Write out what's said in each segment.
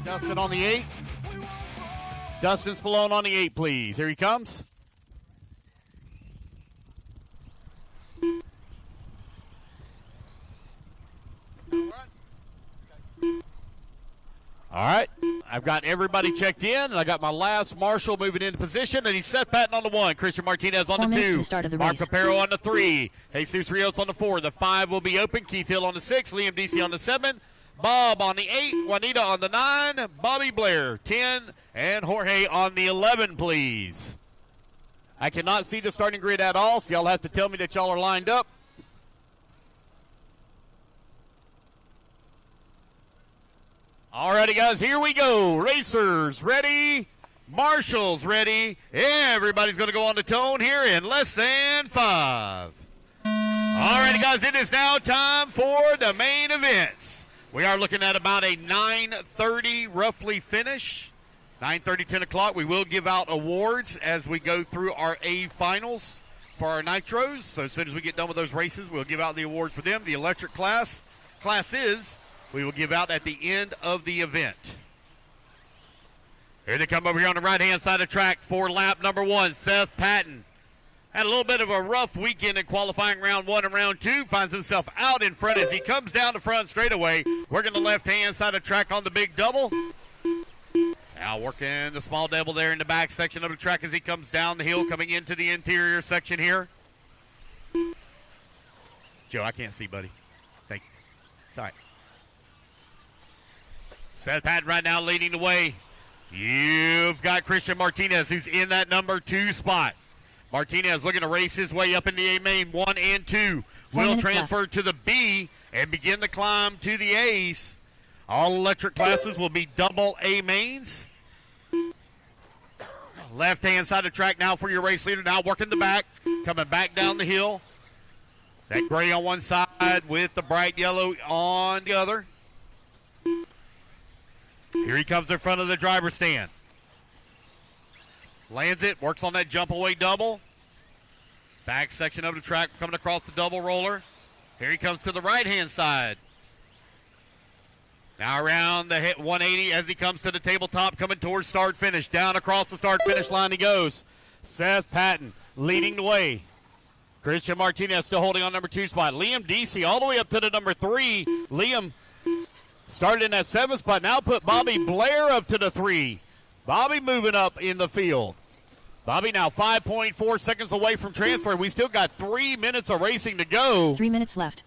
Dustin on the 8. Dustin Spallone on the 8, please. Here he comes. All right. I've got everybody checked in, and I got my last marshal moving into position, and he's Seth Patton on the 1, Christian Martinez on the 2, Mark Capero on the 3, Jesus Rios on the 4. The 5 will be open, Keith Hill on the 6, Liam DC on the 7, Bob on the 8, Juanita on the 9, Bobby Blair 10, and Jorge on the 11, please. I cannot see the starting grid at all, so y'all have to tell me that y'all are lined up. All righty, guys, here we go. Racers ready, marshals ready. Everybody's going to go on the tone here in less than 5. All righty, guys, it is now time for the main events. We are looking at about a 9:30 roughly finish. 9:30, 10 o'clock. We will give out awards as we go through our A finals for our Nitros. So as soon as we get done with those races, we'll give out the awards for them. The electric classes, we will give out at the end of the event. Here they come over here on the right-hand side of the track for lap number 1. Seth Patton had a little bit of a rough weekend in qualifying round 1 and round 2. Finds himself out in front as he comes down the front straightaway. Working the left-hand side of the track on the big double. Now working the small double there in the back section of the track as he comes down the hill, coming into the interior section here. Joe, I can't see, buddy. Thank you. It's all right. Seth Patton right now leading the way. You've got Christian Martinez, who's in that number 2 spot. Martinez looking to race his way up in the A main 1 and 2. Will transfer to the B and begin the climb to the A's. All electric classes will be double A mains. Left-hand side of the track now for your race leader. Now working the back, coming back down the hill. That gray on one side with the bright yellow on the other. Here he comes in front of the driver's stand. Lands it, works on that jump away double. Back section of the track coming across the double roller. Here he comes to the right-hand side. Now around the hit 180 as he comes to the tabletop, coming towards start-finish. Down across the start-finish line he goes. Seth Patton leading the way. Christian Martinez still holding on number 2 spot. Liam DC all the way up to the number 3. Liam started in that 7th spot. Now put Bobby Blair up to the 3. Bobby moving up in the field. Bobby now 5.4 seconds away from transfer. We still got 3 minutes of racing to go. 3 minutes left.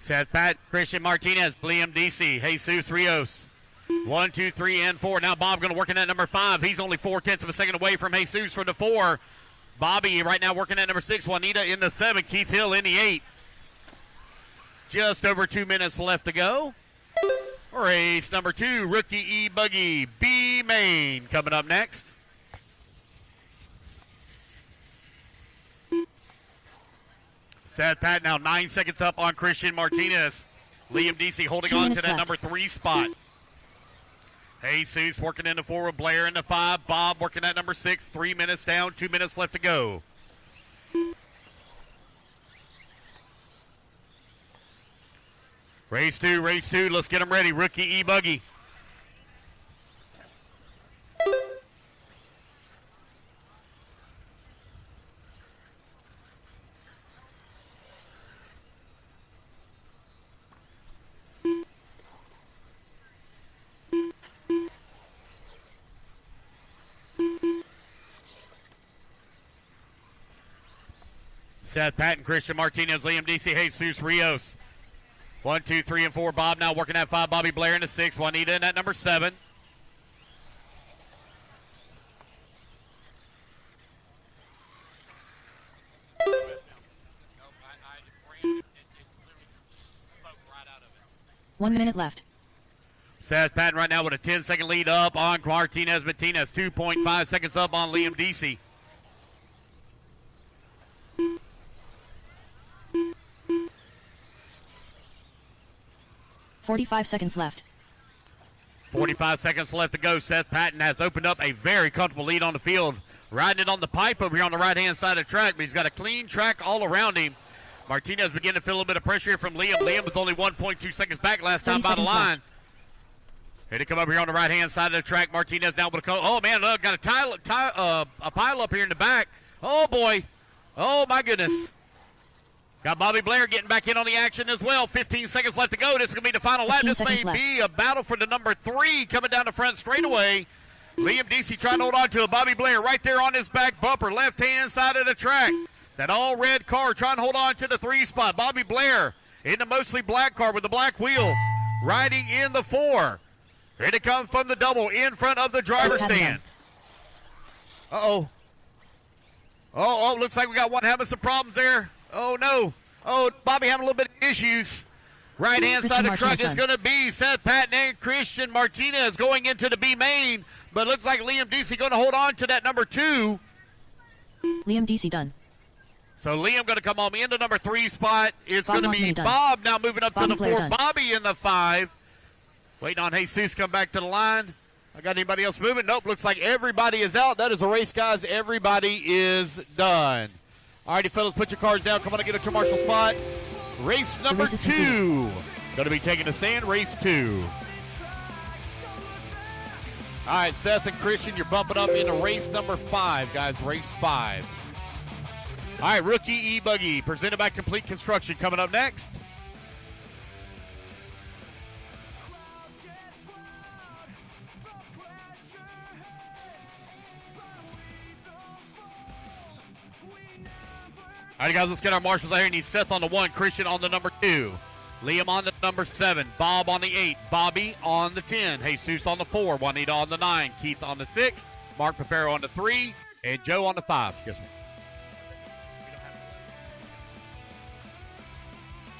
Seth Pat, Christian Martinez, Liam DC, Jesus Rios. 1, 2, 3, and 4. Now Bob going to work in that number 5. He's only 0.4 of a second away from Jesus for the 4. Bobby right now working at number 6. Juanita in the 7. Keith Hill in the 8. Just over 2 minutes left to go. Race number 2, Rookie E Buggy B main coming up next. Seth Pat now 9 seconds up on Christian Martinez. Liam DC holding on to that number 3 spot. Jesus working in the 4 with Blair in the 5. Bob working at number 6. 3 minutes down, 2 minutes left to go. Race 2, let's get them ready. Rookie E Buggy. Seth Patton, Christian Martinez, Liam DC, Jesus Rios. 1, 2, 3, and 4. Bob now working at 5. Bobby Blair in the 6. Juanita in at number 7. One minute left. Seth Patton right now with a 10-second lead up on Martinez. 2.5 seconds up on Liam DC. .45 seconds left. 45 seconds left to go. Seth Patton has opened up a very comfortable lead on the field. Riding it on the pipe over here on the right-hand side of the track, but he's got a clean track all around him. Martinez beginning to feel a little bit of pressure here from Liam. Liam was only 1.2 seconds back last time by the line. Here to come over here on the right-hand side of the track. Martinez now with a oh, man, look, got a pile up here in the back. Oh, boy. Oh, my goodness. Got Bobby Blair getting back in on the action as well. 15 seconds left to go. This is going to be the final lap. This may be a battle for the number 3 coming down the front straightaway. Liam DC trying to hold on to it. Bobby Blair right there on his back bumper, left-hand side of the track. That all-red car trying to hold on to the 3 spot. Bobby Blair in the mostly black car with the black wheels, riding in the 4. Here to come from the double in front of the driver's stand. Uh-oh. Oh, looks like we got one having some problems there. Oh, no. Oh, Bobby having a little bit of issues. Right-hand side of the truck is going to be Seth Patton and Christian Martinez going into the B main. But it looks like Liam DC going to hold on to that number 2. Liam DC done. So Liam going to come on into number 3 spot. It's going to be Bob now moving up to the 4. Bobby in the 5. Waiting on Jesus come back to the line. I got anybody else moving? Nope, looks like everybody is out. That is a race, guys. Everybody is done. All righty, fellas, put your cards down. Come on and get a to marshal spot. Race number 2. Going to be taking a stand, race 2. All right, Seth and Christian, you're bumping up into race number 5, guys. Race 5. All right, Rookie E Buggy, presented by Complete Construction, coming up next. All right, guys, let's get our marshals out here. Need Seth on the 1, Christian on the number 2, Liam on the number 7, Bob on the 8, Bobby on the 10, Jesus on the 4, Juanita on the 9, Keith on the 6, Mark Papero on the 3, and Joe on the 5. Yes, sir.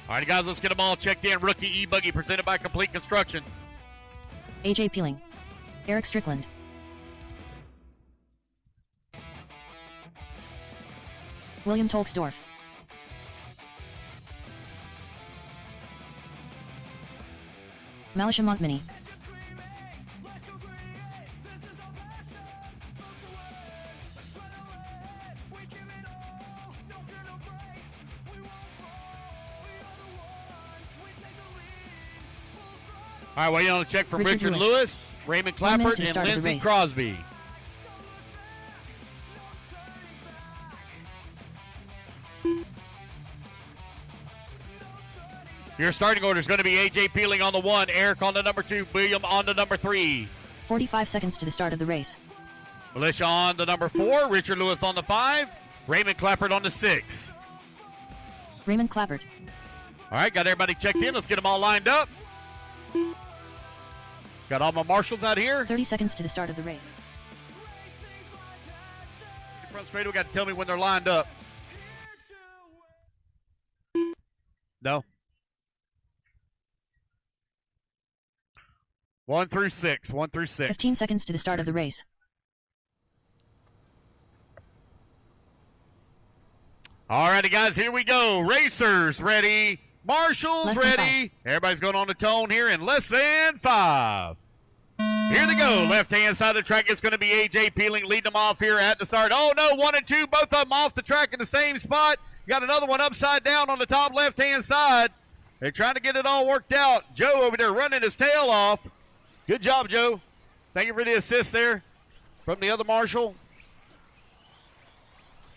All right, guys, let's get them all checked in. Rookie E Buggy, presented by Complete Construction. AJ Peeling, Eric Strickland, William Tolksdorf, Malisha Montminy, All right, waiting on a check from Richard Lewis, Raymond Clappert, and Lindsey Crosby. Your starting order is going to be AJ Peeling on the 1, Eric on the number 2, William on the number 3. 45 seconds to the start of the race. Militia on the number 4, Richard Lewis on the 5, Raymond Clappert on the 6. Raymond Clappert. All right, got everybody checked in. Let's get them all lined up. Got all my marshals out here. 30 seconds to the start of the race. front straight. We got to tell me when they're lined up. No. 1 through 6. 1 through 6. 15 seconds to the start of the race. All righty, guys, here we go. Racers ready. Marshals ready. Everybody's going on the tone here in less than 5. Here they go. Left-hand side of the track, it's going to be AJ Peeling leading them off here at the start. Oh, no, 1 and 2, both of them off the track in the same spot. Got another one upside down on the top left-hand side. They're trying to get it all worked out. Joe over there running his tail off. Good job, Joe. Thank you for the assist there from the other marshal.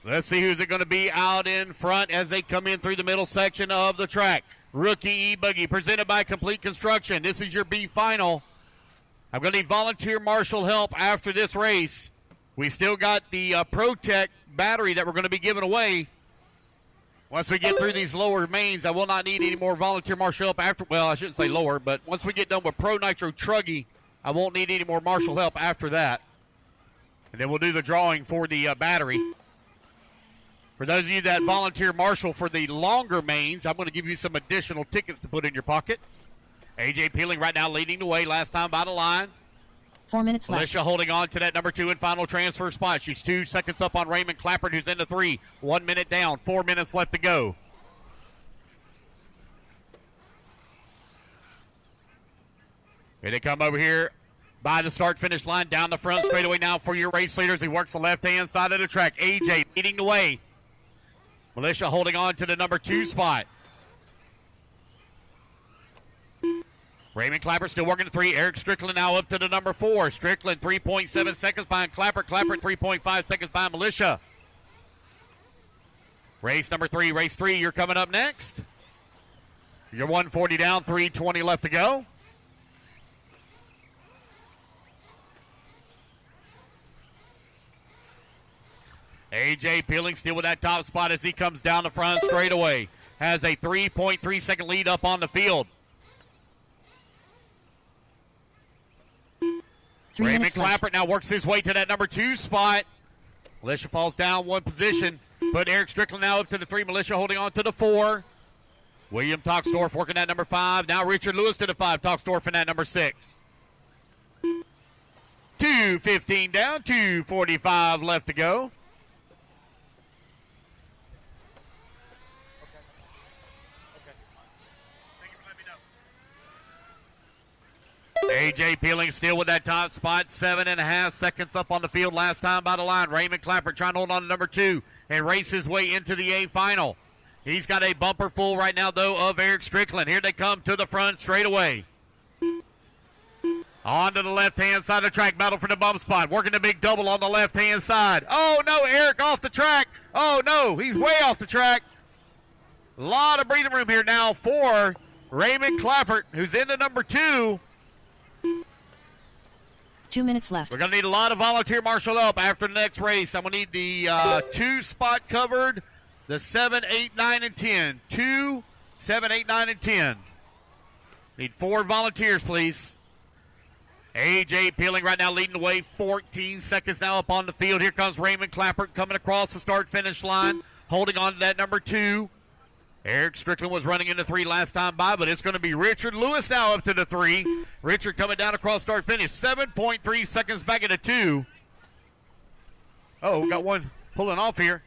Let's see who's it going to be out in front as they come in through the middle section of the track. Rookie E Buggy, presented by Complete Construction. This is your B final. I'm going to need volunteer marshal help after this race. We still got the Pro Tech battery that we're going to be giving away. Once we get through these lower mains, I will not need any more volunteer marshal help after. Well, I shouldn't say lower, but once we get done with Pro Nitro Truggy, I won't need any more marshal help after that. And then we'll do the drawing for the battery. For those of you that volunteer marshal for the longer mains, I'm going to give you some additional tickets to put in your pocket. AJ Peeling right now leading the way, last time by the line. 4 minutes left. Alicia holding on to that number 2 and final transfer spot. She's 2 seconds up on Raymond Clappert, who's into 3. 1 minute down, 4 minutes left to go. Here they come over here by the start-finish line, down the front straightaway now for your race leaders. He works the left-hand side of the track. AJ leading the way. Militia holding on to the number 2 spot. Raymond Clappert still working the 3. Eric Strickland now up to the number 4. Strickland 3.7 seconds behind Clappert. Clappert 3.5 seconds behind Militia. Race number 3. Race 3, you're coming up next. You're 140 down, 320 left to go. AJ Peeling still with that top spot as he comes down the front straightaway. Has a 3.3 second lead up on the field. Raymond Clappert now works his way to that number 2 spot. Militia falls down 1 position. But Eric Strickland now up to the 3. Militia holding on to the 4. William Toxdorf working that number 5. Now Richard Lewis to the 5. Toxdorf in that number 6. 2:15 down, 2:45 left to go. AJ Peeling still with that top spot, 7.5 seconds up on the field last time by the line. Raymond Clappert trying to hold on to number 2 and race his way into the A final. He's got a bumper full right now, though, of Eric Strickland. Here they come to the front straightaway. On to the left-hand side of the track, battle for the bump spot. Working the big double on the left-hand side. Oh, no, Eric off the track. Oh, no, he's way off the track. A lot of breathing room here now for Raymond Clappert, who's into number 2. 2 minutes left. We're going to need a lot of volunteer marshal help after the next race. I'm going to need the 2 spot covered, the 7, 8, 9, and 10. 2, 7, 8, 9, and 10. Need 4 volunteers, please. AJ Peeling right now leading the way, 14 seconds now up on the field. Here comes Raymond Clappert coming across the start-finish line, holding on to that number 2. Eric Strickland was running into 3 last time by, but it's going to be Richard Lewis now up to the 3. Richard coming down across start-finish, 7.3 seconds back into 2. Oh, got one pulling off here.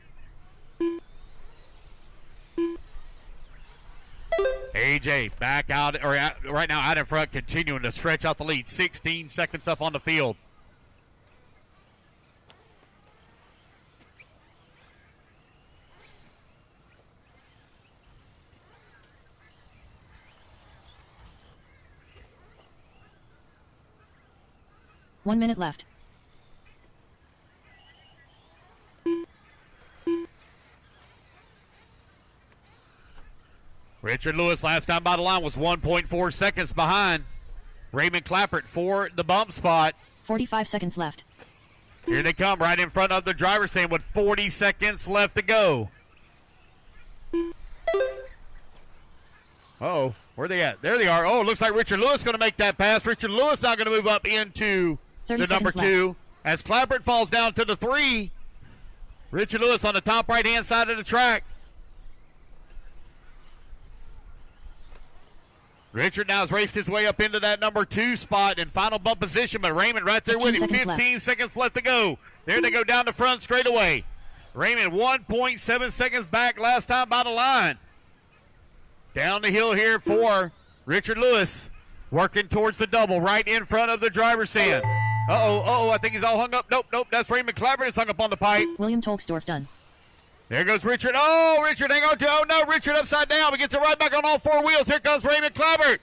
AJ back out, or right now out in front, continuing to stretch out the lead. 16 seconds up on the field. One minute left. Richard Lewis last time by the line was 1.4 seconds behind Raymond Clappert for the bump spot. 45 seconds left. Here they come right in front of the driver's stand with 40 seconds left to go. Uh-oh, where are they at? There they are. Oh, looks like Richard Lewis going to make that pass. Richard Lewis now going to move up into the number 2 as Clappert falls down to the 3. Richard Lewis on the top right-hand side of the track. Richard now has raced his way up into that number 2 spot in final bump position, but Raymond right there with him. 15 seconds left to go. There they go down the front straight away. Raymond 1.7 seconds back last time by the line. Down the hill here for Richard Lewis. Working towards the double right in front of the driver's stand. Uh-oh, I think he's all hung up. Nope, that's Raymond Clapper that's hung up on the pipe. William Tolksdorf done. There goes Richard. Oh, Richard, hang on to. Oh, no, Richard upside down. He gets it right back on all 4 wheels. Here comes Raymond Clapper.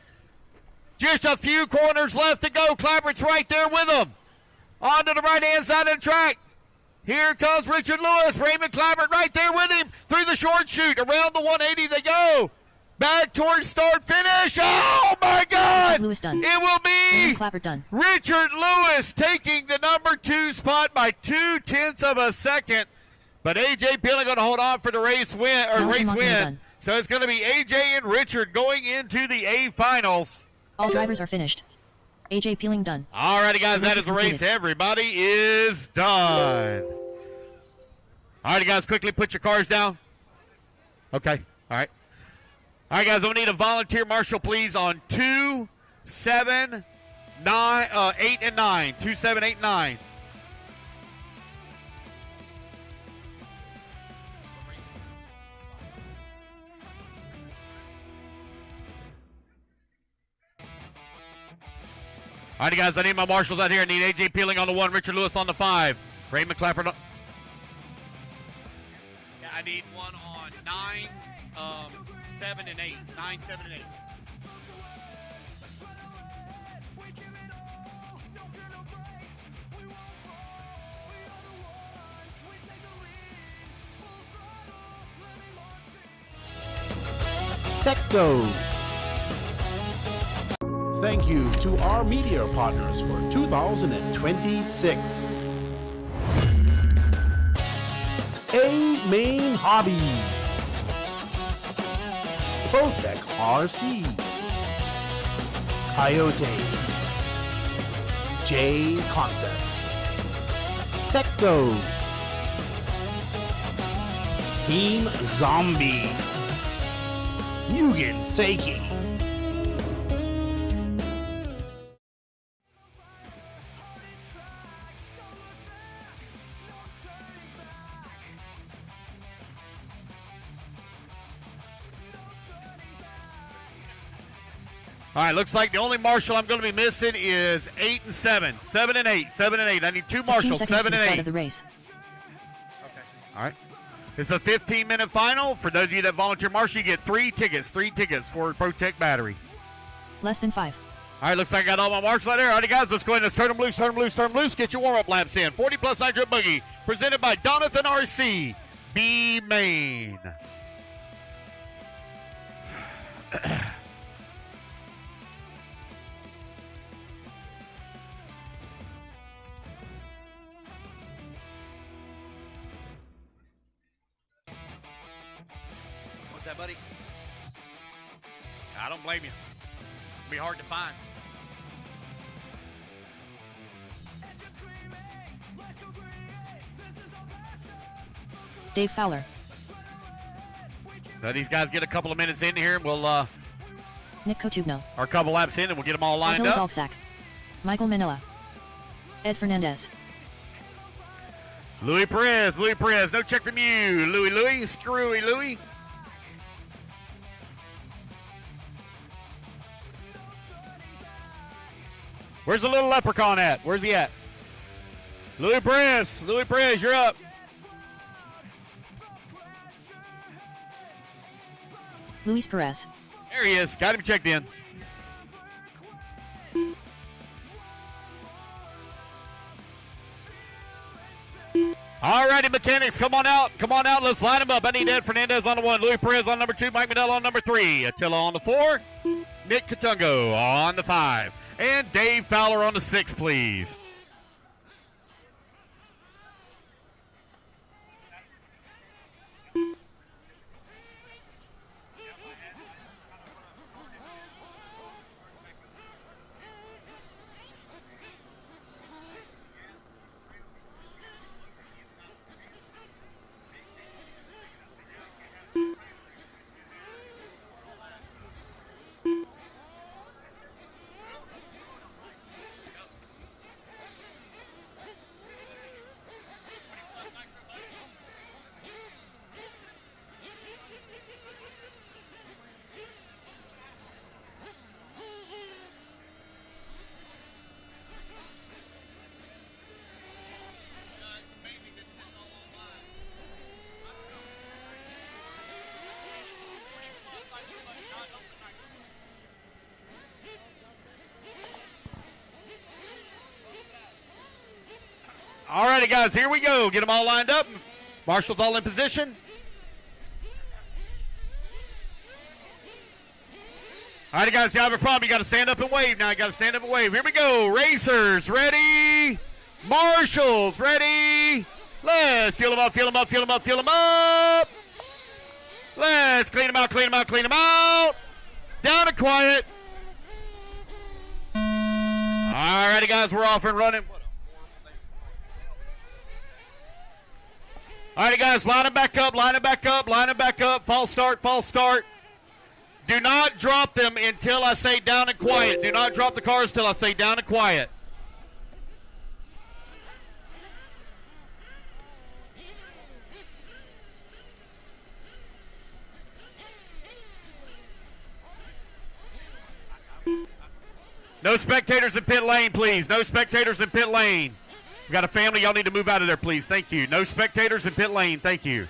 Just a few corners left to go. Clappert's right there with him. Onto the right-hand side of the track. Here comes Richard Lewis. Raymond Clapper right there with him. Through the short chute. Around the 180 they go. Back towards start finish. Oh, my God. Lewis done. It will be Clapper done. Richard Lewis taking the number 2 spot by 0.2 of a second. But A.J. Peeling going to hold on for the race win. So it's going to be A.J. and Richard going into the A finals. All drivers are finished. A.J. Peeling done. All righty, guys, that is the race. Everybody is done. All righty, guys, quickly put your cars down. Okay, all right. All right, guys, we'll need a volunteer marshal, please, on 2, 7, 9, 8, and 9. 2, 7, 8, 9. All right, guys, I need my marshals out here. I need A.J. Peeling on the 1, Richard Lewis on the 5. Raymond Clapper. Yeah, I need one on 9, 7, and 8. 9, 7, and 8. Techno. Thank you to our media partners for 2026. A Main Hobbies, Protec RC, Coyote, J Concepts, Techno, Team Zombie, Mugen Seiki. All right, looks like the only marshal I'm going to be missing is 8 and 7. 7 and 8. 7 and 8. I need 2 marshals, 7 and 8. Of the race. Okay. All right. It's a 15-minute final. For those of you that volunteer marshal, you get 3 tickets. 3 tickets for Protec Battery. Less than 5. All right, looks like I got all my marshals out there. All right, guys, let's go ahead and turn them loose, turn them loose, turn them loose. Get your warm-up laps in. 40-plus Nitro Buggy, presented by Donathan RC, B Main. What's that, buddy? I don't blame you. It'll be hard to find. Dave Fowler. So these guys get a couple of minutes in here, and we'll Nick Cotugno. our couple laps in, and we'll get them all lined Attila up. Zalczak. Michael Manila. Ed Fernandez. Louis Perez, no check from you. Louis, screwy Louis. Where's the little leprechaun at? Where's he at? Louis Perez, you're up. Luis Perez. There he is, got him checked in. All righty, mechanics, come on out. Let's line them up. I need Ed Fernandez on the 1, Louis Perez on number 2, Mike Manella on number 3, Attila on the 4, Nick Katungo on the 5, and Dave Fowler on the 6, please. All righty, guys, here we go. Get them all lined up. Marshall's all in position. All right, guys, you have a problem. You got to stand up and wave now. You got to stand up and wave. Here we go. Racers, ready. Marshals, ready. Let's fuel them up, fuel them up, fuel them up, fuel them up. Let's clean them out, clean them out, clean them out. Down and quiet. All righty, guys, we're off and running. All righty, guys, line them back up, line them back up, line them back up. False start, false start. Do not drop them until I say down and quiet. Do not drop the cars until I say down and quiet. No spectators in pit lane, please. No spectators in pit lane. We got a family. Y'all need to move out of there, please. Thank you. No spectators in pit lane. Thank you.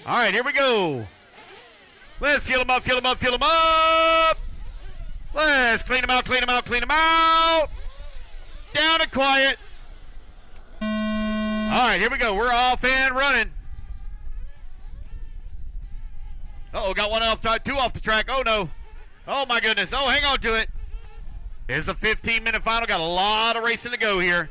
All right, here we go. Let's fuel them up, fuel them up, fuel them up. Let's clean them out, clean them out, clean them out. Down and quiet. All right, here we go. We're off and running. Uh-oh, got one off, two off the track. Oh, no. Oh, my goodness. Oh, hang on to it. It's a 15-minute final. Got a lot of racing to go here.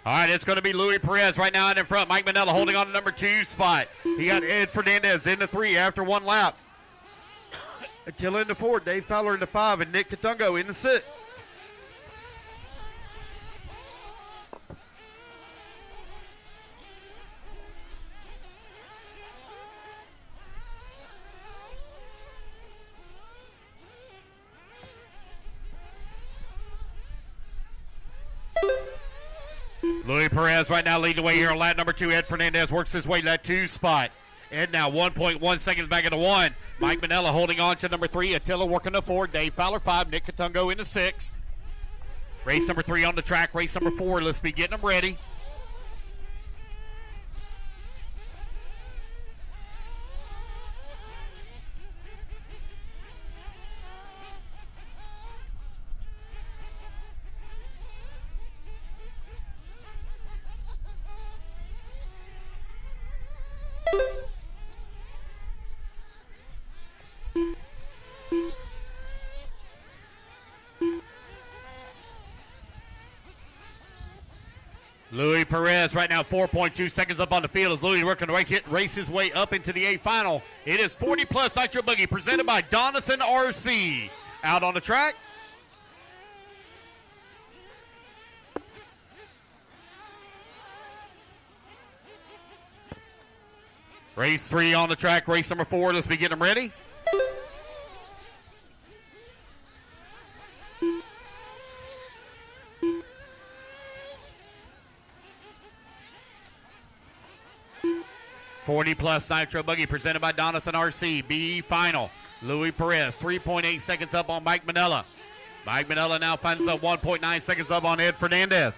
All right, it's going to be Louis Perez right now out in front. Mike Manella holding on to number 2 spot. He got Ed Fernandez into 3 after 1 lap. Attila into 4, Dave Fowler into 5, and Nick Katungo into 6. Louis Perez right now leading the way here on lap number 2. Ed Fernandez works his way to that 2 spot. Ed now 1.1 seconds back into 1. Mike Manella holding on to number 3. Attila working to 4. Dave Fowler 5. Nick Katungo into 6. Race number 3 on the track. Race number 4. Let's be getting them ready. Louis Perez right now 4.2 seconds up on the field as Louis working to race his way up into the A final. It is 40 plus Nitro Buggy presented by Donathan RC. Out on the track. Race 3 on the track. Race number 4. Let's be getting them ready. +40 Nitro Buggy presented by Donathan RC. B final. Louis Perez 3.8 seconds up on Mike Manella. Mike Manella now finds up 1.9 seconds up on Ed Fernandez.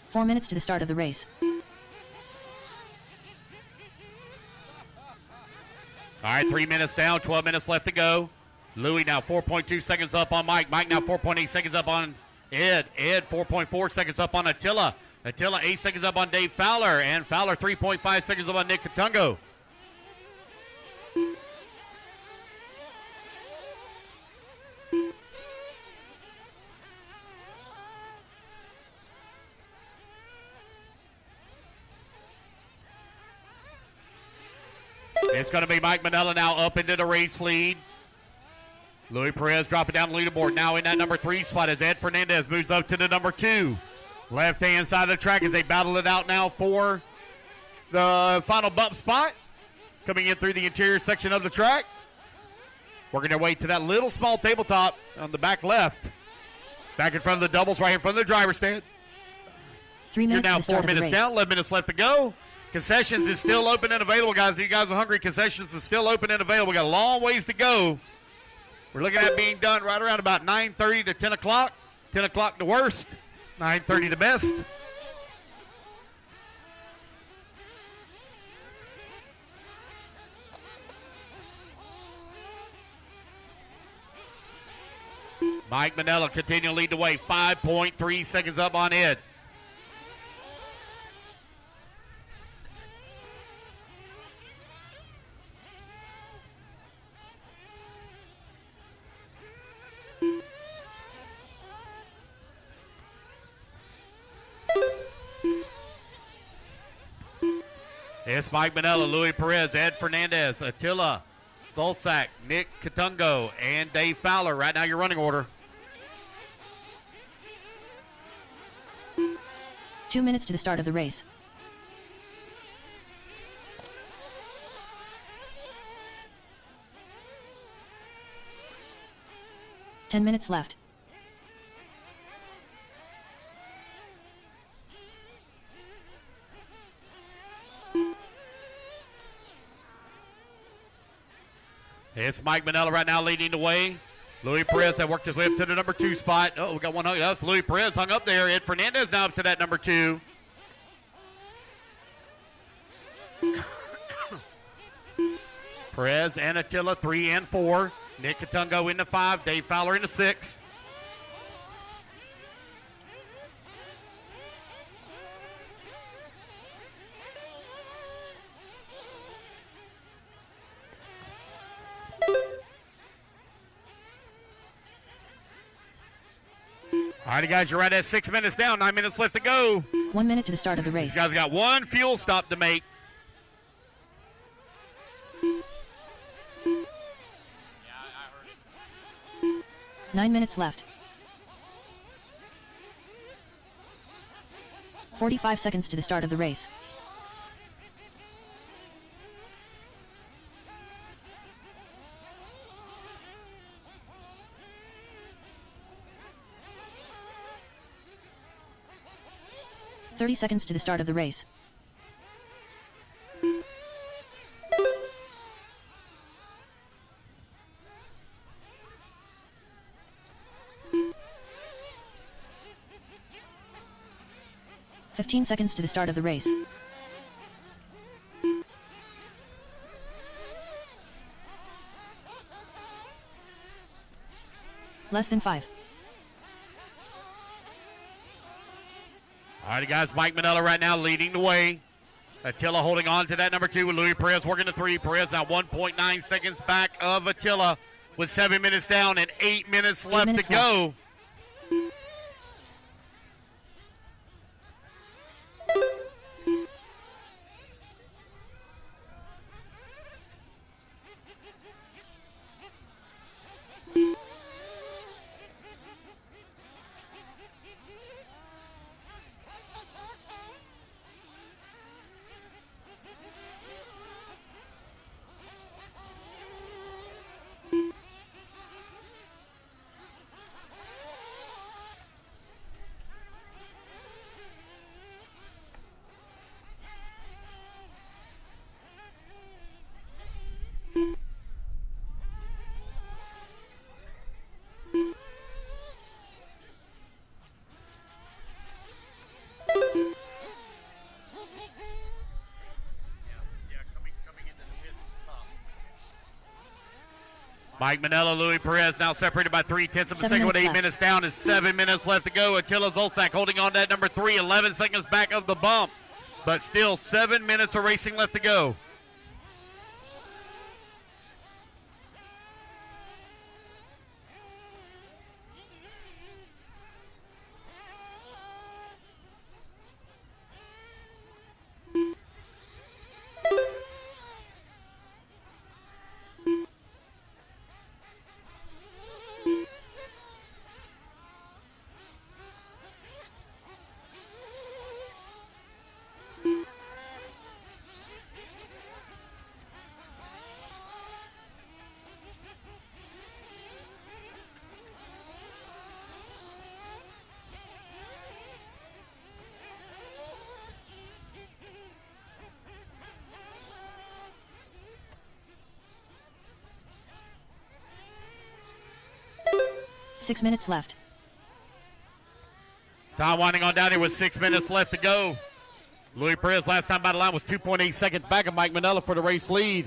Four minutes to the start of the race. All right, 3 minutes down, 12 minutes left to go. Louis now 4.2 seconds up on Mike. Mike now 4.8 seconds up on Ed. Ed 4.4 seconds up on Attila. Attila 8 seconds up on Dave Fowler. And Fowler 3.5 seconds up on Nick Katungo. It's going to be Mike Manella now up into the race lead. Louis Perez dropping down the leaderboard now in that number 3 spot as Ed Fernandez moves up to the number 2. Left-hand side of the track as they battle it out now for the final bump spot. coming in through the interior section of the track. Working their way to that little small tabletop on the back left. Back in front of the doubles, right in front of the driver's stand. 3 minutes You're now to the start 4 of the minutes race. down, 11 minutes left to go. Concessions is still open and available, guys. If you guys are hungry, concessions is still open and available. We got a long ways to go. We're looking at being done right around about 9:30 to 10 o'clock. 10 o'clock the worst, 9:30 the best. Mike Manella continuing to lead the way, 5.3 seconds up on Ed. It's Mike Manella, Louis Perez, Ed Fernandez, Attila Zolsak, Nick Katungo, and Dave Fowler. Right now, your running order. 2 minutes to the start of the race. Ten minutes left. It's Mike Manella right now leading the way. Louis Perez that worked his way up to the number 2 spot. Oh, we got one hung. That's Louis Perez hung up there. Ed Fernandez now up to that number 2. Perez and Attila 3 and 4. Nick Katungo into 5. Dave Fowler into 6. All righty, guys, you're right at 6 minutes down. 9 minutes left to go. 1 minute to the start of the race. These guys got one fuel stop to make. 9 minutes left. 45 seconds to the start of the race. "30 seconds to the start of the race. "15 seconds to the start of the race. Less than 5. All righty, guys, Mike Manella right now leading the way. Attila holding on to that number 2 with Louis Perez working the 3. Perez now 1.9 seconds back of Attila with 7 minutes down and 8 minutes left to go. Mike Manella, Louis Perez now separated by 3/10 of a second with 8 minutes down and 7 minutes left to go. Attila Zolsak holding on to that number 3, 11 seconds back of the bump, but still 7 minutes of racing left to go. 6 minutes left. Time winding on down here with 6 minutes left to go. Louis Perez last time by the line was 2.8 seconds back of Mike Manella for the race lead.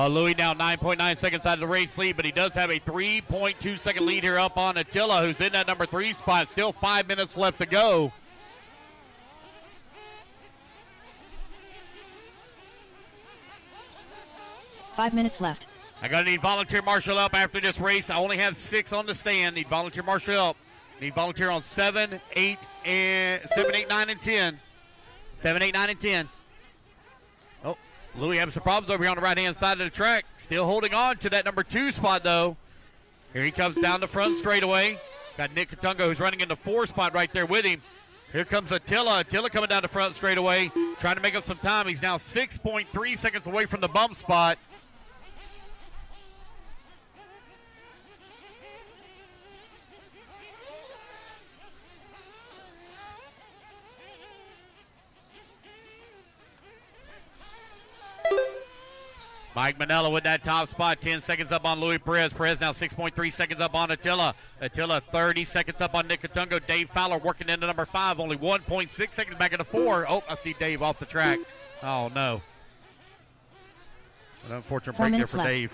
Louis now 9.9 seconds out of the race lead, but he does have a 3.2 second lead here up on Attila, who's in that number 3 spot. Still 5 minutes left to go. Five minutes left. I gotta need volunteer marshal up after this race. I only have 6 on the stand. Need volunteer marshal up. Need volunteer on 7, 8, 9, and 10. 7, 8, 9, and 10. Oh, Louis having some problems over here on the right-hand side of the track. Still holding on to that number 2 spot, though. Here he comes down the front straightaway. Got Nick Katunga, who's running in the 4 spot right there with him. Here comes Attila. Attila coming down the front straightaway, trying to make up some time. He's now 6.3 seconds away from the bump spot. Mike Manella with that top spot, 10 seconds up on Louis Perez. Perez now 6.3 seconds up on Attila. Attila 30 seconds up on Nick Katungo. Dave Fowler working into number 5, only 1.6 seconds back into 4. Oh, I see Dave off the track. Oh, no. An unfortunate break there for left. Dave.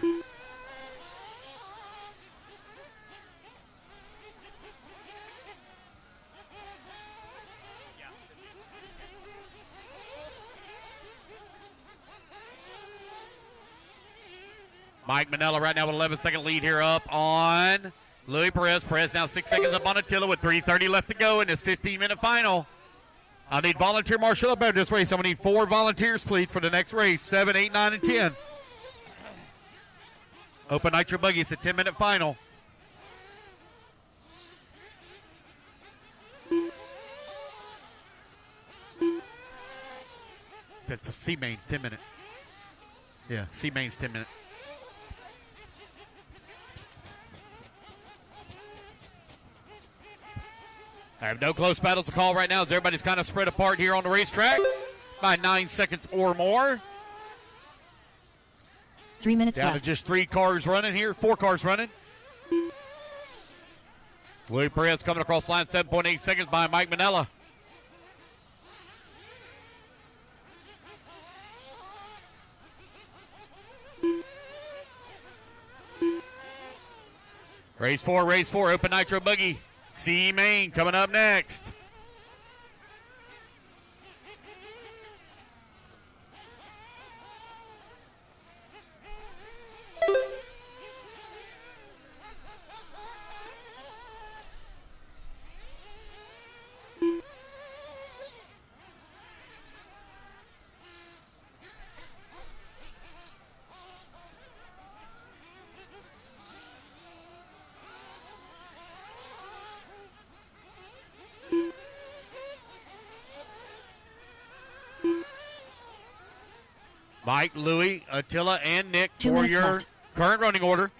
Mike Manella right now with 11-second lead here up on Louis Perez. Perez now 6 seconds up on Attila with 3:30 left to go in this 15-minute final. I need volunteer marshal up after this race. I'm going to need 4 volunteers, please, for the next race. 7, 8, 9, and 10. Open Nitro Buggy. It's a 10-minute final. That's a C-main, 10-minute. Yeah, C-main's 10-minute. I have no close battles to call right now as everybody's kind of spread apart here on the racetrack by 9 seconds or more. 3 minutes Down left. to just 3 cars running here, 4 cars running. Louis Perez coming across line, 7.8 seconds behind Mike Manella. Race 4, Open Nitro Buggy C main coming up next. Mike, Louis, Attila, and Nick 2 for minutes your left. current running order.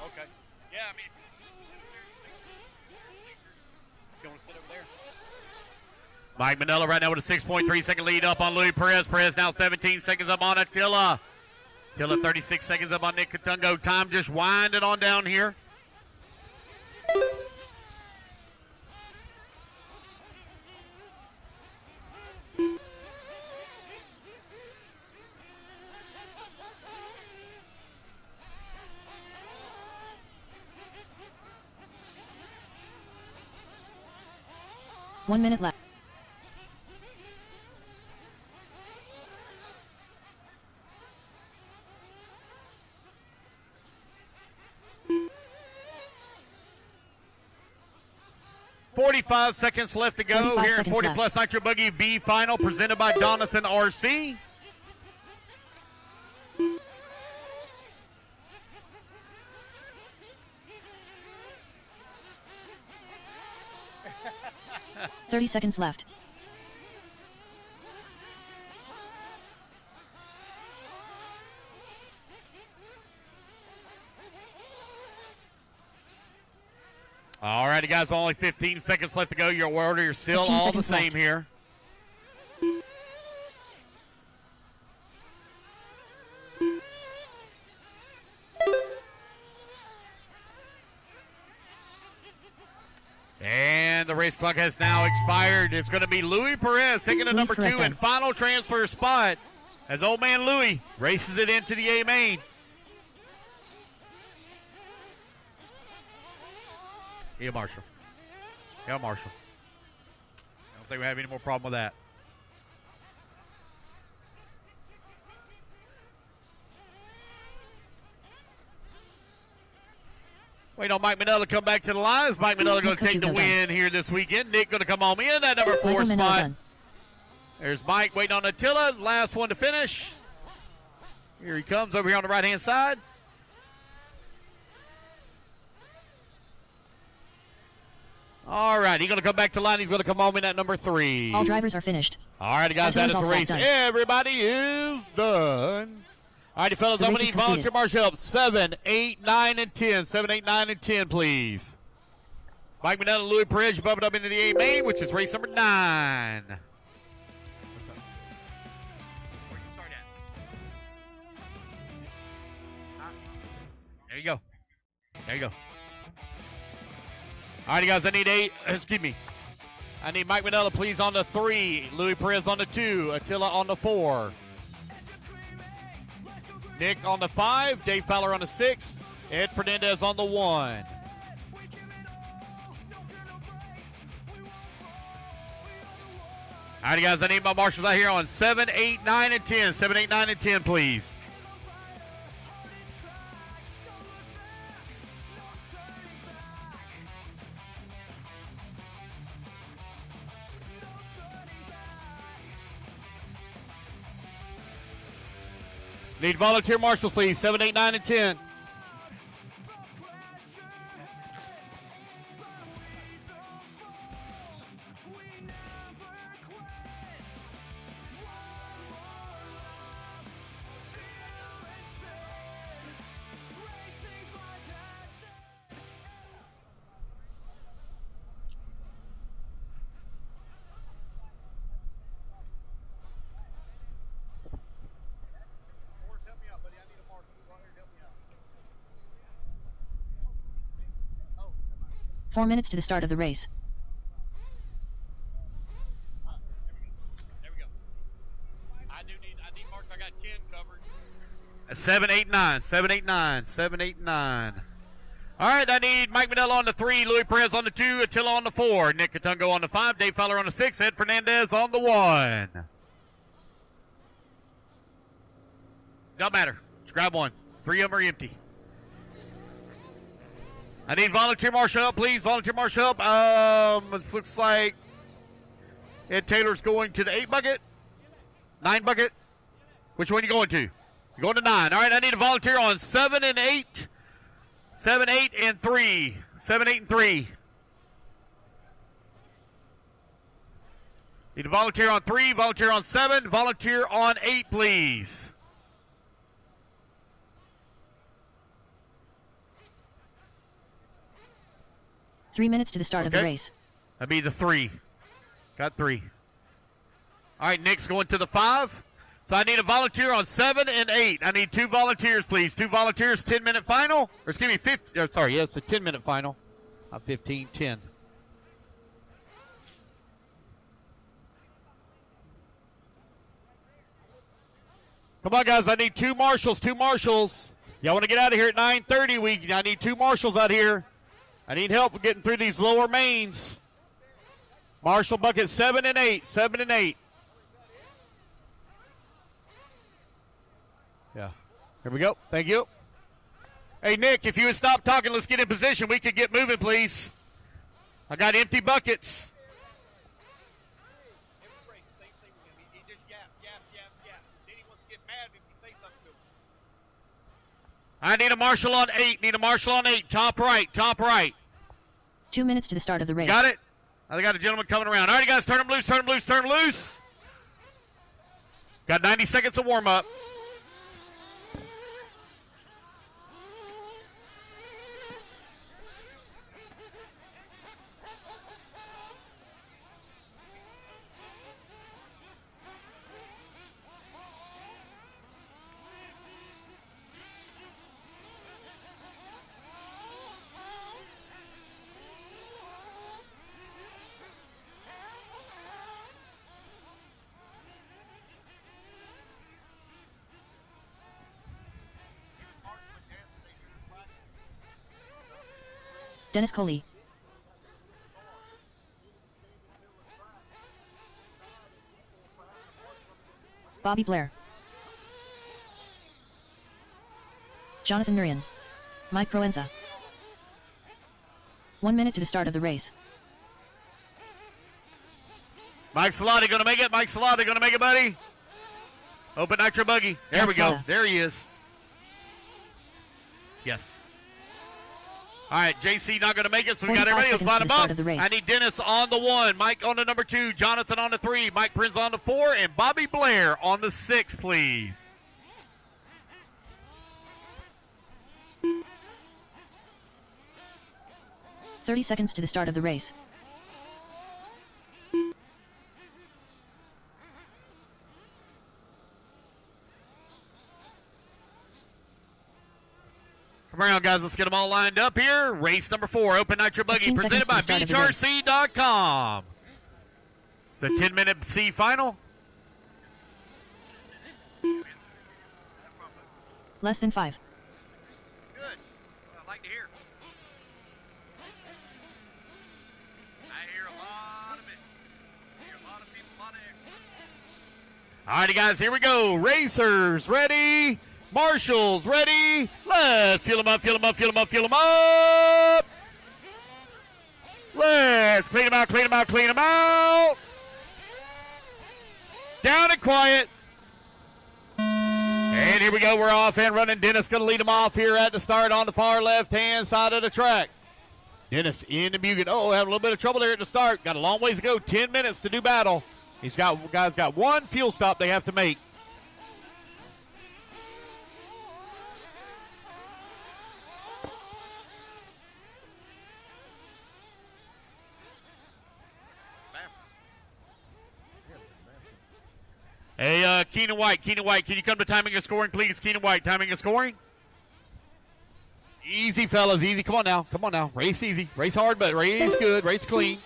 Okay. Yeah, I mean, you want to sit over there? Mike Manella right now with a 6.3 second lead up on Louis Perez. Perez now 17 seconds up on Attila. Attila 36 seconds up on Nick Katungo. Time just winding on down here. 1 minute left. $45 seconds left to go 45 here in seconds 40 left. plus Nitro Buggy B final presented by Donathan RC. $30 seconds left. All righty, guys, only 15 seconds left to go. Your order is still 15 all the seconds same left. here. And the race clock has now expired. It's going to be Louis Perez taking the number 2 and final transfer spot as old man Louis races it into the A main. Yeah, Marshall. Yeah, Marshall. I don't think we have any more problem with that. Wait on Mike Manella to come back to the line. Is Mike Manella going to take the win here this weekend? Nick going to come home in that number 4 spot. There's Mike waiting on Attila. Last one to finish. Here he comes over here on the right-hand side. All right, he's going to come back to line. He's going to come home in at number 3. All drivers are finished. All right, guys, that is the race. Everybody is done. All righty, fellas, I'm going to need volunteer marshal help. 7, 8, 9, and 10. 7, 8, 9, and 10, please. Mike Manella and Louis Perez, you bump it up into the A main, which is race number 9. What's up? Where you start at? There you go. There you go. All righty, guys, I need Mike Manella, please, on the 3. Louis Perez on the 2. Attila on the 4. Nick on the 5. Dave Fowler on the 6. Ed Fernandez on the 1. All righty, guys, I need my marshals out here on 7, 8, 9, and 10. 7, 8, 9, and 10, please. Need volunteer marshals, please. 7, 8, 9, and 10. Four minutes to the start of the race. There we go. I need marks. I got 10 covered. 7, 8, 9. 7, 8, 9. 7, 8, 9. All right, I need Mike Manella on the 3, Louis Perez on the 2, Attila on the 4, Nick Katungo on the 5, Dave Fowler on the 6, Ed Fernandez on the 1. Don't matter. Just grab one. 3 of them are empty. I need volunteer marshal help, please. Volunteer marshal help. It looks like Ed Taylor's going to the 8 bucket. 9 bucket. Which one are you going to? You're going to 9. All right, I need a volunteer on 7 and 8. 7, 8, and 3. 7, 8, and 3. Need a volunteer on 3, volunteer on 7, volunteer on 8, please. Three minutes to the start of the race. That'd be the 3. Got 3. All right, Nick's going to the 5. So I need a volunteer on 7 and 8. I need 2 volunteers, please. 2 volunteers, 10-minute final. Or excuse me, 50. Sorry, yeah, it's a 10-minute final. Not 15, 10. Come on, guys. I need 2 marshals. 2 marshals. Y'all want to get out of here at 9:30? I need 2 marshals out here. I need help getting through these lower mains. Marshall bucket 7 and 8. 7 and 8. Yeah. Here we go. Thank you. Hey, Nick, if you would stop talking, let's get in position. We could get moving, please. I got empty buckets. I need a Marshall on 8. Need a Marshall on 8. Top right. Top right. 2 minutes to the start of the race. Got it? I got a gentleman coming around. All right, guys, turn him loose, turn him loose, turn him loose. Got 90 seconds of warm-up. Dennis Coley. Bobby Blair. Jonathan Nurian. Mike Proenza. 1 minute to the start of the race. Mike Salati gonna make it. Mike Salati gonna make it, buddy. Open Nitro Buggy. There we go. There he is. Yes. All right, JC not going to make it, so we got everybody. Let's line them up. I need Dennis on the 1, Mike on the number 2, Jonathan on the 3, Mike Prince on the 4, and Bobby Blair on the 6, please. "30 seconds to the start of the race. Come around, guys. Let's get them all lined up here. Race number 4, Open Nitro Buggy, presented by BeachRC.com. It's a 10-minute C final. Less than 5. Good. I like to hear. I hear a lot of it. I hear a lot of people, a lot of experts. All righty, guys. Here we go. Racers ready. Marshall's ready. Let's fuel them up, fuel them up, fuel them up, fuel them up. Let's clean them out, clean them out, clean them out. Down and quiet. And here we go. We're off and running. Dennis going to lead them off here at the start on the far left-hand side of the track. Dennis in the Bugatti. Oh, having a little bit of trouble there at the start. Got a long ways to go. 10 minutes to do battle. Guys got one fuel stop they have to make. Hey, Keenan White, can you come to timing and scoring, please? Keenan White, timing and scoring. Easy, fellas, easy. Come on now. Race easy. Race hard, but race good. Race clean.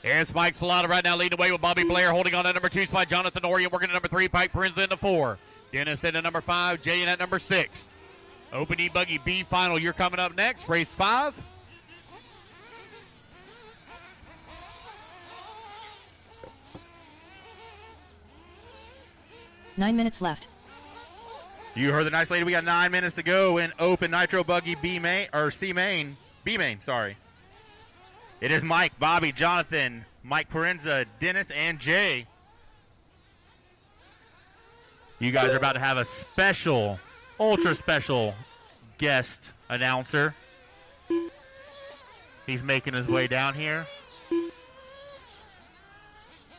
There's Mike Salata right now leading the way with Bobby Blair holding on to number 2 spot. Jonathan Orion working at number 3. Pike Prince in the 4. Dennis in at number 5. Jay in at number 6. Open E Buggy B final. You're coming up next. Race 5. Nine minutes left. You heard the nice lady. We got 9 minutes to go in Open Nitro Buggy B main or C main. B main, sorry. It is Mike, Bobby, Jonathan, Mike Parenza, Dennis, and Jay. You guys are about to have a special, ultra special guest announcer. He's making his way down here.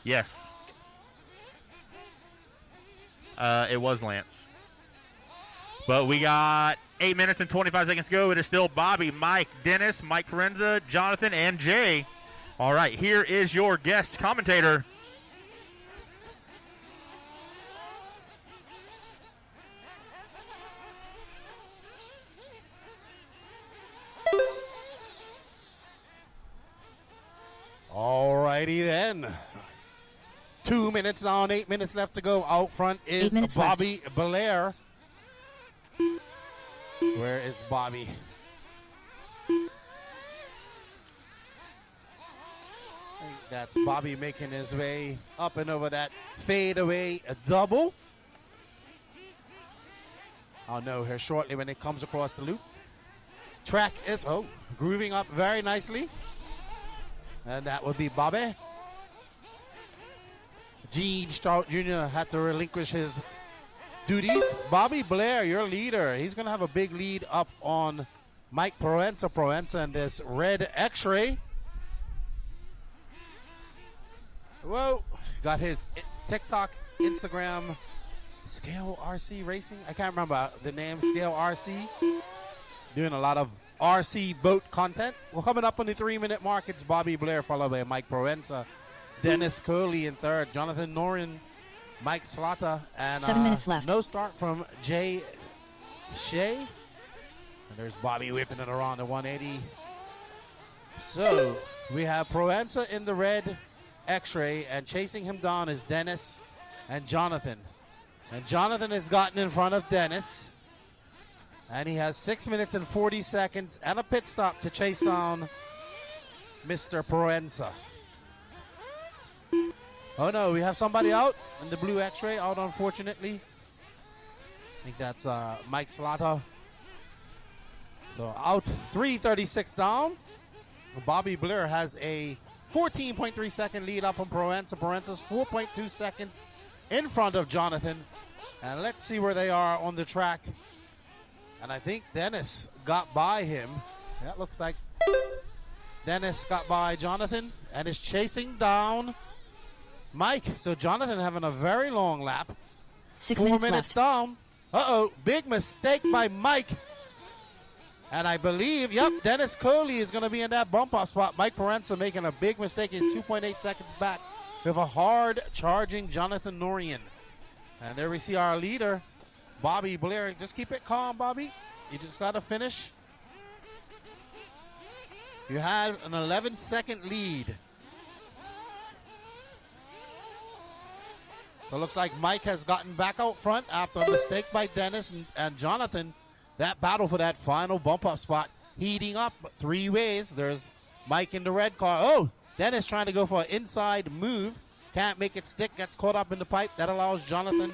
Yes. It was Lance. But we got 8 minutes and 25 seconds to go. It is still Bobby, Mike, Dennis, Mike Parenza, Jonathan, and Jay. All right, here is your guest commentator. All righty then. 2 minutes on, 8 minutes left to go. Out front is Bobby Blair. Where is Bobby? That's Bobby making his way up and over that fadeaway double. I'll know here shortly when it comes across the loop. Track is, grooving up very nicely. And that would be Bobby. Gene Strout Jr. had to relinquish his duties. Bobby Blair, your leader. He's going to have a big lead up on Mike Proenza. Proenza and this red X-ray. Whoa. Got his TikTok, Instagram, Scale RC Racing. I can't remember the name, Scale RC. Doing a lot of RC boat content. Well, coming up on the 3-minute mark, it's Bobby Blair followed by Mike Proenza, Dennis Coley in third, Jonathan Norin, Mike Slaughter, and 7 minutes left. No start from Jay Shea. And there's Bobby whipping it around the 180. So we have Proenza in the red X-ray, and chasing him down is Dennis and Jonathan. And Jonathan has gotten in front of Dennis. And he has 6 minutes and 40 seconds and a pit stop to chase down Mr. Proenza. Oh no, we have somebody out in the blue X-ray, out unfortunately. I think that's Mike Slaughter. So out, 3:36 down. Bobby Blair has a 14.3 second lead up on Proenza. Proenza's 4.2 seconds in front of Jonathan. And let's see where they are on the track. And I think Dennis got by him. That looks like Dennis got by Jonathan and is chasing down Mike. So Jonathan having a very long lap. 6 4 minutes minutes left. down. Uh-oh, big mistake by Mike. And I believe, Dennis Coley is going to be in that bump-off spot. Mike Proenza making a big mistake. He's 2.8 seconds back with a hard-charging Jonathan Norian. And there we see our leader, Bobby Blair. Just keep it calm, Bobby. You just got to finish. You had an 11-second lead. So it looks like Mike has gotten back out front after a mistake by Dennis and Jonathan. That battle for that final bump-up spot heating up 3 ways. There's Mike in the red car. Oh, Dennis trying to go for an inside move. Can't make it stick. Gets caught up in the pipe. That allows Jonathan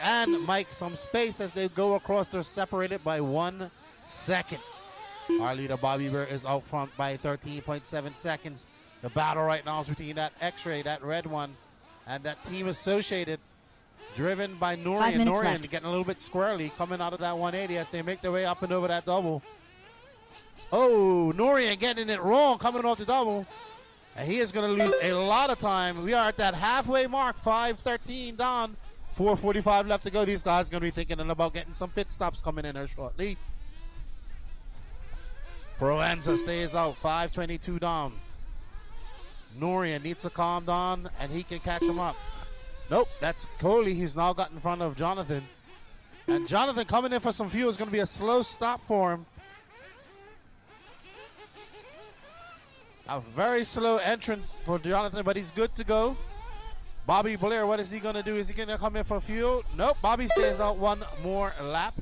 and Mike some space as they go across. They're separated by 1 second. Our leader, Bobby Blair, is out front by 13.7 seconds. The battle right now is between that X-ray, that red one, and that team associated, driven by 5 Norian. minutes Norian left. getting a little bit squirrely, coming out of that 180 as they make their way up and over that double. Oh, Norian getting it wrong, coming off the double. And he is going to lose a lot of time. We are at that halfway mark, 5:13 down, 4:45 left to go. These guys are going to be thinking about getting some pit stops coming in here shortly. Proenza stays out, 5:22 down. Norian needs to calm down, and he can catch him up. Nope, that's Coley. He's now got in front of Jonathan. And Jonathan coming in for some fuel is going to be a slow stop for him. A very slow entrance for Jonathan, but he's good to go. Bobby Blair, what is he going to do? Is he going to come in for fuel? Nope, Bobby stays out one more lap.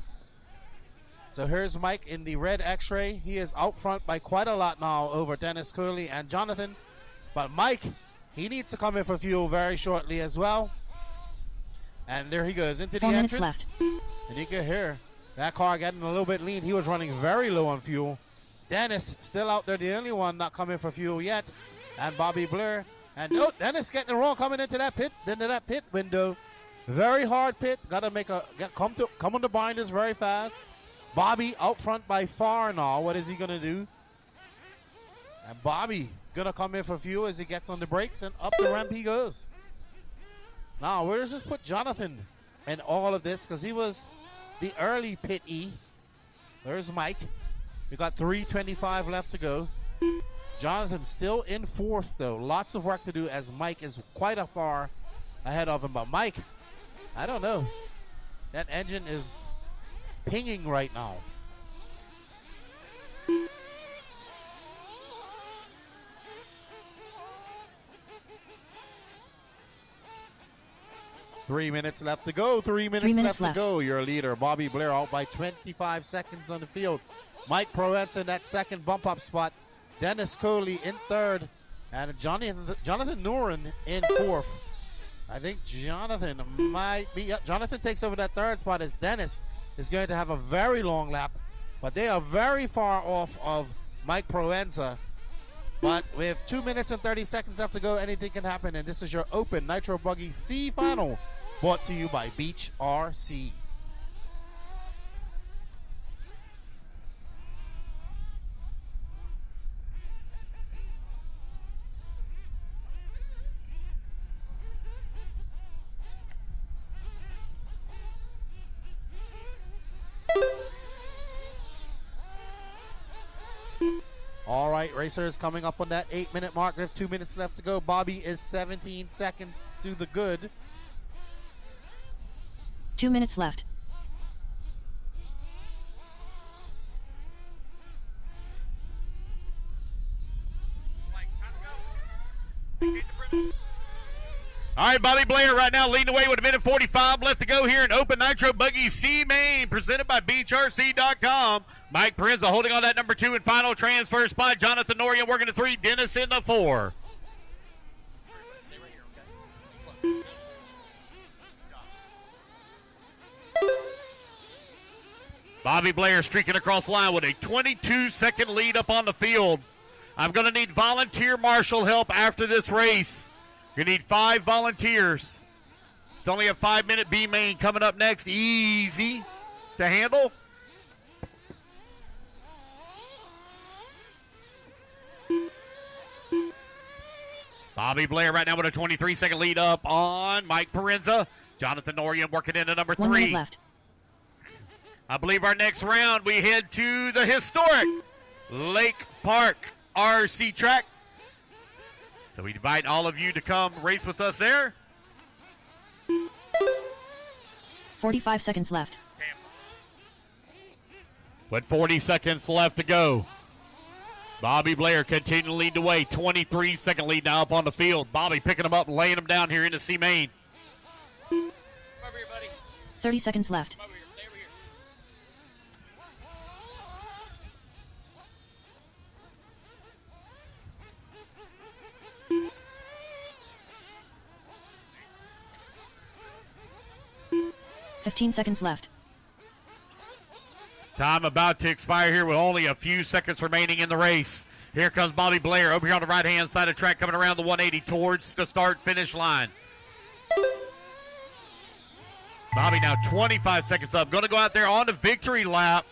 So here's Mike in the red X-ray. He is out front by quite a lot now over Dennis Coley and Jonathan. But Mike, he needs to come in for fuel very shortly as well. And there he goes into the 4 minutes entrance. left. And you can hear that car getting a little bit lean. He was running very low on fuel. Dennis still out there, the only one not coming for fuel yet. And Bobby Blair. And oh, Dennis getting it wrong coming into that pit window. Very hard pit. Gotta make come on the binders very fast. Bobby out front by far now. What is he gonna do? And Bobby gonna come in for fuel as he gets on the brakes, and up the ramp he goes. Now, where does this put Jonathan in all of this? Because he was the early pit E. There's Mike. We got 3:25 left to go. Jonathan still in fourth, though. Lots of work to do as Mike is quite a far ahead of him. But Mike, I don't know. That engine is pinging right now. Three minutes left to go. 3 minutes left to go. Your leader, Bobby Blair, out by 25 seconds on the field. Mike Proenza in that second bump-up spot. Dennis Coley in third. And Jonathan Nuren in 4th. I think Jonathan might be. Yep, Jonathan takes over that 3rd spot as Dennis is going to have a very long lap. But they are very far off of Mike Proenza. But with 2 minutes and 30 seconds left to go, anything can happen. And this is your open Nitro Buggy C final, brought to you by Beach RC. All right, racers, coming up on that 8-minute mark with 2 minutes left to go. Bobby is 17 seconds to the good. 2 minutes left. All right, Bobby Blair right now leading the way with 1:45 left to go here in Open Nitro Buggy C main, presented by BeachRC.com. Mike Parenza holding on that number 2 and final transfer spot. Jonathan Norian working the 3. Dennis in the 4. Bobby Blair streaking across the line with a 22-second lead up on the field. I'm going to need volunteer marshal help after this race. You need 5 volunteers. It's only a 5-minute B main coming up next. Easy to handle. Bobby Blair right now with a 23-second lead up on Mike Parenza. Jonathan Norian working into number 3. 1 minute left. I believe our next round we head to the historic Lake Park RC track. So we invite all of you to come race with us there. 45 seconds left. With 40 seconds left to go. Bobby Blair continuing to lead the way. 23-second lead now up on the field. Bobby picking him up and laying him down here in the C main. 30 seconds left. 15 seconds left. Time about to expire here with only a few seconds remaining in the race. Here comes Bobby Blair over here on the right-hand side of the track, coming around the 180 towards the start-finish line. Bobby now 25 seconds up. Going to go out there on the victory lap.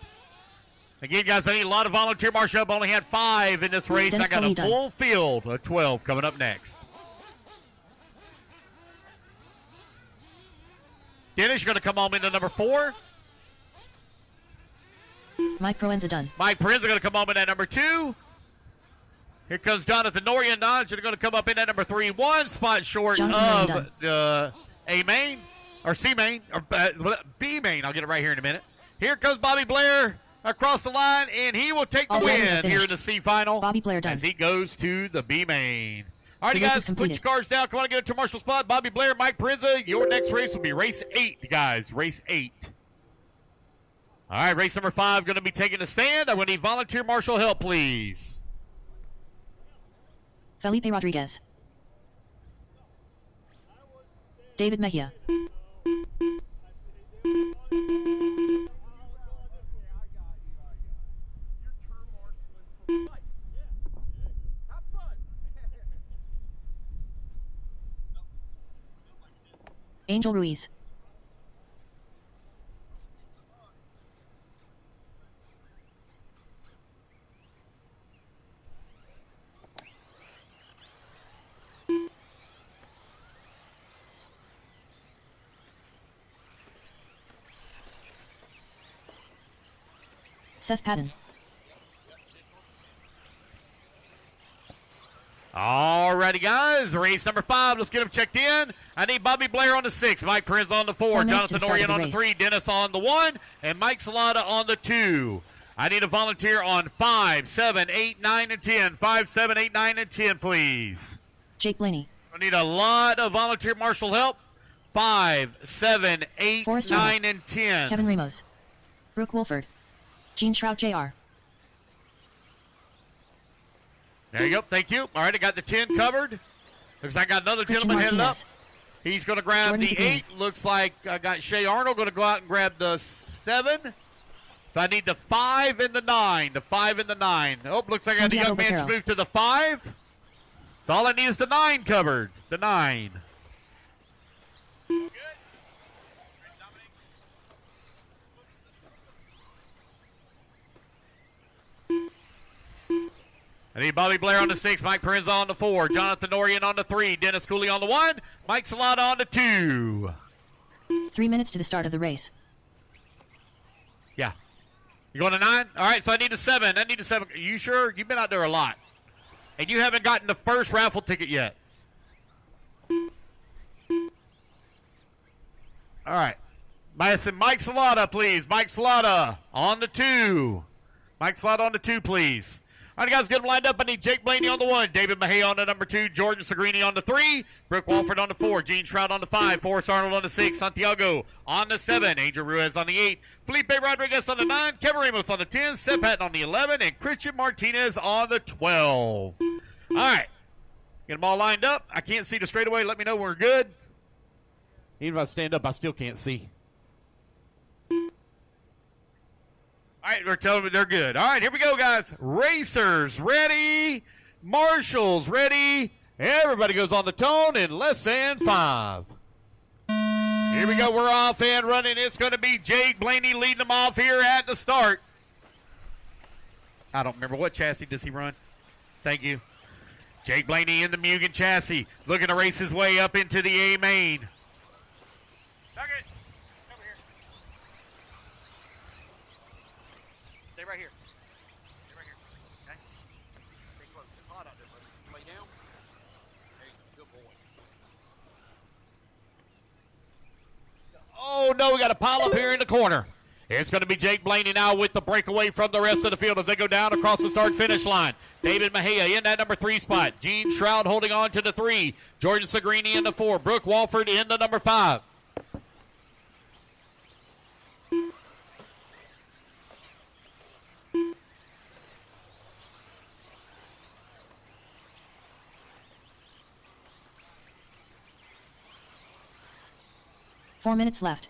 Again, guys, I need a lot of volunteer marshal help. Only had 5 in this race. Dennis I got a Kalita. full field of 12 coming up next. Dennis, you're going to come on into number 4. Mike Proenza done. Mike Parenza going to come on in at number 2. Here comes Jonathan Norian. They're going to come up in at number 3. 1 spot short Jonathan of the A main, or C main, or B main. I'll get it right here in a minute. Here comes Bobby Blair across the line, and he will take the All the items are win here in finished. the C final. Bobby Blair done. As he goes to the B main. All right, The race guys, is put your completed. cards down. Come on and get it to Marshall spot. Bobby Blair, Mike Parenza. Your next race will be race 8, guys. Race 8. All right, race number 5 going to be taking a stand. I'm going to need volunteer marshal help, please. Felipe Rodriguez. David Mejia. Angel Ruiz. Seth Patton. All righty, guys. Race number 5. Let's get them checked in. I need Bobby Blair on the 6, Mike Parenza on the 4, 4 minutes Jonathan to start Norian the on the race. 3, Dennis on the 1, and Mike Salata on the 2. I need a volunteer on 5, 7, 8, 9, and 10. 5, 7, 8, 9, and 10, please. Jake Blaney. I need a lot of volunteer marshal help. 5, 7, 8, Forrest 9, and 10. Kevin Ramos. Brooke Wolford. Gene Shroud Jr. There you go. Thank you. All right, I got the 10 covered. Looks like I got another Christian gentleman heading up. Martinez. He's going to grab Jordan the Segura. 8. Looks like I got Shea Arnold going to go out and grab the 7. So I need the 5 and the 9. The 5 and the 9. Oh, looks like I got the young Santiago man's Vaquero. moved to the 5. So all I need is the 9 covered. The 9. I need Bobby Blair on the 6, Mike Parenza on the 4, Jonathan Orion on the 3, Dennis Cooley on the 1, Mike Salata on the 2. 3 minutes to the start of the race. Yeah. You going to 9? All right, so I need a 7. I need a 7. Are you sure? You've been out there a lot. And you haven't gotten the first raffle ticket yet. All right. Mike Salata, please. Mike Salata on the 2. Mike Salata on the 2, please. All right, guys, get them lined up. I need Jake Blaney on the 1, David Mahay on the number 2, Jordan Segrini on the 3, Brooke Walford on the 4, Gene Shroud on the 5, Forrest Arnold on the 6, Santiago on the 7, Angel Ruiz on the 8, Felipe Rodriguez on the 9, Kevin Ramos on the 10, Seth Patton on the 11, and Christian Martinez on the 12. All right. Get them all lined up. I can't see the straightaway. Let me know we're good. Even if I stand up, I still can't see. All right, they're telling me they're good. All right, here we go, guys. Racers ready. Marshals ready. Everybody goes on the tone in less than 5. Here we go. We're off and running. It's going to be Jake Blaney leading them off here at the start. I don't remember. What chassis does he run? Thank you. Jake Blaney in the Mugen chassis, looking to race his way up into the A main. Nugget, over here. Stay right here. Stay right here. Okay? Stay close. It's hot out there, buddy. Lay down. There you go. Good boy. Oh, no, we got a pile up here in the corner. It's going to be Jake Blaney now with the breakaway from the rest of the field as they go down across the start-finish line. David Mejia in that number 3 spot. Gene Shroud holding on to the 3. Jordan Segrini in the 4. Brooke Walford in the number 5. Four minutes left.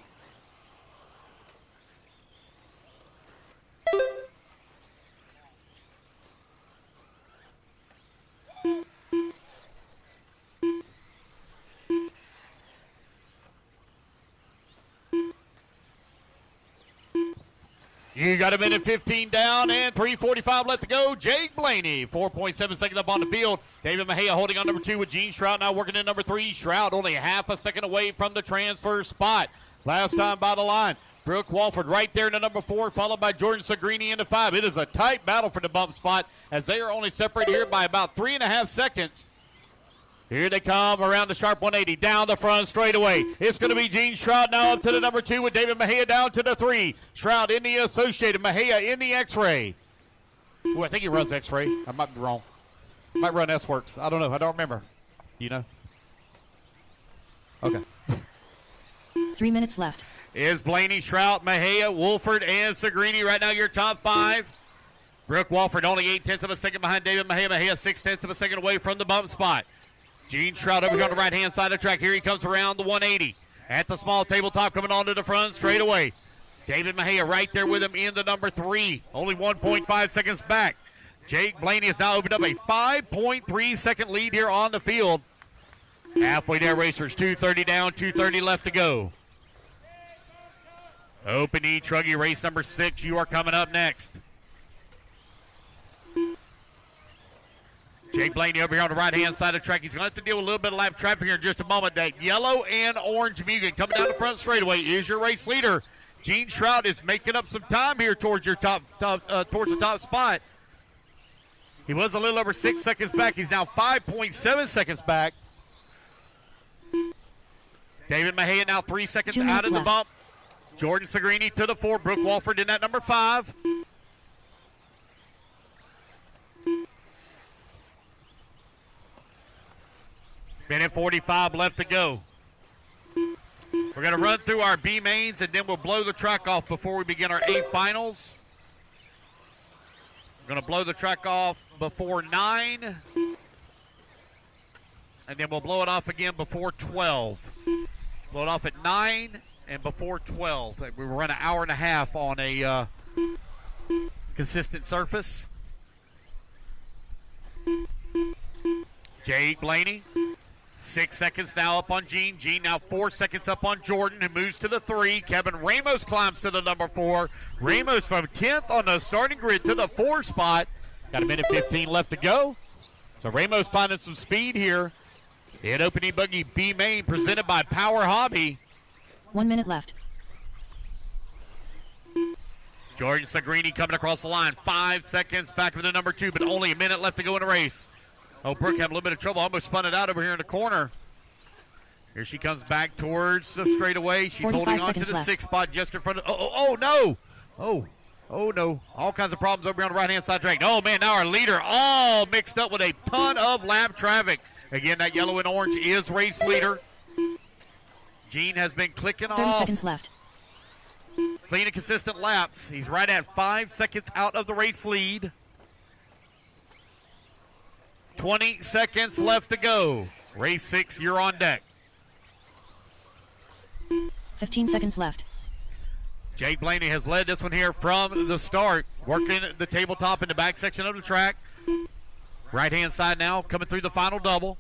You got a minute 15 down and 3:45 left to go. Jake Blaney, 4.7 seconds up on the field. David Mejia holding on number 2 with Gene Shroud now working in number 3. Shroud only half a second away from the transfer spot. Last time by the line. Brooke Walford right there in the number 4, followed by Jordan Segrini in the 5. It is a tight battle for the bump spot as they are only separated here by about 3.5 seconds. Here they come around the sharp 180, down the front straightaway. It's going to be Gene Shroud now up to the number 2 with David Mejia down to the 3. Shroud in the Associated, Mejia in the X-Ray. Oh, I think he runs X-Ray. I might be wrong. Might run S-Works. I don't know. I don't remember. Do you know? Okay. 3 minutes left. Is Blaney, Shroud, Mejia, Wolford, and Segrini right now your top 5. Brooke Walford only 0.8 of a second behind David Mejia. Mejia 0.6 of a second away from the bump spot. Gene Shroud over here on the right-hand side of the track. Here he comes around the 180. At the small tabletop coming onto the front straight away. David Mejia right there with him in the number 3. Only 1.5 seconds back. Jake Blaney has now opened up a 5.3 second lead here on the field. Halfway there, racers. 2:30 down, 2:30 left to go. Open E Truggy race number 6. You are coming up next. Jake Blaney over here on the right-hand side of the track. He's going to have to deal with a little bit of lap traffic here in just a moment. That yellow and orange Mugen coming down the front straightaway is your race leader. Gene Shroud is making up some time here towards your towards the top spot. He was a little over 6 seconds back. He's now 5.7 seconds back. David Mejia now 3 seconds 2 minutes out of the left. bump. Jordan Segrini to the 4. Brooke Walford in that number 5. Minute 45 left to go. We're going to run through our B mains and then we'll blow the track off before we begin our A finals. We're going to blow the track off before 9. And then we'll blow it off again before 12. Blow it off at 9 and before 12. We run an hour and a half on a consistent surface. Jake Blaney, 6 seconds now up on Gene. Gene now 4 seconds up on Jordan, who moves to the 3. Kevin Ramos climbs to the number 4. Ramos from 10th on the starting grid to the 4 spot. Got a minute 15 left to go. So Ramos finding some speed here. In Open E Buggy B main, presented by Power Hobby. 1 minute left. Jordan Sagrini coming across the line. 5 seconds back of the number 2, but only a minute left to go in the race. Oh, Brooke had a little bit of trouble. Almost spun it out over here in the corner. Here she comes back towards the straightaway. She's holding on to the left. 6th spot just in front of. Oh, no. Oh, no. All kinds of problems over here on the right-hand side track. Oh, man, now our leader all mixed up with a ton of lap traffic. Again, that yellow and orange is race leader. Gene has been clicking 30 off. seconds left. Clean and consistent laps. He's right at 5 seconds out of the race lead. 20 seconds left to go. Race 6, you're on deck. 15 seconds left. Jake Blaney has led this one here from the start, working the tabletop in the back section of the track. Right-hand side now, coming through the final double.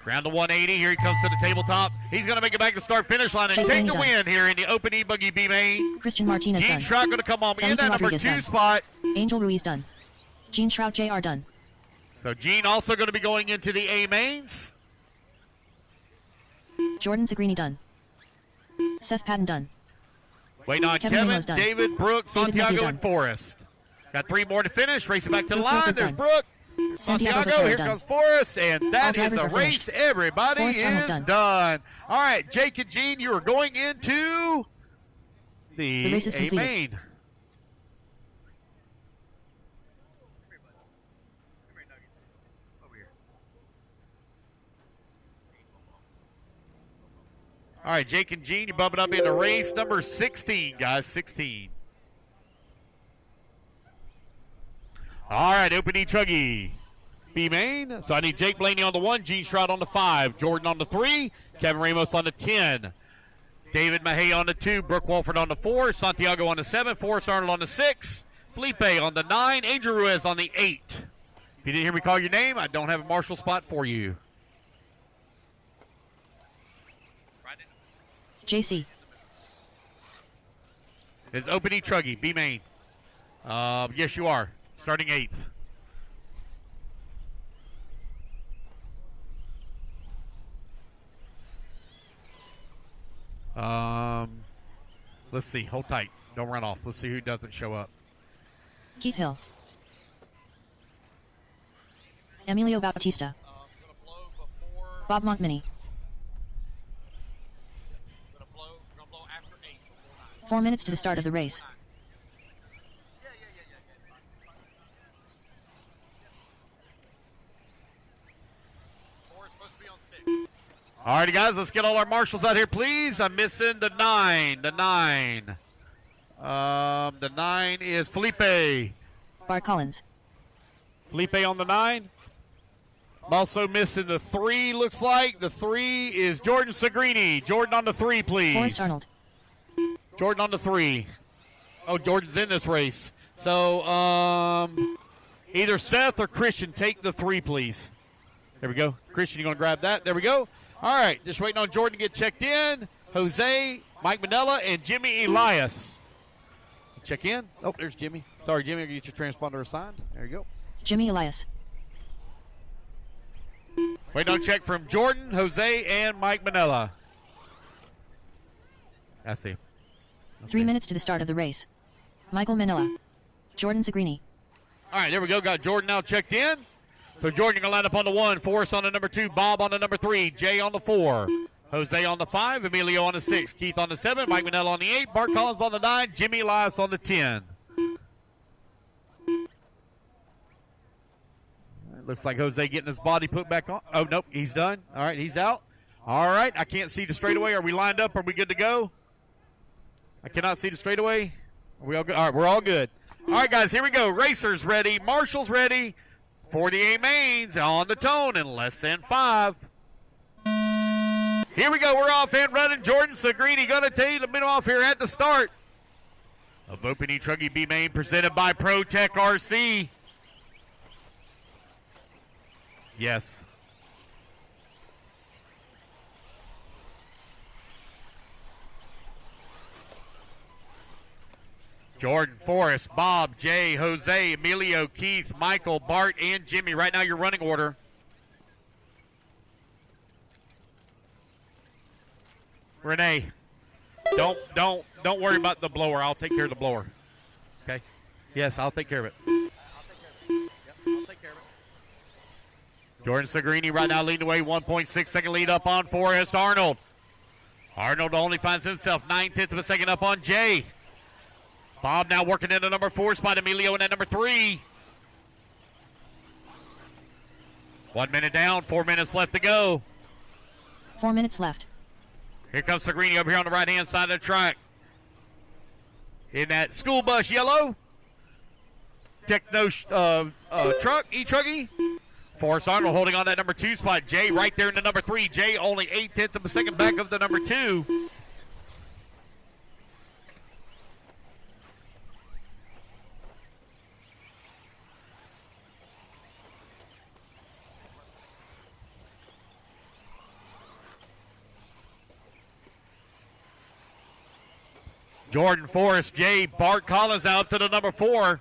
Round to 180, here he comes to the tabletop. He's going to make it back to start-finish line and Jake take the Blaney win here in the Open E Buggy B main. Christian Martinez Gene done. Shroud going to come on in Felipe that number Rodriguez 2 done. spot. Angel Ruiz done. Gene Shroud Jr. done. So Gene also going to be going into the A mains. Jordan Zagrini done. Seth Patton done. Waiting on Kevin Kevin, Ramos done. David, Brooks, David Santiago, Matthew and done. Forrest. Got 3 more to finish. Racing back to the Brooke line. Wilford There's done. Brooke. Santiago Santiago, Butler here done. comes Forrest, and All that is drivers a are race. finished. Everybody Forrest is Arnold done. done. All right, Jake and Gene, you are going into The race is A completed. main. All right, Jake and Gene, you're bumping up into race number 16, guys, 16. All right, Open E Truggy B main. So I need Jake Blaney on the 1, Gene Shroud on the 5, Jordan on the 3, Kevin Ramos on the 10, David Mahay on the 2, Brooke Walford on the 4, Santiago on the 7, Forrest Arnold on the 6, Felipe on the 9, Angel Ruiz on the 8. If you didn't hear me call your name, I don't have a marshal spot for you. JC. It's Open E Truggy B main. Yes, you are. Starting 8th. Let's see. Hold tight. Don't run off. Let's see who doesn't show up. Keith Hill. Emilio Bautista. Bob Montminy. 4 minutes to the start of the race. All righty, guys. Let's get all our marshals out here, please. I'm missing the 9. The 9. The 9 is Felipe. Bart Collins. Felipe on the 9. I'm also missing the 3, looks like. The 3 is Jordan Sagrini. Jordan on the 3, please. Forrest Arnold. Jordan on the 3. Oh, Jordan's in this race. So, either Seth or Christian, take the 3, please. There we go. Christian, you going to grab that? There we go. All right, just waiting on Jordan to get checked in. Jose, Mike Manella, and Jimmy Elias. Check in. Oh, there's Jimmy. Sorry, Jimmy, I'll get your transponder assigned. There you go. Jimmy Elias. Waiting on a check from Jordan, Jose, and Mike Manella. I see. 3 minutes to the start of the race. Michael Manila. Jordan Zagrini. All right, there we go. Got Jordan now checked in. So Jordan going to line up on the 1, Forrest on the number 2, Bob on the number 3, Jay on the 4, Jose on the 5, Emilio on the 6, Keith on the 7, Mike Manella on the 8, Bart Collins on the 9, Jimmy Elias on the 10. It looks like Jose getting his body put back on. Oh, nope, he's done. All right, he's out. All right, I can't see the straightaway. Are we lined up? Are we good to go? I cannot see the straightaway. We all good? All right, we're all good. All right, guys, here we go. Racers ready. Marshals ready. 48 mains on the tone in less than 5. Here we go. We're off and running. Jordan Sagrini going to tell you the middle off here at the start of Open E Truggy B main presented by Pro Tech RC. Yes. Jordan, Forrest, Bob, Jay, Jose, Emilio, Keith, Michael, Bart, and Jimmy. Right now, your running order. Renee, don't worry about the blower. I'll take care of the blower. Okay? Yes, I'll take care of it. I'll take care of it. Jordan Sagrini right now leading the way. 1.6 second lead up on Forrest Arnold. Arnold only finds himself 9/10 of a second up on Jay. Bob now working in the number 4 spot. Emilio in at number 3. 1 minute down. 4 minutes left to go. 4 minutes left. Here comes Sagrini up here on the right-hand side of the track. In that school bus yellow. Techno truck, E Truggy. Forrest Arnold holding on that number 2 spot. Jay right there in the number 3. Jay only 8/10 of a second back of the number 2. Jordan, Forrest, Jay, Bart Collins out to the number 4.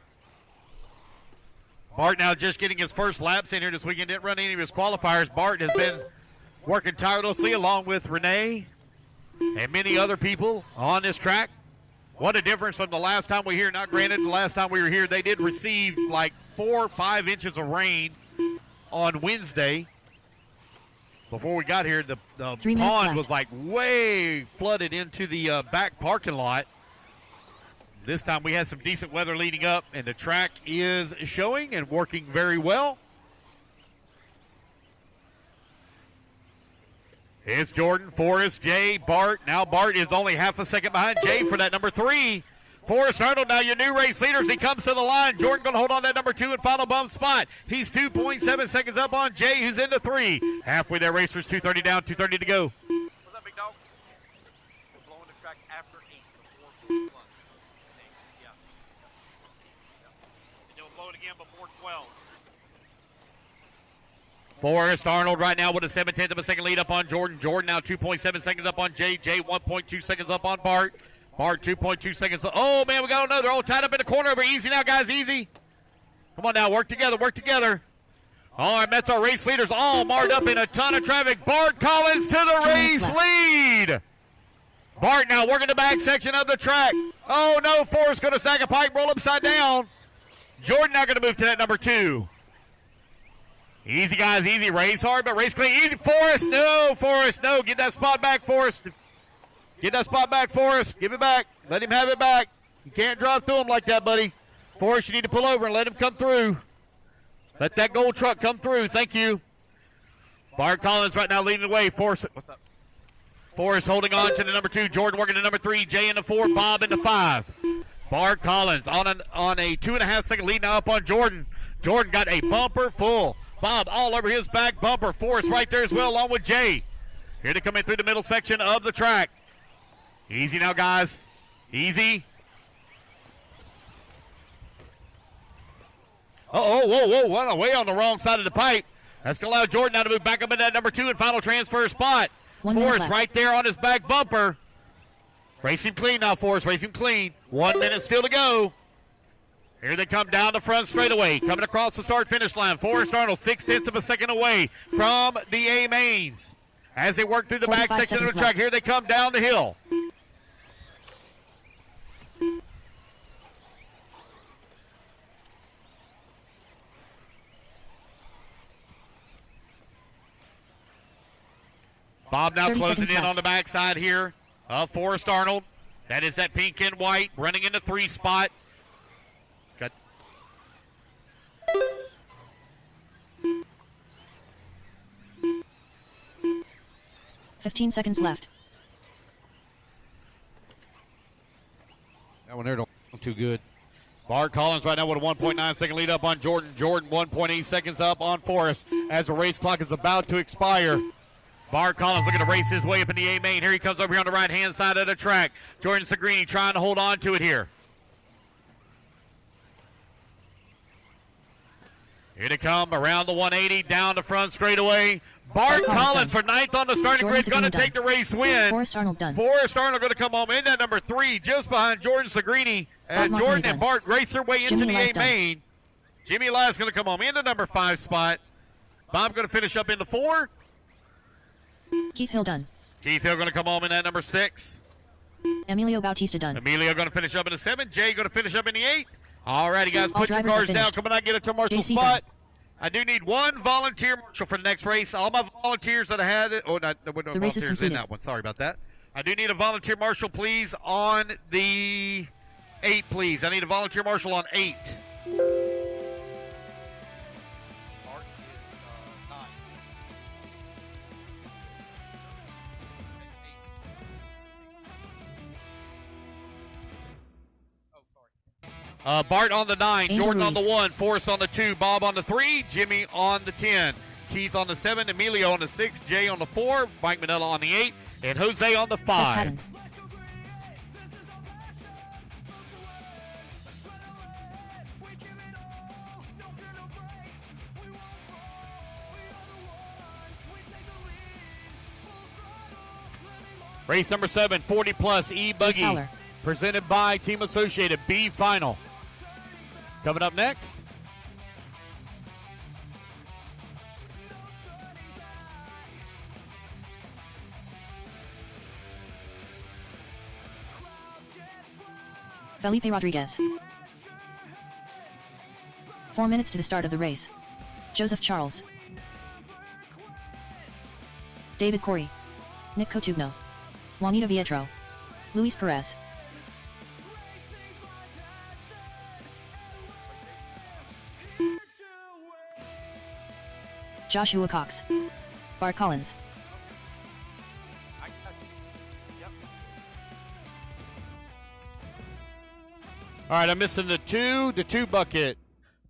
Bart now just getting his first laps in here this weekend. Didn't run any of his qualifiers. Bart has been working tirelessly along with Renee and many other people on this track. What a difference from the last time we were here. Now, granted, the last time we were here, they did receive like 4 or 5 inches of rain on Wednesday. Before we got here, the pond was like way flooded into the back parking lot. This time we had some decent weather leading up, and the track is showing and working very well. Here's Jordan, Forrest, Jay, Bart. Now Bart is only half a second behind Jay for that number 3. Forrest Arnold, now your new race leaders. He comes to the line. Jordan going to hold on that number 2 and final bump spot. He's 2.7 seconds up on Jay, who's into 3. Halfway there, racers. 2:30 down, 2:30 to go. What's up, big dog? We're blowing the track after 8 before 12. Yeah. And then we'll blow it again before 12. Forrest Arnold right now with a 7/10 of a second lead up on Jordan. Jordan now 2.7 seconds up on Jay. Jay 1.2 seconds up on Bart. Bart 2.2 seconds. Oh, man, we got another. All tied up in the corner. But easy now, guys, easy. Come on now, work together, work together. All right, that's our race leaders all marred up in a ton of traffic. Bart Collins to the race lead. Bart now working the back section of the track. Oh, no, Forrest going to stack a pipe, roll upside down. Jordan now going to move to that number 2. Easy, guys, easy. Race hard, but race clean. Easy, Forrest. No, Forrest, no. Get that spot back, Forrest. Get that spot back, Forrest. Give it back. Let him have it back. You can't drive through him like that, buddy. Forrest, you need to pull over and let him come through. Let that gold truck come through. Thank you. Bart Collins right now leading the way. Forrest, what's up? Forrest holding on to the number 2. Jordan working the number 3. Jay in the 4. Bob in the 5. Bart Collins on a 2.5 second lead now up on Jordan. Jordan got a bumper full. Bob all over his back bumper. Forrest right there as well along with Jay. Here to come in through the middle section of the track. Easy now, guys. Easy. Whoa. Went way on the wrong side of the pipe. That's going to allow Jordan now to move back up into that number 2 and final transfer spot. Forrest right there on his back bumper. Race him clean now, Forrest. Race him clean. 1 minute still to go. Here they come down the front straightaway. Coming across the start-finish line. Forrest Arnold 6/10 of a second away from the A mains. As they work through the back section of the track, here they come down the hill. Bob now closing in on the backside here of Forrest Arnold. That is that pink and white running in the 3 spot. Got 15 seconds left. That one there don't too good. Bart Collins right now with a 1.9 second lead up on Jordan. Jordan 1.8 seconds up on Forrest as the race clock is about to expire. Bart Collins looking to race his way up in the A main. Here he comes over here on the right-hand side of the track. Jordan Segrini trying to hold on to it here. Here to come around the 180, down the front straightaway. Bart Collins for 9th on the starting grid, going to take the race win. Forrest Arnold done. Forrest Arnold going to come home in at number 3, just behind Jordan Segrini. And Jordan and Bart race their way into the A main. Jimmy Elias going to come home into number 5 spot. Bob going to finish up in the 4. Keith Hill done. Keith Hill going to come home in at number 6. Emilio Bautista done. Emilio going to finish up in the 7. Jay going to finish up in the 8. All righty, guys, All put your drivers are cars down. finished. Come on out, get it to Marshall JC spot. I do need one volunteer marshal for the next race. All my volunteers that I had it. Oh, not no The race is volunteers in completed. that one. Sorry about that. I do need a volunteer marshal, please, on the 8, please. I need a volunteer marshal on 8. Bart is 9. Oh, sorry. Bart on the 9, Angel Jordan on the Ruiz. 1, Forrest on the 2, Bob on the 3, Jimmy on the 10, Keith on the 7, Emilio on the 6, Jay on the 4, Mike Manella on the 8, and Jose on the Seth 5. Patton. Race number 7, 40 plus E Buggy, Fowler. presented by Team Associated B Final. Coming up next. Felipe Rodriguez. 4 minutes to the start of the race. Joseph Charles. David Corey. Nick Cotugno. Juanito Vietro. Luis Perez. Joshua Cox. Bart Collins. I got you. Yep. All right, I'm missing the 2 bucket.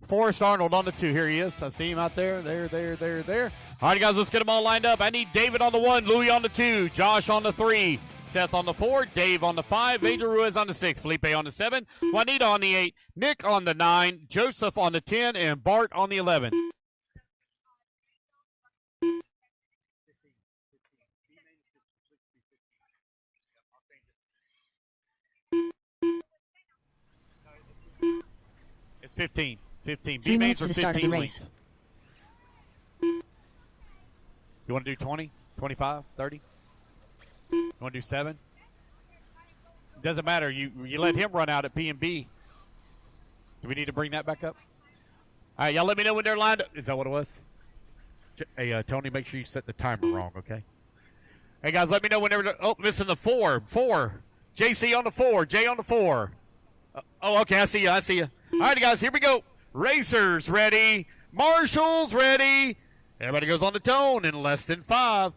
Forrest Arnold on the 2. Here he is. I see him out there. There. All right, guys, let's get them all lined up. I need David on the 1, Louis on the 2, Josh on the 3, Seth on the 4, Dave on the 5, Angel Ruiz on the 6, Felipe on the 7, Juanita on the 8, Nick on the 9, Joseph on the 10, and Bart on the 11. It's 15. 15. 3 minutes to the start of the race. lengths. You want to do 20, 25, 30? You want to do 7? Doesn't matter. You let him run out at P&B. Do we need to bring that back up? All right, y'all let me know when they're lined up. Is that what it was? Hey, Tony, make sure you set the timer wrong, okay? Hey, guys, let me know whenever. Oh, missing the 4. JC on the 4. Jay on the 4. Oh, okay, I see you. All right, guys, here we go. Racers ready. Marshals ready. Everybody goes on the tone in less than 5.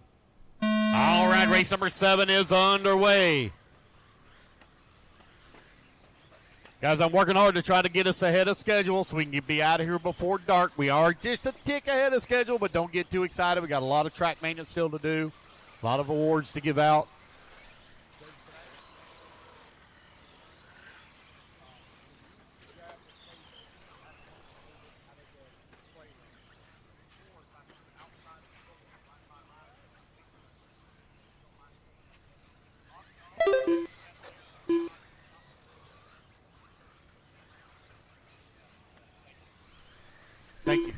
All right, race number 7 is underway. Guys, I'm working hard to try to get us ahead of schedule so we can be out of here before dark. We are just a tick ahead of schedule, but don't get too excited. We got a lot of track maintenance still to do, a lot of awards to give out. Thank you.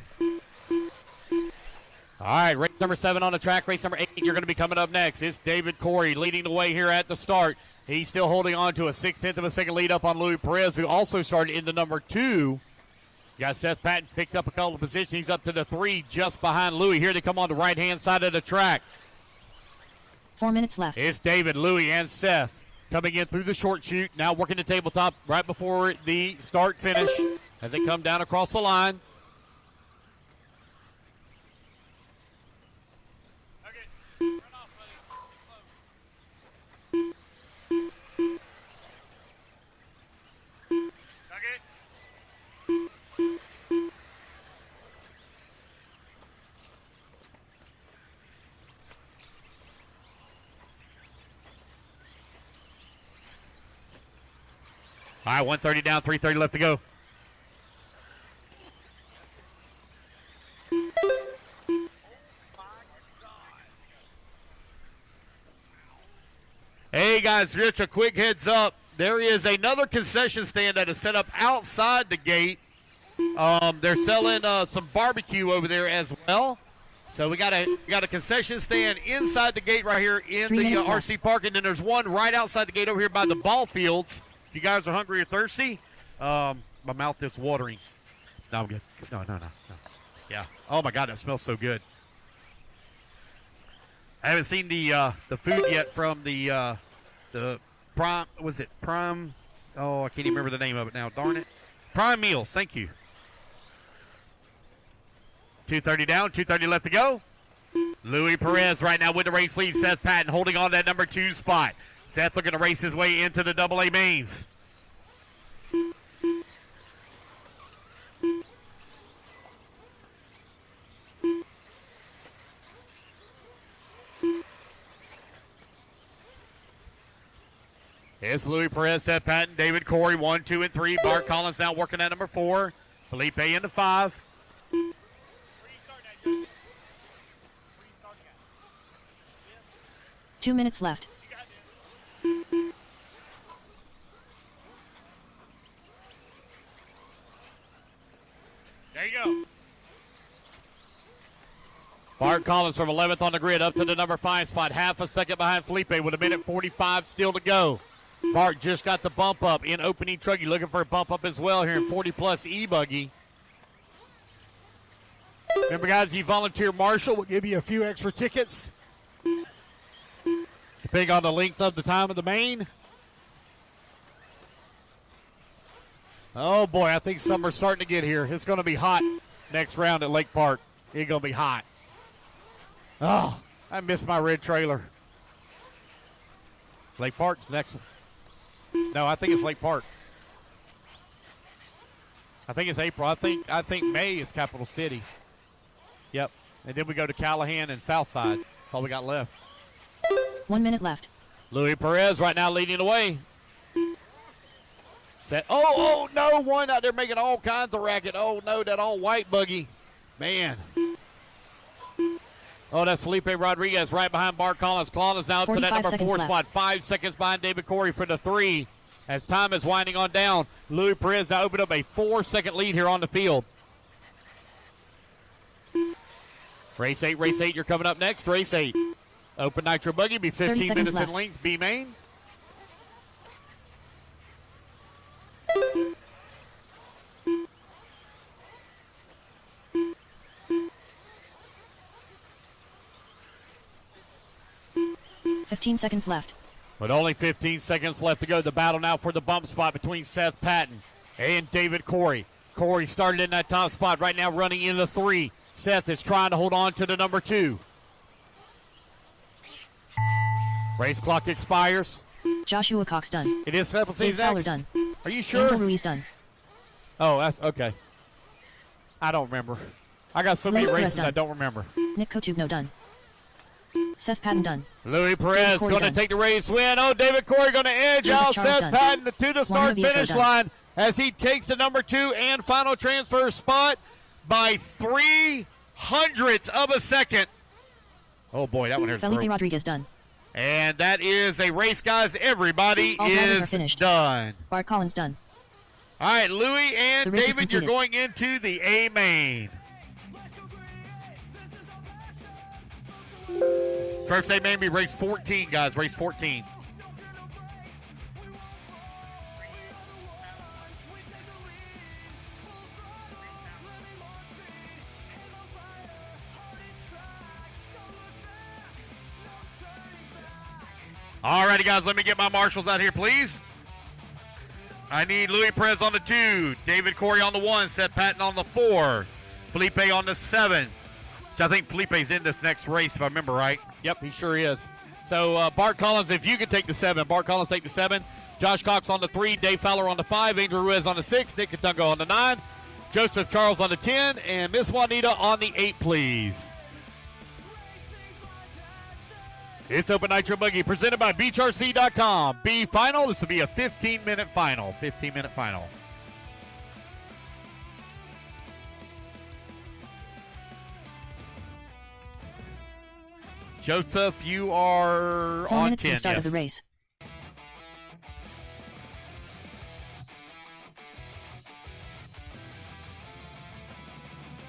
All right, race number 7 on the track. Race number 8, you're going to be coming up next. It's David Corey leading the way here at the start. He's still holding on to a 6/10 of a second lead up on Louis Perez, who also started in the number 2. You got Seth Patton picked up a couple of positions. He's up to the 3 just behind Louis. Here they come on the right-hand side of the track. 4 minutes left. It's David, Louis, and Seth coming in through the short chute. Now working the tabletop right before the start-finish as they come down across the line. All right, 130 down, 330 left to go. Hey guys, just a quick heads up. There is another concession stand that is set up outside the gate. They're selling some barbecue over there as well. So we got a concession stand inside the gate right here in the RC park, and then there's one right outside the gate over here by the ball fields. If you guys are hungry or thirsty, my mouth is watering. No, I'm good. No. Yeah. Oh my God, that smells so good. I haven't seen the food yet from the Prime. Was it Prime? Oh, I can't even remember the name of it now. Darn it. Prime Meals. Thank you. 230 down, 230 left to go. Louis Perez right now with the race lead. Seth Patton holding on that number 2 spot. Seth looking to race his way into the AA mains. It's Louis Perez, Seth Patton, David Corey, 1, 2, and 3. Bart Collins now working at number 4. Felipe into 5. 2 minutes left. There you go. Bart Collins from 11th on the grid up to the number 5 spot. Half a second behind Felipe with 1:45 still to go. Bart just got the bump up in opening Truggy. Looking for a bump up as well here in 40-plus E-Buggy. Remember, guys, if you volunteer marshal, we'll give you a few extra tickets. Depending on the length of the time of the main. Oh, boy, I think summer's starting to get here. It's going to be hot next round at Lake Park. It's going to be hot. Oh, I miss my red trailer. Lake Park's next one. No, I think it's Lake Park. I think it's April. I think May is Capital City. Yep. And then we go to Callahan and Southside. That's all we got left. 1 minute left. Louis Perez right now leading the way. Oh, no, one out there making all kinds of racket. Oh, no, that all white buggy. Man. Oh, that's Felipe Rodriguez right behind Bart Collins. Collins now up to that number 4 spot. 5 seconds behind David Corey for the 3. As time is winding on down, Louis Perez now opened up a 4-second lead here on the field. Race 8, you're coming up next. Race 8. Open Nitro Buggy, be 15 minutes in length. B main. $15 seconds left. With only 15 seconds left to go, the battle now for the bump spot between Seth Patton and David Corey. Corey started in that top spot, right now running in the 3. Seth is trying to hold on to the number 2. Race clock expires. Joshua Cox done. It is Sample Dave Season Fowler X. done. Are you sure? Angel Ruiz done. Oh, that's okay. I don't remember. I got so many Louis Perez races I done. don't remember. Nick Kotubno done. Seth Patton done. Louis Perez Corey going to done. take the race win. Oh, David Corey going to edge David out Charles Seth done. Patton to the start Juan Viejo finish done. line as he takes the number 2 and final transfer spot by 0.03 of a second. Oh boy, that one hurts. Felipe Rodriguez done. And that is a race, guys. Everybody All drivers are is finished. done. Bart Collins done. All right, Louis and The race is David, you're completed. going into the A main. First A main be race 14, guys. Race 14. All righty, guys, let me get my marshals out here, please. I need Louis Perez on the 2, David Corey on the 1, Seth Patton on the 4, Felipe on the 7. So I think Felipe's in this next race, if I remember right. Yep, he sure is. So Bart Collins, if you could take the 7, Bart Collins take the 7. Josh Cox on the 3, Dave Fowler on the 5, Angel Ruiz on the 6, Nick Katungo on the 9, Joseph Charles on the 10, and Miss Juanita on the 8, please. It's Open Nitro Buggy presented by BeachRC.com. B final. This will be a 15-minute final. 15-minute final. Joseph, you are 4 on minutes 10. to the start yes. of the race.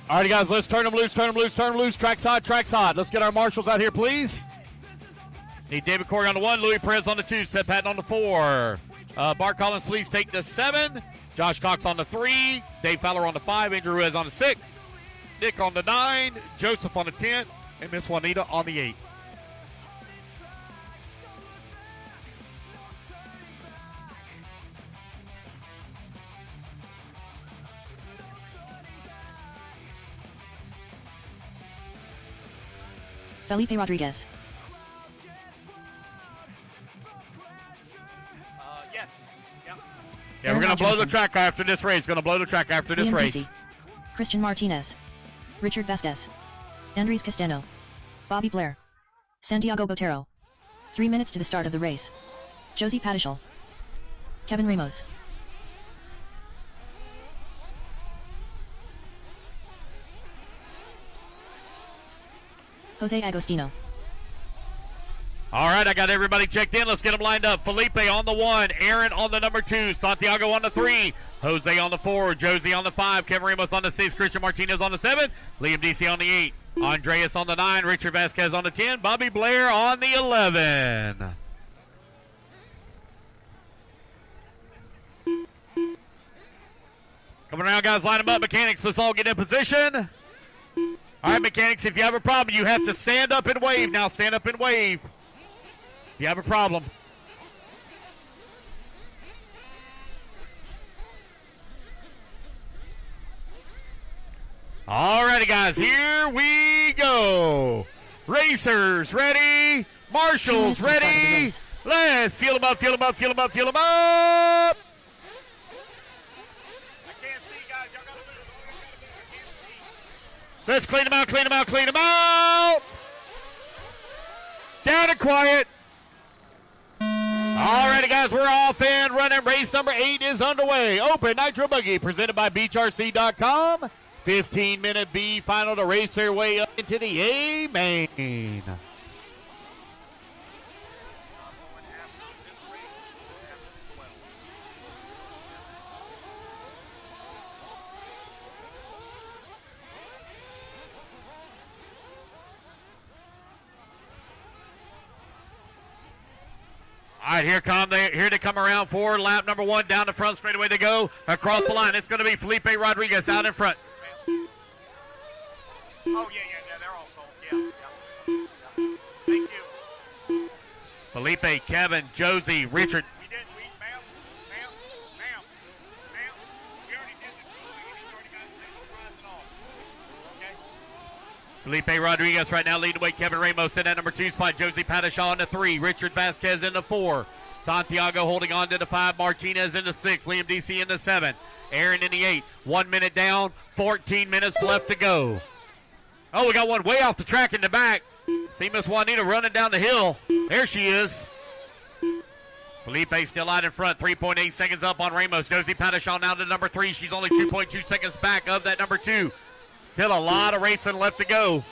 All right, guys, let's turn them loose, turn them loose, turn them loose. Track's hot, track's hot. Let's get our marshals out here, please. Need David Corey on the 1, Louis Perez on the 2, Seth Patton on the 4. Bart Collins, please take the 7. Josh Cox on the 3, Dave Fowler on the 5, Andrew Ruiz on the 6, Nick on the 9, Joseph on the 10, and Miss Juanita on the 8. Felipe Rodriguez. Yes. Yep. Yeah, we're going to blow the track after this race. Going to blow the track after this Ian race. Casey. Christian Martinez. Richard Vasquez. Andres Castano. Bobby Blair. Santiago Botero. 3 minutes to the start of the race. Josie Patischel. Kevin Ramos. Jose Agostino. All right, I got everybody checked in. Let's get them lined up. Felipe on the 1, Aaron on the number 2, Santiago on the 3, Jose on the 4, Josie on the 5, Kevin Ramos on the 6, Christian Martinez on the 7, Liam DC on the 8, Andreas on the 9, Richard Vasquez on the 10, Bobby Blair on the 11. Coming around, guys, line them up. Mechanics, let's all get in position. All right, mechanics, if you have a problem, you have to stand up and wave. Now stand up and wave. If you have a problem. All righty, guys, here we go. Racers ready. Marshals ready. Let's feel them up, feel them up, feel them up, feel them up. Let's clean them out, clean them out, clean them out. Down and quiet. All righty, guys, we're off and running. Race number 8 is underway. Open Nitro Buggy, presented by BeachRC.com. 15-minute B final to race their way up into the A main. All right, here they come around for lap number 1. Down the front straightaway they go. Across the line, it's going to be Felipe Rodriguez out in front. Oh, yeah, they're all sold. Yeah. Thank you. Felipe, Kevin, Josie, Richard. Ma'am. We already did the cruising, and he's already got his prize and all. Okay? Felipe Rodriguez right now leading the way. Kevin Ramos in that number 2 spot. Josie Patischel in the 3. Richard Vasquez in the 4. Santiago holding on to the 5. Martinez in the 6. Liam DC in the 7. Aaron in the 8. 1 minute down. 14 minutes left to go. Oh, we got one way off the track in the back. See Miss Juanita running down the hill. There she is. Felipe still out in front. 3.8 seconds up on Ramos. Josie Patischel now to number 3. She's only 2.2 seconds back of that number 2. Still a lot of racing left to go.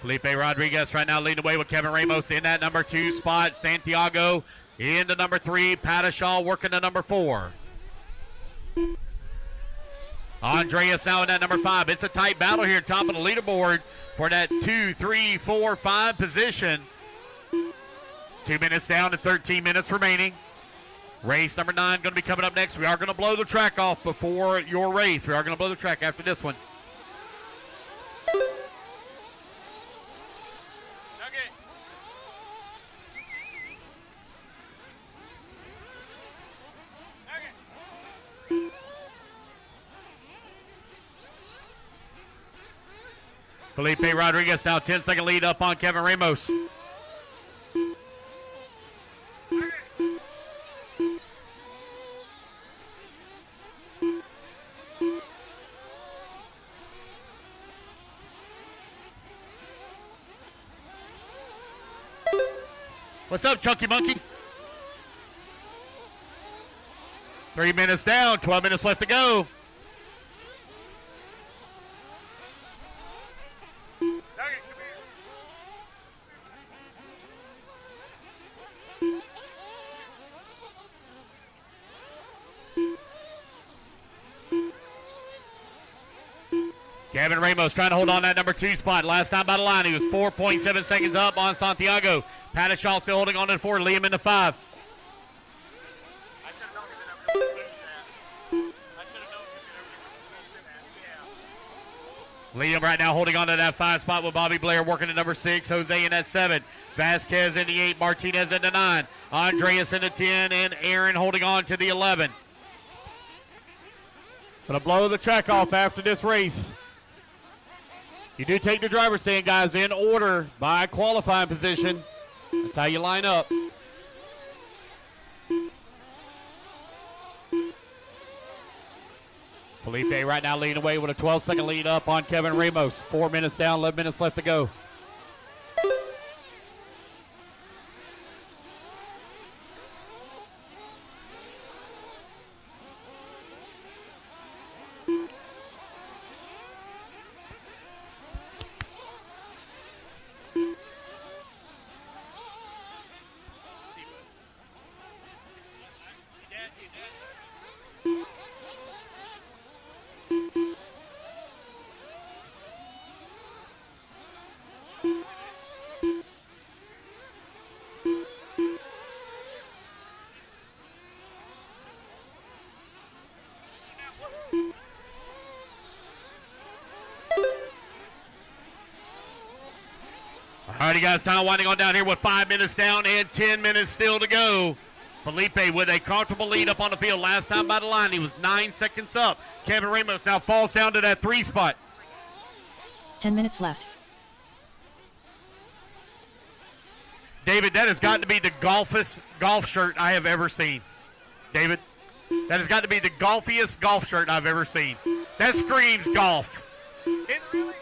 Felipe Rodriguez right now leading the way with Kevin Ramos in that number 2 spot. Santiago into number 3. Patischel working to number 4. Andreas now in that number 5. It's a tight battle here, top of the leaderboard for that 2, 3, 4, 5 position. 2 minutes down to 13 minutes remaining. Race number 9 going to be coming up next. We are going to blow the track off before your race. We are going to blow the track after this one. Felipe Rodriguez now 10-second lead up on Kevin Ramos. What's up, Chunky Monkey? 3 minutes down, 12 minutes left to go. Kevin Ramos trying to hold on that number 2 spot. Last time by the line, he was 4.7 seconds up on Santiago. Padishaw still holding on to 4, Liam in the 5. Liam right now holding on to that 5 spot with Bobby Blair working at number 6, Jose in that 7, Vasquez in the 8, Martinez in the 9, Andreas in the 10, and Aaron holding on to the 11. Gonna blow the track off after this race. You do take the driver's stand, guys, in order by qualifying position. That's how you line up. Felipe right now leading away with a 12-second lead up on Kevin Ramos. 4 minutes down, 11 minutes left to go. All righty, guys, time winding on down here with 5 minutes down and 10 minutes still to go. Felipe with a comfortable lead up on the field. Last time by the line, he was 9 seconds up. Kevin Ramos now falls down to that 3 spot. 10 minutes left. David, that has got to be the golf shirt I have ever seen. David, that has got to be the golfiest golf shirt I've ever seen. That screams golf. It really?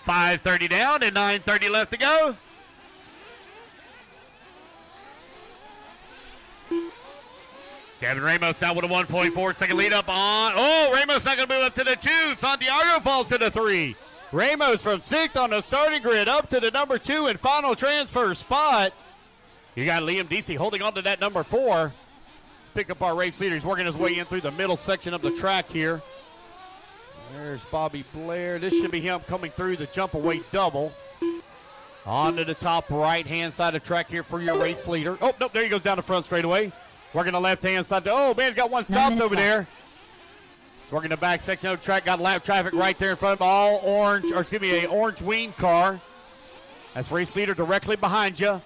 5:30 down and 9:30 left to go. Kevin Ramos now with a 1.4 second lead up on. Oh, Ramos not going to move up to the 2. Santiago falls to the 3. Ramos from 6th on the starting grid up to the number 2 and final transfer spot. You got Liam Deasy holding on to that number 4. Let's pick up our race leader. He's working his way in through the middle section of the track here. There's Bobby Blair. This should be him coming through the jump away double. On to the top right-hand side of the track here for your race leader. Oh, nope, there he goes down the front straightaway. Working the left-hand side. Oh, man, got one stopped over there. Working the back section of the track. Got lap traffic right there in front of all orange, or excuse me, a orange wing car. That's race leader directly behind you.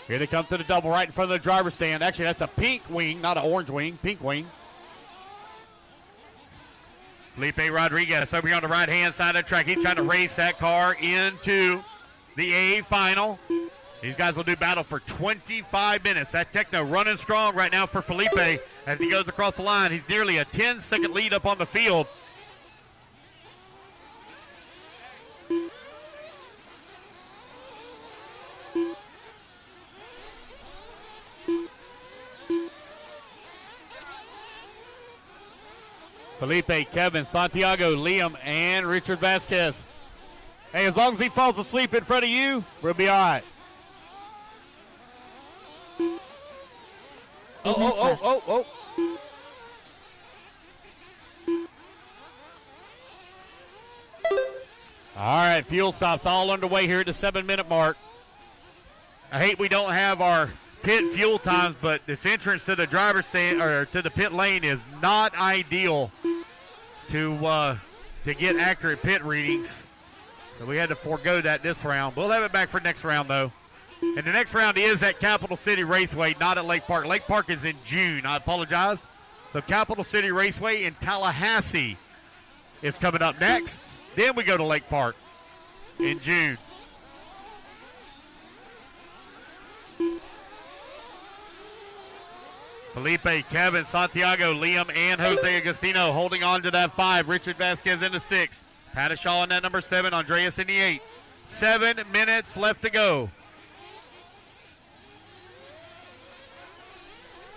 Here they come to the double right in front of the driver's stand. Actually, that's a pink wing, not an orange wing, pink wing. Felipe Rodriguez over here on the right-hand side of the track. He's trying to race that car into the A final. These guys will do battle for 25 minutes. That Techno running strong right now for Felipe as he goes across the line. He's nearly a 10-second lead up on the field. Felipe, Kevin, Santiago, Liam, and Richard Vasquez. Hey, as long as he falls asleep in front of you, we'll be all right. Oh. All right, fuel stops all underway here at the 7-minute mark. I hate we don't have our pit fuel times, but this entrance to the driver's stand or to the pit lane is not ideal to get accurate pit readings. So we had to forego that this round. We'll have it back for next round though. And the next round is at Capital City Raceway, not at Lake Park. Lake Park is in June. I apologize. So Capital City Raceway in Tallahassee is coming up next. Then we go to Lake Park in June. Felipe, Kevin, Santiago, Liam, and Jose Agostino holding on to that 5. Richard Vasquez in the 6. Pattishaw in that number 7. Andreas in the 8. 7 minutes left to go.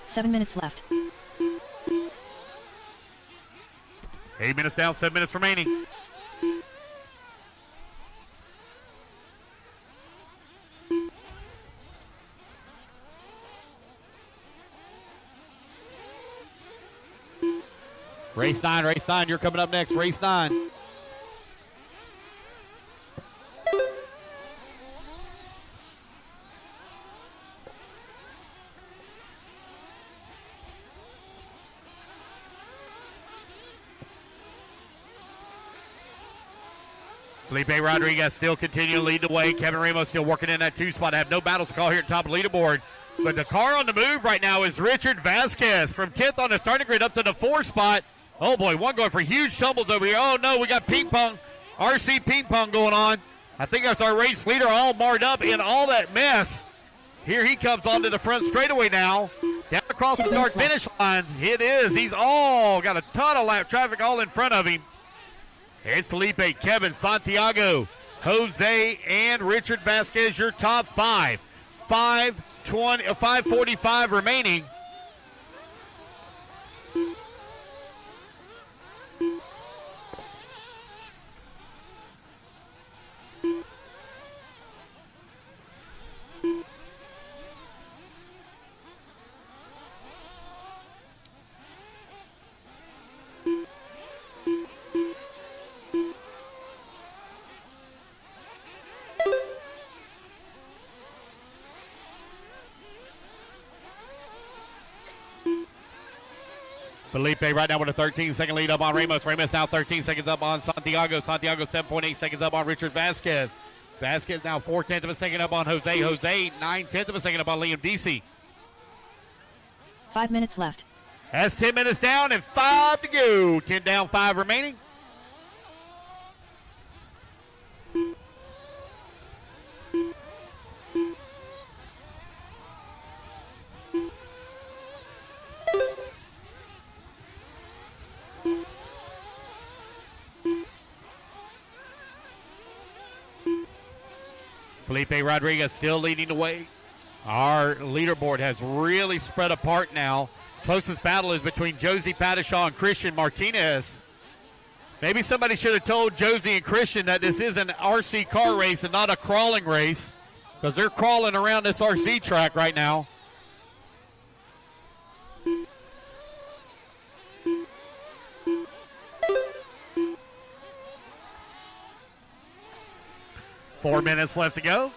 7 minutes left. 8 minutes down, 7 minutes remaining. Race 9, you're coming up next. Race 9. Felipe Rodriguez still continuing to lead the way. Kevin Ramos still working in that 2 spot. I have no battles to call here at the top of the leaderboard. But the car on the move right now is Richard Vasquez from 10th on the starting grid up to the 4 spot. Oh boy, one going for huge tumbles over here. Oh no, we got ping pong, RC ping pong going on. I think that's our race leader all marred up in all that mess. Here he comes onto the front straightaway now. Down across the start finish line. It is. He's all got a ton of lap traffic all in front of him. Here's Felipe, Kevin, Santiago, Jose, and Richard Vasquez, your top 5. 5:45 remaining. Felipe right now with a 13-second lead up on Ramos. Ramos now 13 seconds up on Santiago. Santiago 7.8 seconds up on Richard Vasquez. Vasquez now 4/10 of a second up on Jose. Jose 9/10 of a second up on Liam DC. 5 minutes left. That's 10 minutes down and 5 to go. 10 down, 5 remaining. Felipe Rodriguez still leading the way. Our leaderboard has really spread apart now. Closest battle is between Josie Pattishaw and Christian Martinez. Maybe somebody should have told Josie and Christian that this is an RC car race and not a crawling race, because they're crawling around this RC track right now. Four minutes left to go.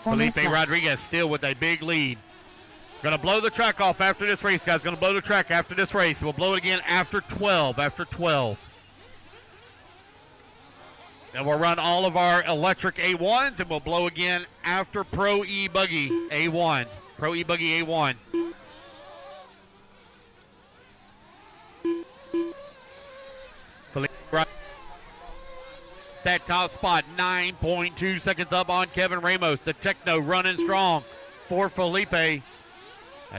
Felipe Rodriguez still with a big lead. Going to blow the track off after this race, guys. Going to blow the track after this race. We'll blow it again after 12. And we'll run all of our electric A1s, and we'll blow again after Pro E Buggy A1. Pro E Buggy A1. That top spot, 9.2 seconds up on Kevin Ramos. The Techno running strong for Felipe as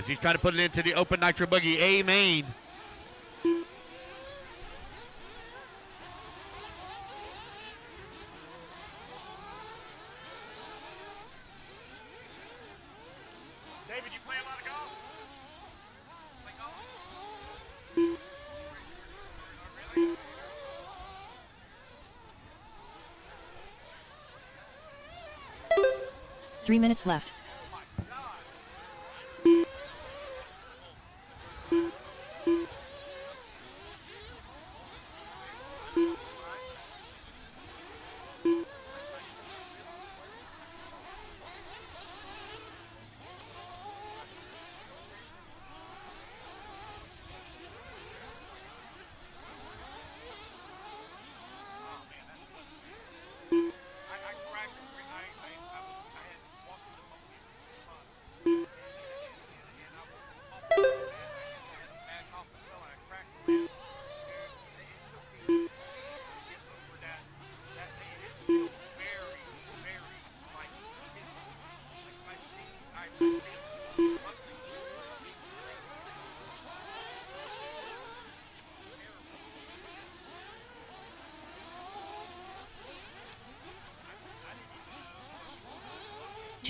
he's trying to put it into the open Nitro Buggy A main. David, you play a lot of golf? Play golf? Really? 3 minutes left.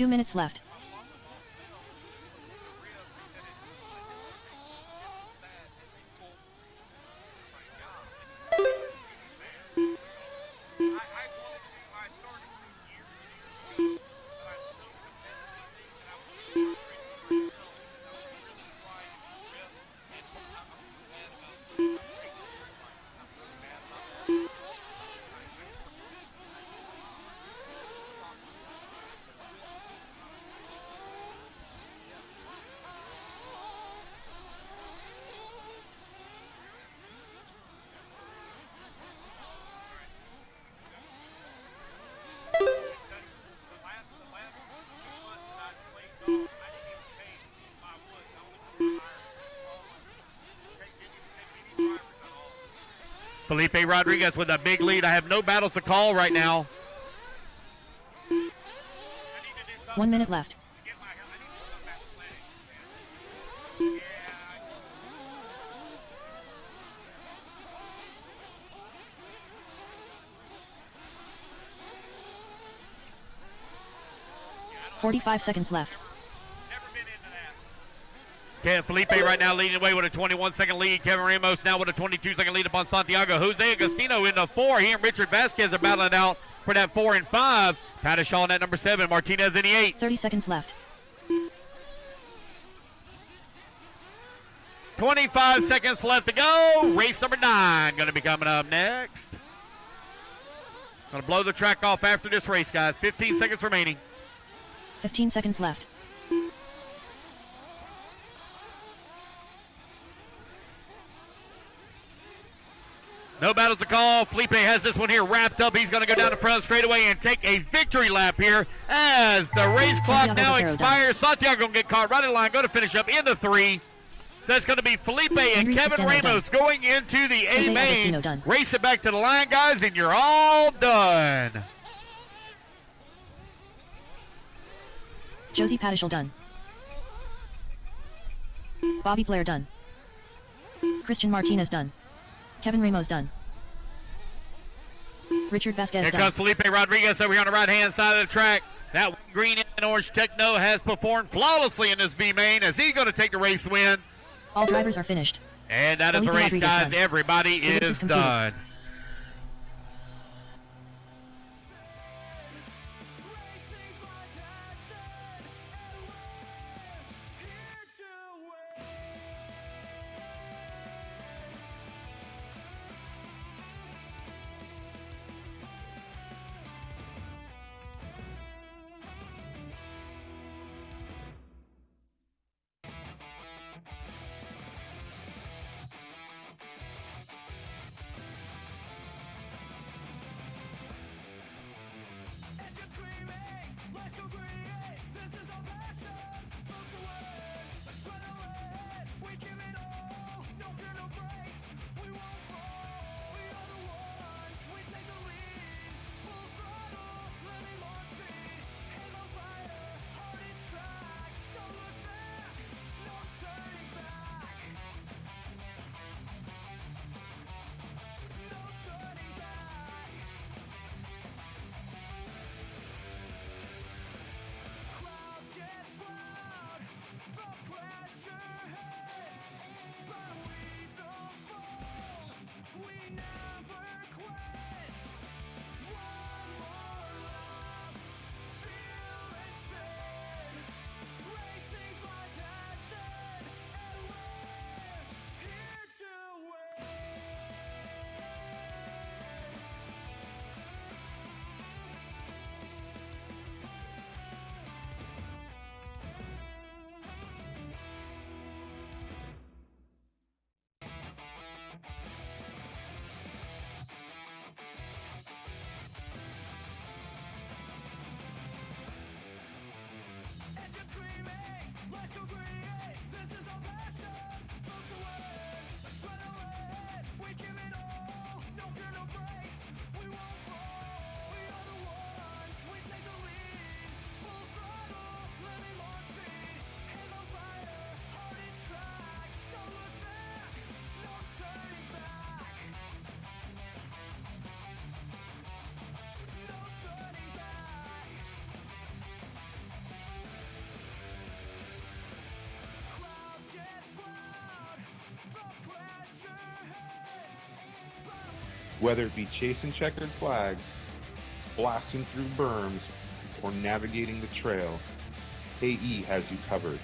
2 minutes left. Felipe Rodriguez with a big lead. I have no battles to call right now. 1 minute left. $45 seconds left. Felipe right now leading the way with a 21-second lead. Kevin Ramos now with a 22-second lead upon Santiago. Jose Agostino into 4. He and Richard Vasquez are battling out for that 4 and 5. Padishaw in that number 7. Martinez in the 8. 30 seconds left. 25 seconds left to go. Race number 9 going to be coming up next. Going to blow the track off after this race, guys. 15 seconds remaining. 15 seconds left. No battles to call. Felipe has this one here wrapped up. He's going to go down the front straightaway and take a victory lap here as the race clock now expires. Santiago going to get caught right in line. Going to finish up in the 3. So it's going to be Felipe and Kevin Ramos going into the A main. Race it back to the line, guys, and you're all done. Josie Padishal done. Bobby Blair done. Christian Martinez done. Kevin Ramos done. Richard Vasquez Here done. comes Felipe Rodriguez over here on the right-hand side of the track. That green and orange Techno has performed flawlessly in this B main as he's going to take the race win. All drivers are finished. And that is the race, guys. Done. Everybody is done. Whether it be chasing checkered flags, blasting through berms, or navigating the trail, AE has you covered.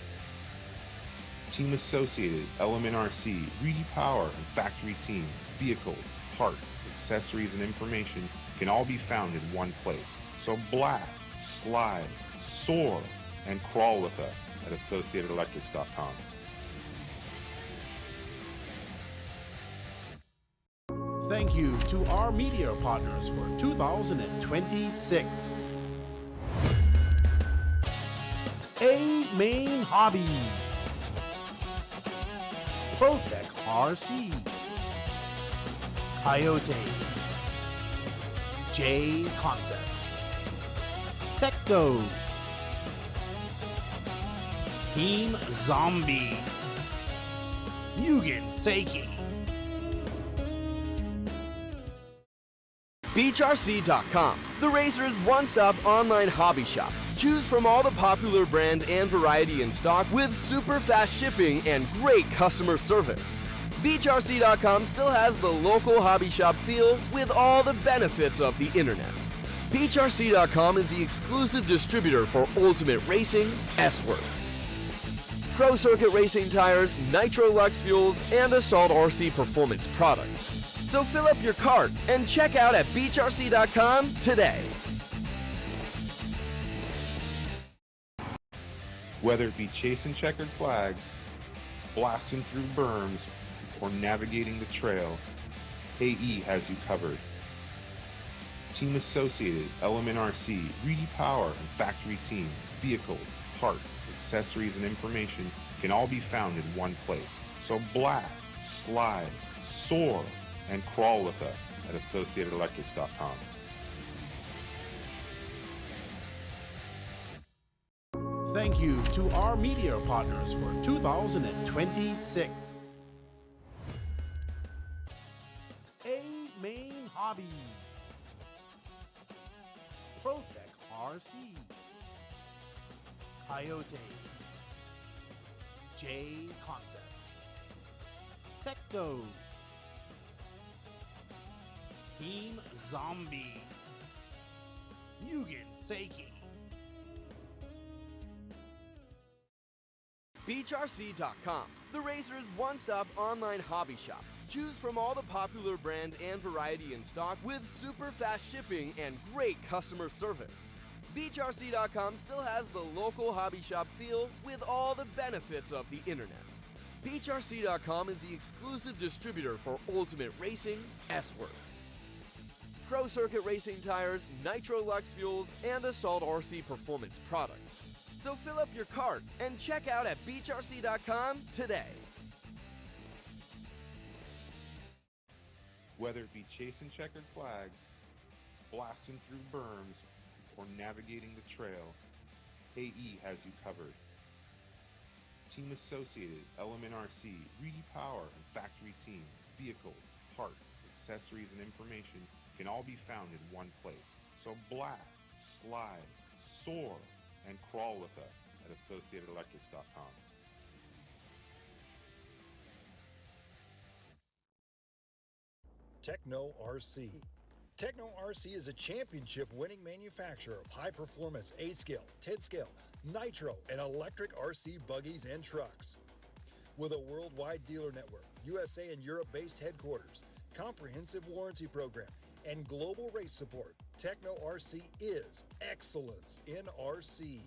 Team Associated, Element RC, Reedy Power, and Factory Team, vehicles, parts, accessories, and information can all be found in one place. So blast, slide, soar, and crawl with us at AssociatedElectrics.com. Thank you to our media partners for 2026. A Main Hobbies, Protec RC, Coyote, J Concepts, Techno, Team Zombie, Mugen Seiki, BeachRC.com, the racer's one-stop online hobby shop. Choose from all the popular brand and variety in stock with super fast shipping and great customer service. BeachRC.com still has the local hobby shop feel with all the benefits of the internet. BeachRC.com is the exclusive distributor for Ultimate Racing, S-Works, Pro Circuit Racing tires, Nitro Lux fuels, and Assault RC performance products. So fill up your cart and check out at BeachRC.com today. Whether it be chasing checkered flags, blasting through berms, or navigating the trail, AE has you covered. Team Associated, Element RC, Reedy Power, and Factory Team, vehicles, parts, accessories, and information can all be found in one place. So blast, slide, soar, and crawl with us at AssociatedElectrics.com. Thank you to our media partners for 2026. A Main Hobbies, Protec RC, Coyote, J Concepts, Techno, Team Zombie, Mugen Seiki, BeachRC.com, the racer's one-stop online hobby shop. Choose from all the popular brand and variety in stock with super fast shipping and great customer service. BeachRC.com still has the local hobby shop feel with all the benefits of the internet. BeachRC.com is the exclusive distributor for Ultimate Racing, S-Works, Pro Circuit Racing tires, Nitro Lux fuels, and Assault RC performance products. So fill up your cart and check out at BeachRC.com today. Whether it be chasing checkered flags, blasting through berms, or navigating the trail, AE has you covered. Team Associated, Element RC, Reedy Power, and Factory Team, vehicles, parts, accessories, and information can all be found in one place. So blast, slide, soar, and crawl with us at AssociatedElectrics.com. Techno RC. Techno RC is a championship-winning manufacturer of high-performance 8-scale, 10-scale, nitro, and electric RC buggies and trucks. With a worldwide dealer network, USA and Europe-based headquarters, comprehensive warranty program, and global race support, Techno RC is excellence in RC.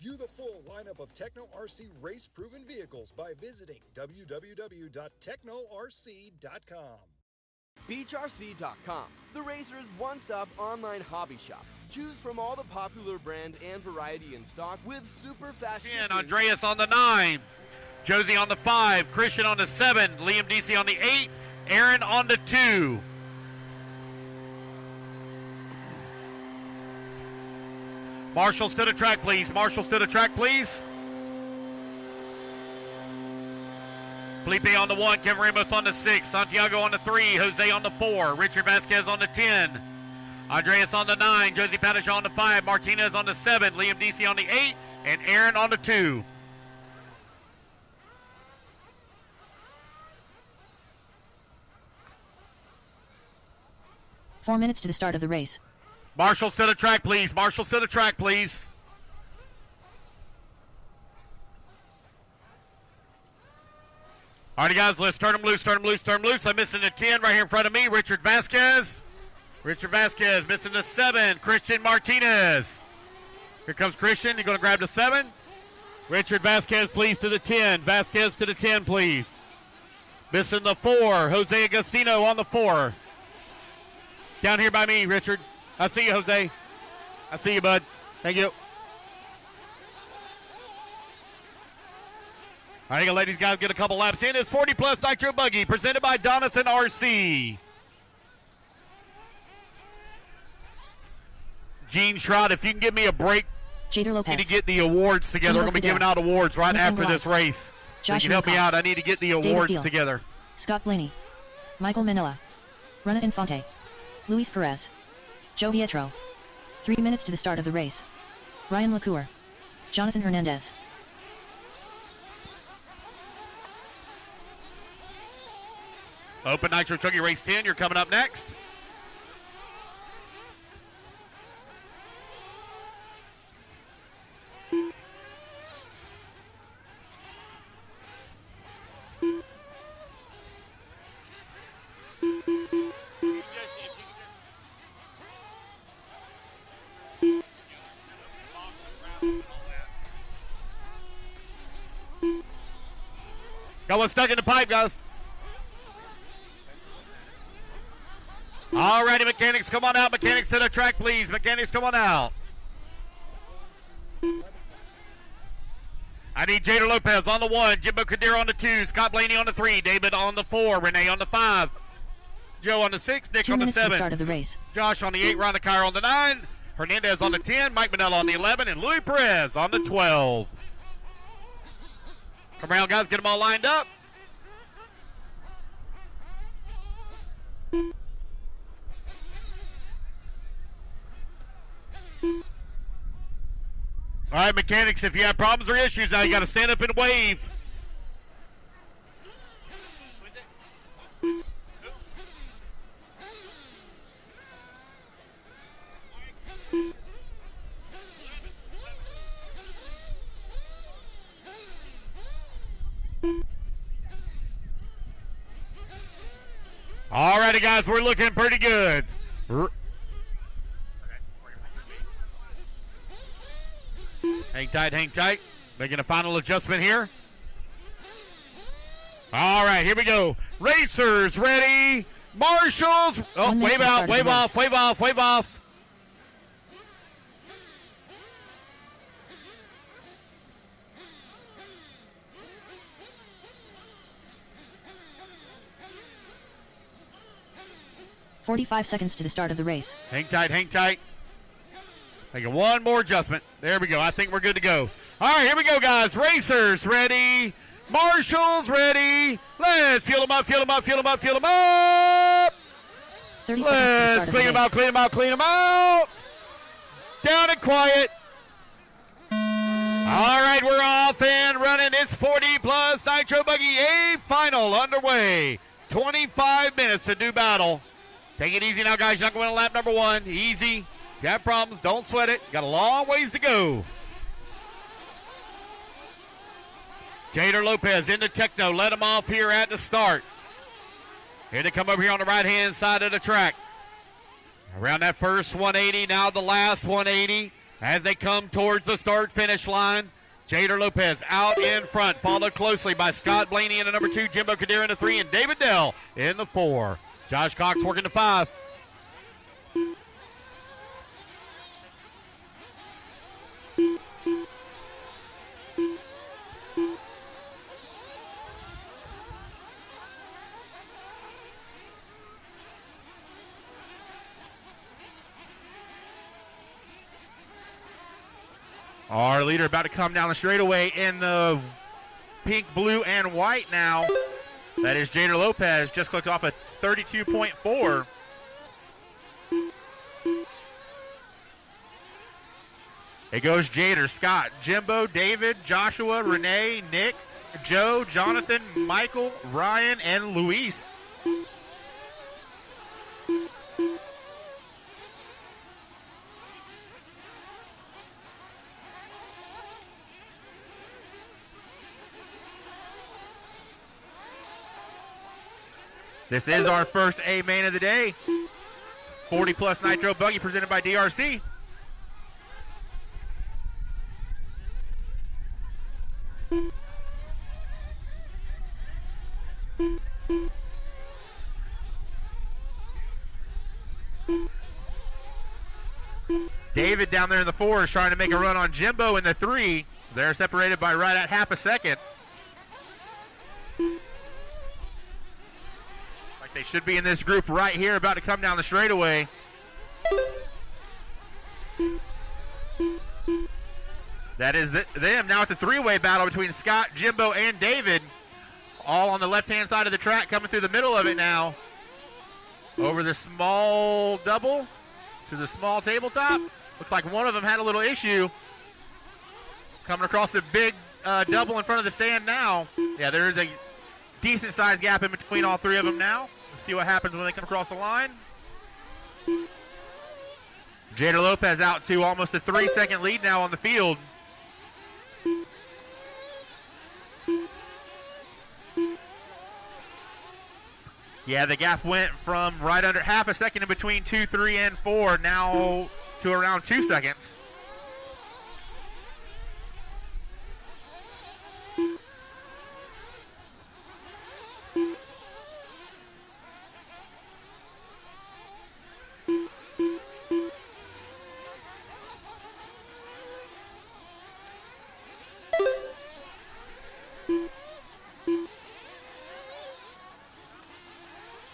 View the full lineup of Techno RC race-proven vehicles by visiting www.technorc.com. BeachRC.com, the racer's one-stop online hobby shop. Choose from all the popular brand and variety in stock with super fast shipping. Andreas on the 9, Josie on the 5, Christian on the 7, Liam DC on the 8, Aaron on the 2. Marshals to the track, please. Marshals to the track, please. Felipe on the 1, Kevin Ramos on the 6, Santiago on the 3, Jose on the 4, Richard Vasquez on the 10, Andreas on the 9, Josie Padishaw on the 5, Martinez on the 7, Liam DC on the 8, and Aaron on the 2. 4 minutes to the start of the race. Marshals to the track, please. Marshals to the track, please. All right, guys, let's turn them loose, turn them loose, turn them loose. I'm missing the 10 right here in front of me, Richard Vasquez. Richard Vasquez missing the 7, Christian Martinez. Here comes Christian. You're going to grab the 7. Richard Vasquez, please, to the 10. Vasquez to the 10, please. Missing the 4, Jose Agostino on the 4. Down here by me, Richard. I see you, Jose. I see you, bud. Thank you. All right, gonna let these guys get a couple laps in. It's 40 Plus Nitro Buggy, presented by Donathan RC. Gene Schrott, if you can give me a break, Jader Lopez. I need to get the awards together. We're going to be giving out awards right Nick after Ross. this race. Josh So you can help me Wilcox. out. I need to get the David awards Deal. together. Scott Blaney. Michael Manila. Runa Infante. Luis Perez. Joe Vietro. 3 minutes to the start of the race. Ryan LaCour. Jonathan Hernandez. Open Nitro Truggy Race 10, you're coming up next. Got one stuck in the pipe, guys. All righty, mechanics, come on out. Mechanics to the track, please. Mechanics, come on out. I need Jader Lopez on the 1, Jimbo Kadir on the 2, Scott Blaney on the 3, David on the 4, Renee on the 5, Joe on the 6, Nick 2 on the minutes to the 7, start of the race. Josh on the 8, Ron Kyer on the 9, Hernandez on the 10, Mike Manella on the 11, and Louis Perez on the 12. Come around, guys, get them all lined up. All right, mechanics, if you have problems or issues now, you got to stand up and wave. All righty, guys, we're looking pretty good. Hang tight, hang tight. Making a final adjustment here. All right, here we go. Racers ready. Marshals. Oh, 1 minute wave to the out, start of wave the off, race. wave off, wave off. "45 seconds to the start of the race. Hang tight, hang tight. Making one more adjustment. There we go. I think we're good to go. All right, here we go, guys. Racers ready. Marshals ready. Let's fuel them up, fuel them up, fuel them up, fuel them up. 30 seconds to the Let's start of the clean them race. out, clean them out, clean them out. Down and quiet. All right, we're off and running. It's 40 Plus Nitro Buggy A final underway. 25 minutes to do battle. Take it easy now, guys. You're not going to lap number 1. Easy. If you have problems, don't sweat it. Got a long ways to go. Jader Lopez into Techno. Let him off here at the start. Here they come over here on the right-hand side of the track. Around that first 180, now the last 180. As they come towards the start-finish line, Jader Lopez out in front, followed closely by Scott Blaney in the number 2, Jimbo Kadir in the 3, and David Dell in the 4. Josh Cox working the 5. Our leader about to come down the straightaway in the pink, blue, and white now. That is Jader Lopez. Just clicked off a 32.4. It goes Jader, Scott, Jimbo, David, Joshua, Renee, Nick, Joe, Jonathan, Michael, Ryan, and Luis. This is our first A main of the day. 40 plus Nitro Buggy presented by DRC. David down there in the 4 is trying to make a run on Jimbo in the 3. They're separated by right at half a second. Like they should be in this group right here, about to come down the straightaway. That is them. Now it's a 3-way battle between Scott, Jimbo, and David. All on the left-hand side of the track, coming through the middle of it now. Over the small double to the small tabletop. Looks like one of them had a little issue. Coming across the big double in front of the stand now. Yeah, there is a decent-sized gap in between all 3 of them now. We'll see what happens when they come across the line. Jader Lopez out to almost a 3-second lead now on the field. Yeah, the gap went from right under half a second in between 2, 3, and 4, now to around 2 seconds.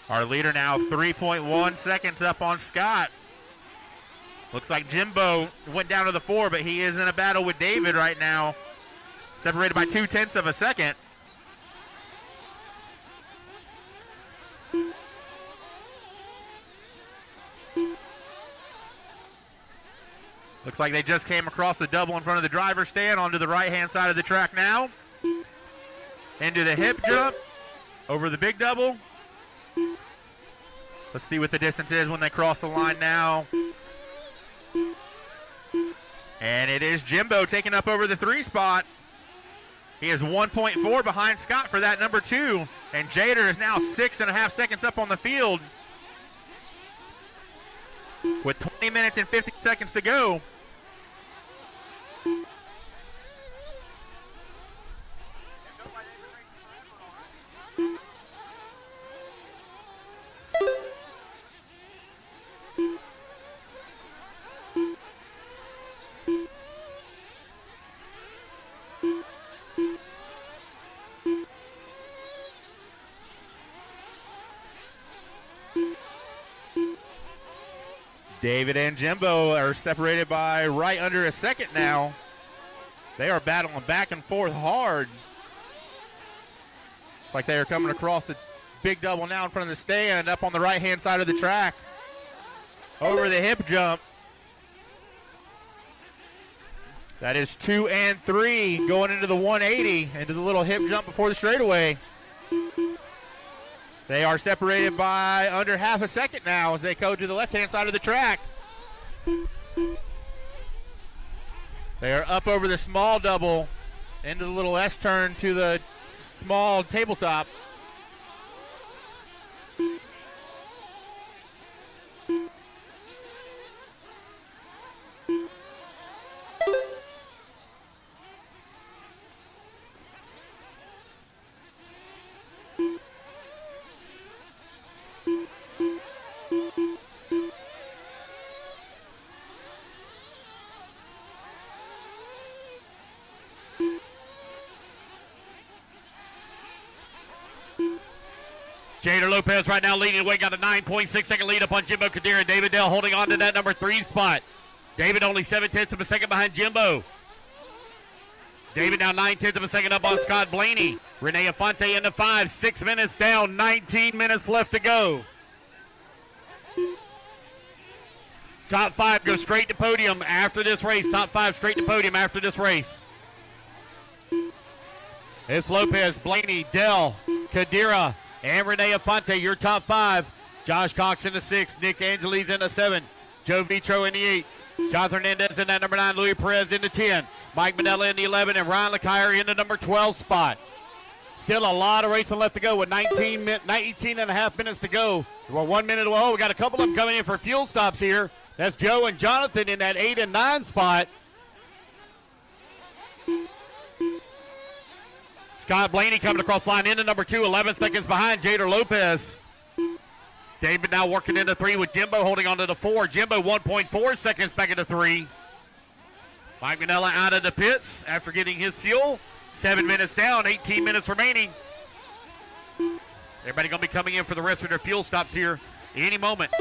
Our leader now 3.1 seconds up on Scott. Looks like Jimbo went down to the 4, but he is in a battle with David right now. Separated by 0.2 of a second. Looks like they just came across the double in front of the driver's stand onto the right-hand side of the track now. Into the hip jump. Over the big double. Let's see what the distance is when they cross the line now. And it is Jimbo taking up over the 3 spot. He is 1.4 behind Scott for that number 2. And Jader is now 6.5 seconds up on the field. With 20 minutes and 50 seconds to go. David and Jimbo are separated by right under a second now. They are battling back and forth hard. It's like they are coming across the big double now in front of the stand, up on the right-hand side of the track. Over the hip jump. That is 2 and 3 going into the 180, into the little hip jump before the straightaway. They are separated by under half a second now as they go to the left-hand side of the track. They are up over the small double into the little S-turn to the small tabletop. Jader Lopez right now leading the way, got a 9.6 second lead up on Jimbo Kadira. David Dell holding on to that number 3 spot. David only 0.7 of a second behind Jimbo. David now 0.9 of a second up on Scott Blaney. Renee Afonte in the 5, 6 minutes down, 19 minutes left to go. Top 5 go straight to podium after this race. Top 5 straight to podium after this race. It's Lopez, Blaney, Dell, Kadira, and Renee Afonte, your top 5. Josh Cox in the 6, Nick Angeles in the 7, Joe Vitro in the 8, Jonathan Hernandez in that number 9, Louis Perez in the 10, Mike Manella in the 11, and Ryan LeCaire in the number 12 spot. Still a lot of racing left to go with 19 and a half minutes to go. We're 1 minute away. We got a couple of them coming in for fuel stops here. That's Joe and Jonathan in that 8 and 9 spot. Scott Blaney coming across the line into number 2, 11 seconds behind Jader Lopez. David now working into 3 with Jimbo holding on to the 4. Jimbo 1.4 seconds back into 3. Mike Manella out of the pits after getting his fuel. 7 minutes down, 18 minutes remaining. Everybody going to be coming in for the rest of their fuel stops here any moment.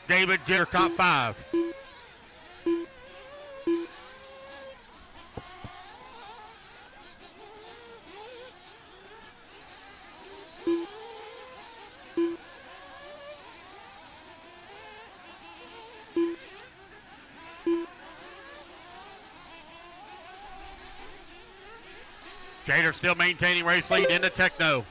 David Jitter, top 5. Jader still maintaining race lead into Techno.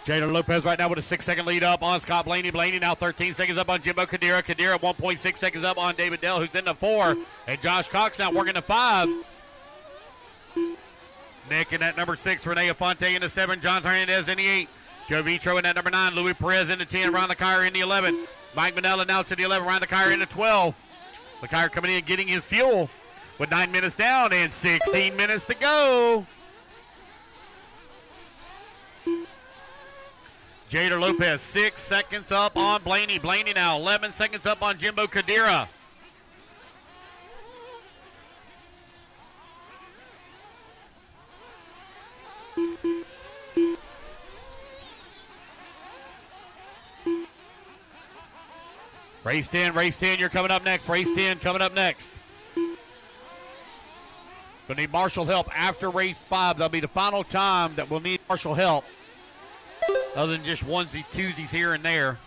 Jader Lopez right now with a 6-second lead up on Scott Blaney. Blaney now 13 seconds up on Jimbo Kadira. Kadira 1.6 seconds up on David Dell, who's in the 4. And Josh Cox now working the 5. Nick in that number 6. Renee Afonte in the 7. John Hernandez in the 8. Joe Vitro in that number 9. Louis Perez in the 10. Ron LeCaire in the 11. Mike Manella now to the 11. Ron LeCaire in the 12. LeCaire coming in and getting his fuel with 9 minutes down and 16 minutes to go. Jader Lopez 6 seconds up on Blaney. Blaney now 11 seconds up on Jimbo Kadira. Race 10, you're coming up next. Race 10 coming up next. We'll need Marshall help after race 5. That'll be the final time that we'll need Marshall help. Other than just onesies, twosies here and there.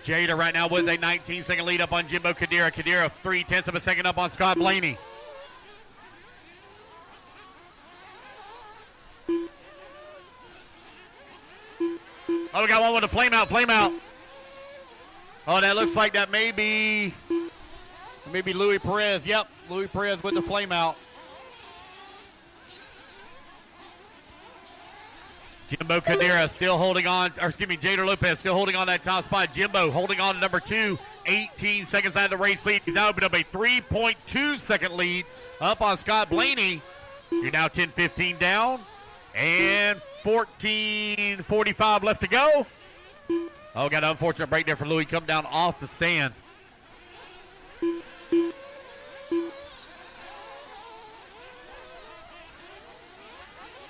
Jada right now with a 19-second lead up on Jimbo Kadira. Kadira 0.3 of a second up on Scott Blaney. Oh, we got one with a flame out. Oh, that looks like that may be Louis Perez. Yep, Louis Perez with the flame out. Jimbo Kadira still holding on, Jader Lopez still holding on that top spot. Jimbo holding on to number 2, 18 seconds out of the race lead. He's now opened up a 3.2 second lead up on Scott Blaney. You're now 10:15 down and 14:45 left to go. Oh, got an unfortunate break there for Louis. Come down off the stand.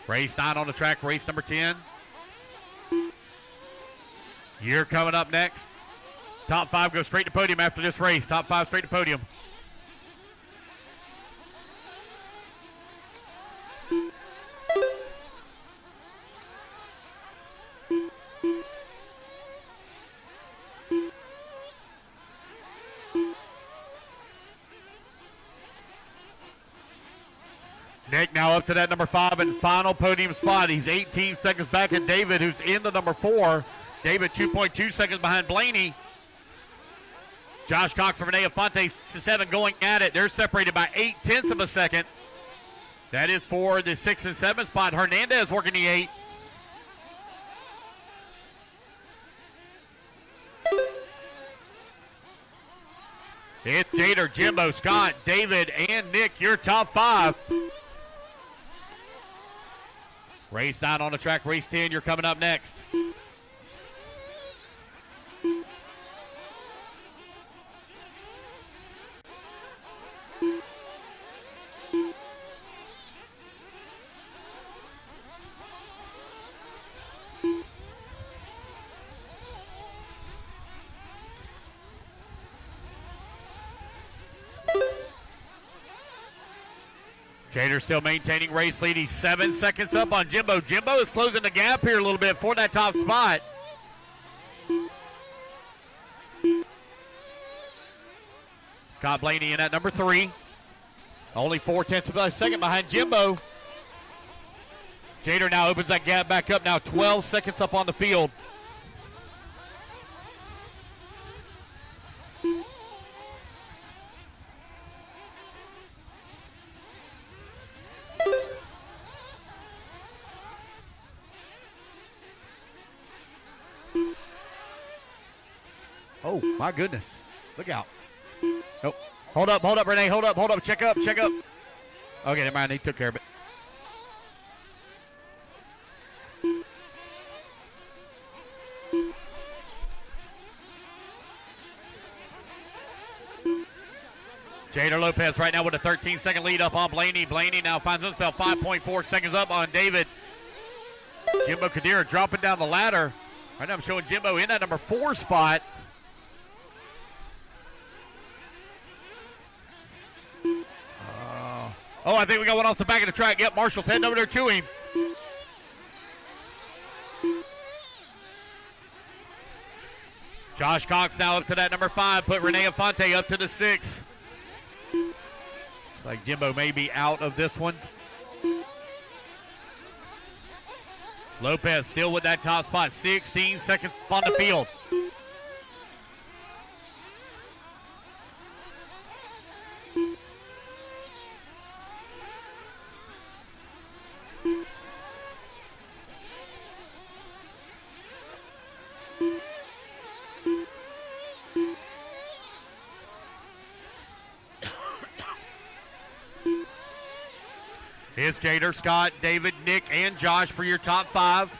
Race 9 on the track, race number 10. You're coming up next. Top 5 go straight to podium after this race. Top 5 straight to podium. Nick now up to that number 5 and final podium spot. He's 18 seconds back at David, who's in the number 4. David 2.2 seconds behind Blaney. Josh Cox and Renee Afonte 7 going at it. They're separated by 0.8 of a second. That is for the 6 and 7 spot. Hernandez working the 8. It's Jader, Jimbo, Scott, David, and Nick, your top 5. Race 9 on the track. Race 10, you're coming up next. Jader still maintaining race lead. He's 7 seconds up on Jimbo. Jimbo is closing the gap here a little bit for that top spot. Scott Blaney in at number 3. Only 4/10 of a second behind Jimbo. Jader now opens that gap back up. Now 12 seconds up on the field. Oh, my goodness. Look out. Oh, hold up, Renee. Hold up. Check up. Okay, never mind. He took care of it. Jader Lopez right now with a 13-second lead up on Blaney. Blaney now finds himself 5.4 seconds up on David. Jimbo Kadira dropping down the ladder. Right now I'm showing Jimbo in that number 4 spot. Oh, I think we got one off the back of the track. Yep, Marshall's heading over there to him. Josh Cox now up to that number 5. Put Renee Infante up to the 6. Like Jimbo may be out of this one. Lopez still with that top spot. 16 seconds on the field. Here's Jader, Scott, David, Nick, and Josh for your top 5.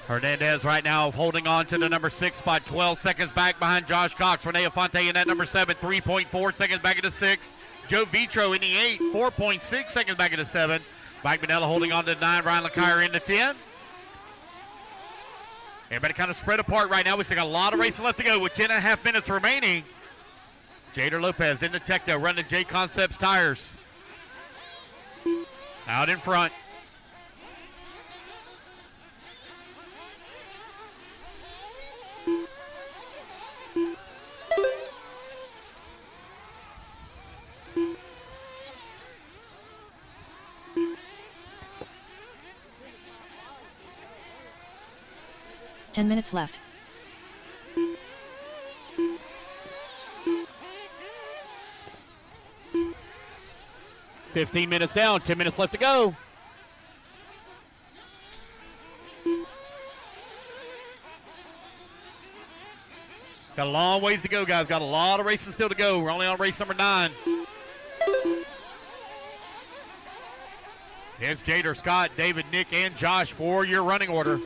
Hernandez right now holding on to the number 6 spot, 12 seconds back behind Josh Cox. Renee Infante in that number 7, 3.4 seconds back into 6. Joe Vitro in the 8, 4.6 seconds back into 7. Mike Manella holding on to 9, Ryan LeCuyer in the 10. Everybody kind of spread apart right now. We still got a lot of racing left to go with 10.5 minutes remaining. Jader Lopez in the Tecno running J Concepts tires. Out in front. Ten minutes left. $15 minutes down, 10 minutes left to go. Got a long ways to go, guys. Got a lot of racing still to go. We're only on race number 9. Here's Jader, Scott, David, Nick, and Josh for your running order.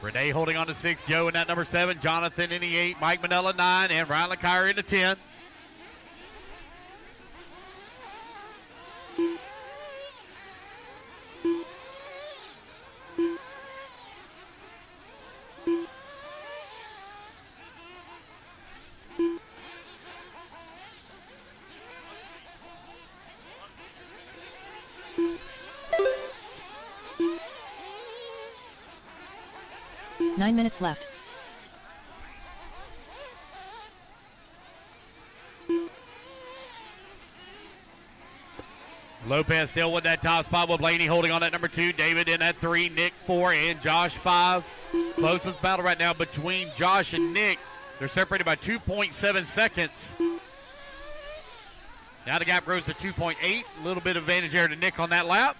Renee holding on to 6, Joe in that number 7, Jonathan in the 8, Mike Manella 9, and Ryan LeCuyer in the 10. Nine minutes left. Lopez still with that top spot with Blaney holding on at number 2. David in at 3. Nick 4 and Josh 5. Closest battle right now between Josh and Nick. They're separated by 2.7 seconds. Now the gap grows to 2.8. A little bit of advantage there to Nick on that lap.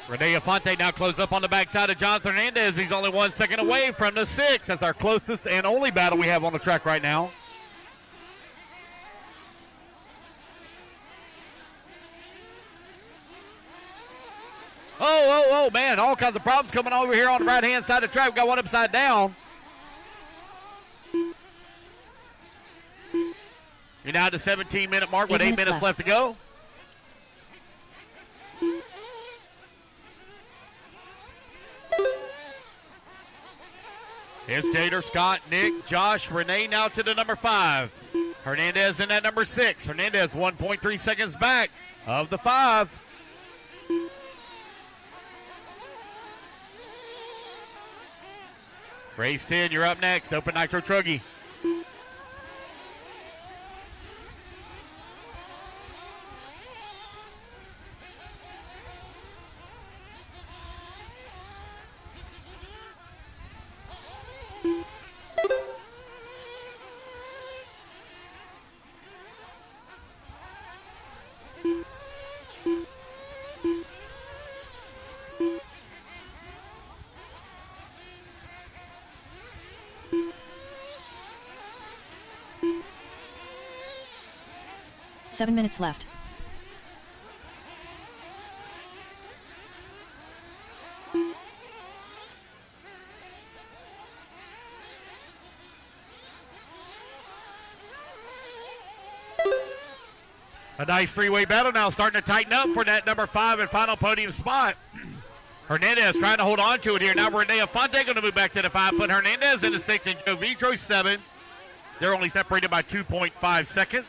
Rene Afonte now close up on the backside of Jonathan Hernandez. He's only 1 second away from the 6. That's our closest and only battle we have on the track right now. Oh, man, all kinds of problems coming over here on the right-hand side of the track. We got one upside down. You're now at the 17-minute mark with 8 minutes left to go. Here's Tater, Scott, Nick, Josh, Renee now to the number 5. Hernandez in at number 6. Hernandez 1.3 seconds back of the 5. Race 10, you're up next. Open Nitro Truggy. Seven minutes left. A nice three-way battle now starting to tighten up for that number 5 and final podium spot. Hernandez trying to hold on to it here. Now Rene Afonte going to move back to the 5. Put Hernandez in the 6 and Joe Vitro 7. They're only separated by 2.5 seconds.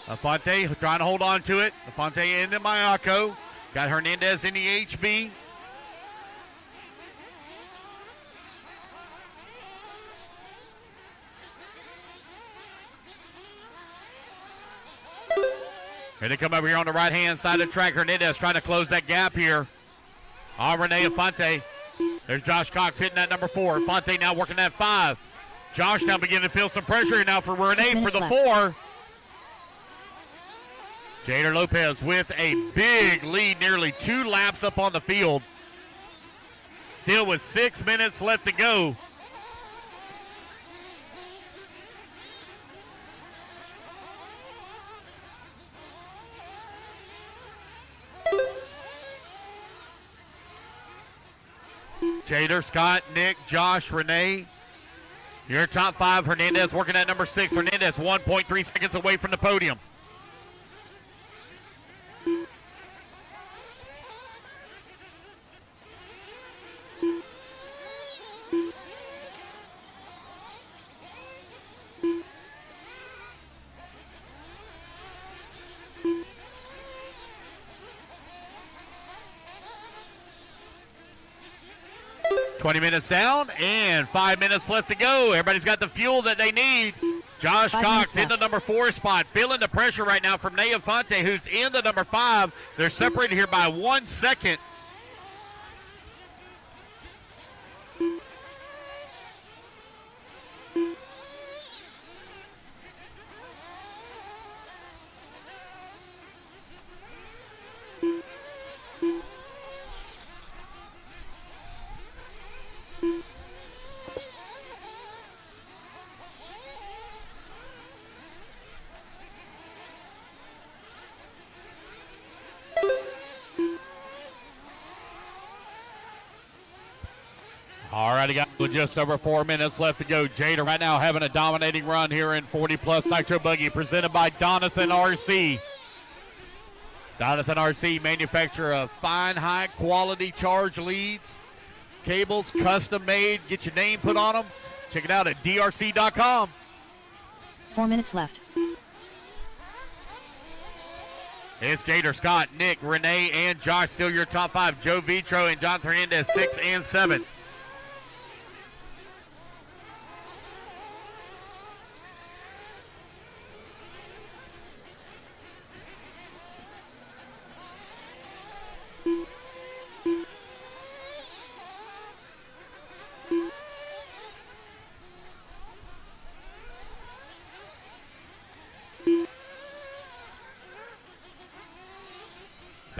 Afonte trying to hold on to it. Afonte into Mayako. Got Hernandez in the HB. Here they come over here on the right-hand side of the track. Hernandez trying to close that gap here on Rene Afonte. There's Josh Cox hitting that number 4. Afonte now working that 5. Josh now beginning to feel some pressure here now for Rene for the 4. Jader Lopez with a big lead, nearly 2 laps up on the field. Still with 6 minutes left to go. Jader, Scott, Nick, Josh, Renee. Your top 5. Hernandez working at number 6. Hernandez 1.3 seconds away from the podium. $20 minutes down and 5 minutes left to go. Everybody's got the fuel that they need. Josh Cox in the number 4 spot. Feeling the pressure right now from Nea Fonte, who's in the number 5. They're separated here by 1 second. All right, got with just over 4 minutes left to go. Jader right now having a dominating run here in 40-plus Nitro Buggy, presented by Donathan RC. Donathan RC, manufacturer of fine, high-quality charge leads, cables, custom-made. Get your name put on them. Check it out at drc.com. 4 minutes left. It's Jader, Scott, Nick, Renee, and Josh still your top 5. Joe Vitro and Jonathan Hernandez 6 and 7.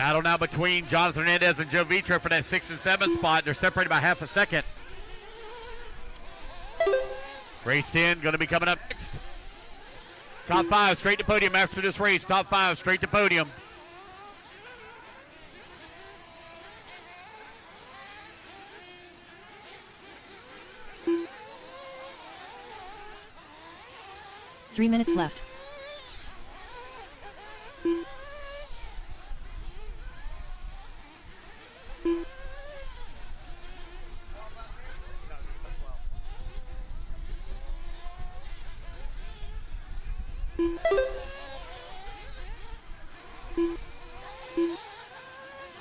Battle now between Jonathan Hernandez and Joe Vitro for that 6 and 7 spot. They're separated by half a second. Race 10 going to be coming up next. Top 5 straight to podium after this race. Top 5 straight to podium. Three minutes left.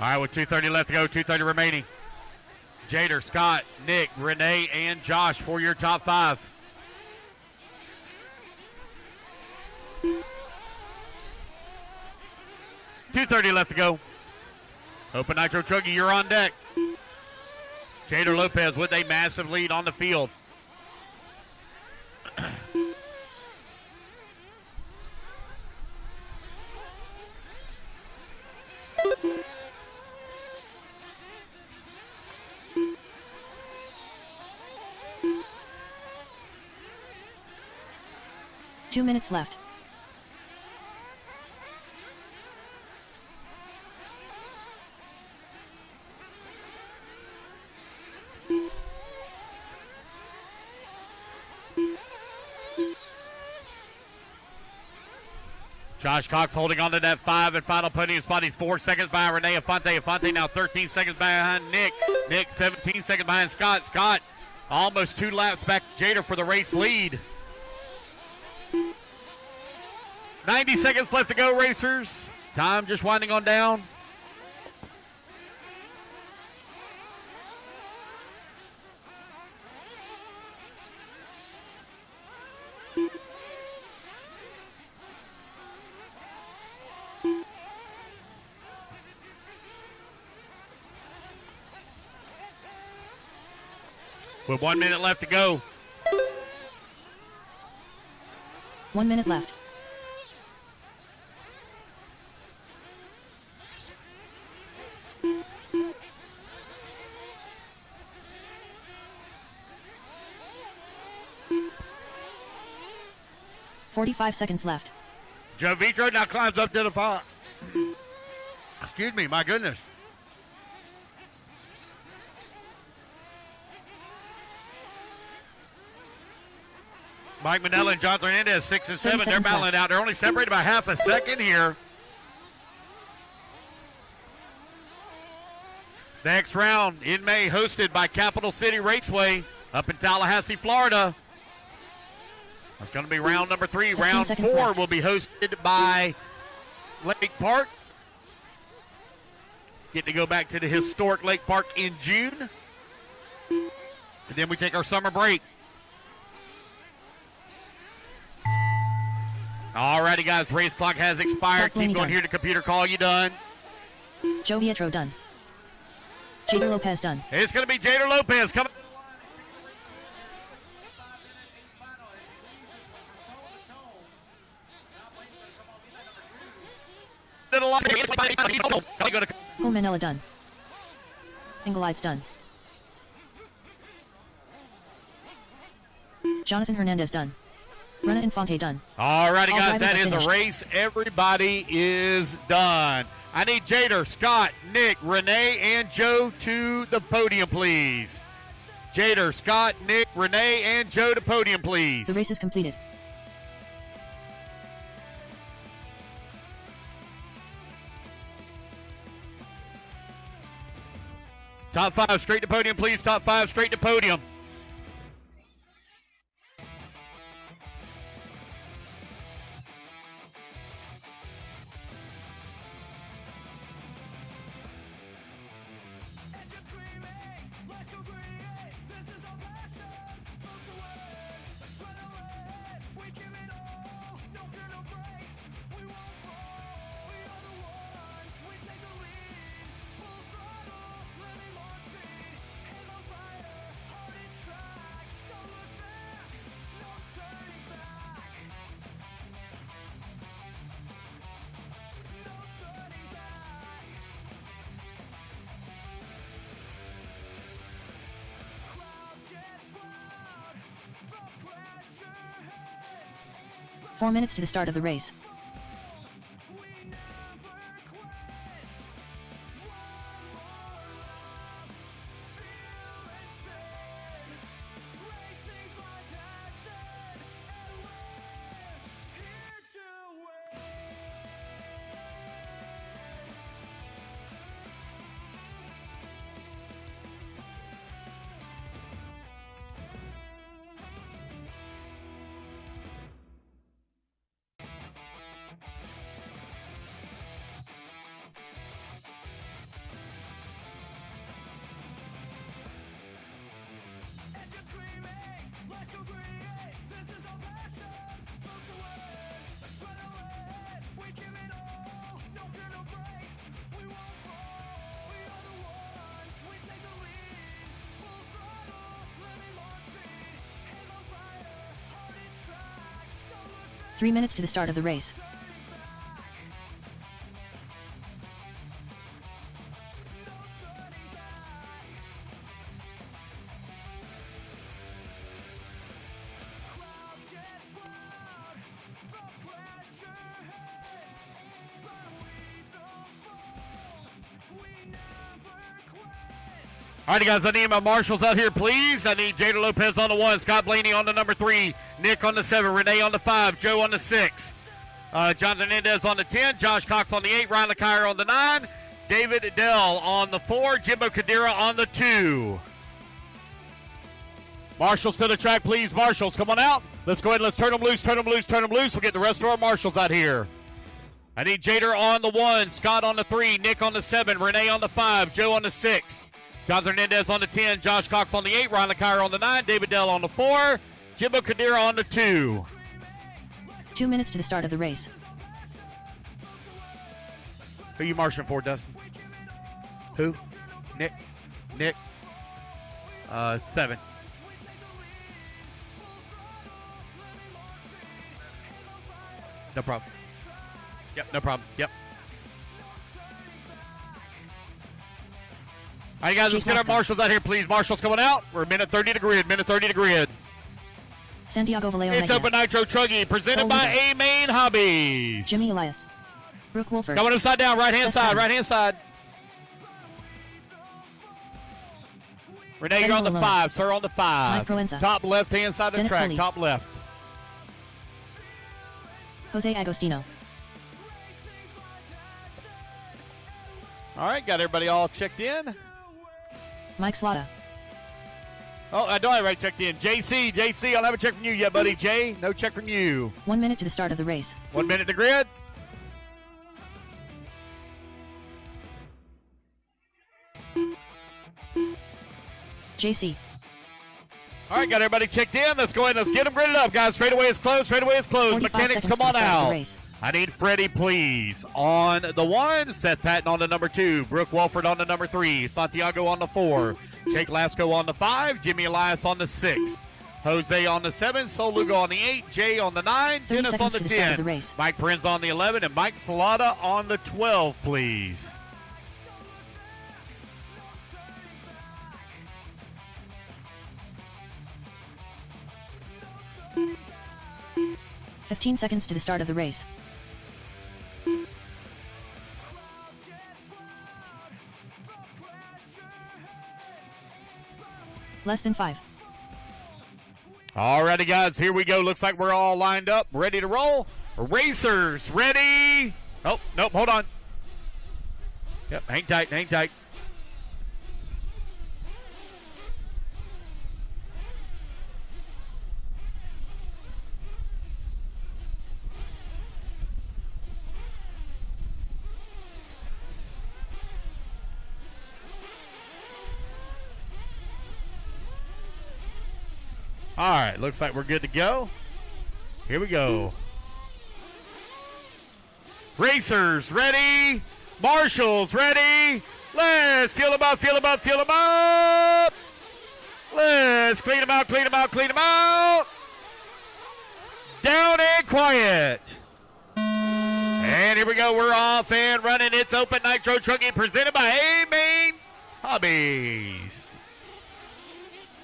All right, with 2:30 left to go, 2:30 remaining. Jader, Scott, Nick, Renee, and Josh for your top 5. $2:30 left to go. Open Nitro Truggy, you're on deck. Jader Lopez with a massive lead on the field. Two minutes left. Josh Cox holding on to that 5 and final podium spot. He's 4 seconds behind Renee Afonte. Afonte now 13 seconds behind Nick. Nick 17 seconds behind Scott. Scott almost 2 laps back to Jader for the race lead. 90 seconds left to go, racers. Time just winding on down. With 1 minute left to go. 1 minute left. $45 seconds left. Joe Vitro now climbs up to the pot. Excuse me, my goodness. Mike Manella and Jonathan Hernandez, 6 and 7. They're battling out. They're only separated by half a second here. Next round in May, hosted by Capital City Raceway up in Tallahassee, Florida. It's going to be round number 3. Round 4 left. will be hosted by Lake Park. Getting to go back to the historic Lake Park in June. And then we take our summer break. Alrighty, guys, race clock has expired. Keep going here to computer call. You done? Joe Pietro done. Jader Lopez done. It's going to be Jader Lopez coming. Cole Manella done. Engelides done. Jonathan Hernandez done. Rena Infante done. Alrighty, All guys, drivers that are is finished. a race. Everybody is done. I need Jader, Scott, Nick, Renee, and Joe to the podium, please. Jader, Scott, Nick, Renee, and Joe to podium, please. The race is completed. Top 5 straight to podium, please. Top 5 straight to podium. 4 minutes to the start of the race. Three minutes to the start of the race. All right, guys, I need my marshals out here, please. I need Jada Lopez on the 1, Scott Blaney on the number 3, Nick on the 7, Renee on the 5, Joe on the 6, Jonathan Mendez on the 10, Josh Cox on the 8, Ryan LeCaire on the 9, David Dell on the 4, Jimbo Kadira on the 2. Marshals to the track, please. Marshals, come on out. Let's go ahead and let's turn them loose, turn them loose, turn them loose. We'll get the rest of our marshals out here. I need Jader on the 1, Scott on the 3, Nick on the 7, Renee on the 5, Joe on the 6. Jonathan Hernandez on the 10, Josh Cox on the 8, Ryan LeCaire on the 9, David Dell on the 4, Jimbo Kadira on the 2. 2 minutes to the start of the race. Who you marshalling for, Dustin? Who? Nick? 7. No problem. Yep, no problem. Yep. All right, guys, let's get our marshals out here, please. Marshals coming out. We're minute 30 to grid, minute 30 to grid. Santiago Vallejo. It's Open Nitro Truggy, presented by A Main Hobbies. Jimmy Elias. Brooke Wolford. Coming upside down, right-hand side, right-hand side. Renee, you're on the 5, sir, on the 5. Mike Proenza. Top left-hand side of the Dennis track, Foley. top left. Jose Agostino. All right, got everybody all checked in. Mike Slaughter. Oh, I don't have everybody checked in. JC, I don't have a check from you yet, buddy. Jay, no check from you. 1 minute to the start of the race. 1 minute to grid. JC. All right, got everybody checked in. Let's go ahead and let's get them gridded up, guys. Straightaway is closed. Straightaway is closed. 45 Mechanics, seconds come on to the start of the out. race. I need Freddie, please, on the 1. Seth Patton on the number 2. Brooke Walford on the number 3. Santiago on the 4. Jake Lasco on the 5. Jimmy Elias on the 6. Jose on the 7. Sol Lugo on the 8. Jay on the 9. 30 Dennis on seconds the to the start of 10. the race. Mike Prinz on the 11. And Mike Salata on the 12, please. $15 seconds to the start of the race. Less than 5. Alrighty, guys, here we go. Looks like we're all lined up, ready to roll. Racers, ready. Oh, nope, hold on. Yep, hang tight, hang tight. All right, looks like we're good to go. Here we go. Racers, ready. Marshals, ready. Let's fill them up, fill them up, fill them up. Let's clean them out, clean them out, clean them out. Down and quiet. And here we go. We're off and running. It's Open Nitro Truggy presented by A Main Hobbies.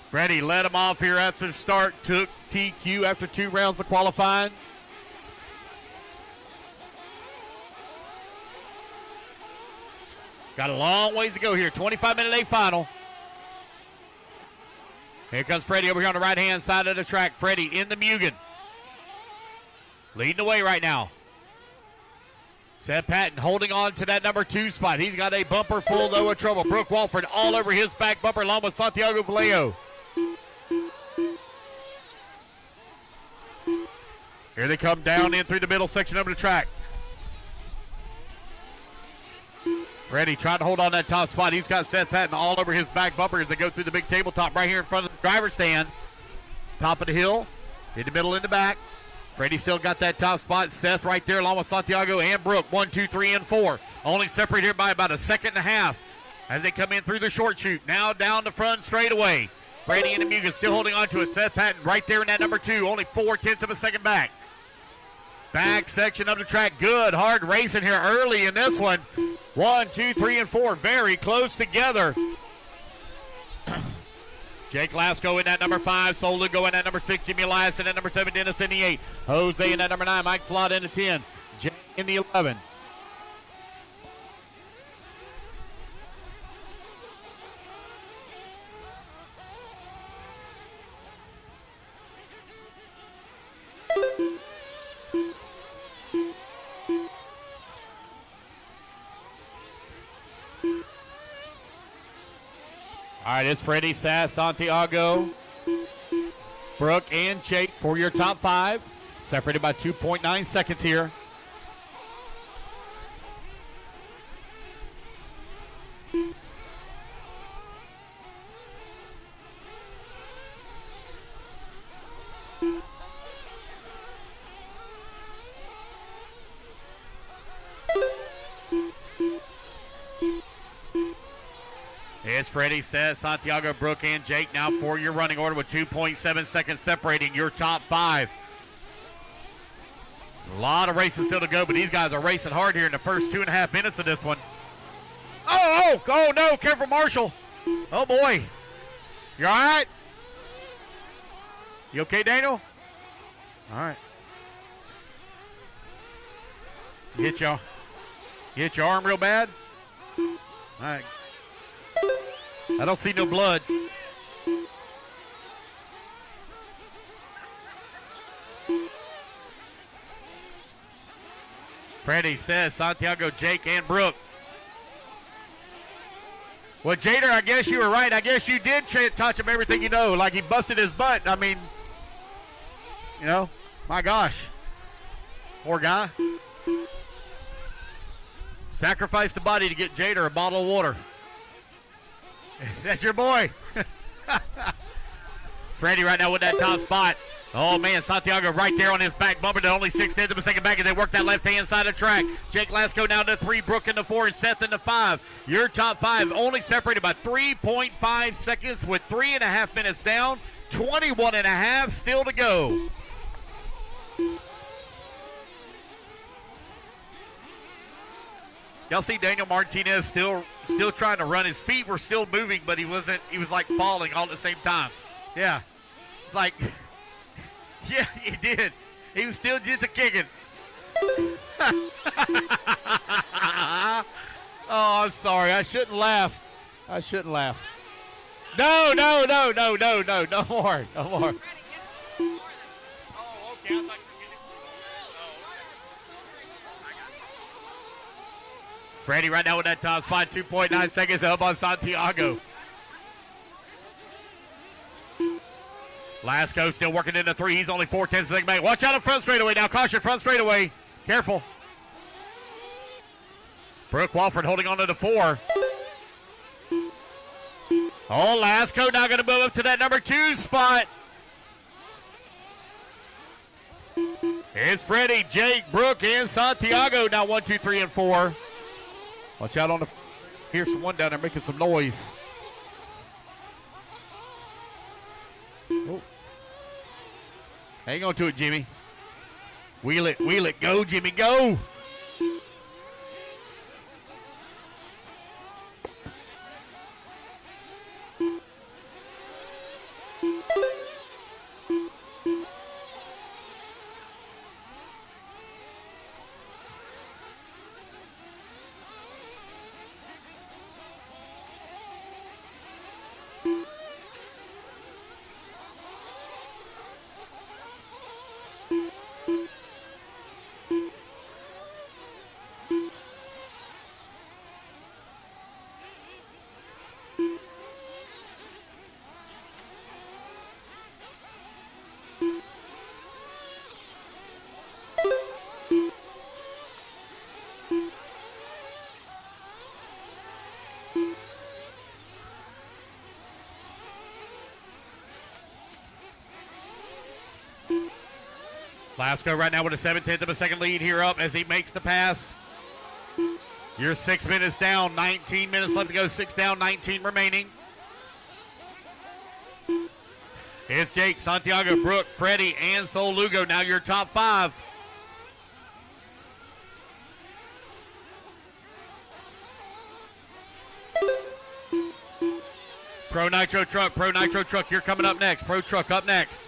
Freddie led him off here after the start. Took TQ after 2 rounds of qualifying. Got a long ways to go here. 25-minute A final. Here comes Freddie over here on the right-hand side of the track. Freddie in the Mugen. Leading the way right now. Seth Patton holding on to that number 2 spot. He's got a bumper full, though, of trouble. Brooke Walford all over his back bumper along with Santiago Vallejo. Here they come down in through the middle section of the track. Freddie trying to hold on that top spot. He's got Seth Patton all over his back bumper as they go through the big tabletop right here in front of the driver's stand. Top of the hill, in the middle, in the back. Freddie still got that top spot. Seth right there along with Santiago and Brooke. 1, 2, 3, and 4. Only separated here by about a second and a half as they come in through the short chute. Now down the front straightaway. Freddie and the Mugen still holding on to it. Seth Patton right there in that number 2. Only 4/10 of a second back. Back section of the track. Good, hard racing here early in this one. 1, 2, 3, and 4. Very close together. Jake Lasco in that number 5. Solugo in that number 6. Jimmy Elias in that number 7. Dennis in the 8. Jose in that number 9. Mike Slot in the 10. Jake in the 11. All right, it's Freddie, Sass, Santiago, Brooke, and Jake for your top 5. Separated by 2.9 seconds here. It's Freddie, Seth, Santiago, Brooke, and Jake now for your running order with 2.7 seconds separating your top 5. A lot of races still to go, but these guys are racing hard here in the first 2.5 minutes of this one. Oh no, careful, Marshall. Oh boy. You all right? You okay, Daniel? All right. Hit your arm real bad? All right. I don't see no blood. Freddie says Santiago, Jake, and Brooke. Well, Jader, I guess you were right. I guess you did touch him everything you know. Like he busted his butt. I mean, you know, my gosh. Poor guy. Sacrificed the body to get Jader a bottle of water. That's your boy. Freddie right now with that top spot. Oh, man, Santiago right there on his back bumper to only 6/10 of a second back as they work that left-hand side of the track. Jake Lasco now to 3, Brooke in the 4, and Seth in the 5. Your top 5 only separated by 3.5 seconds with 3.5 minutes down. 21.5 still to go. Y'all see Daniel Martinez still trying to run. His feet were still moving, but he was like falling all at the same time. Yeah. It's like, yeah, he did. He was still just a kicking. Oh, I'm sorry. I shouldn't laugh. No, no more. Oh, okay. Freddie right now with that top spot, 2.9 seconds up on Santiago. Lasco still working in the 3. He's only 4/10 of a second back. Watch out in front straightaway now. Caution, front straightaway. Careful. Brooke Walford holding on to the 4. Oh, Lasco now going to move up to that number 2 spot. It's Freddie, Jake, Brooke, and Santiago. Now 1, 2, 3, and 4. Watch out on the. Here's someone down there making some noise. Oh. Hang on to it, Jimmy. Wheel it, go, Jimmy, go. Lasco right now with a 7/10 of a second lead here up as he makes the pass. You're 6 minutes down, 19 minutes left to go, 6 down, 19 remaining. Here's Jake, Santiago, Brooke, Freddie, and Sol Lugo. Now your top 5. Pro Nitro Truck, you're coming up next. Pro Truck up next.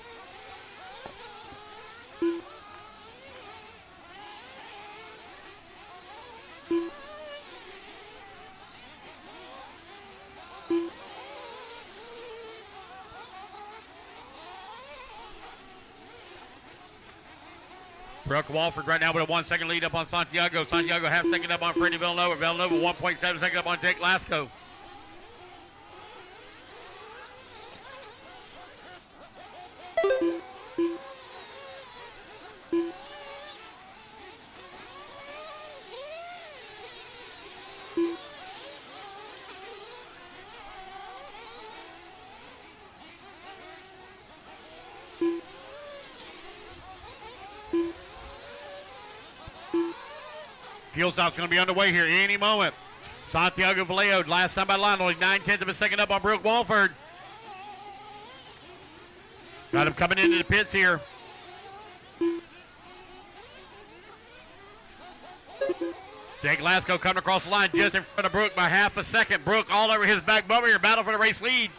Brooke Walford right now with a 1 second lead up on Santiago. Santiago half second up on Freddie Villanova. Villanova 1.7 second up on Jake Lasco. Fuel stop's going to be underway here any moment. Santiago Vallejo, last time by line, only 9/10 of a second up on Brooke Walford. Got him coming into the pits here. Jake Lasco coming across the line just in front of Brooke by half a second. Brooke all over his back bumper here, battle for the race lead.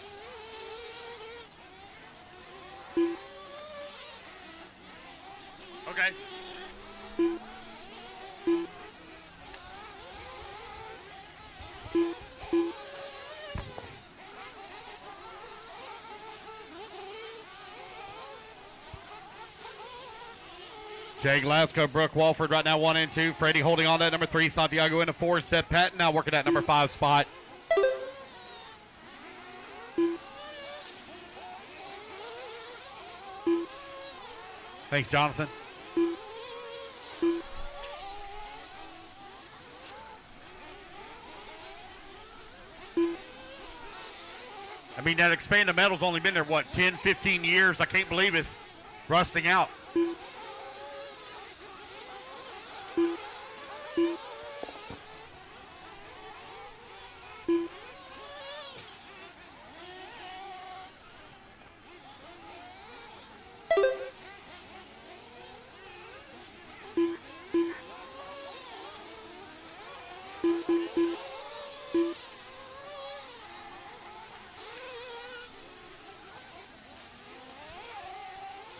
Okay. Jake Lasco, Brooke Walford right now 1 and 2. Freddie holding on to that number 3. Santiago into 4. Seth Patton now working that number 5 spot. Thanks, Jonathan. I mean, that expanded metal's only been there, what, 10, 15 years? I can't believe it's rusting out.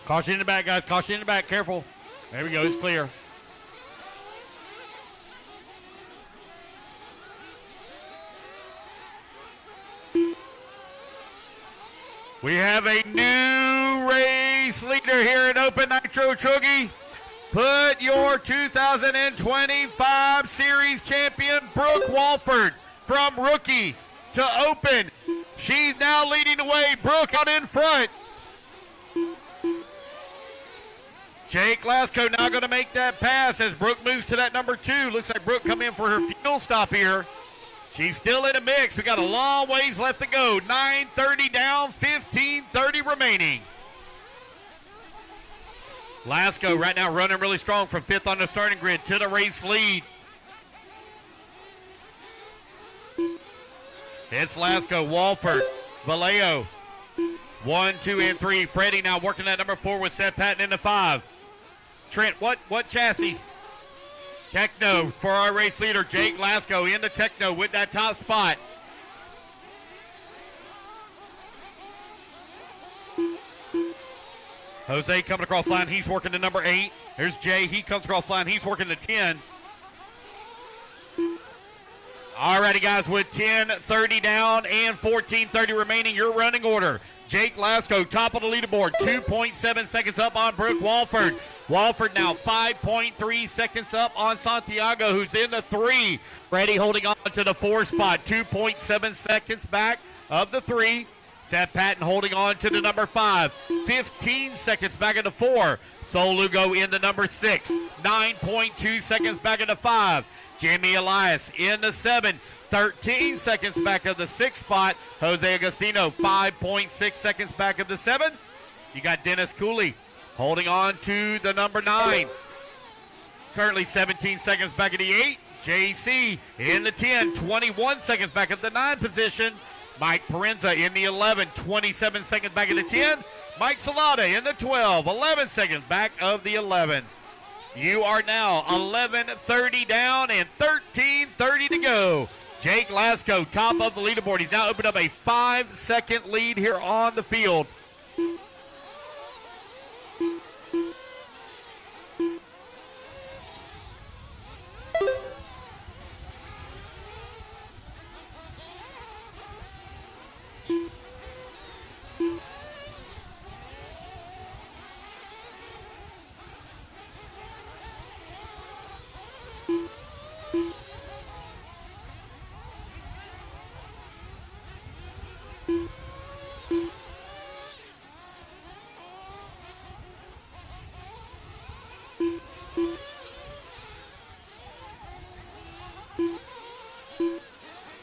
Caution in the back, guys. Caution in the back. Careful. There we go. It's clear. We have a new race leader here at Open Nitro Truggy. Put your 2025 Series champion, Brooke Walford, from Rookie to Open. She's now leading the way. Brooke out in front. Jake Lasco now going to make that pass as Brooke moves to that number 2. Looks like Brooke come in for her fuel stop here. She's still in the mix. We got a long ways left to go. 9:30 down, 15:30 remaining. Lasco right now running really strong from 5th on the starting grid to the race lead. It's Lasco, Walford, Vallejo. 1, 2, and 3. Freddie now working that number 4 with Seth Patton in the 5. Trent, what chassis? Techno for our race leader, Jake Lasco, into Techno with that top spot. Jose coming across line. He's working the number 8. There's Jay. He comes across line. He's working the 10. Alrighty, guys, with 10:30 down and 14:30 remaining, your running order. Jake Lasco, top of the leaderboard, 2.7 seconds up on Brooke Walford. Walford now 5.3 seconds up on Santiago, who's in the 3. Freddie holding on to the 4 spot, 2.7 seconds back of the 3. Seth Patton holding on to the number 5, 15 seconds back of the 4. Sol Lugo in the number 6, 9.2 seconds back of the 5. Jimmy Elias in the 7, 13 seconds back of the 6 spot. Jose Agostino, 5.6 seconds back of the 7. You got Dennis Cooley, Holding on to the number 9. Currently 17 seconds back at the 8. JC in the 10, 21 seconds back at the 9 position. Mike Parenza in the 11, 27 seconds back at the 10. Mike Salata in the 12, 11 seconds back of the 11. You are now 11:30 down and 13:30 to go. Jake Lasko, top of the leaderboard. He's now opened up a 5-second lead here on the field.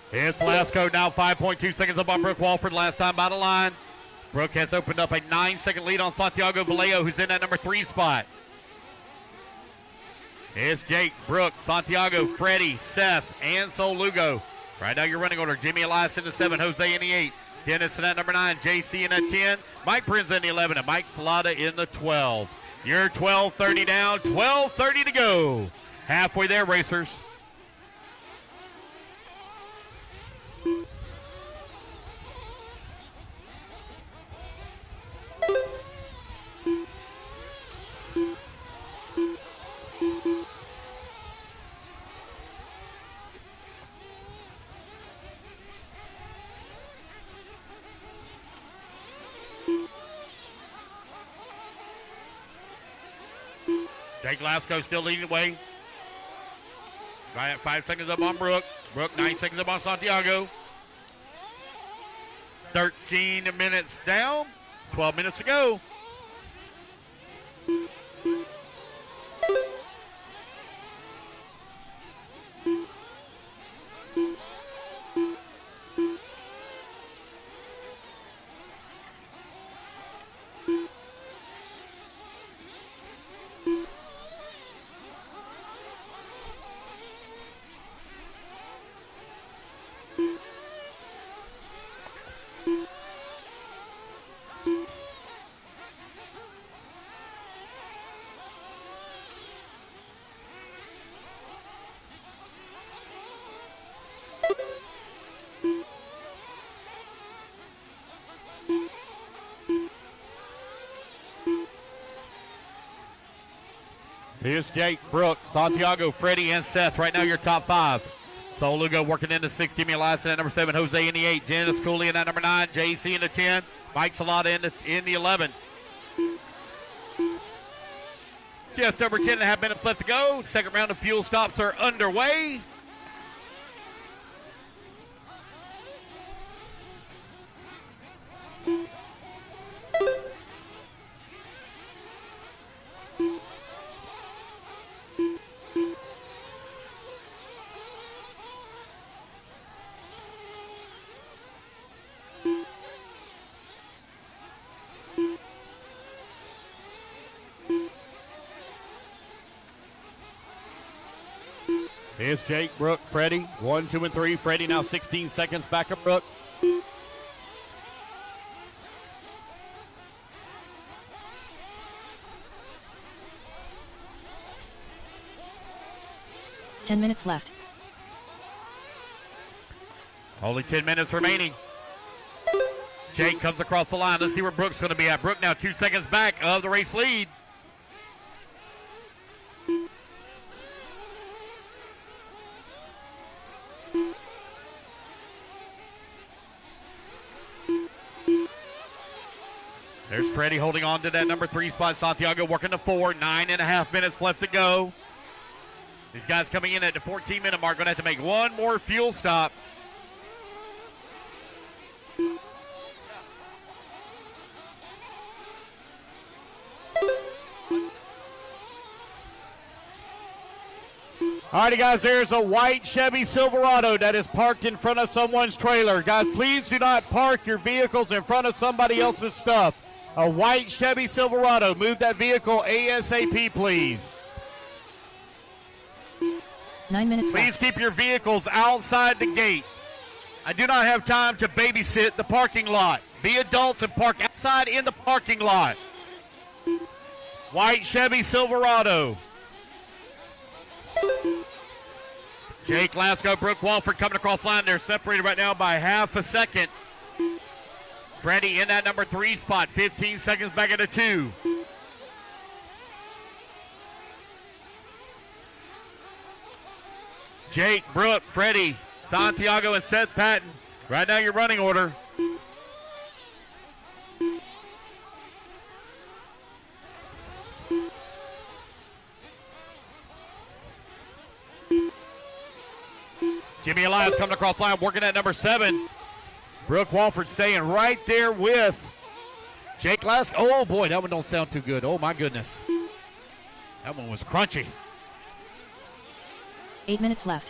It's Lasko now 5.2 seconds up on Brooke Walford. Last time by the line. Brooke has opened up a 9-second lead on Santiago Vallejo, who's in that number 3 spot. It's Jake, Brooke, Santiago, Freddie, Seth, and Sol Lugo. Right now your running order. Jimmy Elias in the 7, Jose in the 8, Dennis in that number 9, JC in that 10, Mike Prince in the 11, and Mike Salata in the 12. You're 12:30 down, 12:30 to go. Halfway there, racers. Jake Lasko still leading the way. Right at 5 seconds up on Brooke. Brooke 9 seconds up on Santiago. 13 minutes down. 12 minutes to go. Here's Jake, Brooke, Santiago, Freddie, and Seth. Right now, your top 5. Sol Lugo working into 6. Jimmy Elias in that number 7. Jose in the 8. Janice Cooley in that number 9. JC in the 10. Mike Salata in the 11. Just over 10.5 minutes left to go. Second round of fuel stops are underway. Here's Jake, Brooke, Freddie. 1, 2, and 3. Freddie now 16 seconds back of Brooke. Ten minutes left. Only 10 minutes remaining. Jake comes across the line. Let's see where Brooke's going to be at. Brooke now 2 seconds back of the race lead. There's Freddie holding on to that number 3 spot. Santiago working to 4. 9.5 minutes left to go. These guys coming in at the 14-minute mark. Going to have to make one more fuel stop. All righty, guys, there's a white Chevy Silverado that is parked in front of someone's trailer. Guys, please do not park your vehicles in front of somebody else's stuff. a white Chevy Silverado. Move that vehicle ASAP, please. 9 minutes Please left. keep your vehicles outside the gate. I do not have time to babysit the parking lot. Be adults and park outside in the parking lot. White Chevy Silverado. Jake Lasko, Brooke Walford coming across line. They're separated right now by half a second. Freddie in that number 3 spot. 15 seconds back into 2. Jake, Brooke, Freddie, Santiago, and Seth Patton. Right now your running order. Jimmy Elias coming across line, working at number 7. Brooke Walford staying right there with Jake Lask. Oh, boy, that one don't sound too good. Oh, my goodness. That one was crunchy. 8 minutes left.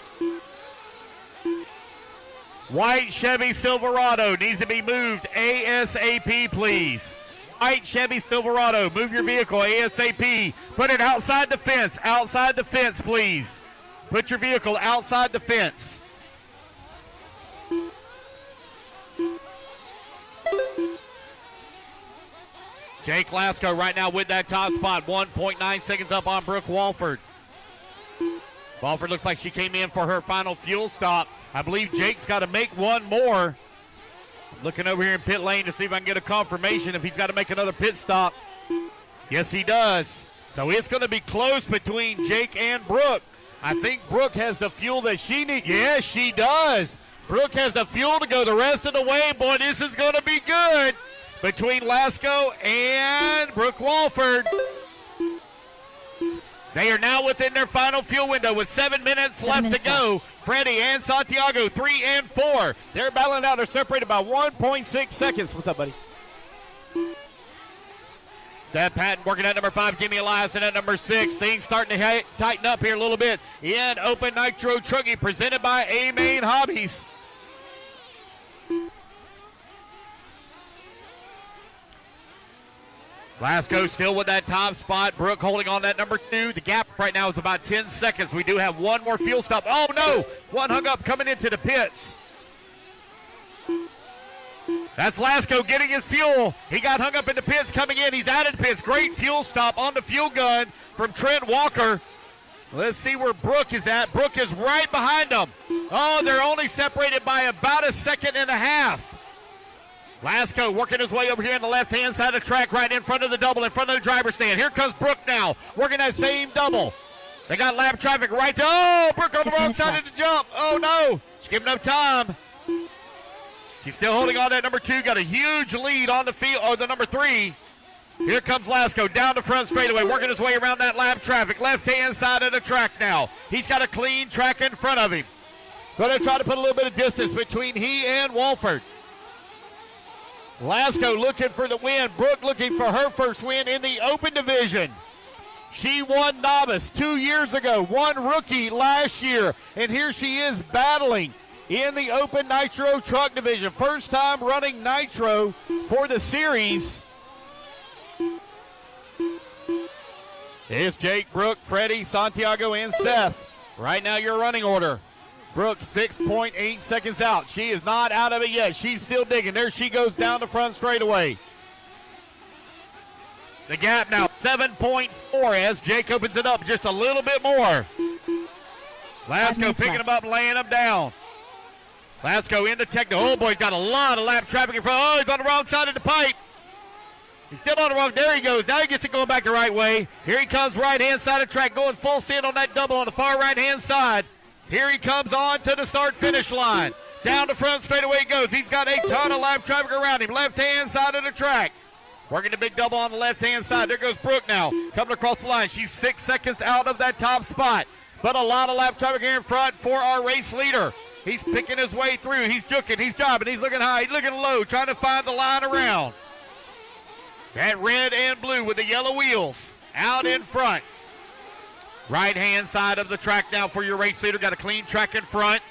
White Chevy Silverado needs to be moved ASAP, please. White Chevy Silverado, move your vehicle ASAP. Put it outside the fence, please. Put your vehicle outside the fence. Jake Lasko right now with that top spot. 1.9 seconds up on Brooke Walford. Walford looks like she came in for her final fuel stop. I believe Jake's got to make one more. Looking over here in pit lane to see if I can get a confirmation if he's got to make another pit stop. Yes, he does. So it's going to be close between Jake and Brooke. I think Brooke has the fuel that she needs. Yes, she does. Brooke has the fuel to go the rest of the way. Boy, this is going to be good between Lasko and Brooke Walford. They are now within their final fuel window with 7 minutes left to go. Freddie and Santiago, 3 and 4. They're battling out. They're separated by 1.6 seconds. What's up, buddy? Seth Patton working at number 5. Jimmy Elias at number 6. Things starting to tighten up here a little bit in Open Nitro Truggy presented by A-Main Hobbies. Lasko still with that top spot. Brooke holding on that number 2. The gap right now is about 10 seconds. We do have one more fuel stop. Oh, no. One hung up coming into the pits. That's Lasko getting his fuel. He got hung up in the pits coming in. He's out of the pits. Great fuel stop on the fuel gun from Trent Walker. Let's see where Brooke is at. Brooke is right behind them. Oh, they're only separated by about a second and a half. Lasko working his way over here on the left-hand side of the track, right in front of the double, in front of the driver's stand. Here comes Brooke now, working that same double. They got lap traffic right there. Oh, Brooke on the wrong side of the jump. Oh, no. She's giving up time. She's still holding on to that number 2. Got a huge lead on the field, or the number 3. Here comes Lasko down the front straightaway, working his way around that lap traffic. Left-hand side of the track now. He's got a clean track in front of him. Going to try to put a little bit of distance between he and Walford. Lasko looking for the win. Brooke looking for her first win in the open division. She won novice 2 years ago, won rookie last year, and here she is battling in the open Nitro truck division. First time running Nitro for the series. It's Jake, Brooke, Freddie, Santiago, and Seth. Right now your running order. Brooke 6.8 seconds out. She is not out of it yet. She's still digging. There she goes down the front straightaway. The gap now 7.4 as Jake opens it up just a little bit more. Lasko picking him up and laying him down. Lasko into technical. Oh boy, got a lot of lap traffic in front. Oh, he's on the wrong side of the pipe. He's still on the wrong. There he goes. Now he gets it going back the right way. Here he comes right-hand side of the track, going full send on that double on the far right-hand side. Here he comes on to the start-finish line. Down the front straightaway he goes. He's got a ton of lap traffic around him. Left-hand side of the track. Working the big double on the left-hand side. There goes Brooke now. Coming across the line. She's 6 seconds out of that top spot. But a lot of lap traffic here in front for our race leader. He's picking his way through. He's juking. He's driving. He's looking high. He's looking low. Trying to find the line around. That red and blue with the yellow wheels out in front. Right-hand side of the track now for your race leader. Got a clean track in front.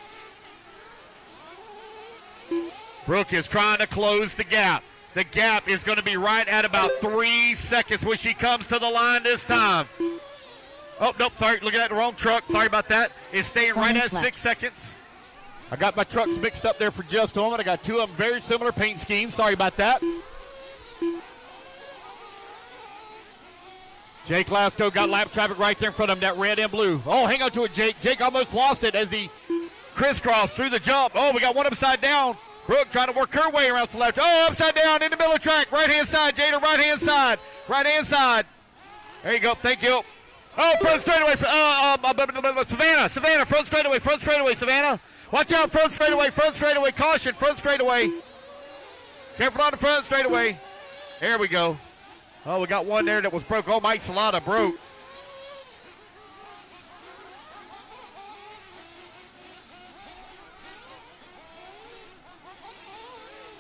Brooke is trying to close the gap. The gap is going to be right at about 3 seconds when she comes to the line this time. Oh, nope, sorry, looking at the wrong truck. Sorry about that. It's staying 4 right at minutes left. 6 seconds. I got my trucks mixed up there for just a moment. I got two of them very similar paint schemes. Sorry about that. Jake Lasko got lap traffic right there in front of him, that red and blue. Oh, hang on to it, Jake. Jake almost lost it as he crisscrossed through the jump. Oh, we got one upside down. Brooke trying to work her way around to the left. Oh, upside down in the middle of the track. Right-hand side, Jada, right-hand side. Right-hand side. There you go. Thank you. Oh, front straightaway. Savannah, front straightaway, Savannah. Watch out, front straightaway. Caution, front straightaway. Careful on the front straightaway. There we go. Oh, we got one there that was broke. Oh, Mike Salata broke.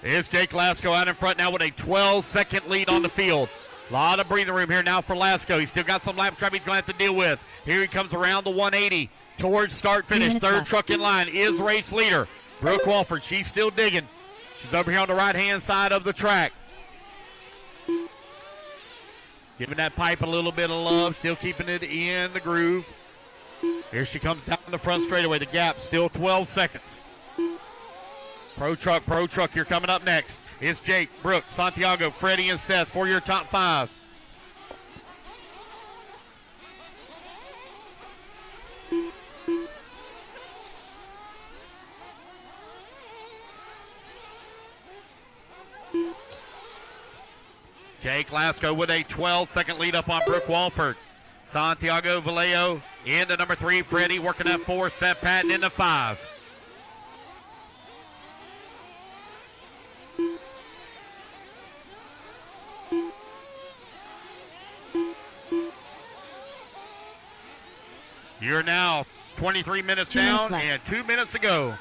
Here's Jake Lasko out in front now with a 12-second lead on the field. A lot of breathing room here now for Lasko. He's still got some lap traffic he's going to have to deal with. Here he comes around the 180 towards start-finish. Third left. truck in line is race leader. Brooke Walford, she's still digging. She's over here on the right-hand side of the track. Giving that pipe a little bit of love, still keeping it in the groove. Here she comes down the front straightaway. The gap still 12 seconds. Pro Truck, you're coming up next. It's Jake, Brooke, Santiago, Freddie, and Seth for your top five. Jake Lasko with a 12-second lead up on Brooke Walford. Santiago Vallejo into number 3. Freddie working at 4. Seth Patton into 5. You're now 23 minutes 2 minutes down left. and 2 minutes to go.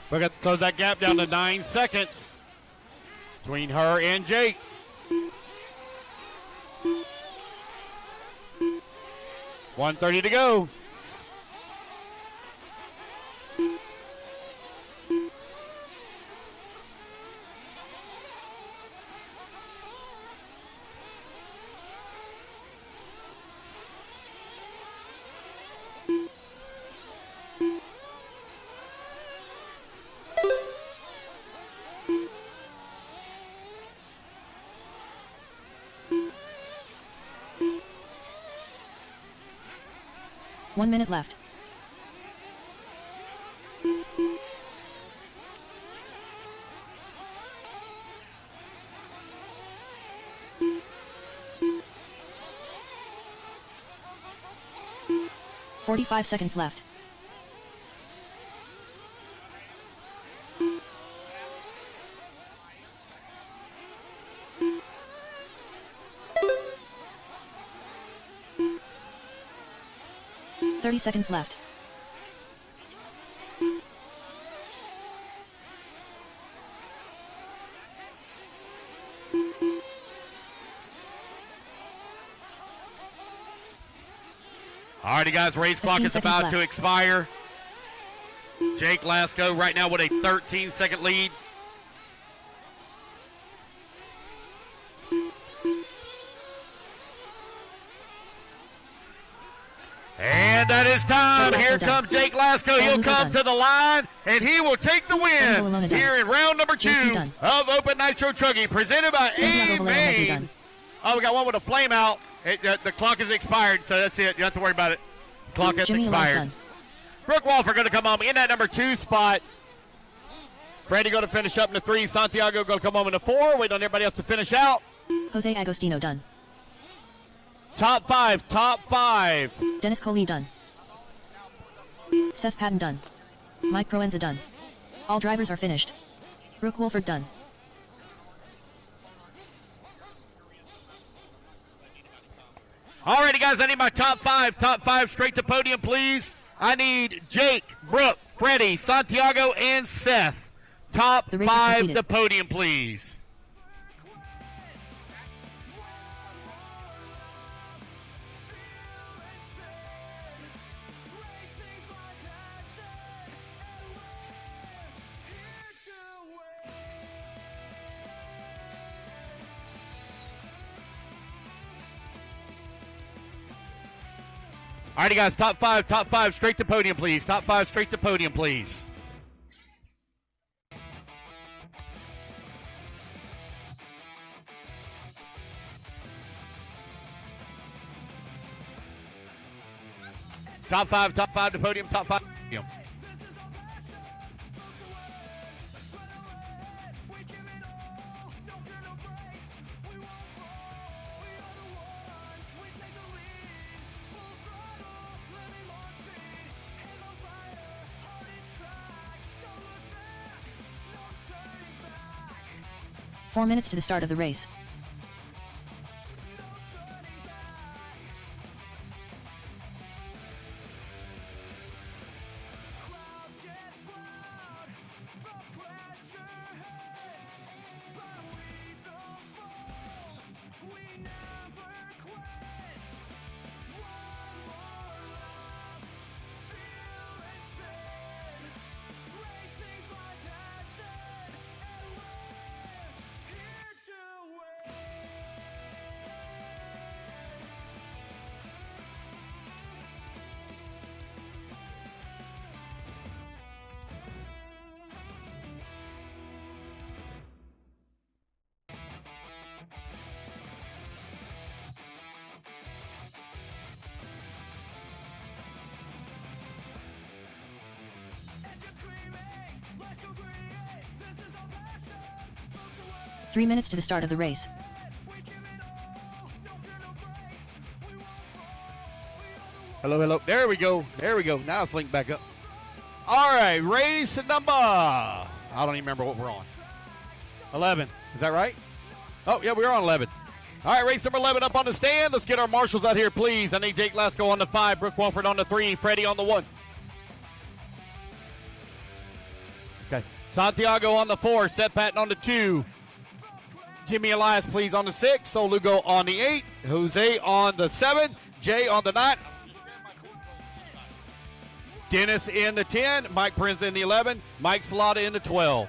We're going to close that gap down to 9 seconds between her and Jake. $1:30 to go. One minute left. "45 seconds left. "30 seconds left. Alrighty, guys, race clock 15 is seconds about left. to expire. Jake Lasko right now with a 13-second lead. And that is time. Here comes Jake Lasko. He'll come to the line, and he will take the win here in round number 2 of Open Nitro Truggy, presented by E Buggy. Oh, we got one with a flame out. The clock is expired, so that's it. You don't have to worry about it. The clock has expired. Brooke Walford going to come home in that number 2 spot. Freddie going to finish up in the 3. Santiago going to come home in the 4. Waiting on everybody else to finish out. Jose Agostino done. Top 5. Dennis Coley done. Seth Patton done. Mike Proenza done. All drivers are finished. Brooke Wolford done. Alrighty, guys, I need my top 5. Top 5 straight to podium, please. I need Jake, Brooke, Freddie, Santiago, and Seth. Top The race is 5 completed. to podium, please. Alrighty, guys, top five, straight to podium, please. Top 5, straight to podium, please. Top five to podium, top 5 to podium. Four minutes to the start of the race. Three minutes to the start of the race. Hello. There we go. Now it's linked back up. All right, race number. I don't even remember what we're on. 11. Is that right? Oh, yeah, we're on 11. All right, race number 11 up on the stand. Let's get our marshals out here, please. I need Jake Lasko on the 5, Brooke Wolford on the 3, Freddie on the 1. Okay. Santiago on the 4, Seth Patton on the 2. Jimmy Elias, please, on the 6. Sol Lugo on the 8. Jose on the 7. Jay on the 9. Dennis in the 10. Mike Prince in the 11. Mike Salata in the 12.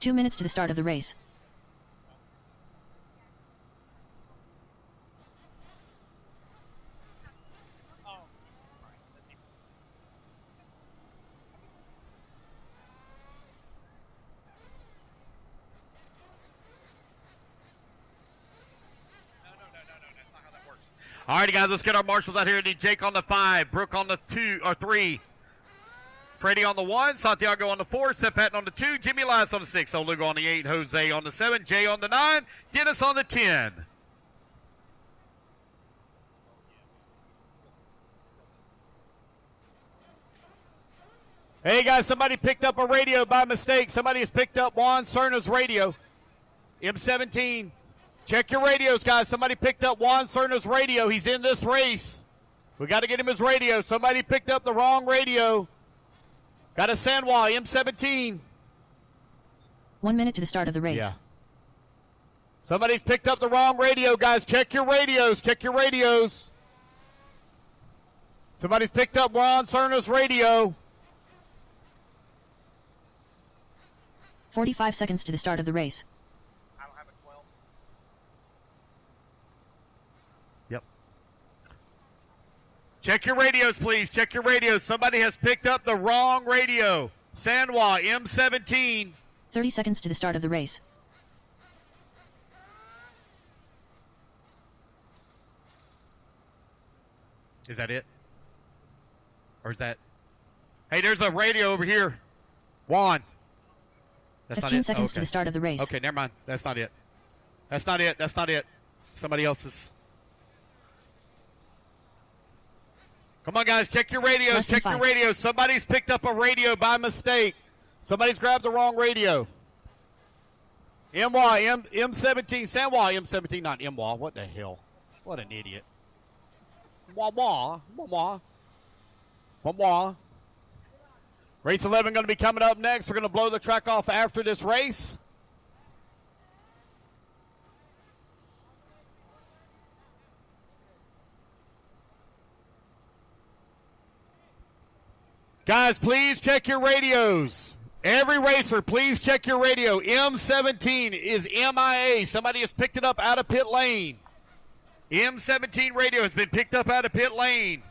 Two minutes to the start of the race. All righty, guys, let's get our marshals out here. I need Jake on the 5, Brooke on the 2 or 3, Freddie on the 1, Santiago on the 4, Seth Patton on the 2, Jimmy Elias on the 6, Sol Lugo on the 8, Jose on the 7, Jay on the 9, Dennis on the 10. Hey, guys, somebody picked up a radio by mistake. Somebody has picked up Juan Cerna's radio. M17. Check your radios, guys. Somebody picked up Juan Cerna's radio. He's in this race. We got to get him his radio. Somebody picked up the wrong radio. Got a Sanwa, M17. 1 minute to the start of the race. Yeah. Somebody's picked up the wrong radio, guys. Check your radios. Check your radios. Somebody's picked up Juan Cerna's radio. 45 seconds to the start of the race. I don't have a 12. Yep. Check your radios, please. Check your radios. Somebody has picked up the wrong radio. Sanwa, M17. 30 seconds to the start of the race. Is that it? Or is that... Hey, there's a radio over here. Juan. That's 15 not it. seconds Oh, to the start of the race. Okay, never mind. That's not it. That's not it. That's not it. Somebody else's. Come on, guys. Check your radios. Less than Check your 5. radios. Somebody's picked up a radio by mistake. Somebody's grabbed the wrong radio. M17. Sanwa M17, not MWA. What the hell? What an idiot. Wah. Race 11 going to be coming up next. We're going to blow the track off after this race. Guys, please check your radios. Every racer, please check your radio. M17 is MIA. Somebody has picked it up out of pit lane. M17 radio has been picked up out of pit lane.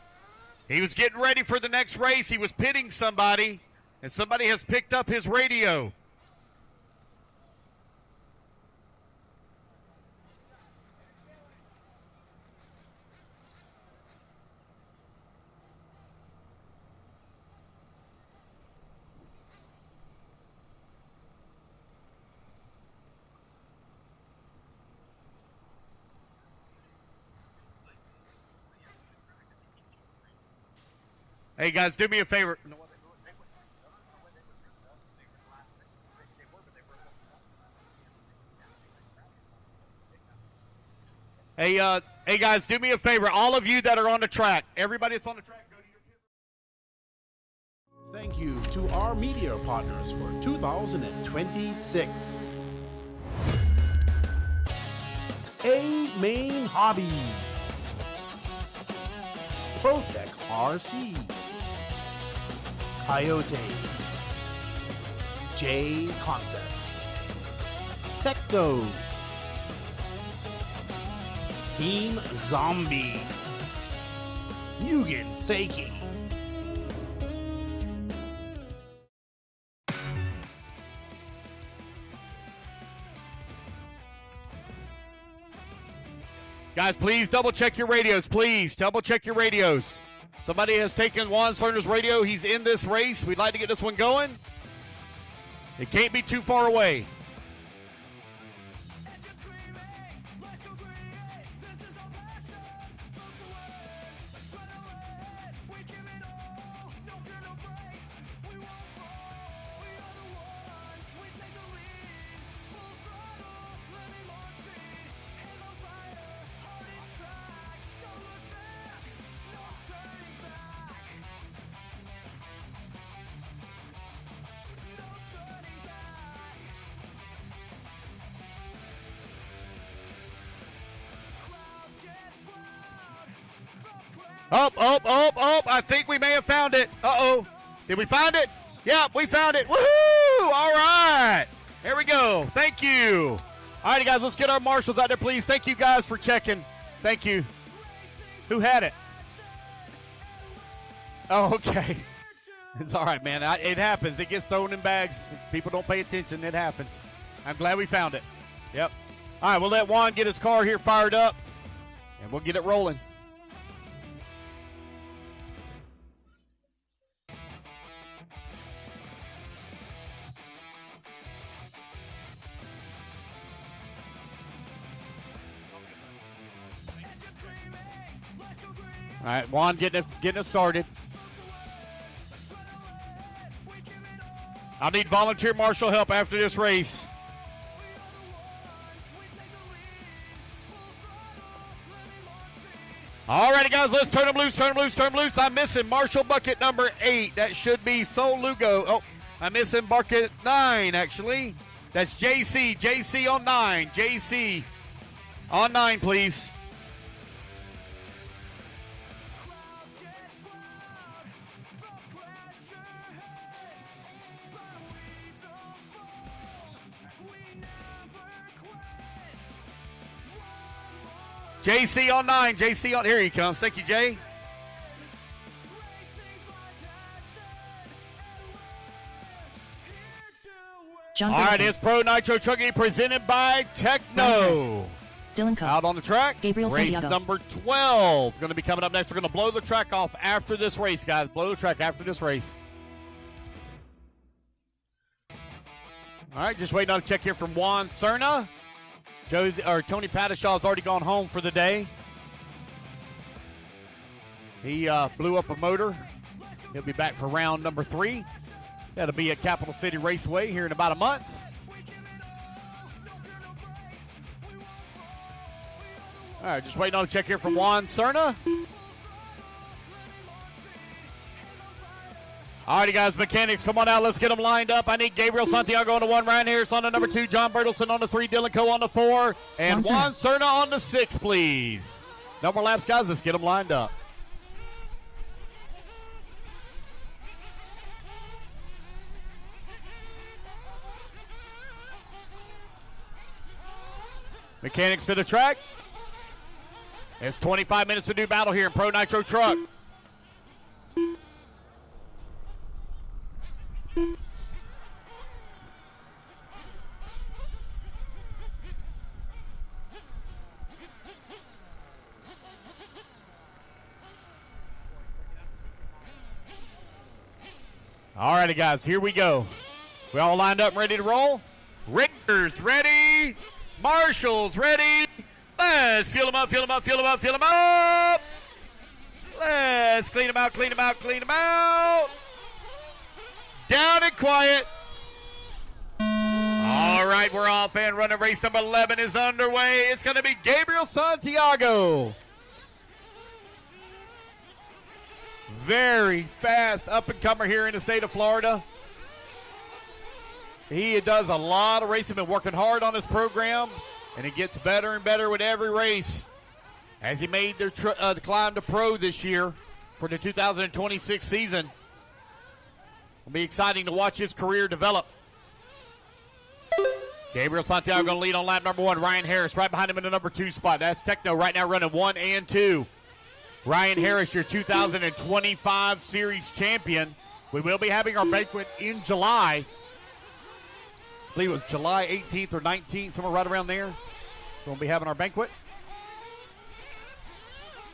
He was getting ready for the next race. He was pitting somebody, and somebody has picked up his radio. Hey, guys, do me a favor. Hey, guys, do me a favor. All of you that are on the track, everybody that's on the track, go to your pit. Thank you to our media partners for 2026. A Main Hobbies, Protec RC, Coyote, J Concepts, Techno, Team Zombie, Mugen Seiki, Guys, please double check your radios. Please double check your radios. Somebody has taken Juan Cerner's radio. He's in this race. We'd like to get this one going. It can't be too far away. Oh, I think we may have found it. Uh-oh. Did we find it? Yep, we found it. Woohoo! All right. There we go. Thank you. All right, guys, let's get our marshals out there, please. Thank you, guys, for checking. Thank you. Who had it? Oh, okay. It's all right, man. It happens. It gets thrown in bags. People don't pay attention. It happens. I'm glad we found it. Yep. All right, we'll let Juan get his car here fired up, and we'll get it rolling. All right, Juan getting it started. I'll need volunteer marshal help after this race. All righty, guys, let's turn them loose. I'm missing marshal bucket number 8. That should be Sol Lugo. Oh, I'm missing bucket 9, actually. That's JC. JC on 9. JC on 9, please. JC on 9. JC on. Here he comes. Thank you, Jay. John All right, Ferguson, it's Pro Nitro Truggy presented by Techno. Dylan Coe, Out on the track. Gabriel Race Santiago. number 12. Going to be coming up next. We're going to blow the track off after this race, guys. Blow the track after this race. All right, just waiting on a check here from Juan Cerna. Tony Patishaw's already gone home for the day. He blew up a motor. He'll be back for round number 3. That'll be at Capital City Raceway here in about a month. All right, just waiting on a check here from Juan Cerna. All righty, guys, mechanics, come on out. Let's get them lined up. I need Gabriel Santiago on the 1, Ryan Harris on the number 2, John Bertelsen on the 3, Dylan Coe on the 4, and Juan Cerna on the 6, please. No more laps, guys. Let's get them lined up. Mechanics to the track. It's 25 minutes to do battle here in Pro Nitro Truck. All righty, guys, here we go. We all lined up and ready to roll? Riggers ready. Marshall's ready. Let's fuel them up, fuel them up, fuel them up, fuel them up. Let's clean them out, clean them out, clean them out. Down and quiet. All right, we're off and running. Race number 11 is underway. It's going to be Gabriel Santiago. Very fast up-and-comer here in the state of Florida. He does a lot of racing, been working hard on his program, and it gets better and better with every race. As he made the climb to pro this year for the 2026 season. It'll be exciting to watch his career develop. Gabriel Santiago going to lead on lap number 1. Ryan Harris right behind him in the number 2 spot. That's Techno right now running 1 and 2. Ryan Harris, your 2025 Series champion. We will be having our banquet in July. I believe it was July 18th or 19th, somewhere right around there. We'll be having our banquet.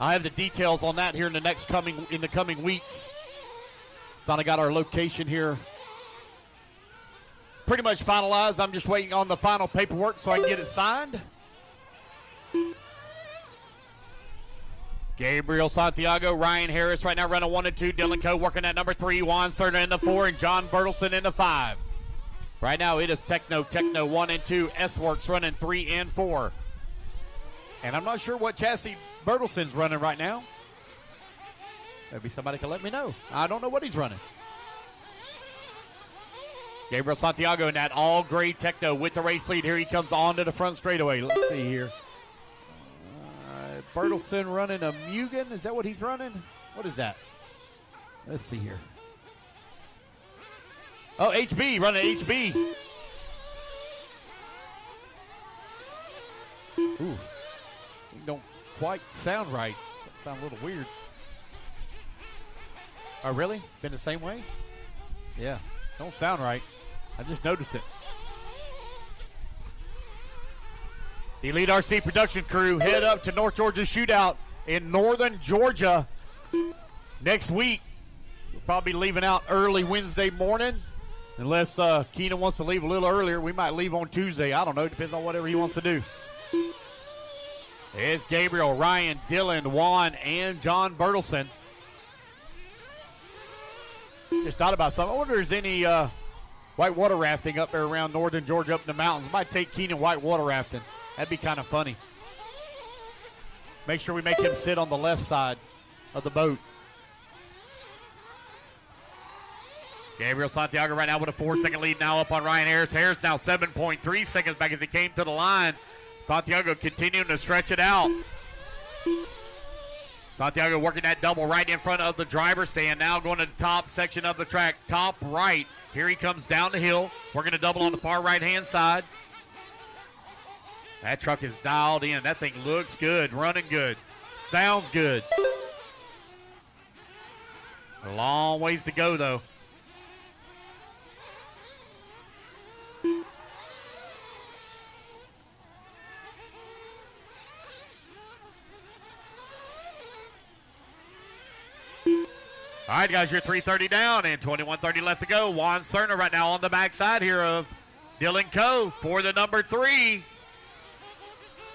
I have the details on that here in the coming weeks. Thought I got our location here pretty much finalized. I'm just waiting on the final paperwork so I can get it signed. Gabriel Santiago, Ryan Harris right now running 1 and 2. Dylan Coe working at number 3. Juan Cerna in the 4 and John Bertelsen in the 5. Right now it is Techno 1 and 2. S-Works running 3 and 4. And I'm not sure what chassis Bertelsen's running right now. Maybe somebody can let me know. I don't know what he's running. Gabriel Santiago in that all-gray Techno with the race lead. Here he comes onto the front straightaway. Let's see here. Bertelsen running a Mugen. Is that what he's running? What is that? Let's see here. Oh, HB, running HB. Ooh. Don't quite sound right. Sound a little weird. Oh, really? Been the same way? Yeah. Don't sound right. I just noticed it. The Elite RC production crew head up to North Georgia Shootout in northern Georgia next week. We'll probably be leaving out early Wednesday morning. Unless Keenan wants to leave a little earlier, we might leave on Tuesday. I don't know. Depends on whatever he wants to do. It's Gabriel, Ryan, Dylan, Juan, and John Bertelsen. Just thought about something. I wonder if there's any whitewater rafting up there around northern Georgia up in the mountains. Might take Keenan whitewater rafting. That'd be kind of funny. Make sure we make him sit on the left side of the boat. Gabriel Santiago right now with a 4-second lead now up on Ryan Harris. Harris now 7.3 seconds back as he came to the line. Santiago continuing to stretch it out. Santiago working that double right in front of the driver's stand. Now going to the top section of the track, top right. Here he comes down the hill. Working a double on the far right-hand side. That truck is dialed in. That thing looks good, running good, sounds good. A long ways to go, though. All right, guys, you're 3:30 down and 21:30 left to go. Juan Cerna right now on the backside here of Dylan Coe for the number 3.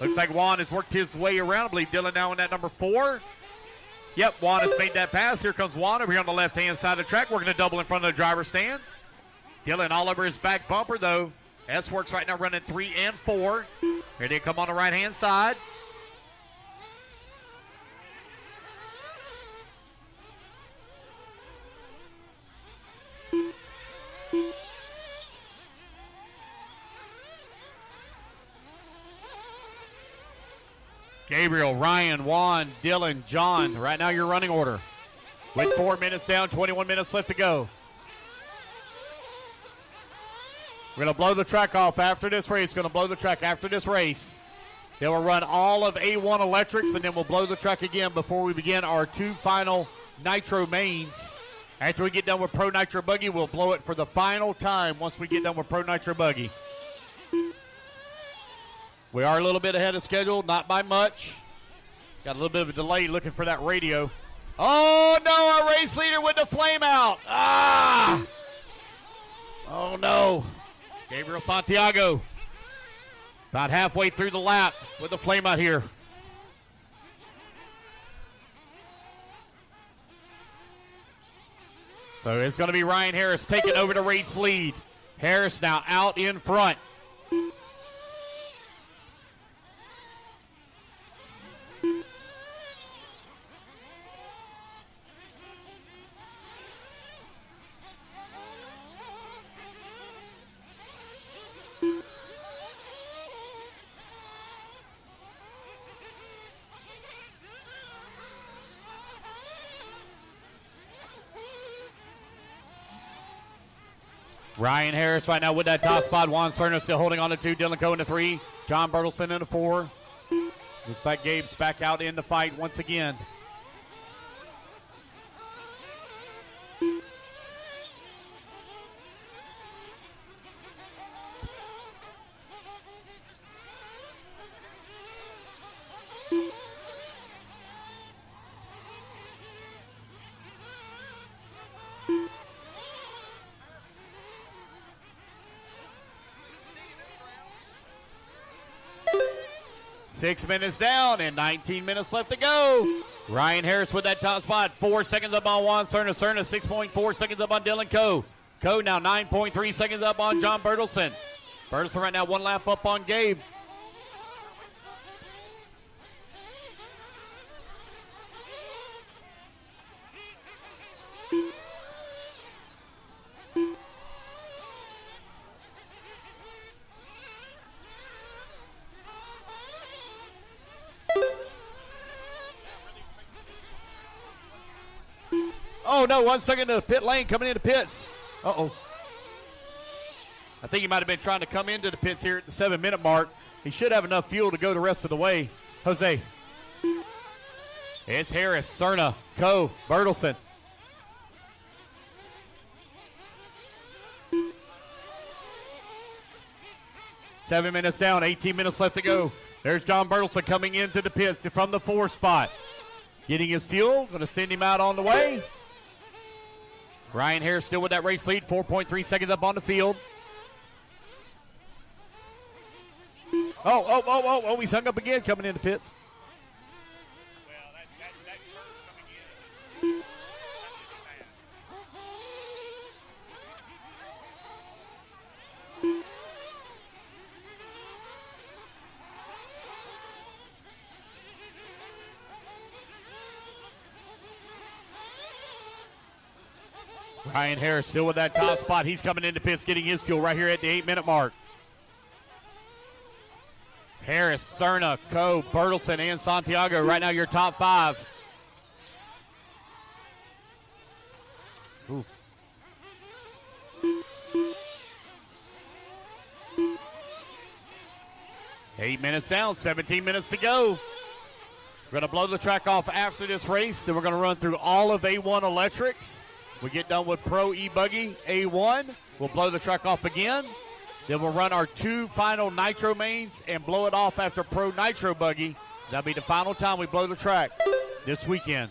Looks like Juan has worked his way around. I believe Dylan now in that number 4. Yep, Juan has made that pass. Here comes Juan over here on the left-hand side of the track. We're going to double in front of the driver's stand. Dylan all over his back bumper, though. S-Works right now running 3 and 4. Here they come on the right-hand side. Gabriel, Ryan, Juan, Dylan, John. Right now your running order. With 4 minutes down, 21 minutes left to go. We're going to blow the track off after this race. Going to blow the track after this race. Then we'll run all of A1 electrics, and then we'll blow the track again before we begin our 2 final Nitro mains. After we get done with Pro Nitro Buggy, we'll blow it for the final time once we get done with Pro Nitro Buggy. We are a little bit ahead of schedule, not by much. Got a little bit of a delay looking for that radio. Oh, no, our race leader with the flame out. Ah! Oh, no. Gabriel Santiago about halfway through the lap with the flame out here. So it's going to be Ryan Harris taking over the race lead. Harris now out in front. Ryan Harris right now with that top spot. Juan Cerna still holding on to 2. Dylan Coe in the 3. John Bertelson in the 4. Looks like Gabe's back out in the fight once again. Six minutes down and 19 minutes left to go. Ryan Harris with that top spot. 4 seconds up on Juan Cerna. Cerna 6.4 seconds up on Dylan Coe. Coe now 9.3 seconds up on John Bertelson. Bertelson right now 1 lap up on Gabe. Oh, no, 1 second to the pit lane coming into pits. Uh-oh. I think he might have been trying to come into the pits here at the 7-minute mark. He should have enough fuel to go the rest of the way. Jose. It's Harris, Cerna, Coe, Bertelson. Seven minutes down, 18 minutes left to go. There's John Bertelson coming into the pits from the 4 spot. Getting his fuel, going to send him out on the way. Ryan Harris still with that race lead, 4.3 seconds up on the field. Oh, he's hung up again coming into pits. Ryan Harris still with that top spot. He's coming into pits, getting his fuel right here at the 8-minute mark. Harris, Cerna, Coe, Bertelson, and Santiago. Right now, your top 5. Ooh. Eight minutes down, 17 minutes to go. We're going to blow the track off after this race. Then we're going to run through all of A1 electrics. We get done with Pro E Buggy A1. We'll blow the track off again. Then we'll run our 2 final Nitro mains and blow it off after Pro Nitro Buggy. That'll be the final time we blow the track this weekend.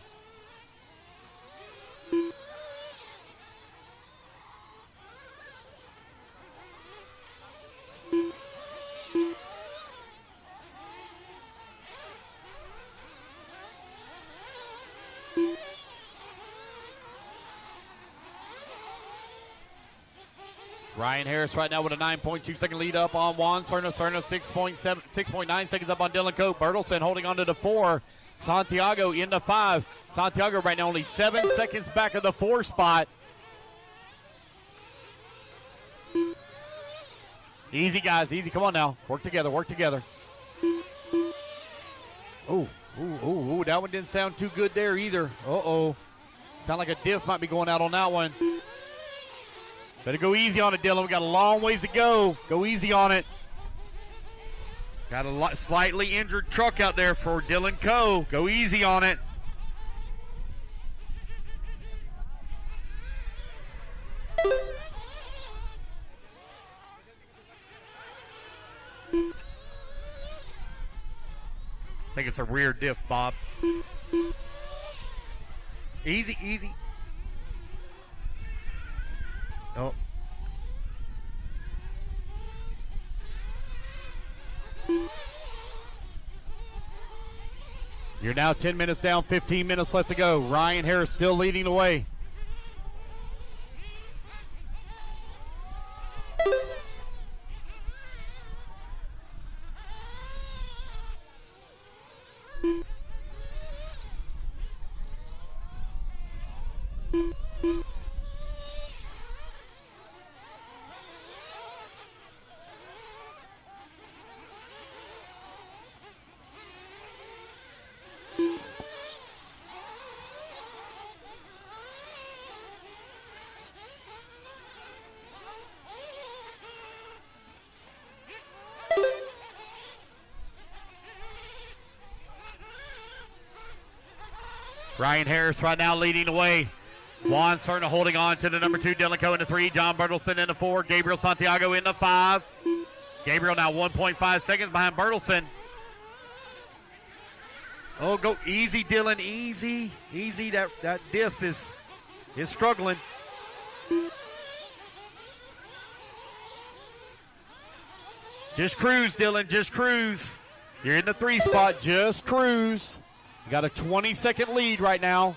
Ryan Harris right now with a 9.2 second lead up on Juan Serna. Serna 6.9 seconds up on Dylan Cope. Bertelson holding on to the 4. Santiago in the 5. Santiago right now only 7 seconds back of the 4 spot. Easy, guys. Easy. Come on now. Work together. Work together. Ooh. Ooh. That one didn't sound too good there either. Uh-oh. Sound like a diff might be going out on that one. Better go easy on it, Dylan. We got a long ways to go. Go easy on it. Got a slightly injured truck out there for Dylan Coe. Go easy on it. I think it's a rear diff, Bob. Easy, easy. Oh. You're now 10 minutes down, 15 minutes left to go. Ryan Harris still leading the way. Ryan Harris right now leading the way. Juan Serna holding on to the number 2, Dylan Coe in the 3, John Bertelson in the 4, Gabriel Santiago in the 5. Gabriel now 1.5 seconds behind Bertelson. Oh, go easy, Dylan, easy. Easy, that diff is struggling. Just cruise, Dylan, just cruise. You're in the 3 spot, just cruise. You got a 20-second lead right now.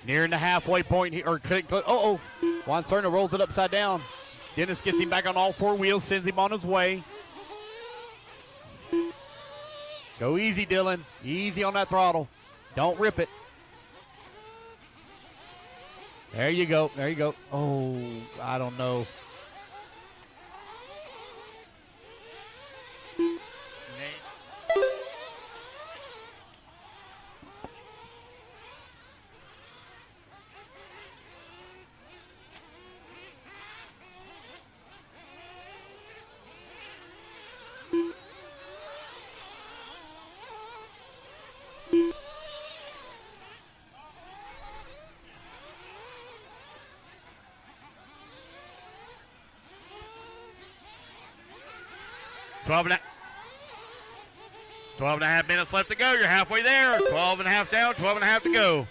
Nearing the halfway point here. Juan Serna rolls it upside down. Dennis gets him back on all 4 wheels, sends him on his way. Go easy, Dylan. Easy on that throttle. Don't rip it. There you go. There you go. Oh, I don't know. 12 and a half minutes left to go. You're halfway there. 12 and a half down, 12 and a half to go.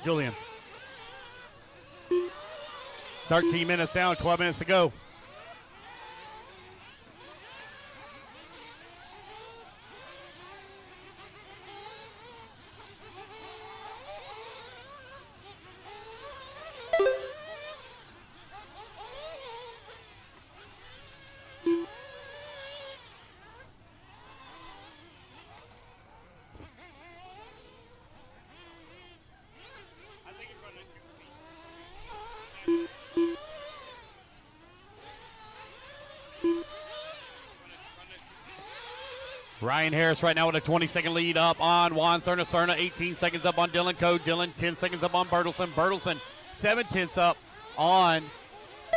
Julian. 13 minutes down, 12 minutes to go. Ryan Harris right now with a 20-second lead up on Juan Serna. Serna 18 seconds up on Dylan Coe. Dylan 10 seconds up on Bertelson. Bertelson 7/10 up on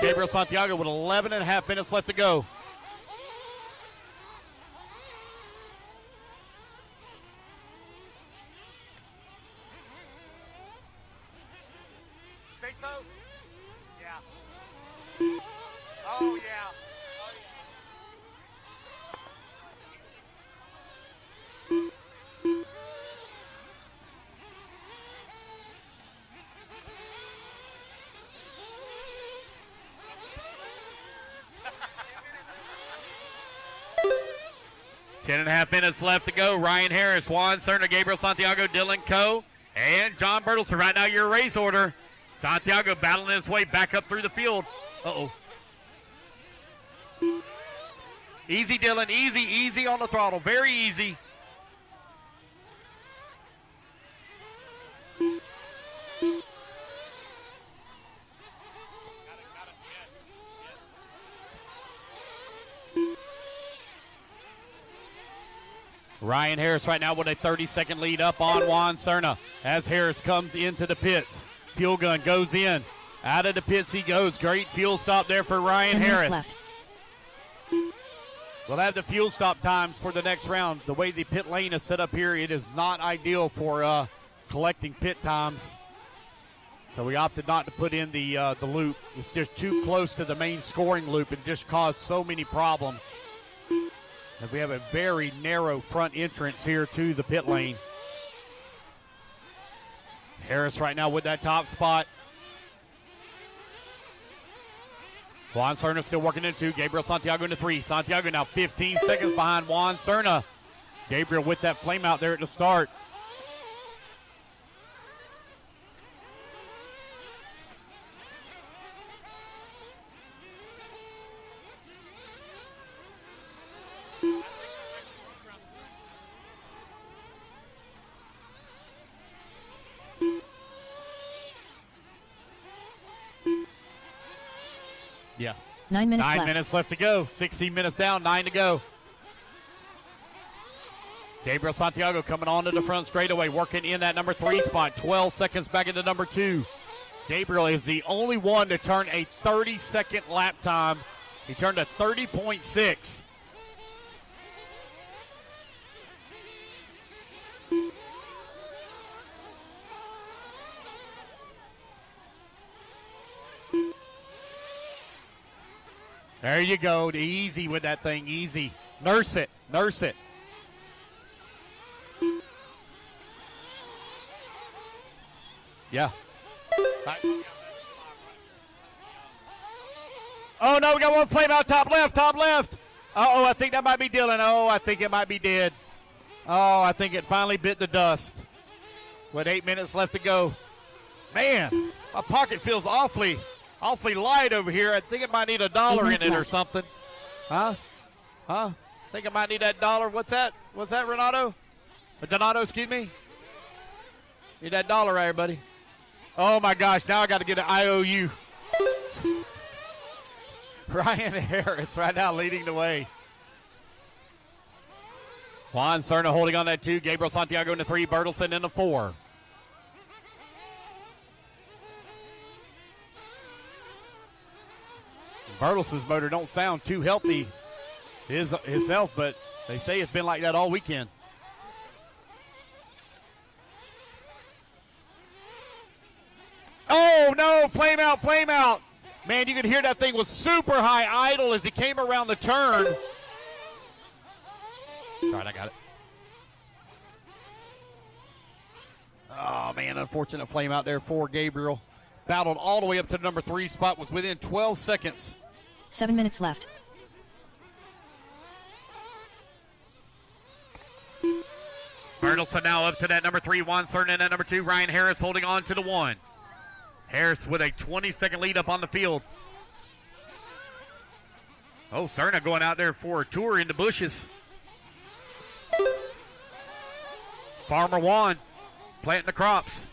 Gabriel Santiago with 11.5 minutes left to go. Think so? Yeah. Oh, yeah. Ten and a half minutes left to go. Ryan Harris, Juan Cerna, Gabriel Santiago, Dylan Coe, and John Bertelson. Right now, your race order. Santiago battling his way back up through the field. Uh-oh. Easy, Dylan. Easy, easy on the throttle. Very easy. Ryan Harris right now with a 30-second lead up on Juan Cerna as Harris comes into the pits. Fuel gun goes in. Out of the pits he goes. Great fuel stop there for Ryan 10 minutes Harris. left. We'll have the fuel stop times for the next round. The way the pit lane is set up here, it is not ideal for collecting pit times. So we opted not to put in the loop. It's just too close to the main scoring loop and just caused so many problems. As we have a very narrow front entrance here to the pit lane. Harris right now with that top spot. Juan Cerna still working into Gabriel Santiago into 3. Santiago now 15 seconds behind Juan Cerna. Gabriel with that flame out there at the start. Yeah. 9 minutes 9 left. minutes left to go. 16 minutes down, 9 to go. Gabriel Santiago coming onto the front straightaway, working in that number 3 spot. 12 seconds back into number 2. Gabriel is the only one to turn a 30-second lap time. He turned a 30.6. There you go. Easy with that thing. Easy. Nurse it. Nurse it. Yeah. Oh, no. We got one flame out. Top left. Top left. Uh-oh. I think that might be Dylan. Oh, I think it might be dead. Oh, I think it finally bit the dust. With 8 minutes left to go. Man, my pocket feels awfully light over here. I think it might need $1 in it or something. Huh? I think it might need that $1. What's that? What's that, Renato? Donato, excuse me? Need that $1 right here, buddy. Oh, my gosh. Now I got to get an IOU. Ryan Harris right now leading the way. Juan Cerna holding on that 2. Gabriel Santiago in the 3. Bertelson in the 4. Bertelson's motor don't sound too healthy himself, but they say it's been like that all weekend. Oh, no, flame out, flame out. Man, you could hear that thing was super high idle as he came around the turn. All right, I got it. Oh, man, unfortunate flame out there for Gabriel. Battled all the way up to the number 3 spot, was within 12 seconds. 7 minutes left. Bertelson now up to that number 3. Juan Cerna in that number 2. Ryan Harris holding on to the 1. Harris with a 20-second lead up on the field. Oh, Cerna going out there for a tour in the bushes. Farmer Juan planting the crops.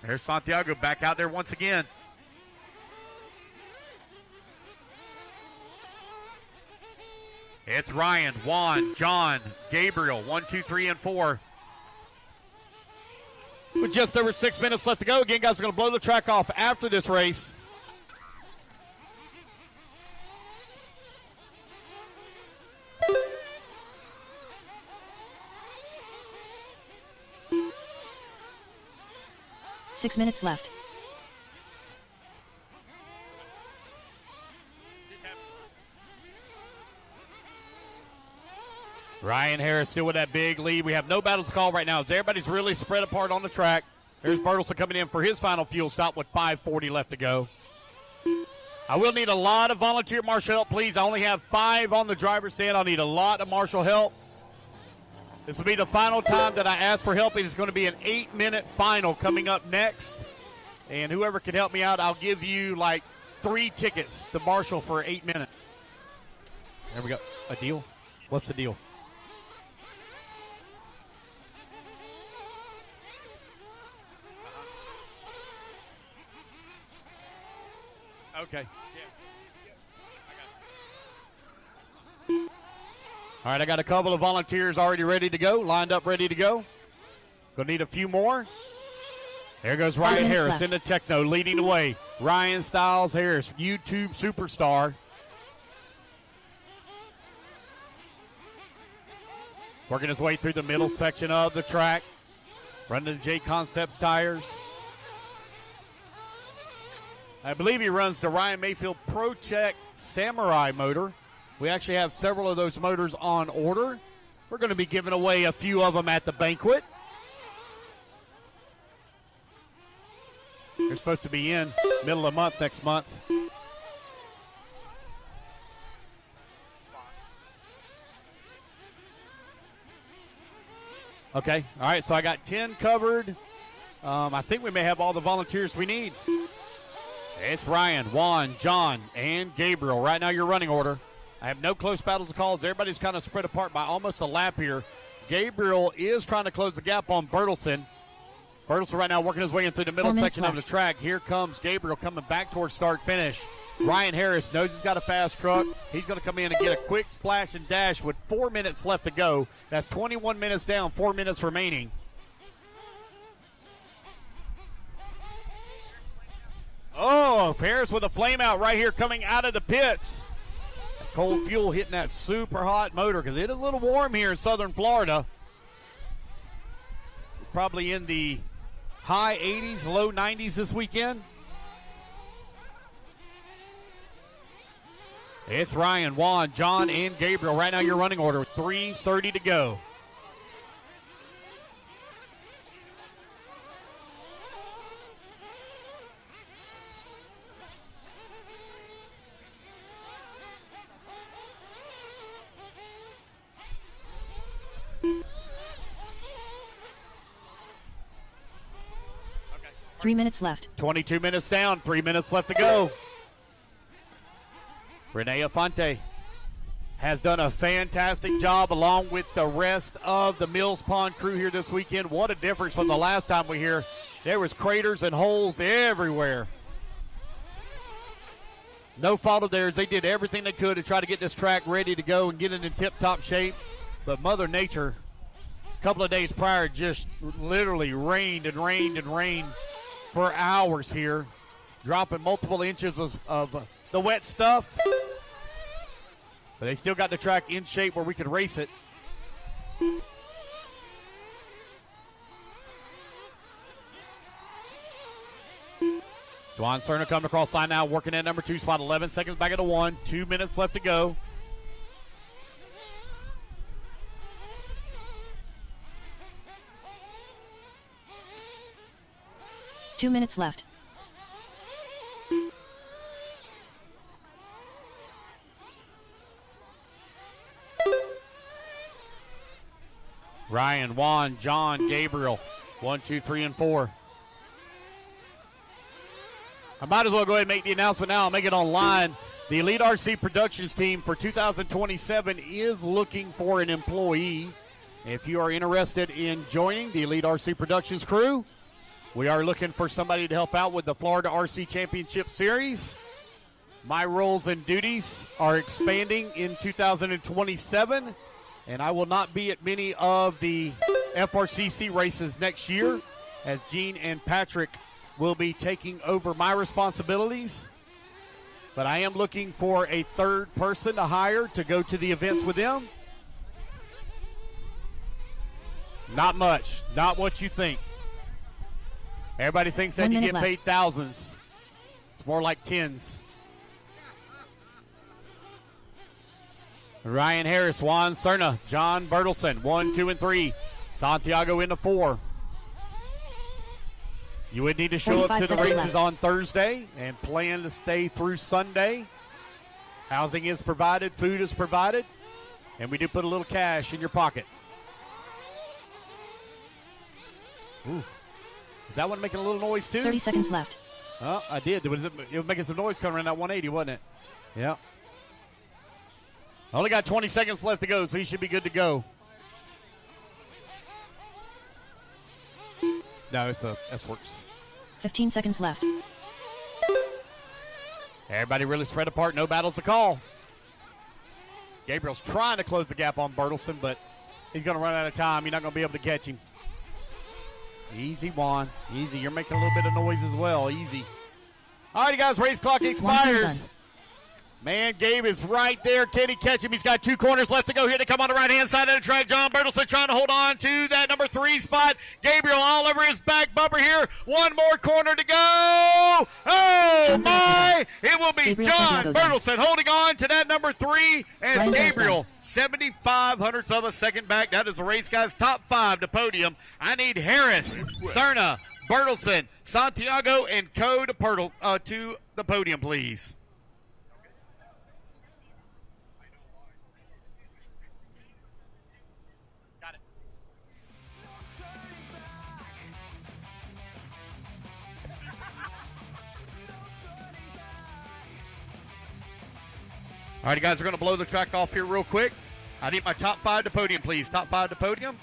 There's Santiago back out there once again. It's Ryan, Juan, John, Gabriel, 1, 2, 3, and 4. With just over 6 minutes left to go. Again, guys, we're going to blow the track off after this race. Six minutes left. Ryan Harris still with that big lead. We have no battles called right now as everybody's really spread apart on the track. There's Bertelsen coming in for his final fuel stop with 5:40 left to go. I will need a lot of volunteer marshal help, please. I only have 5 on the driver's stand. I'll need a lot of marshal help. This will be the final time that I ask for help. It is going to be an 8-minute final coming up next. And whoever can help me out, I'll give you like 3 tickets to marshal for 8 minutes. There we go. A deal? What's the deal? Okay. All right, I got a couple of volunteers already ready to go, lined up ready to go. Gonna need a few more. There goes Ryan Harris in the Techno, leading the way. Ryan Styles Harris, YouTube superstar. Working his way through the middle section of the track. Running the J Concepts tires. I believe he runs the Ryan Mayfield Pro Check Samurai motor. We actually have several of those motors on order. We're going to be giving away a few of them at the banquet. They're supposed to be in middle of the month next month. Okay, all right, so I got 10 covered. I think we may have all the volunteers we need. It's Ryan, Juan, John, and Gabriel. Right now, your running order. I have no close battles of calls. Everybody's kind of spread apart by almost a lap here. Gabriel is trying to close the gap on Bertelsen. Bertelsen right now working his way in through the middle section of the track. Here comes Gabriel coming back towards start finish. Ryan Harris knows he's got a fast truck. He's going to come in and get a quick splash and dash with 4 minutes left to go. That's 21 minutes down, 4 minutes remaining. Oh, Harris with a flame out right here coming out of the pits. Cold fuel hitting that super hot motor because it is a little warm here in southern Florida. Probably in the high 80s, low 90s this weekend. It's Ryan, Juan, John, and Gabriel. Right now your running order, 3:30 to go. Okay. 3 minutes left. 22 minutes down, 3 minutes left to go. Renee Afonte has done a fantastic job along with the rest of the Mills Pond crew here this weekend. What a difference from the last time we were here. There was craters and holes everywhere. No fault of theirs. They did everything they could to try to get this track ready to go and get it in tip-top shape. But Mother Nature, a couple of days prior, just literally rained and rained and rained for hours here, dropping multiple inches of the wet stuff. But they still got the track in shape where we could race it. Dwan Cerner coming across line now, working at number 2 spot, 11 seconds back at the 1. 2 minutes left to go. Two minutes left. Ryan, Juan, John, Gabriel. 1, 2, 3, and 4. I might as well go ahead and make the announcement now. I'll make it online. The Elite RC Productions team for 2027 is looking for an employee. If you are interested in joining the Elite RC Productions crew, we are looking for somebody to help out with the Florida RC Championship Series. My roles and duties are expanding in 2027, and I will not be at many of the FRCC races next year. as Gene and Patrick will be taking over my responsibilities. But I am looking for a third person to hire to go to the events with them. Not much. Not what you think. Everybody thinks that 1 you minute get left. paid thousands. It's more like tens. Ryan Harris, Juan Cerna, John Bertelson, 1, 2, and 3. Santiago into 4. You would need to show up 45 to the seconds races left. on Thursday and plan to stay through Sunday. Housing is provided, food is provided, and we do put a little cash in your pocket. Ooh. Is that one making a little noise too? 30 seconds left. Oh, I did. It was making some noise coming around that 180, wasn't it? Yeah. Only got 20 seconds left to go, so he should be good to go. No, it's a S-Works. 15 seconds left. Everybody really spread apart. No battles to call. Gabriel's trying to close the gap on Bertelson, but he's going to run out of time. You're not going to be able to catch him. Easy, Juan. Easy. You're making a little bit of noise as well. Easy. All right, guys. Race clock expires. Man, Gabe is right there. Can he catch him? He's got 2 corners left to go here. They come on the right-hand side of the track. John Bertelson trying to hold on to that number 3 spot. Gabriel all over his back bumper here. 1 more corner to go. Oh, my. It will be Gabriel John Santiago then. Bertelson holding on to that number 3 as Ryan Harris Gabriel 75/100ths of a second back. That is the race guy's top 5 to podium. I need Harris, Cerna, Bertelson, Santiago, and Co to the podium, please. All right, guys, we're going to blow the track off here real quick. I need my top 5 to podium, please. Top 5 to podium.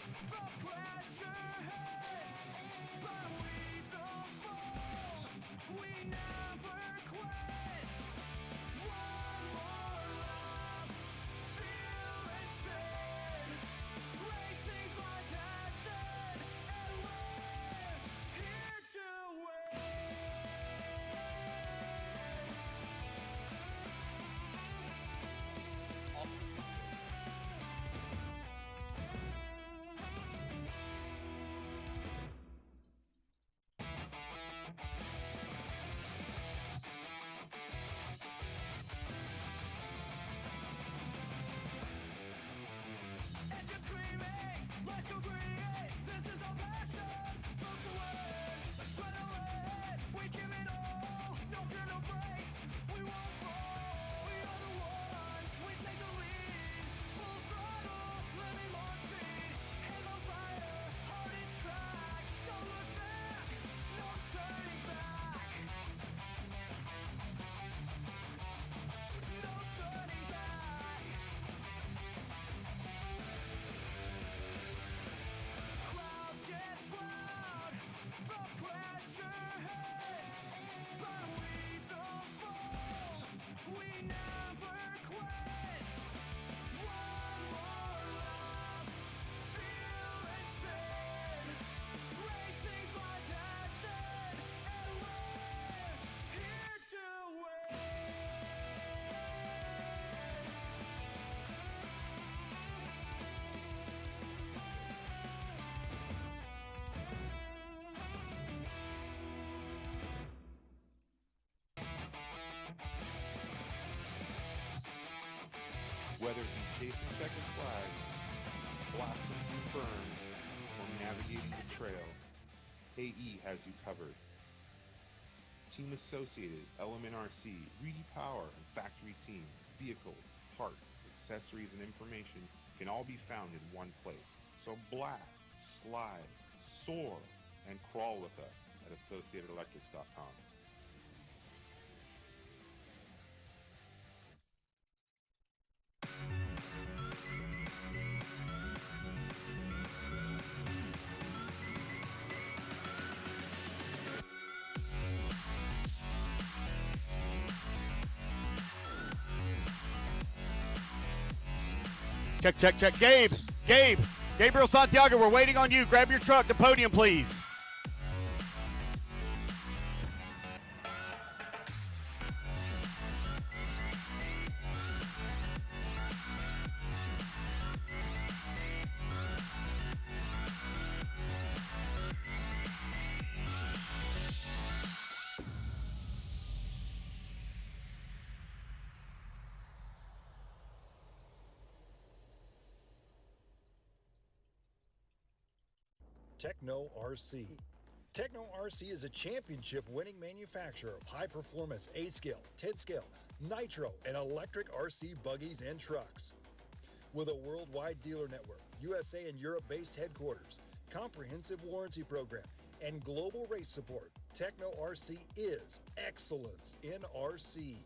Whether it be chasing checkered flags, blasting through berms, or navigating the trail, AE has you covered. Team Associated, Element RC, Reedy Power, and Factory Team, vehicles, parts, accessories, and information can all be found in one place. So blast, slide, soar, and crawl with us at AssociatedElectrics.com. Check. Gabriel Santiago, we're waiting on you. Grab your truck, the podium, please. Techno RC. Techno RC is a championship-winning manufacturer of high-performance 8-scale, 10-scale, Nitro, and electric RC buggies and trucks. With a worldwide dealer network, USA and Europe-based headquarters, comprehensive warranty program, and global race support, Techno RC is excellence in RC.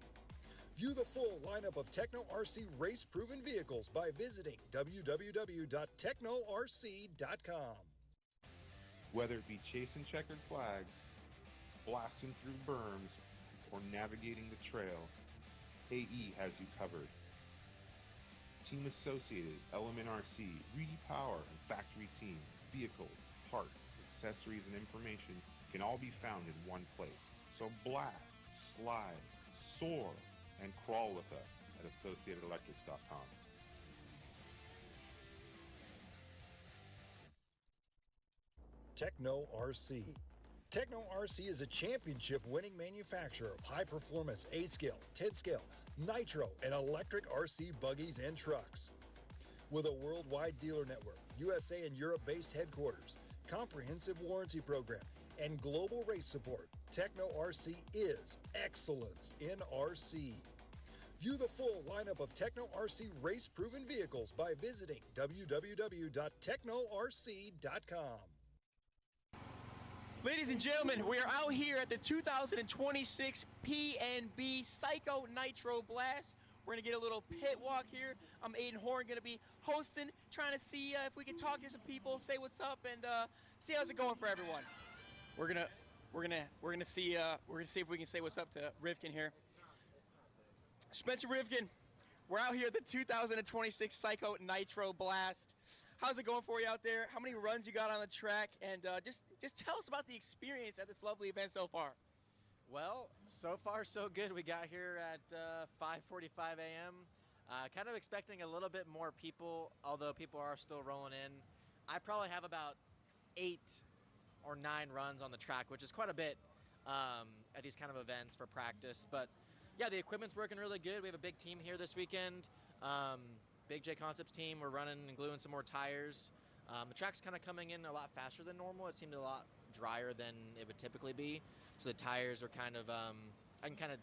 View the full lineup of Techno RC race-proven vehicles by visiting www.technorc.com. Whether it be chasing checkered flags, blasting through berms, or navigating the trail, AE has you covered. Team Associated, Element RC, Reedy Power, and Factory Team, vehicles, parts, accessories, and information can all be found in one place. So blast, slide, soar, and crawl with us at AssociatedElectrics.com. Techno RC. Techno RC is a championship-winning manufacturer of high-performance 8-scale, 10-scale, Nitro, and electric RC buggies and trucks. With a worldwide dealer network, USA and Europe-based headquarters, comprehensive warranty program, and global race support, Techno RC is excellence in RC. View the full lineup of Techno RC race-proven vehicles by visiting www.technorc.com. Ladies and gentlemen, we are out here at the 2026 PNB Psycho Nitro Blast. We're going to get a little pit walk here. I'm Aiden Horn, going to be hosting, trying to see if we can talk to some people, say what's up, and see how's it going for everyone. We're gonna see if we can say what's up to Rivkin here. Spencer Rivkin, we're out here at the 2026 Psycho Nitro Blast. How's it going for you out there? How many runs you got on the track? And just tell us about the experience at this lovely event so far. Well, so far so good. We got here at 5:45 a.m. Kind of expecting a little bit more people, although people are still rolling in. I probably have about 8 or 9 runs on the track, which is quite a bit at these kind of events for practice. But yeah, the equipment's working really good. We have a big team here this weekend. Big J Concepts team. We're running and gluing some more tires. The track's kind of coming in a lot faster than normal. It seemed a lot drier than it would typically be. So the tires are kind of, I can kind of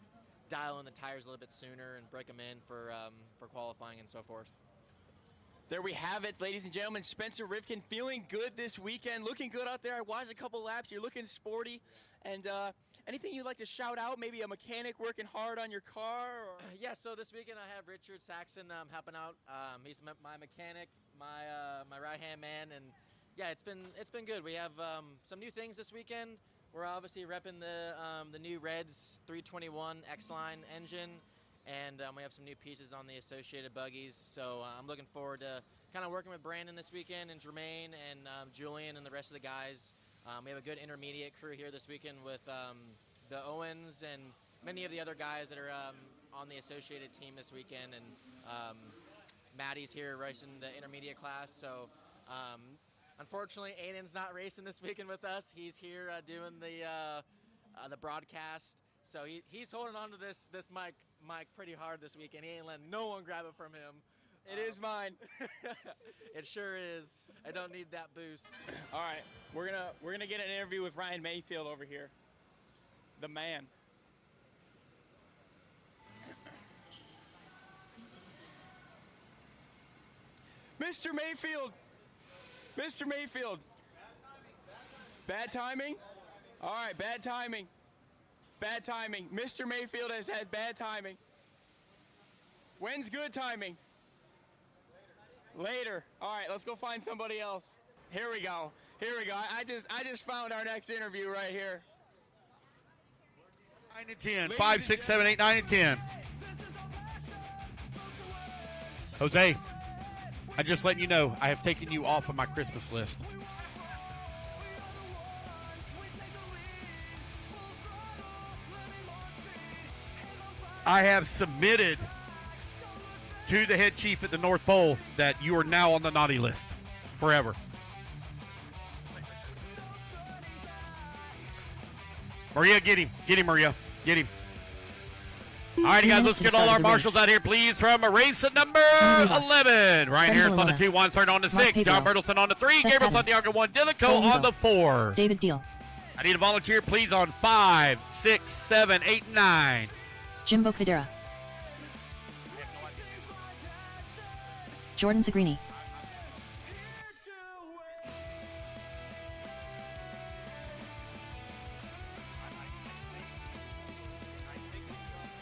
dial in the tires a little bit sooner and break them in for qualifying and so forth. There we have it, ladies and gentlemen. Spencer Rivkin feeling good this weekend, looking good out there. I watched a couple laps. You're looking sporty. And anything you'd like to shout out? Maybe a mechanic working hard on your car? Or? Yeah, so this weekend I have Richard Saxon helping out. He's my mechanic, my right-hand man, and yeah, it's been good. We have some new things this weekend. We're obviously repping the new Reds 321 X-Line engine, and we have some new pieces on the associated buggies. So I'm looking forward to kind of working with Brandon this weekend and Jermaine and Julian and the rest of the guys. We have a good intermediate crew here this weekend with the Owens and many of the other guys that are on the associated team this weekend. And Maddie's here racing the intermediate class. So unfortunately, Aiden's not racing this weekend with us. He's here doing the broadcast. So he's holding on to this mic pretty hard this weekend. He ain't letting no one grab it from him. It is mine. It sure is. I don't need that boost. All right, we're gonna get an interview with Ryan Mayfield over here, the man. Mr. Mayfield. Mr. Mayfield. Bad timing? All right, bad timing. Bad timing. Mr. Mayfield has had bad timing. When's good timing? Later. All right, let's go find somebody else. Here we go. Here we go. I just found our next interview right here. 9 and 10. 5, 6, 7, 8, 9, and 10. Jose, I'm just letting you know I have taken you off of my Christmas list. I have submitted to the head chief at the North Pole that you are now on the naughty list forever. Maria, get him. Get him, Maria. Get him. All right, 3 guys, minutes let's to get the all start our of the marshals race. out here, please, from race at number Tony Rivas. 11. Right here, it's on the Freddy 2-1, starting on the Mark 6. John Pedro. Bertelson on the 3. Seth Gabriel Patton. Santiago 1. Dilico Saul on Lugo. the 4. David Deal. I need a volunteer, please, on 5, 6, 7, 8, 9. Jimbo Cadera. Jordan Zagrini.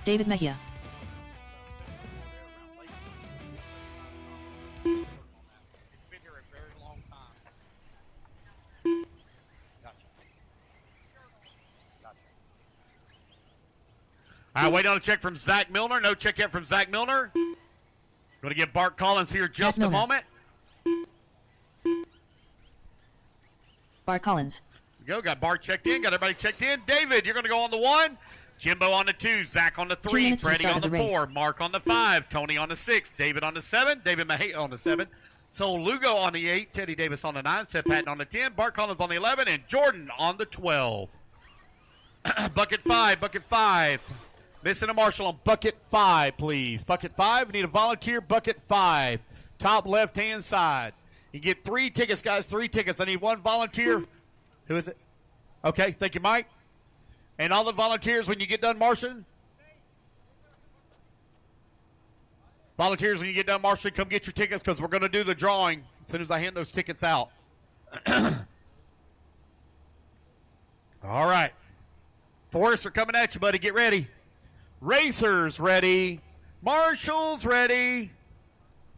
David Mejia. All right, waiting on a check from Zach Milner. No check yet from Zach Milner. Going to get Bart Collins here just a Milner. moment. Bart Collins. Go, got Bart checked in, got everybody checked in. David, you're going to go on the 1. Jimbo on the 2, Zach on the 2 3, minutes to the Freddie start on of the the race. 4, Mark on the 5, Tony on the 6, David on the 7, David Mejia on the 7, Sol Lugo on the 8, Teddy Davis on the 9, Seth Patton on the 10, Bart Collins on the 11, and Jordan on the 12. Bucket 5. Missing a marshal on bucket 5, please. Bucket 5, we need a volunteer, bucket 5. Top left-hand side. You get 3 tickets, guys, 3 tickets. I need 1 volunteer. Who is it? Okay, thank you, Mike. And all the volunteers, when you get done marshalling. Volunteers, when you get done marshalling, come get your tickets because we're going to do the drawing as soon as I hand those tickets out. All right. Forrest are coming at you, buddy. Get ready. Racers ready. Marshals ready.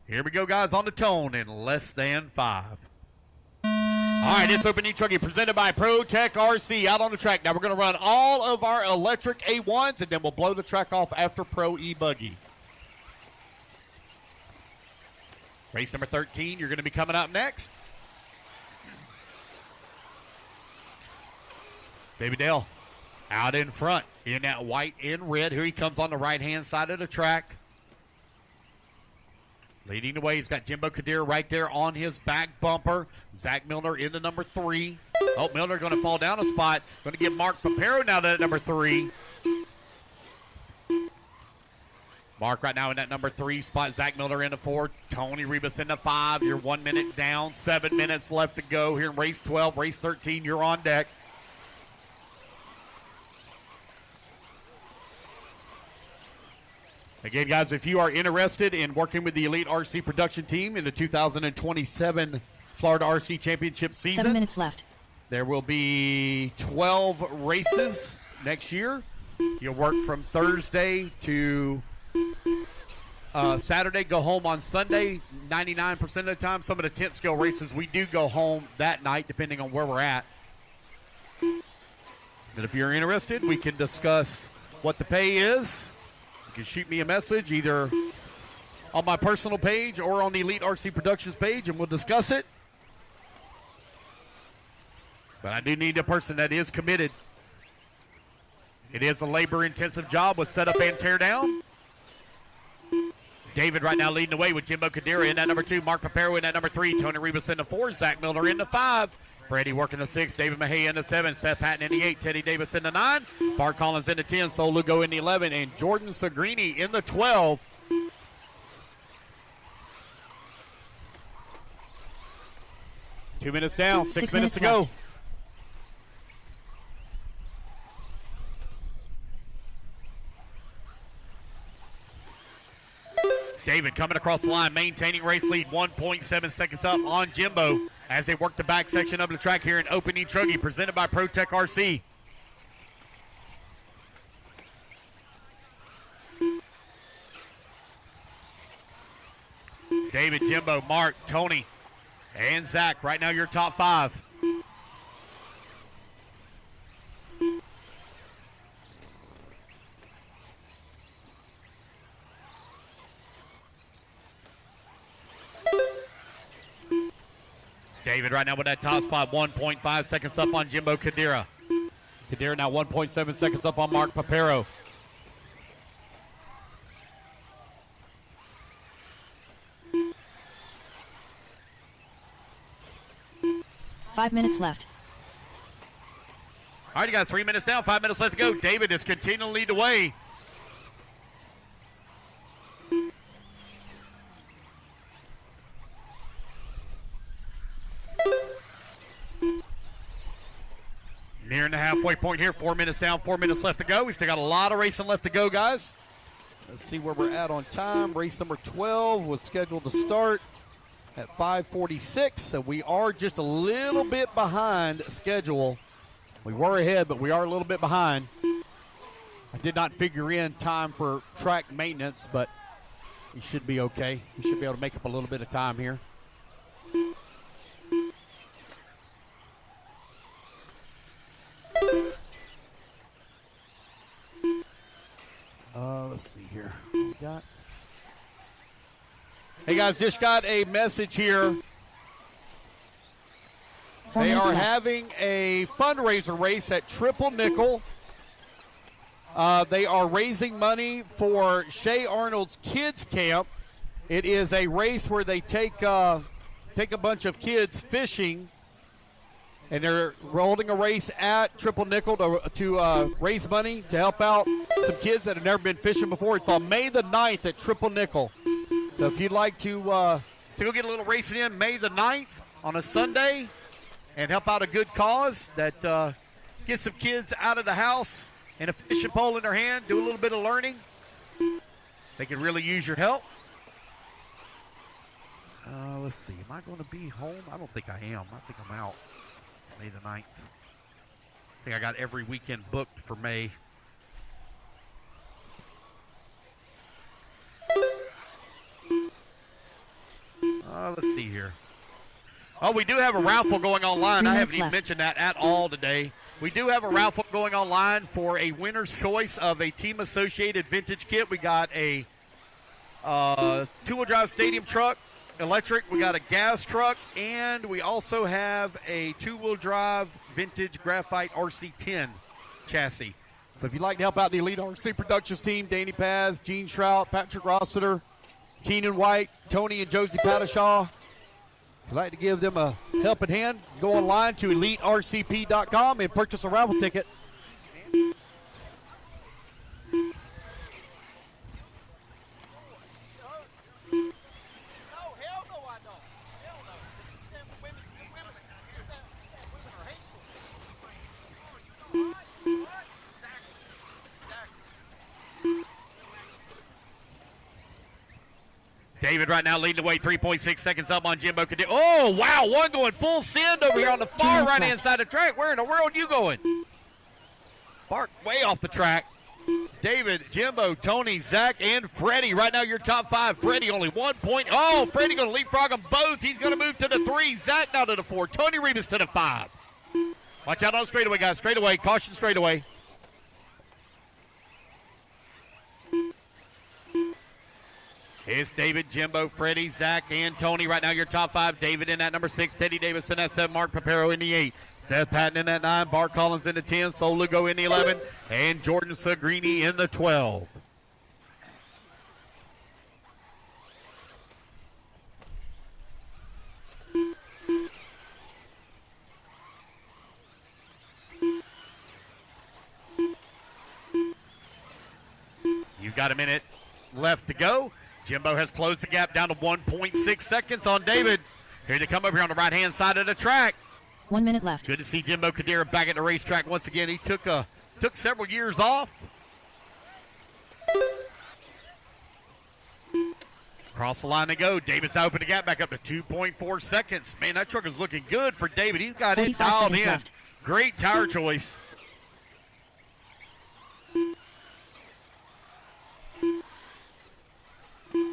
Here we go, guys, on the tone in less than 5. All right, it's Open E Truggy presented by Pro Tech RC out on the track. Now we're going to run all of our electric A1s, and then we'll blow the track off after Pro E Buggy. Race number 13, you're going to be coming up next. David Dale out in front in that white and red. Here he comes on the right-hand side of the track. Leading the way, he's got Jimbo Kadir right there on his back bumper. Zach Milner into number 3. Oh, Milner going to fall down a spot. Going to get Mark Papero now to number 3. Mark right now in that number 3 spot. Zach Milner into 4. Tony Rivas into 5. You're 1 minute down. 7 minutes left to go here in race 12. Race 13, you're on deck. Again, guys, if you are interested in working with the Elite RC production team in the 2027 Florida RC Championship season, 7 minutes left. there will be 12 races next year. You'll work from Thursday to Saturday, go home on Sunday 99% of the time. Some of the 10th scale races, we do go home that night depending on where we're at. And if you're interested, we can discuss what the pay is. You can shoot me a message either on my personal page or on the Elite RC Productions page, and we'll discuss it. But I do need a person that is committed. It is a labor-intensive job with setup and tear down. David right now leading the way with Jimbo Kadira in that number 2, Mark Papero in that number 3, Tony Rivas in the 4, Zach Milner in the 5, Freddie working the 6, David Mejia in the 7, Seth Patton in the 8, Teddy Davis in the 9, Bart Collins in the 10, Sol Lugo in the 11, and Jordan Sagrini in the 12. Two minutes down, 6 minutes to go. left. David coming across the line, maintaining race lead, 1.7 seconds up on Jimbo as they work the back section of the track here in Open E Truggy, presented by Pro Tech RC. David, Jimbo, Mark, Tony, and Zach, right now your top 5. David right now with that top spot, 1.5 seconds up on Jimbo Kadira. Kadira now 1.7 seconds up on Mark Papero. Five minutes left. All right, you guys, 3 minutes down, 5 minutes left to go. David is continuing to lead the way. Nearing the halfway point here. 4 minutes down, 4 minutes left to go. We still got a lot of racing left to go, guys. Let's see where we're at on time. Race number 12 was scheduled to start at 5:46, so we are just a little bit behind schedule. We were ahead, but we are a little bit behind. I did not figure in time for track maintenance, but he should be okay. He should be able to make up a little bit of time here. Let's see here. What we got? Hey, guys, just got a message here. They are having a fundraiser race at Triple Nickel. They are raising money for Shay Arnold's Kids Camp. It is a race where they take a bunch of kids fishing, and they're holding a race at Triple Nickel to raise money to help out some kids that have never been fishing before. It's on May the 9th at Triple Nickel. So if you'd like to go get a little racing in May the 9th on a Sunday and help out a good cause that gets some kids out of the house and a fishing pole in their hand, do a little bit of learning, they could really use your help. Let's see. Am I going to be home? I don't think I am. I think I'm out May the 9th. I think I got every weekend booked for May. Let's see here. Oh, we do have a raffle going online. I haven't even mentioned that at all today. We do have a raffle going online for a winner's choice of a Team Associated vintage kit. We got a two-wheel drive stadium truck, electric. We got a gas truck, and we also have a two-wheel drive vintage graphite RC10 chassis. So if you'd like to help out the Elite RC Productions team, Danny Paz, Gene Shrout, Patrick Rossiter, Keenan White, Tony and Josie Patashaw, if you'd like to give them a helping hand, go online to EliteRCP.com and purchase a raffle ticket. David right now leading the way, 3.6 seconds up on Jimbo. Oh, wow, one going full send over here on the far right-hand side of the track. Where in the world are you going? Park way off the track. David, Jimbo, Tony, Zach, and Freddie. Right now, your top five. Freddie only 1 point. Oh, Freddie going to leapfrog them both. He's going to move to the 3. Zach now to the 4. Tony Rebus to the 5. Watch out on straightaway, guys. Straightaway. Caution straightaway. It's David, Jimbo, Freddie, Zach, and Tony. Right now, your top five. David in that number 6. Teddy Davis in that 7. Mark Papero in the 8. Seth Patton in that 9. Bart Collins in the 10. Sol Lugo in the 11. And Jordan Sagrini in the 12. You've got a minute left to go. Jimbo has closed the gap down to 1.6 seconds on David. Here they come over here on the right-hand side of the track. 1 minute left. Good to see Jimbo Kadira back at the racetrack once again. He took several years off. Across the line they go. David's opened the gap back up to 2.4 seconds. Man, that truck is looking good for David. He's got it dialed in. Left. Great tire choice.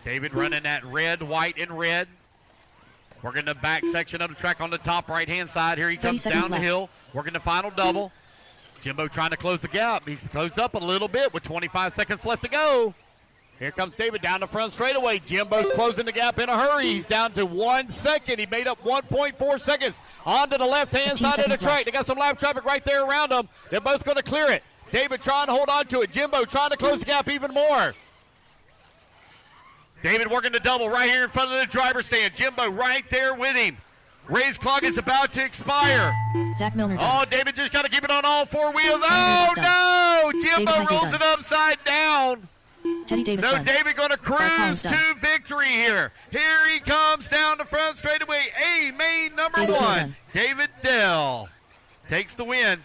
David running that red, white, and red. Working the back section of the track on the top right-hand side. Here he comes down the hill. Working the final double. Jimbo trying to close the gap. He's closed up a little bit with 25 seconds left to go. Here comes David down the front straightaway. Jimbo's closing the gap in a hurry. He's down to 1 second. He made up 1.4 seconds. On to the left-hand side of the track. They got some live traffic right there around them. They're both going to clear it. David trying to hold on to it. Jimbo trying to close the gap even more. David working the double right here in front of the driver's stand. Jimbo right there with him. Race clock is about to expire. Zach Milner. Oh, David just got to keep it on all four wheels. Oh, no! Jimbo rolls it upside down. Teddy Davis. So David going to cruise to victory here. Here he comes down the front straightaway. A main number 1. David Dell takes the win.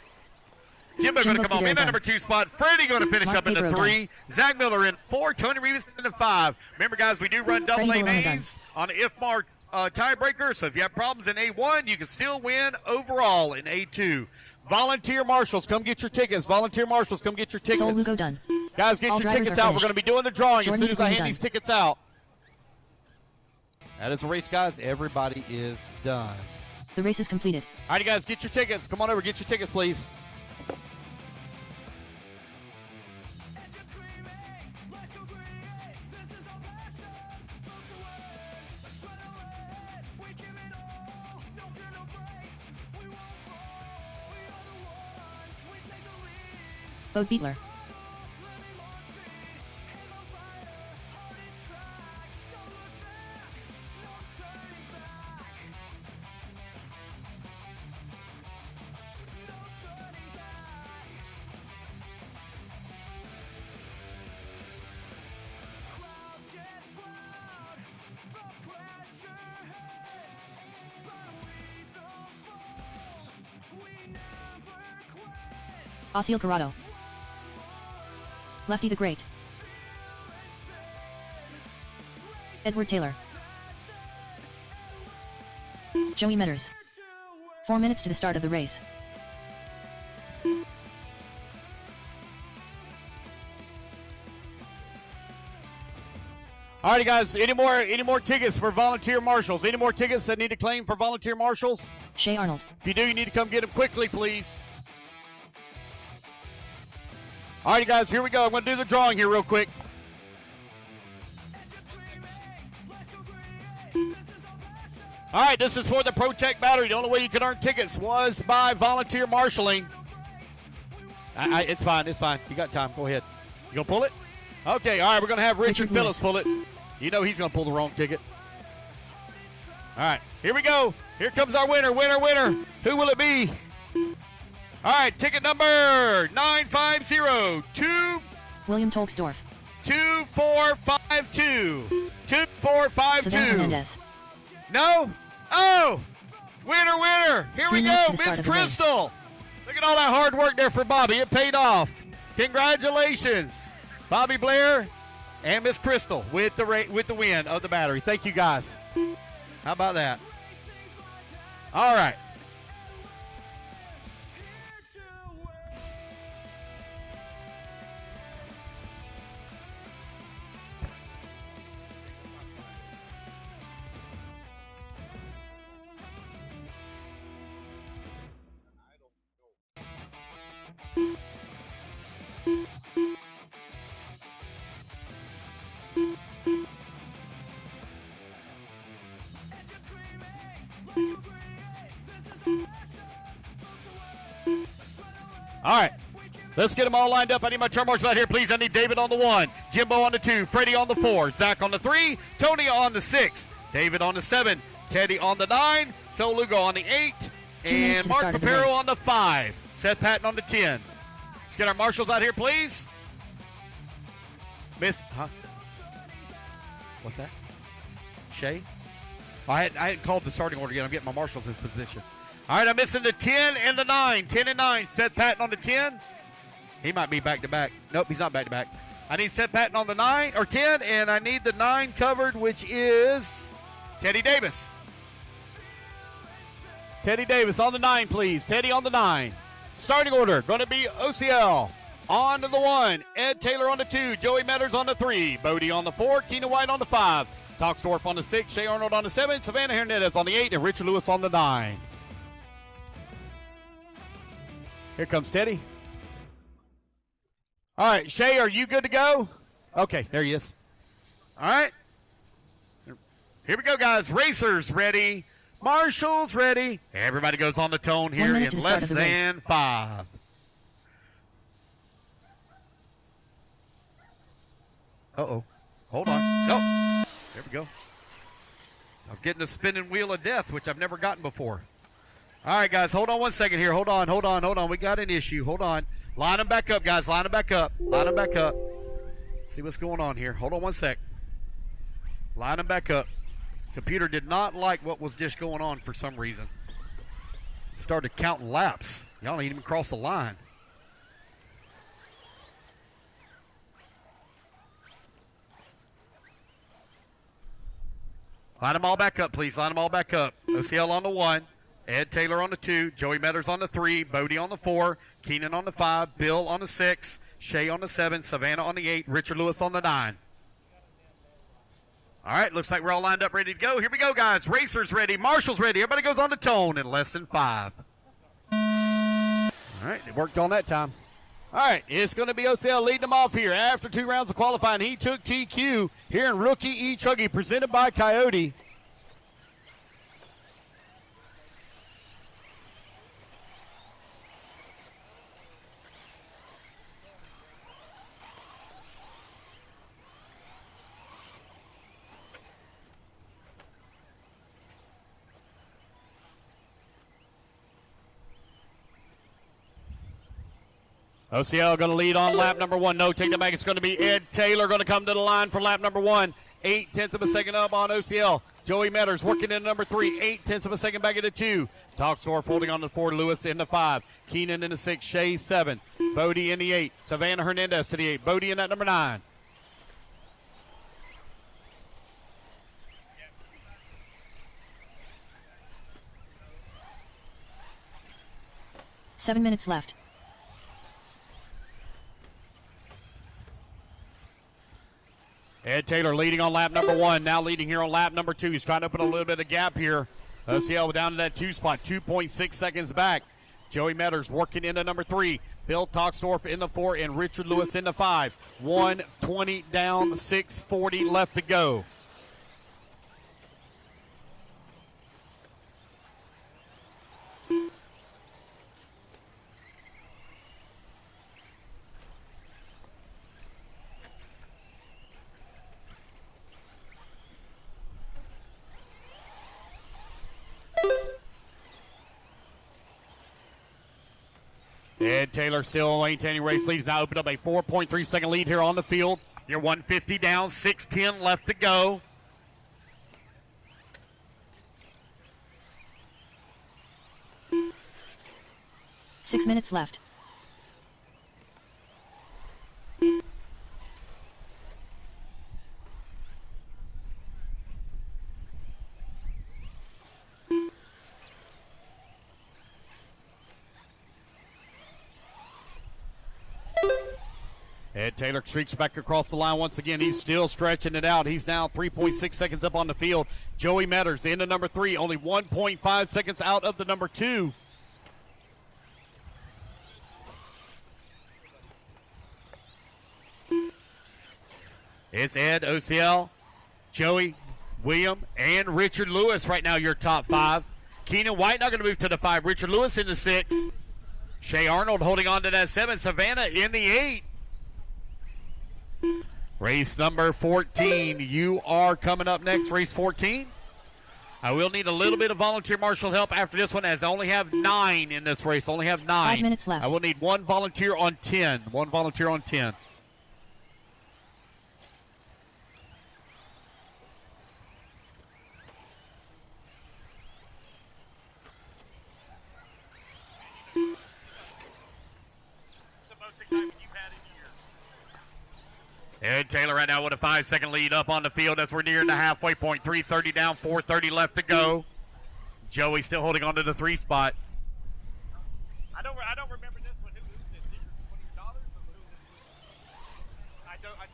Jimbo going to Jimbo come on in Fidel at number 2 spot. Freddie going to finish Mark up in the Pedro 3. Zach Miller in 4. Tony Rivas in the 5. Remember, guys, we do run double Freddie A Bolano done. mains on the IFMAR tiebreaker. So if you have problems in A1, you can still win overall in A2. Volunteer marshals, come get your tickets. Volunteer marshals, come get your tickets. Sol Lugo done. Guys, get All your drivers tickets are out. finished. We're going to be doing the drawing Jordan as soon as I Equally hand done. these tickets out. That is a race, guys. Everybody is done. The race is completed. All right, guys, get your tickets. Come on over, get your tickets, please. Bo Beatler. Osceola Corrado. Lefty the Great. Edward Taylor. Joey Metters. 4 minutes to the start of the race. All righty, guys. Any more tickets for volunteer marshals? Any more tickets that need to claim for volunteer marshals? Shea Arnold. If you do, you need to come get them quickly, please. All righty, guys. Here we go. I'm going to do the drawing here real quick. All right, this is for the Protect battery. The only way you can earn tickets was by volunteer marshaling. It's fine. It's fine. You got time. Go ahead. You going to pull it? Okay, all right. We're going to have Richard Phillips pull it. You know he's going to pull the wrong ticket. All right, here we go. Here comes our winner. Who will it be? All right, ticket number 950-2. William Tolksdorf. 2452. 2452. Savannah Hernandez. No? Oh! Winner! Here we 3 minutes go, to the start Miss of the race. Crystal. Look at all that hard work there for Bobby. It paid off. Congratulations, Bobby Blair and Miss Crystal with the win of the battery. Thank you, guys. How about that? All right. All right, let's get them all lined up. I need my turn marks out here, please. I need David on the 1, Jimbo on the 2, Freddie on the 4, Zach on the 3, Tony on the 6, David on the 7, Teddy on the 9, Sol Lugo on the 8, 2 minutes and to the Mark start of the Papero race. on the 5, Seth Patton on the 10. Let's get our marshals out here, please. Miss, what's that? Shay? I hadn't called the starting order yet. I'm getting my marshals in position. All right, I'm missing the 10 and the 9. 10 and 9. Seth Patton on the 10. He might be back-to-back. Nope, he's not back-to-back. I need Seth Patton on the 9 or 10, and I need the 9 covered, which is Teddy Davis. Teddy Davis on the 9, please. Teddy on the 9. Starting order going to be OCL on to the 1. Ed Taylor on the 2. Joey Metters on the 3. Bodie on the 4. Keena White on the 5. Toxdorf on the 6. Shea Arnold on the 7. Savannah Hernandez on the 8. And Richard Lewis on the 9. Here comes Teddy. All right, Shay, are you good to go? Okay, there he is. All right. Here we go, guys. Racers ready. Marshals ready. Everybody goes on the tone 1 here minute in to the start less of the race. than 5. Uh-oh. Hold on. Nope. There we go. I'm getting the spinning wheel of death, which I've never gotten before. All right, guys, hold on 1 second here. Hold on. We got an issue. Hold on. Line them back up, guys. Line them back up. See what's going on here. Hold on 1 sec. Line them back up. Computer did not like what was just going on for some reason. Started counting laps. Y'all ain't even crossed the line. Line them all back up, please. Line them all back up. OCL on the 1. Ed Taylor on the 2. Joey Metters on the 3. Bodie on the 4. Keenan on the 5. Bill on the 6. Shay on the 7. Savannah on the 8. Richard Lewis on the 9. All right, looks like we're all lined up, ready to go. Here we go, guys. Racers ready. Marshall's ready. Everybody goes on the tone in less than 5. All right, it worked on that time. All right, it's going to be OCL leading them off here after 2 rounds of qualifying. He took TQ here in Rookie E Truggy, presented by Coyote. OCL going to lead on lap number 1. No, take that back. It's going to be Ed Taylor going to come to the line for lap number 1. 8/10 of a second up on OCL. Joey Metters working in number 3. 8/10 of a second back into 2. Talkstorf holding on to 4. Lewis in the 5. Keenan in the 6. Shay 7. Bodie in the 8. Savannah Hernandez to the 8. Bodie in that number 9. Seven minutes left. Ed Taylor leading on lap number 1, now leading here on lap number 2. He's trying to open a little bit of gap here. OCL down to that 2 spot, 2.6 seconds back. Joey Metters working into number 3. Bill Talkstorf in the 4 and Richard Lewis in the 5. 1:20 down, 6:40 left to go. Ed Taylor still maintaining race lead. He's now opened up a 4.3 second lead here on the field. You're 150 down, 6:10 left to go. Six minutes left. Ed Taylor streaks back across the line once again. He's still stretching it out. He's now 3.6 seconds up on the field. Joey Metters into number 3, only 1.5 seconds out of the number 2. It's Ed, OCL, Joey, William, and Richard Lewis right now, your top 5. Keenan White not going to move to the 5. Richard Lewis in the 6. Shay Arnold holding on to that 7. Savannah in the 8. Race number 14. You are coming up next, race 14. I will need a little bit of volunteer marshal help after this one, as I only have 9 in this race. Only have 9. 5 minutes left. I will need 1 volunteer on 10. 1 volunteer on 10. Ed Taylor right now with a 5-second lead up on the field as we're nearing the halfway point. 3:30 down, 4:30 left to go. Joey still holding on to the 3 spot. I don't remember this one. Who is this? Is it $20 or who is this? I do not.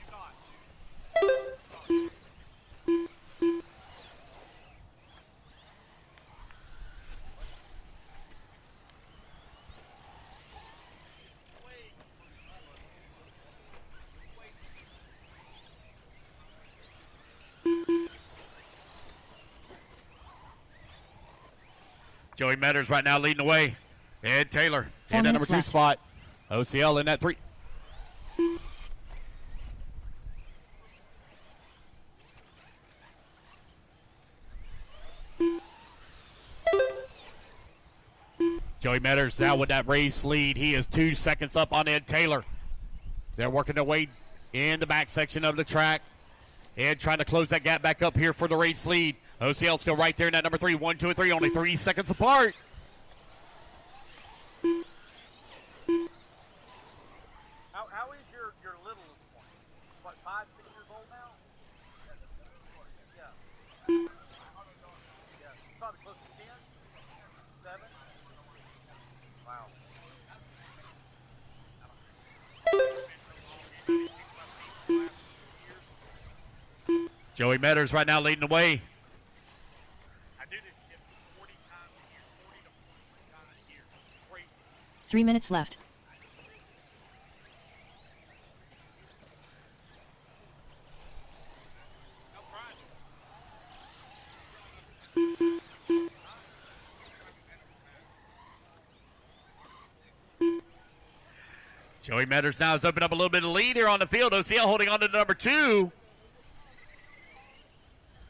Joey Metters right now leading the way. Ed Taylor 4 in that minutes number 2 left. spot. OCL in that 3. Joey Metters now with that race lead. He is 2 seconds up on Ed Taylor. They're working their way in the back section of the track. Ed trying to close that gap back up here for the race lead. OCL still right there in that number 3. 1, 2, and 3, only 3 seconds apart. How is your little one? What, 5, 6 years old now? Yeah. probably close to 10, 7. Wow. Joey Metters right now leading the way. I do this shit 40 times a year, 40 to 43 times a year. Crazy. 3 minutes left. Joey Metters now has opened up a little bit of lead here on the field. OCL holding on to number 2.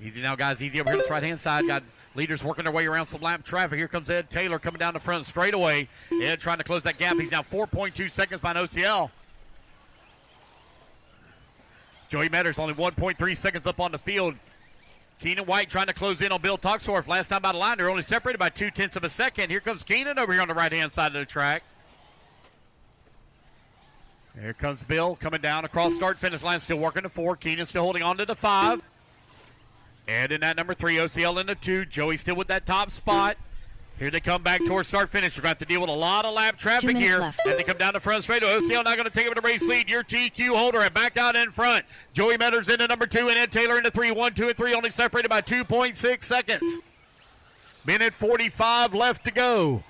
Easy now, guys. Easy over here on this right-hand side. Got leaders working their way around some lap traffic. Here comes Ed Taylor coming down the front straightaway. Ed trying to close that gap. He's now 4.2 seconds behind OCL. Joey Metters only 1.3 seconds up on the field. Keenan White trying to close in on Bill Toxdorf. Last time by the line, they're only separated by 0.2 of a second. Here comes Keenan over here on the right-hand side of the track. Here comes Bill coming down across start-finish line, still working the 4. Keenan still holding on to the 5. And in that number 3, OCL in the 2. Joey still with that top spot. Here they come back towards start-finish. We're going to have to deal with a lot of lap traffic here left. as they come down the front straight. OCL now going to take over the race lead. Your TQ holder and back out in front. Joey Metters into number 2 and Ed Taylor into 3. 1, 2, and 3 only separated by 2.6 seconds. Minute 45 left to go.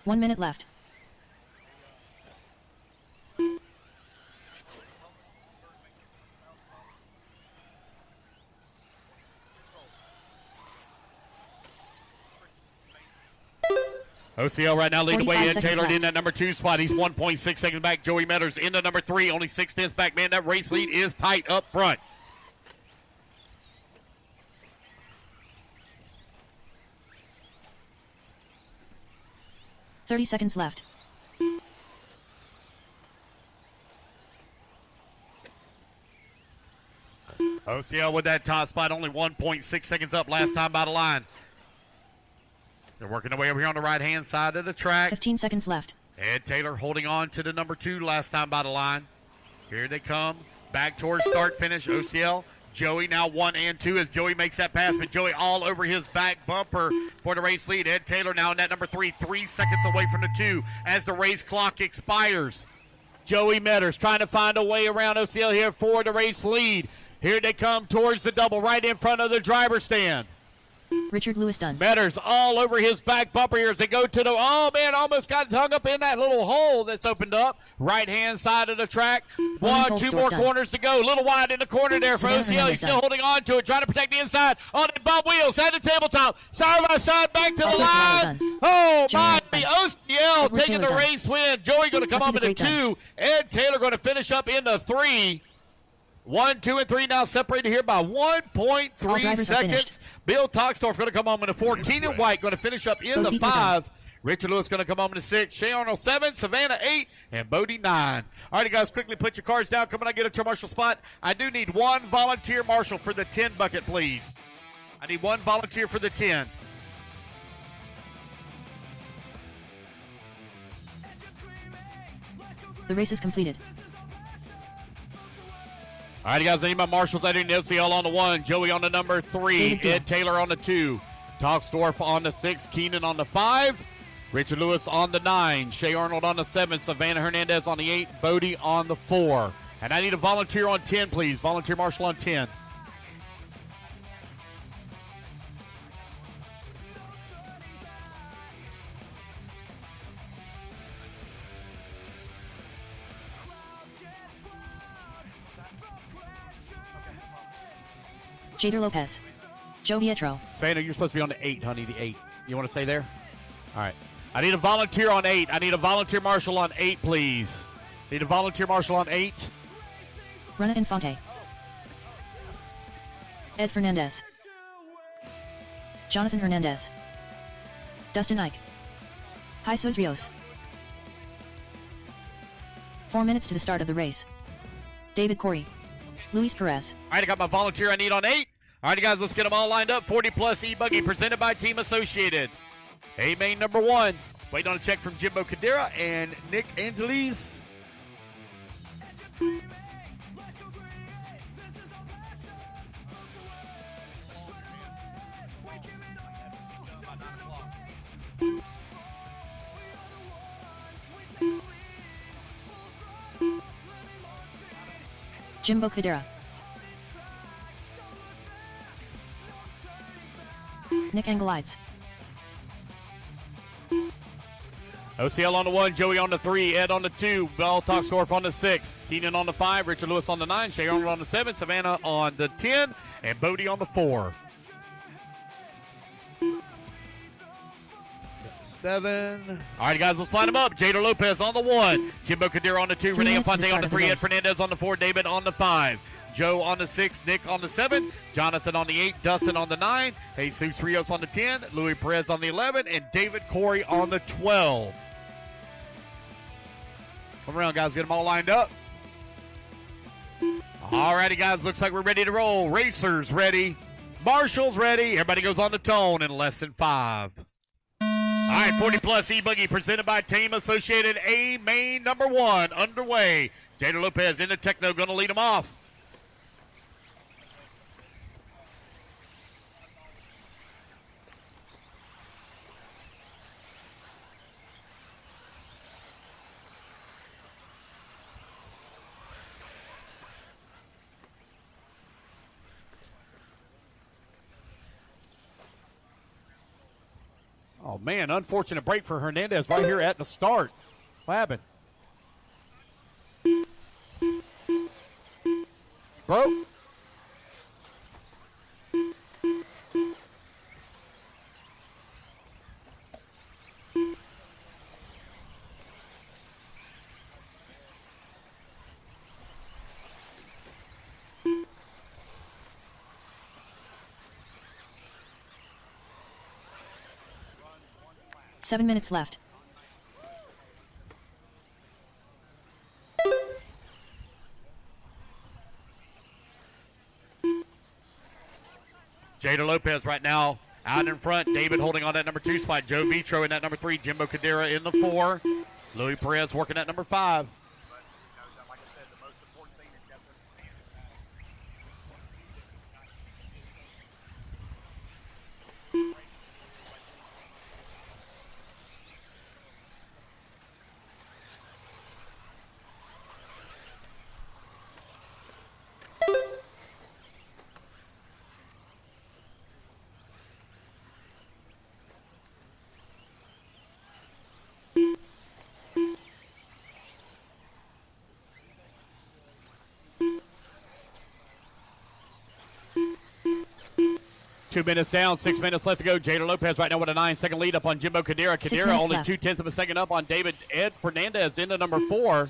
One minute left. OCL right now leading the way. 45 Ed Taylor seconds in that number 2 spot. He's 1.6 seconds back. Joey Metters into number 3, only 0.6 back. Man, that race lead is tight up front. Thirty seconds left. OCL with that top spot, only 1.6 seconds up last time by the line. They're working their way over here on the right-hand side of the track. 15 seconds left. Ed Taylor holding on to the number 2 last time by the line. Here they come. Back towards start finish. OCL. Joey now 1 and 2 as Joey makes that pass, but Joey all over his back bumper for the race lead. Ed Taylor now in that number 3, 3 seconds away from the 2 as the race clock expires. Joey Metters trying to find a way around OCL here for the race lead. Here they come towards the double right in front of the driver's stand. Richard Lewis done. Metters all over his back bumper here as they go to the, oh man, almost got hung up in that little hole that's opened up. Right hand side of the track. 1, 2 more corners to go. A little wide in the corner there for OCL. He's still holding on to it, trying to protect the inside. On the bump wheels, at the tabletop. Side by side, back to the line. Oh my, OCL taking the race win. Joey going to come up in the 2. Ed Taylor going to finish up in the 3. 1, 2, and 3 now separated here by 1.3 seconds. Bill Toxdorf going to come home in the 4. Keenan White going to finish up in the 5. Richard Lewis going to come home in the 6. Shea Arnold 7. Savannah 8. And Bodie 9. All right, guys, quickly put your cards down. Come on, I get a tour marshal spot. I do need one volunteer marshal for the 10 bucket, please. I need one volunteer for the 10. The race is completed. All right, guys, I need my marshals. I need OCL on the 1, Joey on the number 3, Ed Taylor on the 2, Toxdorf on the 6, Keenan on the 5, Richard Lewis on the 9, Shea Arnold on the 7, Savannah Hernandez on the 8, Bodie on the 4. And I need a volunteer on 10, please. Volunteer marshal on 10. Jader Lopez. Joe Pietro. Svano, you're supposed to be on the 8, honey, the 8. You want to stay there? All right. I need a volunteer on 8. I need a volunteer marshal on 8, please. Need a volunteer marshal on 8. Rena Infante. Ed Fernandez. Jonathan Hernandez. Dustin Ike. Jesus Rios. 4 minutes to the start of the race. David Corey. Luis Perez. All right, I got my volunteer I need on 8. All right, guys, let's get them all lined up. 40-plus E-Buggy presented by Team Associated. A main number 1. Waiting on a check from Jimbo Cadera and Nick Angeles. Jimbo Cadera. Nick Angelides. OCL on the 1, Joey on the 3, Ed on the 2, Bell Toxdorf on the 6, Keenan on the 5, Richard Lewis on the 9, Shay Arnold on the 7, Savannah on the 10, and Bodie on the 4. 7. All right, guys, let's line them up. Jada Lopez on the 1, Jimbo Cadera on the 2, Renee Infante on the 3, Ed Fernandez on the 4, David on the 5, Joe on the 6, Nick on the 7, Jonathan on the 8, Dustin on the 9, Jesus Rios on the 10, Louis Perez on the 11, and David Corey on the 12. Come around, guys. Get them all lined up. All righty, guys. Looks like we're ready to roll. Racers ready. Marshals ready. Everybody goes on the tone in less than 5. All right, 40-plus E-Buggy presented by Team Associated A main number 1 underway. Jada Lopez in the techno going to lead them off. Oh, man, unfortunate break for Hernandez right here at the start. What happened? Broke? Seven minutes left. Jada Lopez right now out in front. David holding on that number 2 spot. Joe Vitro in that number 3. Jimbo Cadera in the 4. Louis Perez working at number 5. Two minutes down, 6 minutes left to go. Jada Lopez right now with a 9-second lead up on Jimbo Cadera. Cadera only left. 0.2 of a second up on David Ed Fernandez into number 4.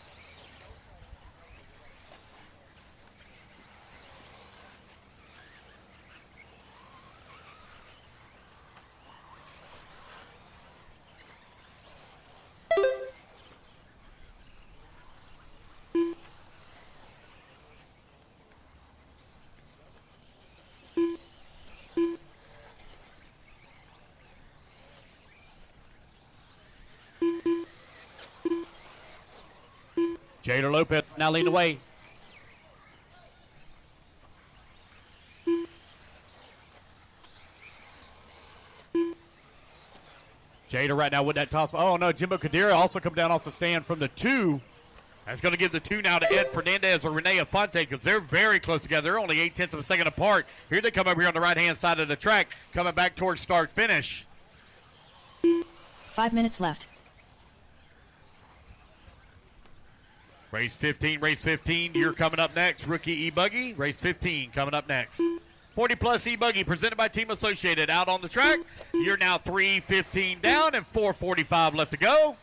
Jada Lopez now leading away. Jada right now with that toss. Oh, no, Jimbo Cadera also come down off the stand from the 2. That's going to give the 2 now to Ed Fernandez or Renee Infante because they're very close together. They're only 0.8 of a second apart. Here they come over here on the right-hand side of the track, coming back towards start-finish. 5 minutes left. Race 15, you're coming up next. Rookie E Buggy, race 15 coming up next. 40 plus E-Buggy presented by Team Associated out on the track. You're now 3:15 down and 4:45 left to go.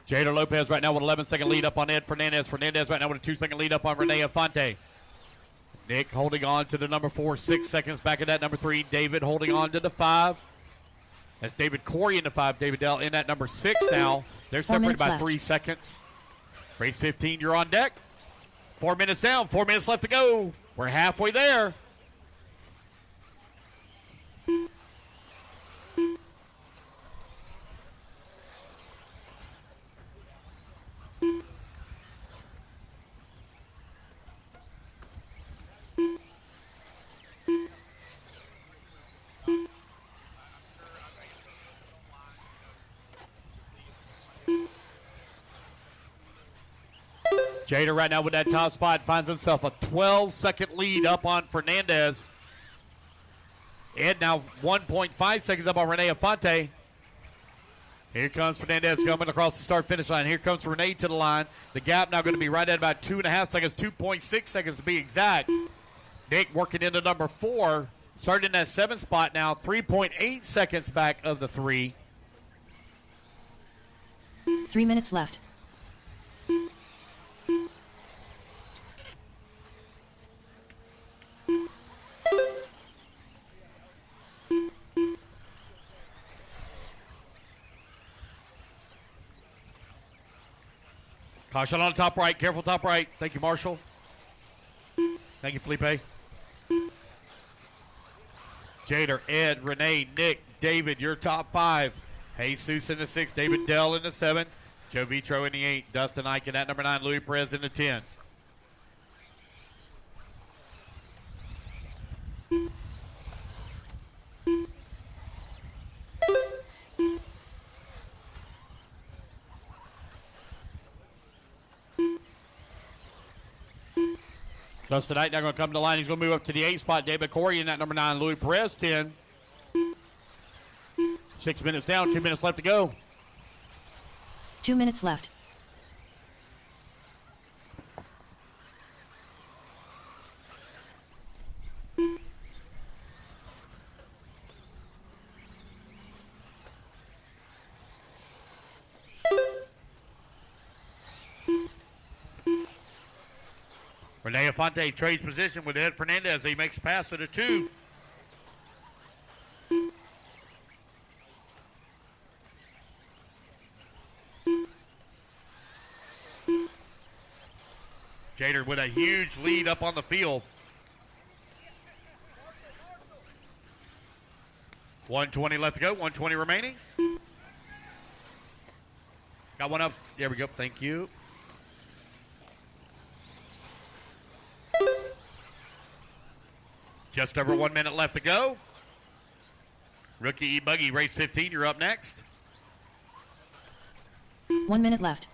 Jader Lopez right now with 11-second lead up on Ed Fernandez. Fernandez right now with a 2-second lead up on Rene Infante. Nick holding on to the number 4, 6 seconds back at that number 3. David holding on to the 5. That's David Corey in the 5. David Dell in that number 6 now. They're separated by 3 seconds. Race 15, you're on deck. 4 minutes down, 4 minutes left to go. We're halfway there. Jader right now with that top spot finds himself a 12-second lead up on Fernandez. Ed now 1.5 seconds up on Rene Infante. Here comes Fernandez coming across the start-finish line. Here comes Rene to the line. The gap now going to be right at about 2.5 seconds, 2.6 seconds to be exact. Nick working into number 4, starting in that 7th spot now, 3.8 seconds back of the 3. 3 minutes left. Caution on the top right. Careful top right. Thank you, Marshall. Thank you, Felipe. Jader, Ed, Renee, Nick, David, your top 5. Jesus in the 6. David Dell in the 7. Joe Vitro in the 8. Dustin Ike in that number 9. Louis Perez in the 10. Dustin Knight now going to come to the line. He's going to move up to the 8 spot. David Corey in that number 9. Louis Perez, 10. 6 minutes down. 2 minutes left to go. 2 minutes left. Rene Infante trades position with Ed Fernandez. He makes a pass to the 2. Jader with a huge lead up on the field. 1:20 left to go. 1:20 remaining. Got one up. There we go. Thank you. Just over 1 minute left to go. Rookie E Buggy, race 15. You're up next. 1 minute left.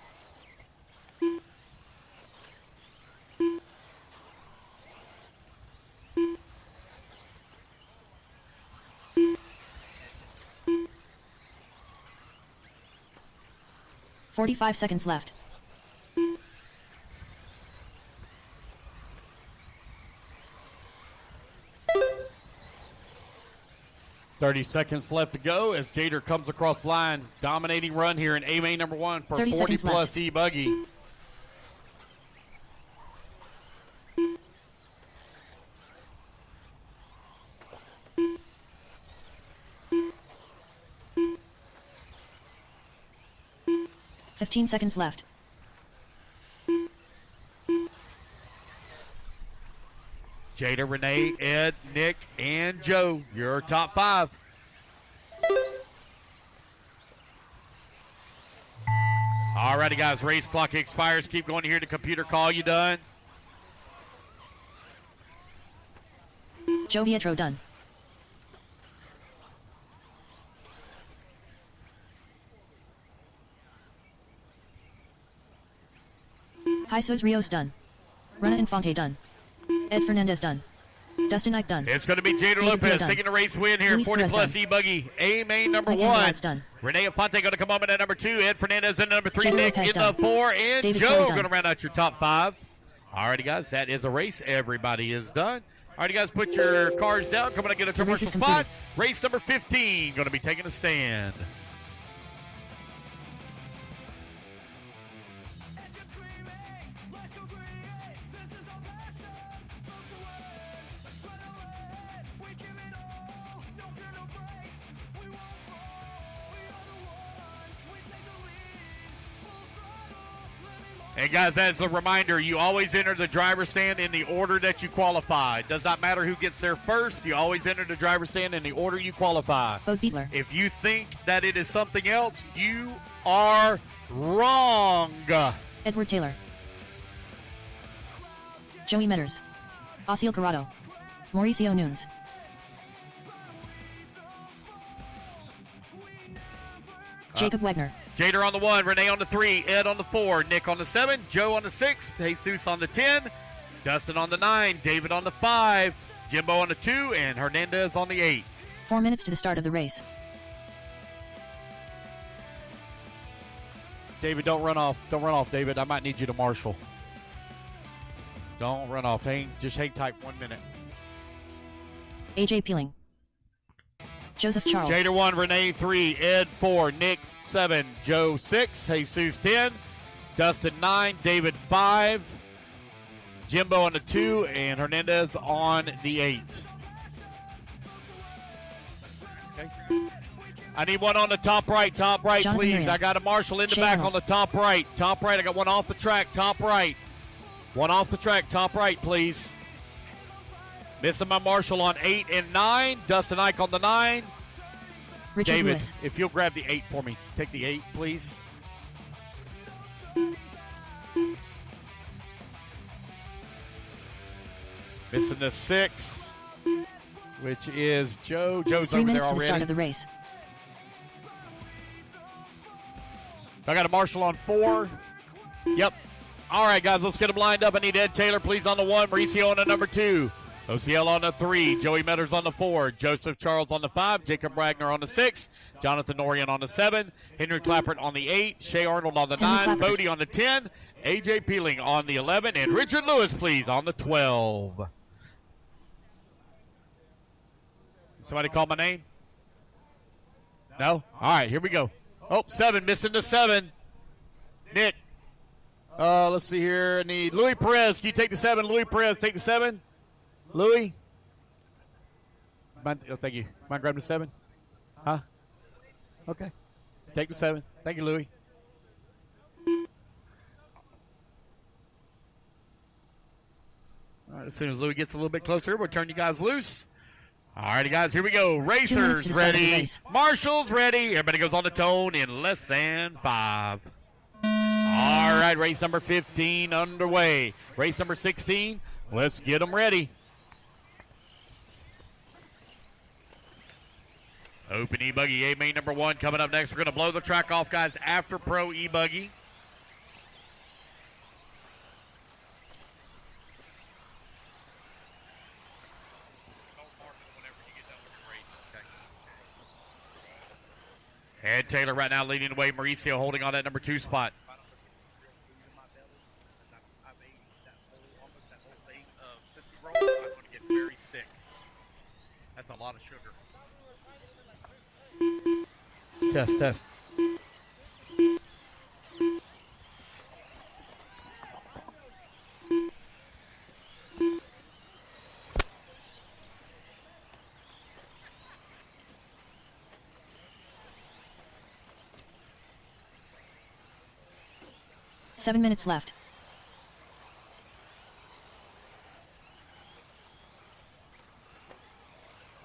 "45 seconds left. "30 seconds left to go as Jader comes across the line. Dominating run here in A-Main number 1 for 40 plus E Buggy. "15 seconds left. Jada, Renee, Ed, Nick, and Joe, your top 5. All righty, guys, race clock expires. Keep going here to computer call. You done? Joe Vietro done. Jesus Rios done. Runa Infante done. Ed Fernandez done. Dustin Ike done. It's going to be Jader David Lopez done. taking the race win here. Luis 40 Perez plus done. E Buggy A main number Mike 1. Angelad's done. Renee Infante going to come up in at number 2. Ed Fernandez in number 3. Jader Nick Lopez in done. the 4. And David Joe Kelly going to done. round out your top 5. Alrighty, guys, that is a race. Everybody is done. Alrighty, guys, put your cars down. Come on and get a The race commercial is spot. completed. Race number 15 going to be taking a stand. And guys, as a reminder, you always enter the driver's stand in the order that you qualify. Does not matter who gets there first. You always enter the driver's stand in the order you qualify. Bo Beatler. If you think that it is something else, you are wrong. Edward Taylor. Joey Metters. Osceola Corrado. Mauricio Nunes. Jacob Wagner. Jader on the 1, Renee on the 3, Ed on the 4, Nick on the 7, Joe on the 6, Jesus on the 10, Dustin on the 9, David on the 5, Jimbo on the 2, and Hernandez on the 8. 4 minutes to the start of the race. David, don't run off. Don't run off, David. I might need you to marshal. Don't run off. Just hang tight 1 minute. AJ Peeling. Joseph Charles. Jader 1, Renee 3, Ed 4, Nick 7, Joe 6, Jesus 10, Dustin 9, David 5, Jimbo on the 2, and Hernandez on the 8. Okay. I need one on the top right, Jonathan please. Miriam. I got a marshal in the Shea back Arnold. on the top right. Top right, I got one off the track, top right. One off the track, top right, please. Missing my marshal on 8 and 9. Dustin Ike on the 9. Richard David, Lewis. if you'll grab the 8 for me. Take the 8, please. Missing the 6, which is Joe. Joe's 3 over there minutes to the start already. of the race. I got a marshal on 4. Yep. All right, guys, let's get them lined up. I need Ed Taylor, please, on the 1. Mauricio on the number 2. OCL on the 3. Joey Metters on the 4. Joseph Charles on the 5. Jacob Wagner on the 6. Jonathan Norian on the 7. Henry Clappert on the 8. Shea Arnold on the Henry 9. Clappert. Bodie on the 10. AJ Peeling on the 11. And Richard Lewis, please, on the 12. Somebody call my name? No? All right, here we go. Oh, 7, missing the 7. Nick. Let's see here. I need Louis Perez, can you take the 7? Louis Perez, take the 7. Louis? Oh, thank you. Mind grabbing the 7? Huh? Okay. Take the 7. Thank you, Louis. All right, as soon as Louis gets a little bit closer, we'll turn you guys loose. All righty, guys, here we go. 2 minutes Racers to the start of the ready. race. Marshals ready. Everybody goes on the tone in less than 5. All right, race number 15 underway. Race number 16, let's get them ready. Open E Buggy A main number 1 coming up next. We're going to blow the track off, guys, after Pro E Buggy. Ed Taylor right now leading the way. Mauricio holding on that number 2 spot. I'm going to get very sick. That's a lot of sugar. Test. Seven minutes left.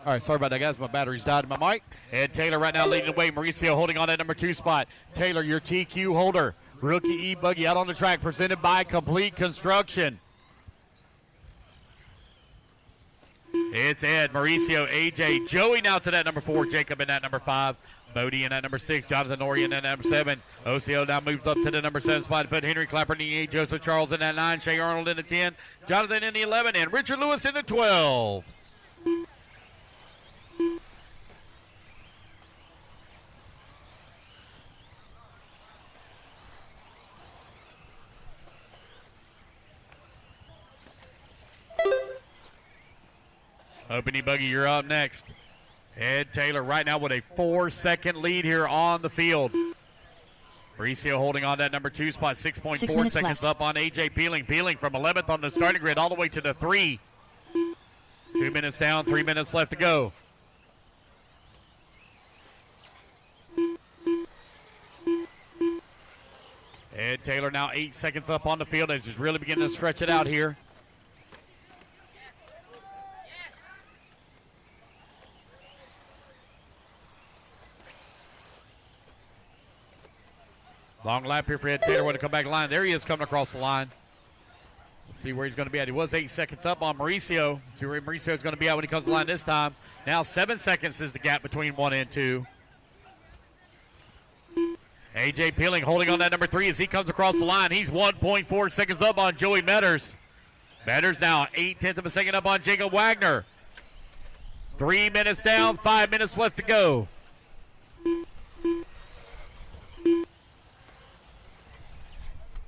All right, sorry about that, guys. My battery's died in my mic. Ed Taylor right now leading the way. Mauricio holding on that number 2 spot. Taylor, your TQ holder. Rookie E Buggy out on the track, presented by Complete Construction. It's Ed, Mauricio, AJ, Joey now to that number 4, Jacob in that number 5, Bodie in at number 6. Jonathan Norrie in at number 7. OCO now moves up to the number 7 spot to put Henry Clapper in the 8. Joseph Charles in at 9. Shay Arnold in the 10. Jonathan in the 11. And Richard Lewis in the 12. Open E Buggy, you're up next. Ed Taylor right now with a 4-second lead here on the field. Mauricio holding on that number 2 spot, 6.4 seconds left. up on AJ Peeling. Peeling from 11th on the starting grid all the way to the 3. 2 minutes down, 3 minutes left to go. Ed Taylor now 8 seconds up on the field as he's really beginning to stretch it out here. Long lap here for Ed Taylor. Want to come back line. There he is coming across the line. Let's see where he's going to be at. He was 8 seconds up on Mauricio. Let's see where Mauricio is going to be at when he comes to the line this time. Now 7 seconds is the gap between 1 and 2. AJ Peeling holding on that number 3 as he comes across the line. He's 1.4 seconds up on Joey Metters. Metters now 0.8 of a second up on Jacob Wagner. 3 minutes down, 5 minutes left to go.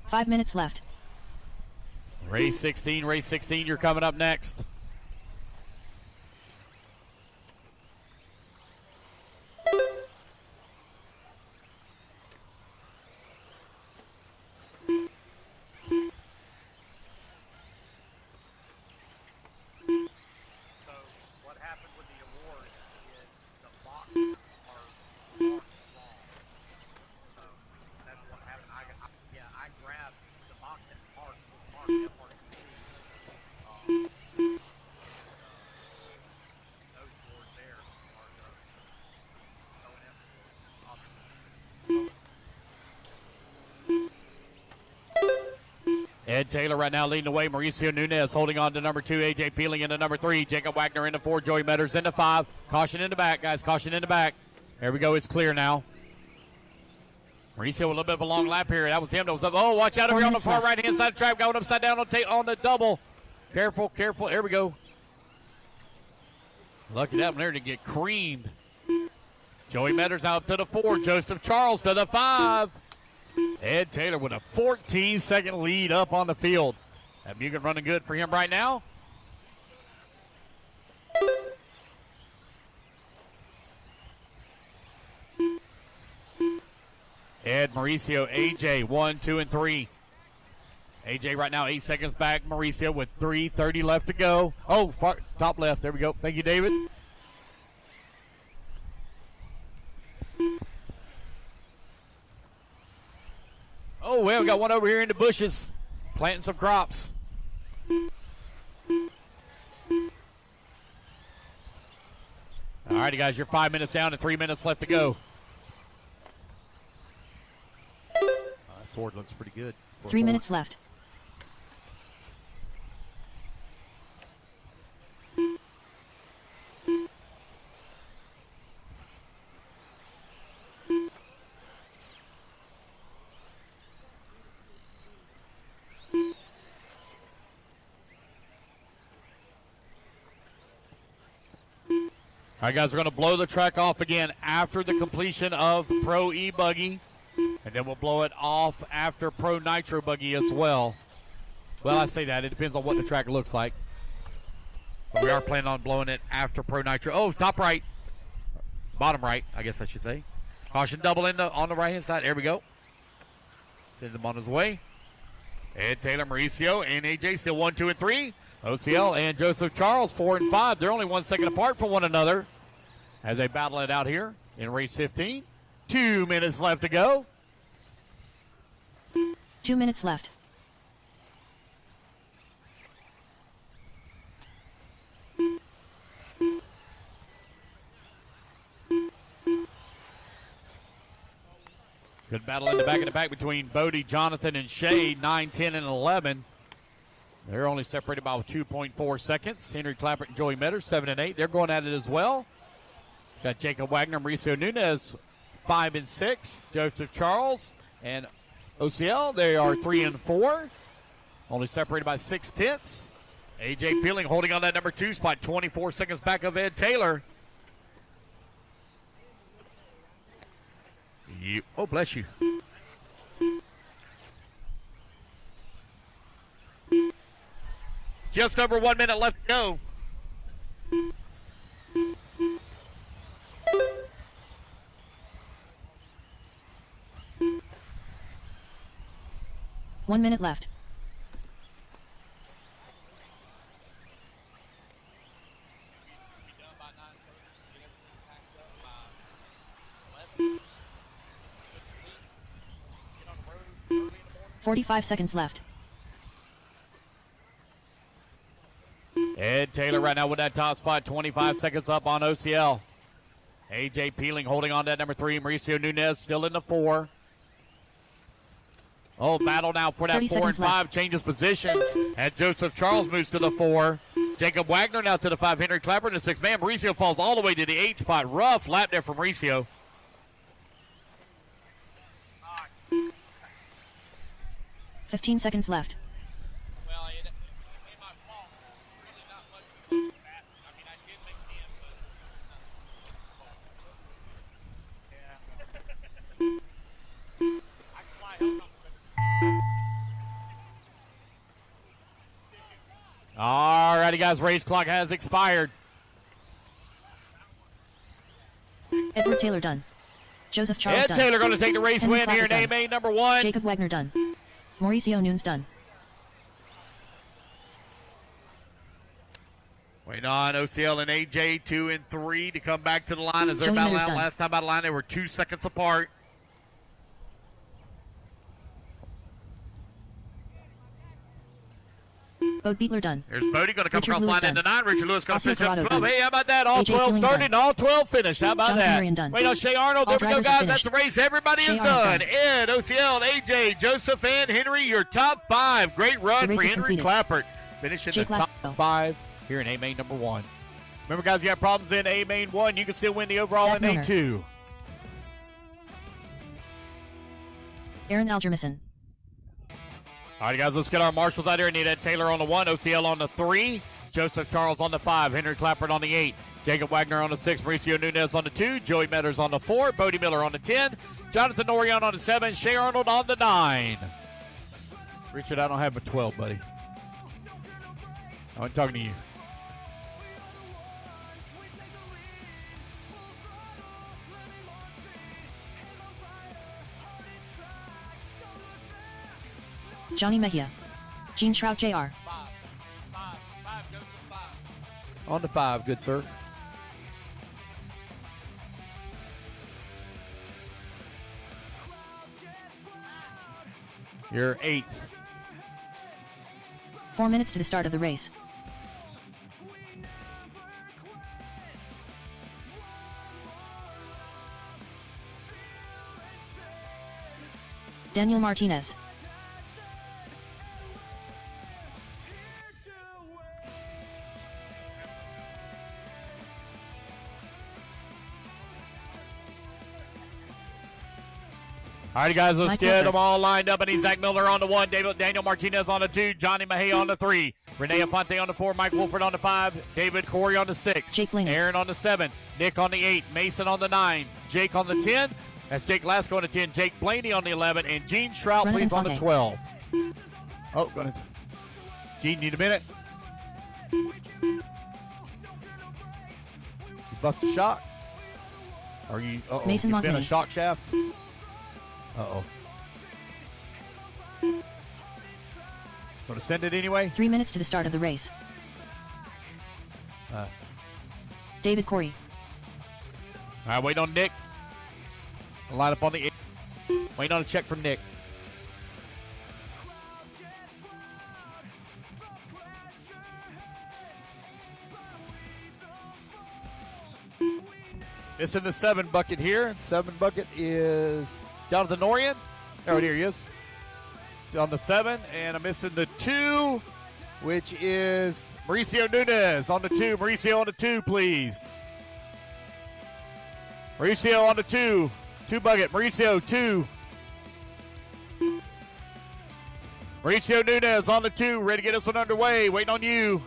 Five minutes left. Race 16, you're coming up next. So what happened with the award is the boxes are long. So that's what happened. I grabbed the box that Mark was marked those boards there are Ed Taylor right now leading the way. Mauricio Nunez holding on to number 2. AJ Peeling into number 3. Jacob Wagner into 4. Joey Metters into 5. Caution in the back, guys. Caution in the back. There we go. It's clear now. Mauricio with a little bit of a long lap here. That was him that was up. Oh, watch out over here on the far right-hand side of the track. Going upside down on the double. Careful, careful. There we go. Lucky that one there to get creamed. Joey Metters out to the 4. Joseph Charles to the 5. Ed Taylor with a 14-second lead up on the field. That Mugen running good for him right now. Ed, Mauricio, AJ, 1, 2, and 3. AJ right now 8 seconds back. Mauricio with 3:30 left to go. Oh, top left. There we go. Thank you, David. Oh, well, we got one over here in the bushes, planting some crops. All righty, guys, you're 5 minutes down and 3 minutes left to go. Ford looks pretty good. 3 minutes left. All right, guys, we're going to blow the track off again after the completion of Pro E Buggy. And then we'll blow it off after Pro Nitro Buggy as well. Well, I say that. It depends on what the track looks like. But we are planning on blowing it after Pro Nitro. Oh, top right. Bottom right, I guess I should say. Caution double on the right-hand side. There we go. Sends him on his way. Ed Taylor, Mauricio, and AJ still 1, 2, and 3. OCL and Joseph Charles 4 and 5. They're only 1 second apart from one another as they battle it out here in race 15. 2 minutes left to go. 2 minutes left. Good battle in the back between Bodie, Jonathan, and Shay, 9, 10, and 11. They're only separated by 2.4 seconds. Henry Clapper and Joey Metters, 7 and 8. They're going at it as well. Got Jacob Wagner, Mauricio Nunez 5 and 6. Joseph Charles and OCL, they are 3 and 4. Only separated by 6/10. A.J. Peeling holding on that number 2 spot, 24 seconds back of Ed Taylor. Oh, bless you. Just over 1 minute left to go. One minute left. "45 seconds left. Ed Taylor right now with that top spot, 25 seconds up on OCL. A.J. Peeling holding on to that number 3. Mauricio Nunez still in the 4. Oh, battle now for that 4 and 5. Left. Changes positions. And Joseph Charles moves to the 4. Jacob Wagner now to the 5. Henry Clapper in the 6. Man, Mauricio falls all the way to the 8 spot. Rough lap there from Mauricio. 15 seconds left. Well, it ain't my fault. Really not much of that. I mean, I did make the input. Yeah. I can fly helicopter. All righty, guys. Race clock has expired. Edward Taylor done. Joseph Charles Ed done. Taylor going to take the race Henry win here in Clapper done. AMA number 1. Jacob Wagner done. Mauricio Nunes done. Waiting on OCL and AJ 2 and 3 to come back to the line as they're Joey battling Miller's out. done. Last time out of line, they were 2 seconds apart. Bode Beetler done. There's Bodie going to come Richard across Lewis line done. into 9. Richard Lewis going to Ossie finish up Corrado 12. done. Hey, how about that? All AJ 12 Peeling started done. and all 12 finished. How about Jonathan that? Marion done. Wait on Shea Arnold. All There we go, drivers are guys. That's the finished. race. Everybody Shea is Arnold done. Ed, OCL, AJ, Joseph, and Henry, your top 5. Great run The race for is Henry completed. Clappert. Finishing Jake the top Lasco. 5 here in A main number 1. Remember, guys, you have problems in A main 1. You can still win the overall Zach in Milner. A2. Aaron Algermison. All right, guys, let's get our marshals out here. Need Ed Taylor on the 1, OCL on the 3, Joseph Charles on the 5, Henry Clappert on the 8, Jacob Wagner on the 6, Mauricio Nunez on the 2, Joey Metters on the 4, Bodie Miller on the 10, Jonathan Norion on the 7, Shea Arnold on the 9. Richard, I don't have a 12, buddy. I'm talking to you. Johnny Mejia. Gene Shroud Jr. Five, Joseph, 5. On to 5, good sir. You're 8th. 4 minutes to the start of the race. Daniel Martinez. All right, guys, let's Mike get Wolford. them all lined up. I need Zach Miller on the 1, Daniel Martinez on the 2, Johnny Mejia on the 3, Renee Afonte on the 4, Mike Wolford on the 5, David Corey on the 6, Jake Blaney. Aaron on the 7, Nick on the 8, Mason on the 9, Jake on the 10. That's Jake Lasco on the 10, Jake Blaney on the 11, and Gene Shrout, Brennan please, on the Fonte. 12. Oh, go ahead. Gene, need a minute? You bust a shock? Are you? Uh-oh. Mason You been a Montmany. shock shaft? Uh-oh. Going to send it anyway? 3 minutes to the start of the race. David Corey. All right, waiting on Nick. Line up on the 8. Waiting on a check from Nick. This in the 7 bucket here. 7 bucket is Jonathan Norian. Oh, here he is. On the 7, and I'm missing the 2, which is Mauricio Nunez on the 2. Mauricio on the 2, please. Mauricio on the 2. 2 bucket. Mauricio, 2. Mauricio Nunez on the 2. Ready to get this one underway. Waiting on you.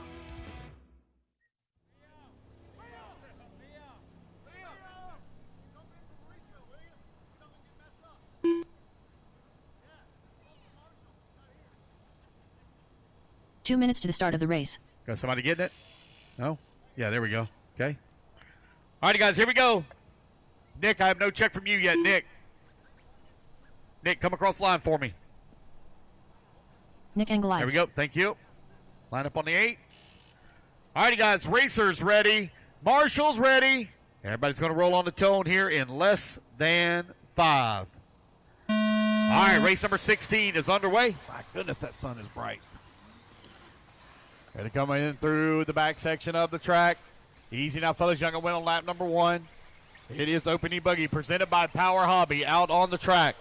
Two minutes to the start of the race. Got somebody getting it? No? Yeah, there we go. Okay. All right, guys, here we go. Nick, I have no check from you yet, Nick. Nick, come across the line for me. Nick Angelides. There we go. Thank you. Line up on the 8. All righty, guys. Racers ready. Marshals ready. Everybody's going to roll on the tone here in less than 5. All right, race number 16 is underway. My goodness, that sun is bright. Ready to come in through the back section of the track. Easy now, fellas. Young and win on lap number 1. It is Open E Buggy presented by Power Hobby out on the track.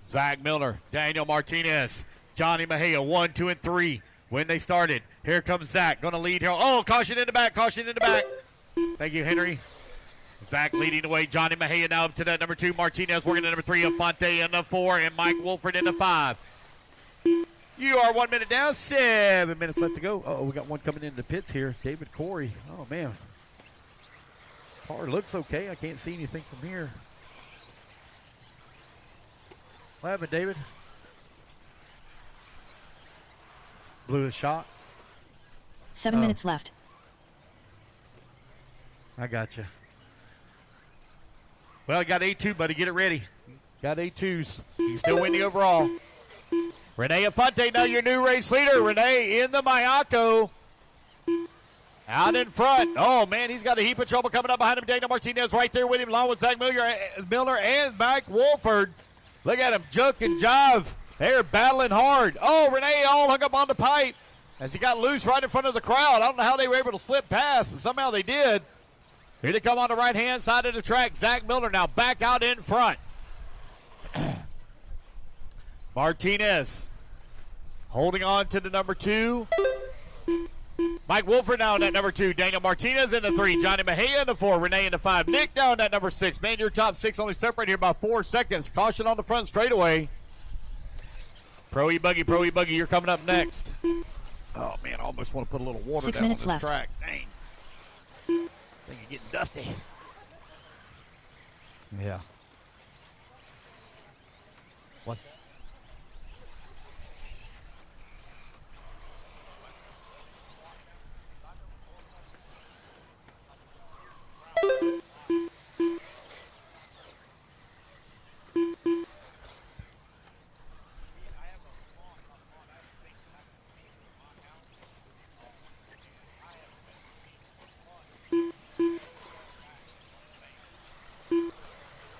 Zach Miller, Daniel Martinez, Johnny Mejia, 1, 2, and 3 when they started. Here comes Zach, going to lead here. Oh, caution in the back, caution in the back. Thank you, Henry. Zach leading the way. Johnny Mejia now up to that number 2. Martinez working at number 3. Infante in the 4. And Mike Wolford in the 5. You are 1 minute down. 7 minutes left to go. Oh, we got one coming into the pits here. David Corey. Oh, man. Car looks okay. I can't see anything from here. What happened, David? Blew a shot. 7 minutes left. I got you. Well, I got A2, buddy. Get it ready. Got A2s. You can still win the overall. Renee Infante, now your new race leader. Renee in the Mayako. Out in front. Oh, man, he's got a heap of trouble coming up behind him. Daniel Martinez right there with him, along with Zach Miller and Mike Wolford. Look at him, juke and jive. They're battling hard. Oh, Renee all hung up on the pipe as he got loose right in front of the crowd. I don't know how they were able to slip past, but somehow they did. Here they come on the right-hand side of the track. Zach Miller now back out in front. Martinez holding on to the number 2. Mike Wolford now in that number 2. Daniel Martinez in the 3. Johnny Mejia in the 4. Renee in the 5. Nick down that number 6. Man, your top 6 only separated here by 4 seconds. Caution on the front straightaway. Pro E Buggy, you're coming up next. Oh, man, I almost want to put a little water 6 down on minutes this left. track. Dang. I think you're getting dusty. Yeah. What?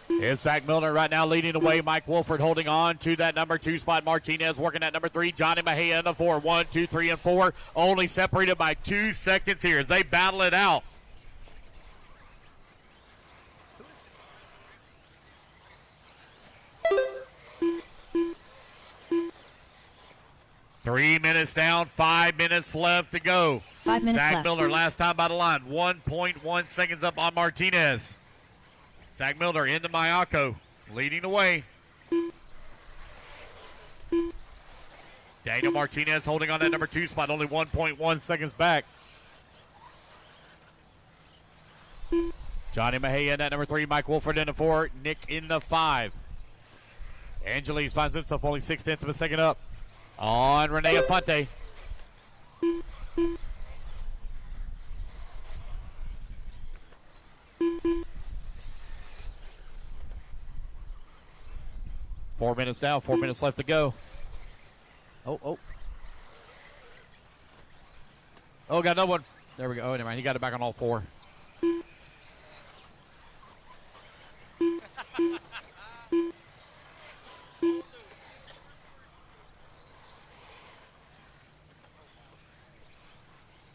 Here's Zach Miller right now leading the way. Mike Wolford holding on to that number 2 spot. Martinez working at number 3. Johnny Mejia in the 4. 1, 2, 3, and 4. Only separated by 2 seconds here as they battle it out. Three minutes down, 5 minutes left to go. 5 minutes Zach left. Miller last time by the line. 1.1 seconds up on Martinez. Zach Miller in the Mayako, leading the way. Daniel Martinez holding on that number 2 spot, only 1.1 seconds back. Johnny Mejia in that number 3, Mike Wolford in the 4, Nick in the 5. Angeles finds himself only 0.6 of a second up on Renee Infante. Four minutes down, 4 minutes left to go. Oh. Oh, got another one. There we go. Oh, never mind. He got it back on all 4.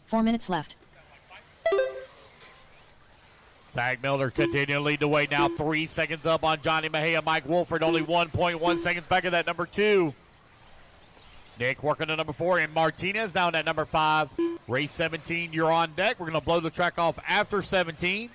Four minutes left. Zach Miller continuing to lead the way now. 3 seconds up on Johnny Mejia. Mike Wolford only 1.1 seconds back of that number 2. Nick working at number 4, and Martinez down at number 5. Race 17, you're on deck. We're going to blow the track off after 17.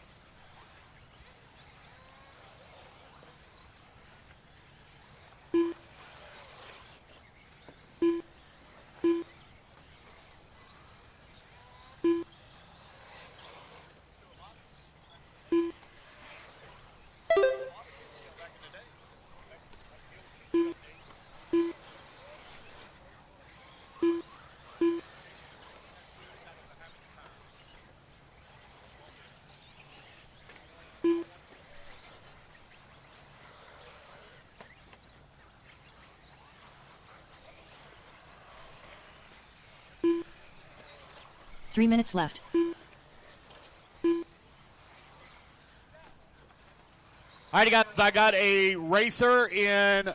Three minutes left. Alrighty, guys, I got a racer in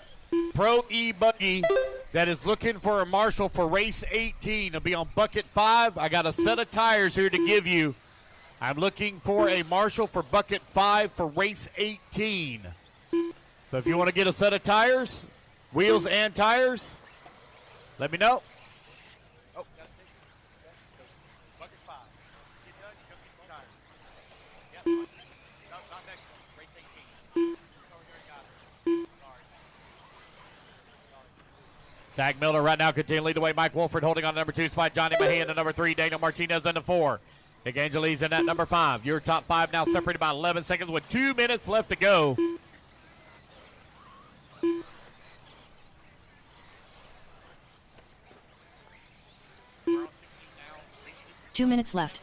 Pro E Buggy that is looking for a marshal for race 18. It'll be on bucket 5. I got a set of tires here to give you. I'm looking for a marshal for bucket 5 for race 18. So if you want to get a set of tires, wheels and tires, let me know. Zach Miller right now continuing to lead the way. Mike Wolford holding on to number 2 spot. Johnny Mahey in the number 3. Daniel Martinez in the 4. Nick Angeles in at number 5. Your top 5 now separated by 11 seconds with 2 minutes left to go. Two minutes left.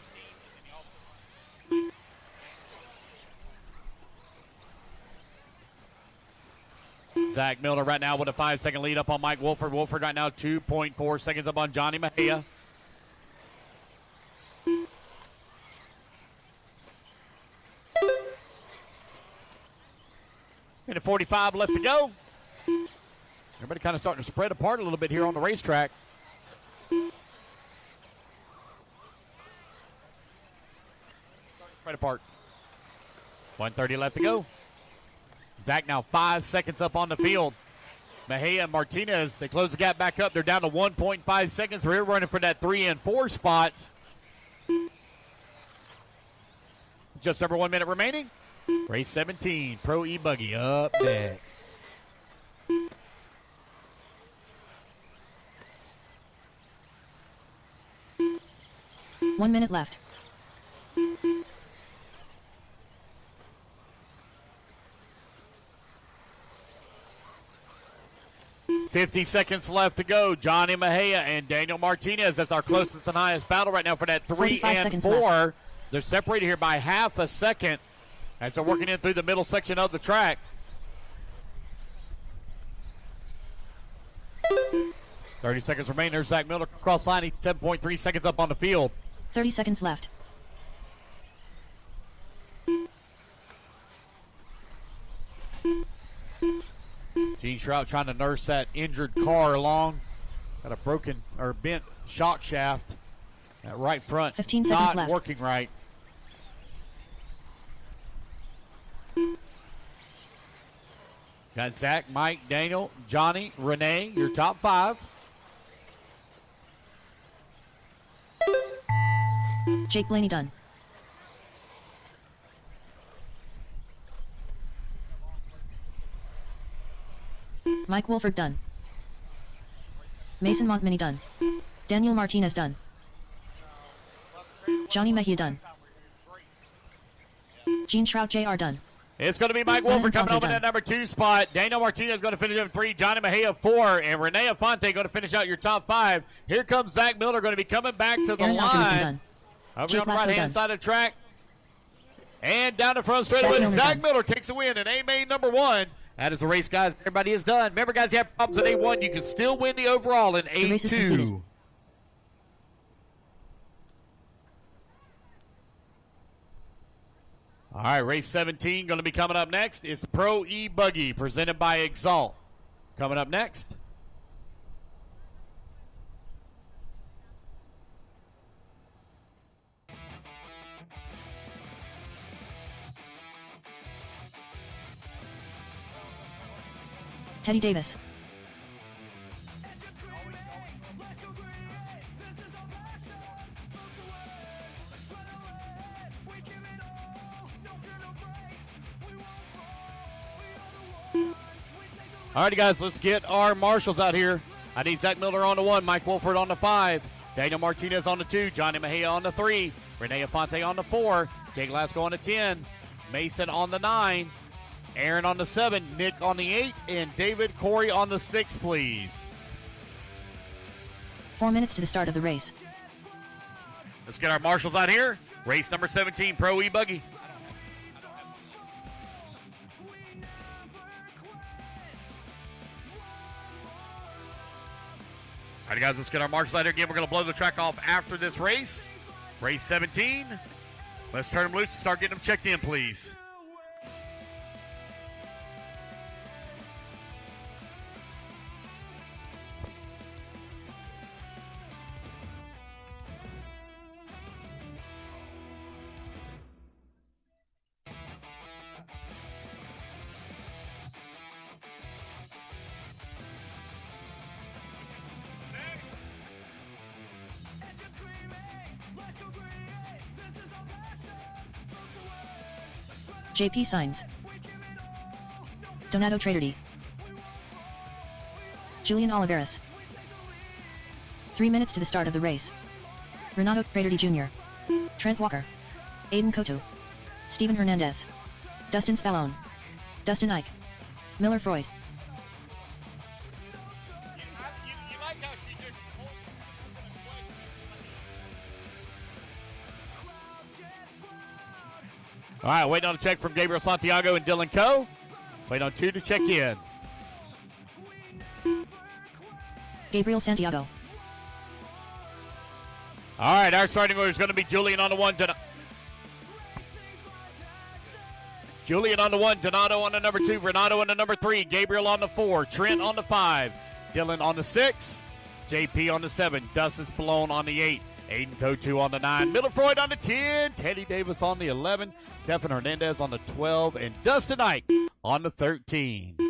Zach Miller right now with a 5-second lead up on Mike Wolford. Wolford right now 2.4 seconds up on Johnny Mahia. Minute 45 left to go. Everybody kind of starting to spread apart a little bit here on the racetrack. Spread apart. 1:30 left to go. Zach now 5 seconds up on the field. Mejia and Martinez, they close the gap back up. They're down to 1.5 seconds. We're running for that 3 and 4 spots. Just over 1 minute remaining. Race 17, Pro E Buggy up next. One minute left. 50 seconds left to go. Johnny Mahia and Daniel Martinez. That's our closest and highest battle right now for that 3 and 4. Left. They're separated here by half a second as they're working in through the middle section of the track. 30 seconds remaining. There's Zach Miller cross line. He's 7.3 seconds up on the field. 30 seconds left. Gene Shrout trying to nurse that injured car along. Got a broken or bent shock shaft. That right front 15 seconds not left. working right. Got Zach, Mike, Daniel, Johnny, Renee, your top 5. Jake Blaney done. Mike Wolford done. Mason Montminy done. Daniel Martinez done. Johnny Mejia done. Gene Shrout Jr. done. It's going to be Mike Wolford coming over in that number 2 spot. Daniel Martinez going to finish up 3. Johnny Mejia 4. And Renee Afonte going to finish out your top 5. Here comes Zach Miller going to be coming back to the Aaron line. Done. Over Jake on the Lassler right-hand done. side of the track. And down the front straightaway, Zach Miller takes the win in A-Main number 1. That is the race, guys. Everybody is done. Remember, guys, you have problems at A1. You can still win the overall in A2. All right, race 17 going to be coming up next. It's Pro E Buggy presented by Exalt. Coming up next. Teddy Davis. All righty, guys, let's get our marshals out here. I need Zach Miller on the 1, Mike Wolford on the 5, Daniel Martinez on the 2, Johnny Mejia on the 3, Renee Afonte on the 4, Jake Glasgow on the 10, Mason on the 9, Aaron on the 7, Nick on the 8, and David Corey on the 6, please. 4 minutes to the start of the race. Let's get our marshals out here. Race number 17, Pro E Buggy. All right, guys, let's get our marshals out here again. We're going to blow the track off after this race. Race 17. Let's turn them loose and start getting them checked in, please. JP Signs. Donato Trader D. Julian Oliveras. 3 minutes to the start of the race. Renato Trader D Jr. Trent Walker. Aiden Koto. Steven Hernandez. Dustin Spallone. Dustin Ike. Miller Freud. All right, waiting on a check from Gabriel Santiago and Dylan Coe. Waiting on 2 to check in. Gabriel Santiago. All right, our starting order is going to be Julian on the 1. Julian on the 1, Donato on the number 2, Renato on the number 3, Gabriel on the 4, Trent on the 5, Dylan on the 6, JP on the 7, Dustin Spallone on the 8, Aiden Kotu on the 9, Miller Freud on the 10, Teddy Davis on the 11, Stefan Hernandez on the 12, and Dustin Ike on the 13. All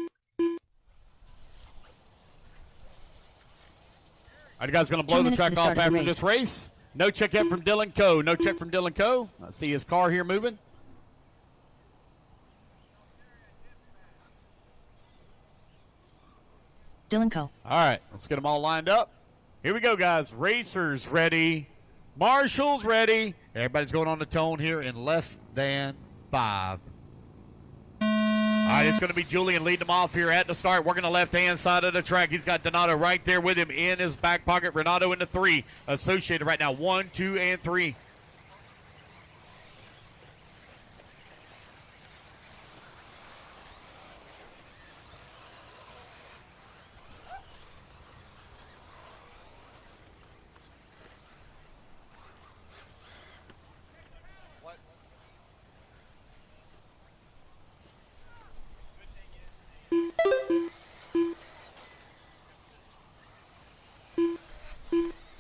right, guys, going to blow the track off after this race. No check yet from Dylan Coe. No check from Dylan Coe. I see his car here moving. Dylan Coe. All right, let's get them all lined up. Here we go, guys. Racers ready. Marshals ready. Everybody's going on the tone here in less than 5. All right, it's going to be Julian leading them off here at the start. Working the left-hand side of the track. He's got Donato right there with him in his back pocket. Renato in the 3. Associated right now, 1, 2, and 3.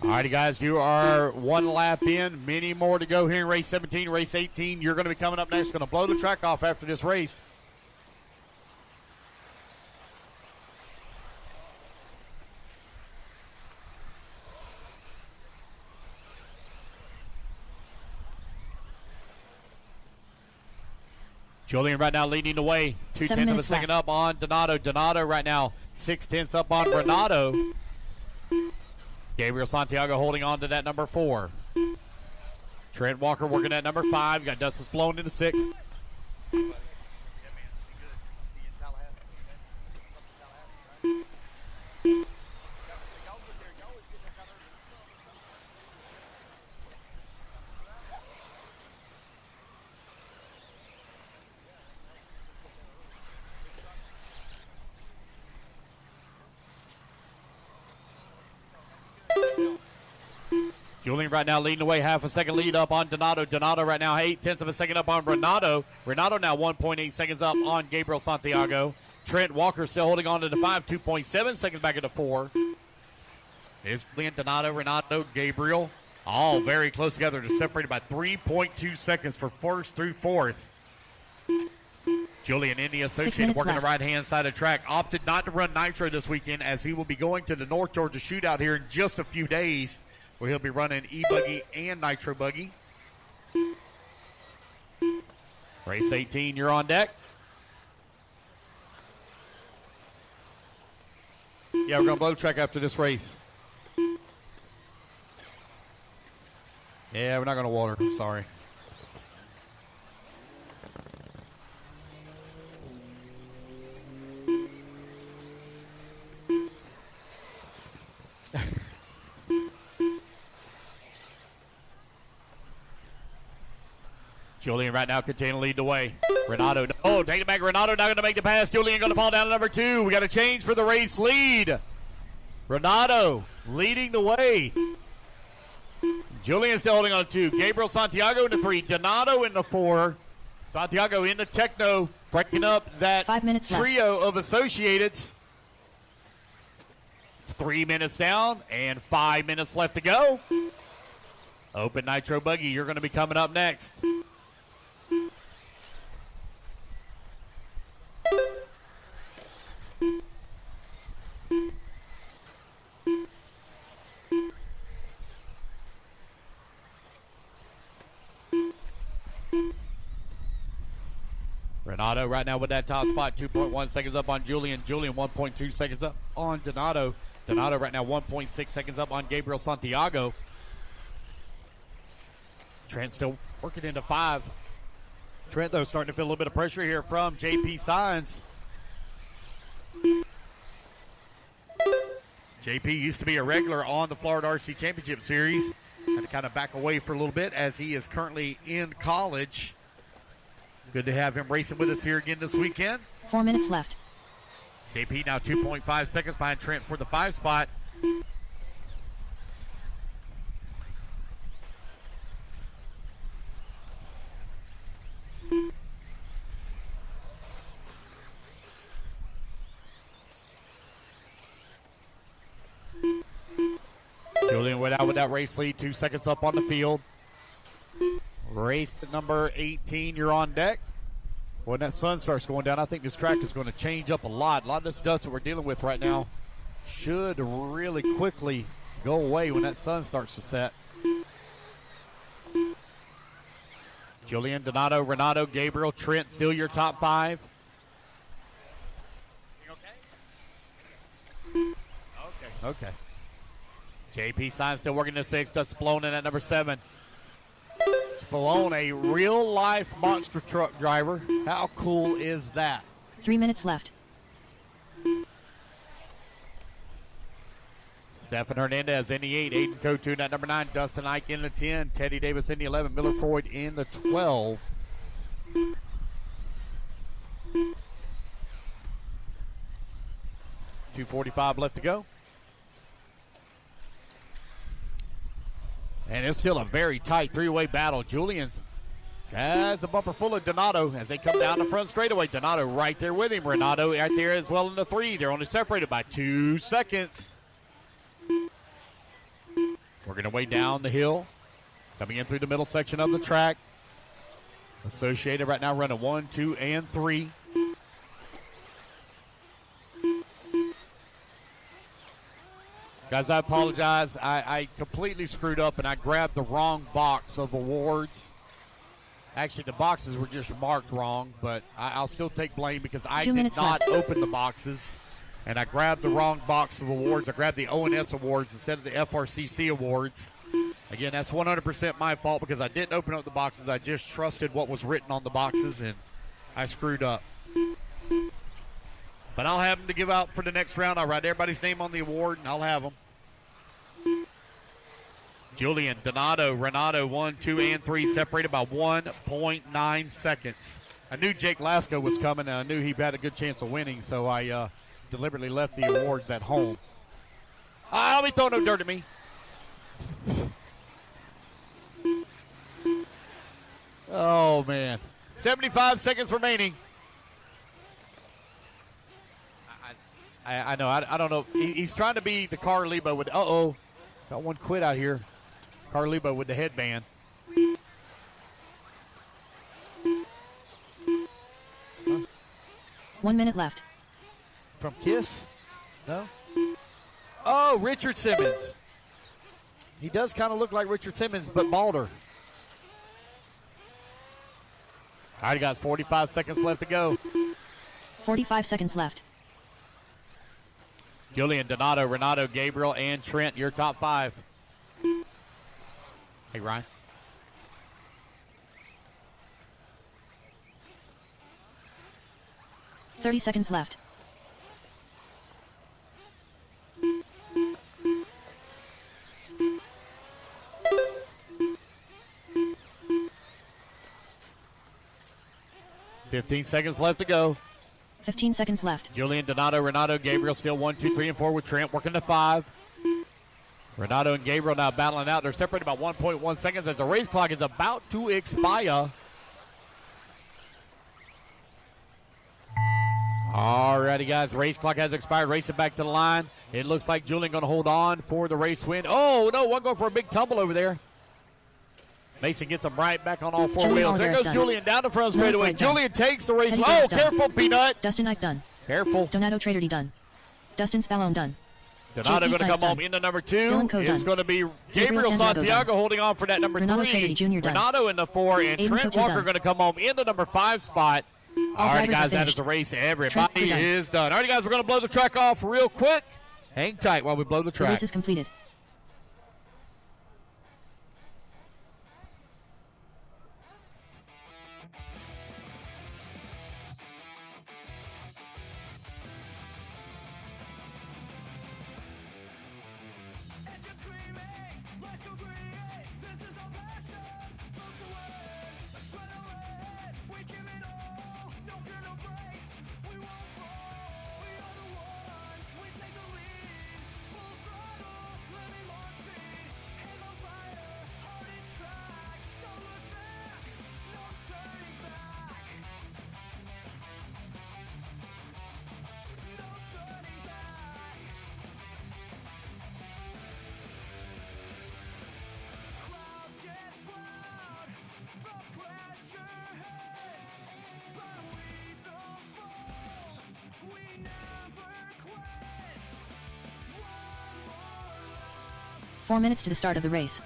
All righty, guys, you are 1 lap in. Many more to go here in race 17. Race 18, you're going to be coming up next. Going to blow the track off after this race. Julian right now leading the way. 2/10 of a second up on Donato. Donato right now 6/10 up on Renato. Gabriel Santiago holding on to that number 4. Trent Walker working at number 5. Got Dustin Spallone in the 6. Julian right now leading the way, half a second lead up on Donato. Donato right now 8/10 of a second up on Renato. Renato now 1.8 seconds up on Gabriel Santiago. Trent Walker still holding on to the 5, 2.7 seconds back at the 4. There's Julian, Donato, Renato, Gabriel, all very close together to separated by 3.2 seconds for first through fourth. Julian, Indy Associated, working the right-hand side of the track, opted not to run Nitro this weekend as he will be going to the North Georgia Shootout here in just a few days, where he'll be running E Buggy and Nitro Buggy. Race 18, you're on deck. Yeah, we're going to blow track after this race. Yeah, we're not going to water. I'm sorry. Julian right now continuing to lead the way. Renato, oh, take it back. Renato not going to make the pass. Julian going to fall down to number 2. We got a change for the race lead. Renato leading the way. Julian still holding on to 2. Gabriel Santiago in the 3. Donato in the 4. Santiago in the Techno, breaking up that 5 minutes trio of Associateds. 3 minutes down and 5 minutes left to go. Open Nitro Buggy, you're going to be coming up next. Renato right now with that top spot, 2.1 seconds up on Julian. Julian 1.2 seconds up on Donato. Donato right now 1.6 seconds up on Gabriel Santiago. Trent still working into 5. Trent, though, starting to feel a little bit of pressure here from JP Signs. JP used to be a regular on the Florida RC Championship Series. Had to kind of back away for a little bit as he is currently in college. Good to have him racing with us here again this weekend. 4 minutes left. JP now 2.5 seconds behind Trent for the 5 spot. Julian went out with that race lead, 2 seconds up on the field. Race number 18, you're on deck. When that sun starts going down, I think this track is going to change up a lot. A lot of this dust that we're dealing with right now should really quickly go away when that sun starts to set. Julian, Donato, Renato, Gabriel, Trent, still your top 5. Okay. JP Sign still working the 6. That's Spallone in at number 7. Spallone, a real-life monster truck driver. How cool is that? 3 minutes left. Stefan Hernandez in the 8. Aiden Kotoon at number 9. Dustin Ike in the 10. Teddy Davis in the 11. Miller Floyd in the 12. .245 left to go. And it's still a very tight 3-way battle. Julian has a bumper full of Donato as they come down the front straightaway. Donato right there with him. Renato right there as well in the 3. They're only separated by 2 seconds. Working their way down the hill. Coming in through the middle section of the track. Associated right now running 1, 2, and 3. Guys, I apologize. I completely screwed up and I grabbed the wrong box of awards. Actually, the boxes were just marked wrong, but I'll still take blame because I did not open the boxes. And I grabbed the wrong box of awards. I grabbed the O&S awards instead of the FRCC awards. Again, that's 100% my fault because I didn't open up the boxes. I just trusted what was written on the boxes, and I screwed up. But I'll have them to give out for the next round. I'll write everybody's name on the award, and I'll have them. Julian, Donato, Renato, 1, 2, and 3, separated by 1.9 seconds. I knew Jake Lasko was coming, and I knew he had a good chance of winning, so I deliberately left the awards at home. I'll be throwing no dirt at me. Oh, man. 75 seconds remaining. I know. I don't know. He's trying to be the Carlebo with. Uh-oh. Got one quit out here. Carlebo with the headband. Huh? 1 minute left. From Kiss? No? Oh, Richard Simmons. He does kind of look like Richard Simmons, but balder. All right, guys, 45 seconds left to go. 45 seconds left. Julian, Donato, Renato, Gabriel, and Trent, your top 5. Hey, Ryan. "30 seconds left. $15 left to go. 15 seconds left. Julian, Donato, Renato, Gabriel still 1, 2, 3, and 4 with Trent working to 5. Renato and Gabriel now battling out. They're separated about 1.1 seconds as the race clock is about to expire. Alrighty, guys. Race clock has expired. Racing back to the line. It looks like Julian going to hold on for the race win. Oh, no. One going for a big tumble over there. Mason gets him right back on all 4 wheels. There goes Julian down the front straightaway. Julian takes the race. Oh, careful, Peanut. Dustin Ike done. Careful. Donato Trader D done. Dustin Spallone done. Donato going to come home into number 2. It's going to be Gabriel Santiago holding on for that number 3. Renato in the 4, and Trent Walker going to come home in the number 5 spot. All right, guys, that is the race. Everybody is done. All right, guys, we're going to blow the track off real quick. Hang tight while we blow the track. The race is completed. Four minutes to the start of the race.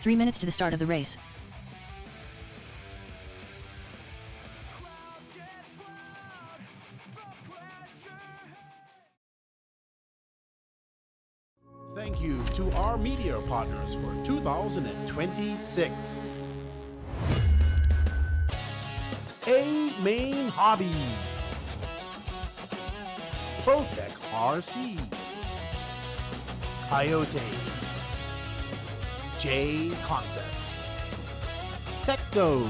Three minutes to the start of the race. Thank you to our media partners for 2026. A Main Hobbies, Protec RC, Coyote, J Concepts, Techno,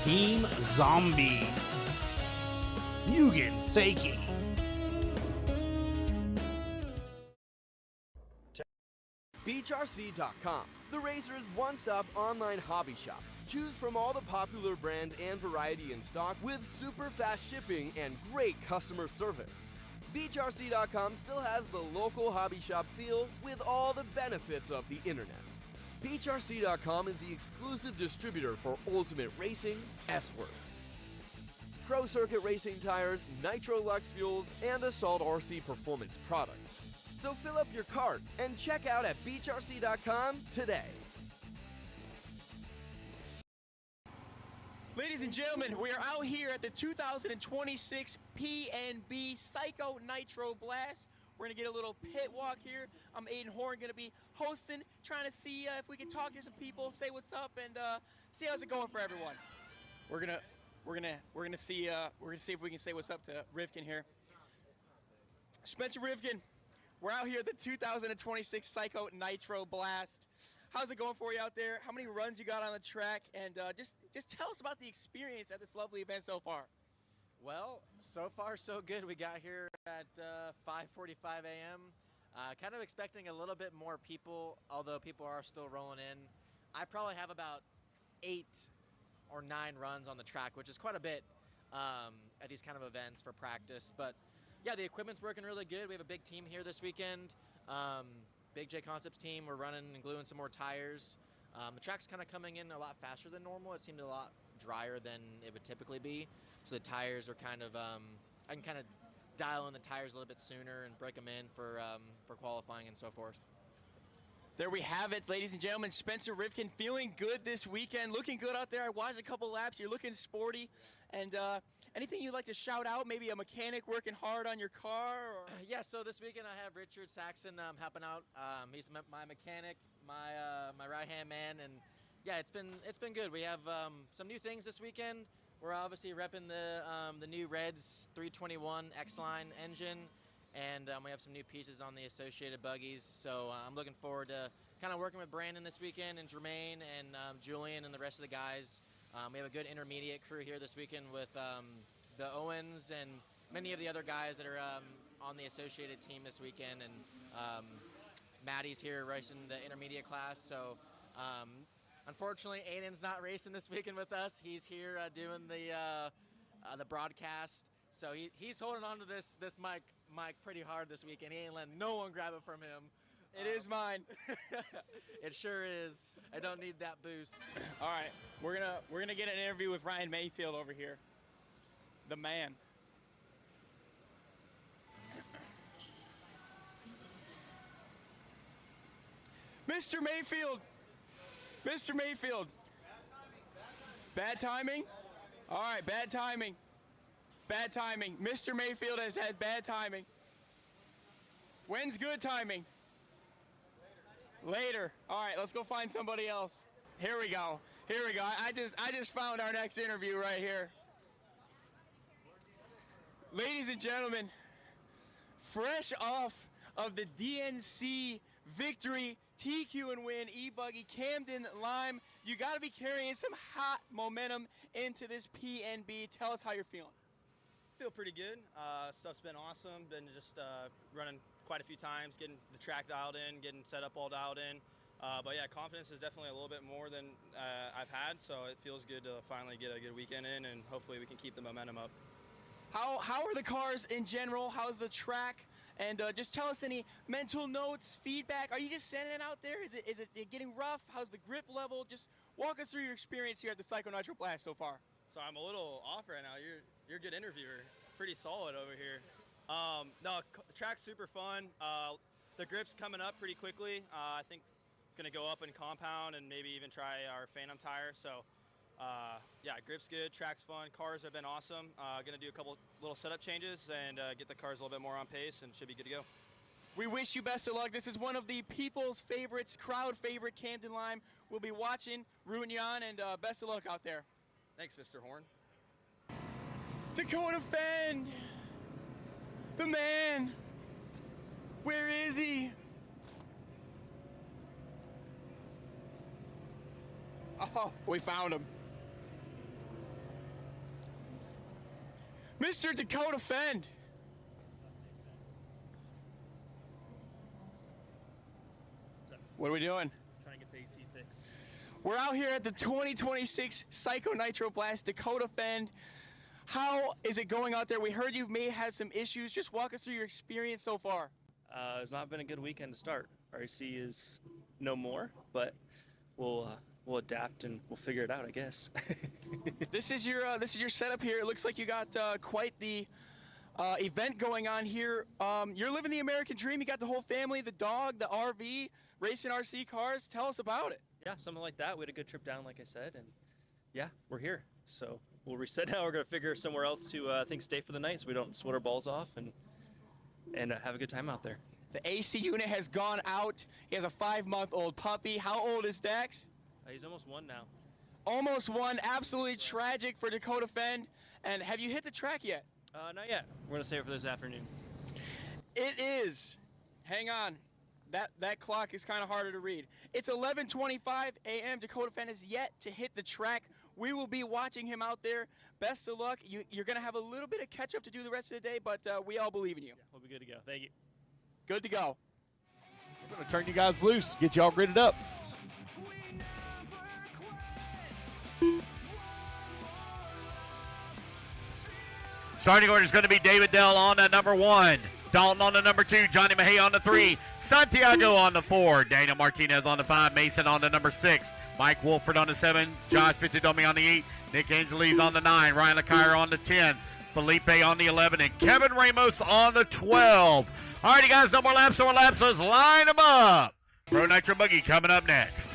Team Zombie, Mugen Seiki, BeachRC.com, the racer's one-stop online hobby shop. Choose from all the popular brand and variety in stock with super fast shipping and great customer service. BeachRC.com still has the local hobby shop feel with all the benefits of the internet. BeachRC.com is the exclusive distributor for Ultimate Racing, S-Works, Pro Circuit Racing tires, Nitro Lux fuels, and Assault RC performance products. So fill up your cart and check out at BeachRC.com today. Ladies and gentlemen, we are out here at the 2026 PNB Psycho Nitro Blast. We're going to get a little pit walk here. I'm Aiden Horn, going to be hosting, trying to see if we can talk to some people, say what's up, and see how's it going for everyone. We're gonna see if we can say what's up to Rivkin here. Spencer Rivkin, we're out here at the 2026 Psycho Nitro Blast. How's it going for you out there? How many runs you got on the track? And just tell us about the experience at this lovely event so far. Well, so far so good. We got here at 5:45 a.m. Kind of expecting a little bit more people, although people are still rolling in. I probably have about 8 or 9 runs on the track, which is quite a bit at these kind of events for practice. But yeah, the equipment's working really good. We have a big team here this weekend. Big J Concepts team. We're running and gluing some more tires. The track's kind of coming in a lot faster than normal. It seemed a lot drier than it would typically be. So the tires are kind of, I can kind of dial in the tires a little bit sooner and break them in for qualifying and so forth. There we have it, ladies and gentlemen. Spencer Rivkin feeling good this weekend, looking good out there. I watched a couple laps. You're looking sporty. And anything you'd like to shout out? Maybe a mechanic working hard on your car? Or? Yeah, so this weekend I have Richard Saxon helping out. He's my mechanic, my right-hand man, and yeah, it's been good. We have some new things this weekend. We're obviously repping the new Reds 321 X-Line engine, and we have some new pieces on the associated buggies. So I'm looking forward to kind of working with Brandon this weekend and Jermaine and Julian and the rest of the guys. We have a good intermediate crew here this weekend with the Owens and many of the other guys that are on the associated team this weekend. And Maddie's here racing the intermediate class. So unfortunately, Aiden's not racing this weekend with us. He's here doing the broadcast. So he's holding on to this mic pretty hard this weekend. He ain't letting no one grab it from him. It is mine. It sure is. I don't need that boost. All right, we're gonna get an interview with Ryan Mayfield over here, the man. Mr. Mayfield. Mr. Mayfield. Bad timing? All right, bad timing. Bad timing. Mr. Mayfield has had bad timing. When's good timing? Later. All right, let's go find somebody else. Here we go. Here we go. I just found our next interview right here. Ladies and gentlemen, fresh off of the DNC victory, TQ and win, eBuggy Camden Lime, you got to be carrying some hot momentum into this PNB. Tell us how you're feeling. Feel pretty good. Stuff's been awesome. Been just running quite a few times, getting the track dialed in, getting set up all dialed in. But yeah, confidence is definitely a little bit more than I've had, so it feels good to finally get a good weekend in, and hopefully we can keep the momentum up. How are the cars in general? How's the track? And just tell us any mental notes, feedback. Are you just sending it out there? Is it getting rough? How's the grip level? Just walk us through your experience here at the Psycho Nitro Blast so far. So I'm a little off right now. You're a good interviewer. Pretty solid over here. No, the track's super fun. The grip's coming up pretty quickly. I think gonna go up in compound and maybe even try our Phantom tire. So yeah, grip's good, track's fun, cars have been awesome. Gonna do a couple little setup changes and get the cars a little bit more on pace and should be good to go. We wish you best of luck. This is one of the people's favorites, crowd favorite Camden Lime. We'll be watching, rooting you on, and best of luck out there. Thanks, Mr. Horn. Dakota Fend, the man. Where is he? Oh, we found him. Mr. Dakota Fend. What are we doing? Trying to get the AC fixed. We're out here at the 2026 Psycho Nitro Blast, Dakota Fend. How is it going out there? We heard you may have some issues. Just walk us through your experience so far. It's not been a good weekend to start. RAC is no more, but we'll adapt and we'll figure it out, I guess. This is your setup here. It looks like you got quite the event going on here. You're living the American dream. You got the whole family, the dog, the RV, racing RC cars. Tell us about it. Yeah, something like that. We had a good trip down, like I said, and yeah, we're here. So we'll reset now. We're gonna figure somewhere else to I think stay for the night so we don't sweat our balls off and have a good time out there. The AC unit has gone out. He has a 5-month-old puppy. How old is Dax? He's almost 1 now. Almost 1. Absolutely tragic for Dakota Fend. And have you hit the track yet? Not yet. We're gonna save it for this afternoon. It is. Hang on. That clock is kind of harder to read. It's 11:25 a.m. Dakota Fan is yet to hit the track. We will be watching him out there. Best of luck. You're going to have a little bit of catch up to do the rest of the day, but we all believe in you. We'll be good to go. Thank you. Good to go. We're going to turn you guys loose, get you all gridded up. Starting order is going to be David Dell on the number 1. Dalton on the number 2. Johnny Mahey on the 3. Santiago on the 4. Daniel Martinez on the 5. Mason on the number 6. Mike Wolford on the 7. Josh Fitzidomi on the 8. Nick Angeles on the 9. Ryan LeCaire on the 10. Felipe on the 11. And Kevin Ramos on the 12. All righty, guys. No more laps. No more laps. Let's line them up. Pro Nitro Buggy coming up next.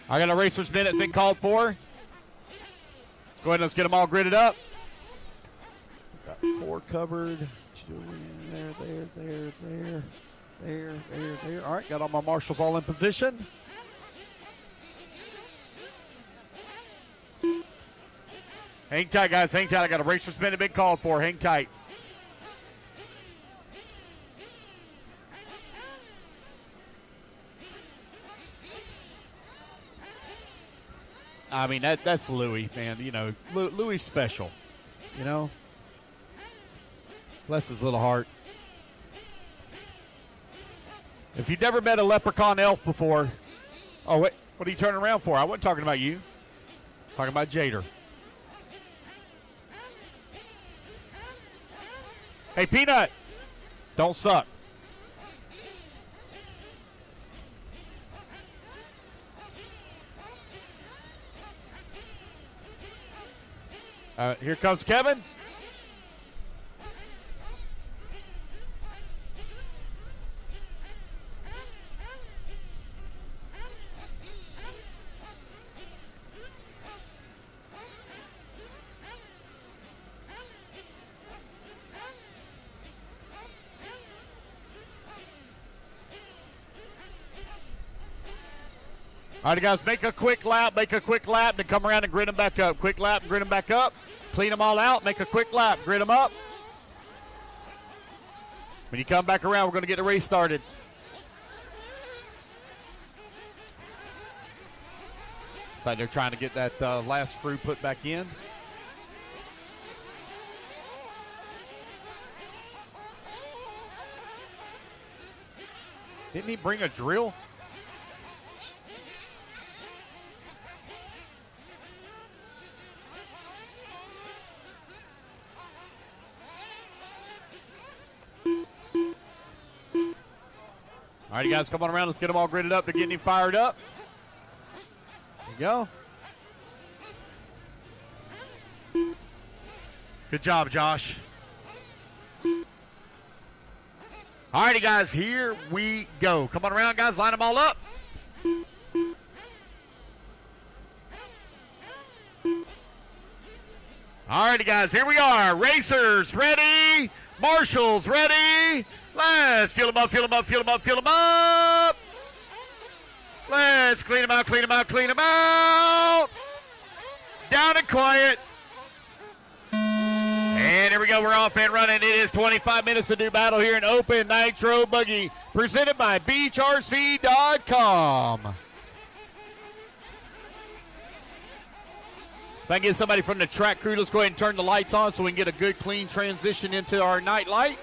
I got a racer's minute been called for. Let's go ahead and let's get them all gridded up. Got 4 covered. There. All right, got all my marshals all in position. Hang tight, guys. Hang tight. I got a racer's minute been called for. Hang tight. I mean, that's Louis, man. You know, Louis special. You know? Bless his little heart. If you've never met a leprechaun elf before, oh, wait, what are you turning around for? I wasn't talking about you. I was talking about Jader. Hey, Peanut, don't suck. Here comes Kevin. All right, guys, make a quick lap, then come around and grid them back up. Quick lap, grid them back up. Clean them all out, make a quick lap, grid them up. When you come back around, we're going to get the race started. It's like they're trying to get that last screw put back in. Didn't he bring a drill? All right, you guys, come on around. Let's get them all gridded up. They're getting him fired up. There you go. Good job, Josh. All righty, guys, here we go. Come on around, guys. Line them all up. All righty, guys, here we are. Racers ready. Marshals ready. Let's fill them up, fill them up, fill them up, fill them up. Let's clean them out, clean them out, clean them out. Down and quiet. And here we go. We're off and running. It is 25 minutes to do battle here in Open Nitro Buggy, presented by BeachRC.com. If I can get somebody from the track crew, let's go ahead and turn the lights on so we can get a good, clean transition into our night light.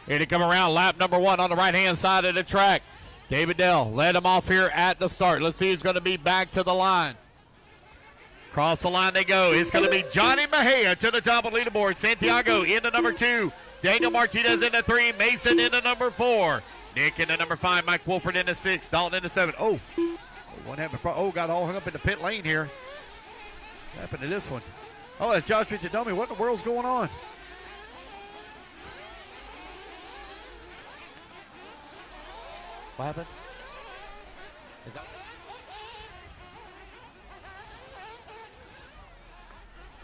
Here to come around, lap number 1 on the right-hand side of the track. David Dell led him off here at the start. Let's see who's going to be back to the line. Cross the line they go. It's going to be Johnny Mejia to the top of the leaderboard. Santiago into number 2. Daniel Martinez into 3. Mason into number 4. Nick into number 5. Mike Wolford into 6. Dalton into 7. Oh, what happened? Oh, got all hung up in the pit lane here. What happened to this one? Oh, that's Josh Fitzidomi. What in the world's going on? What happened?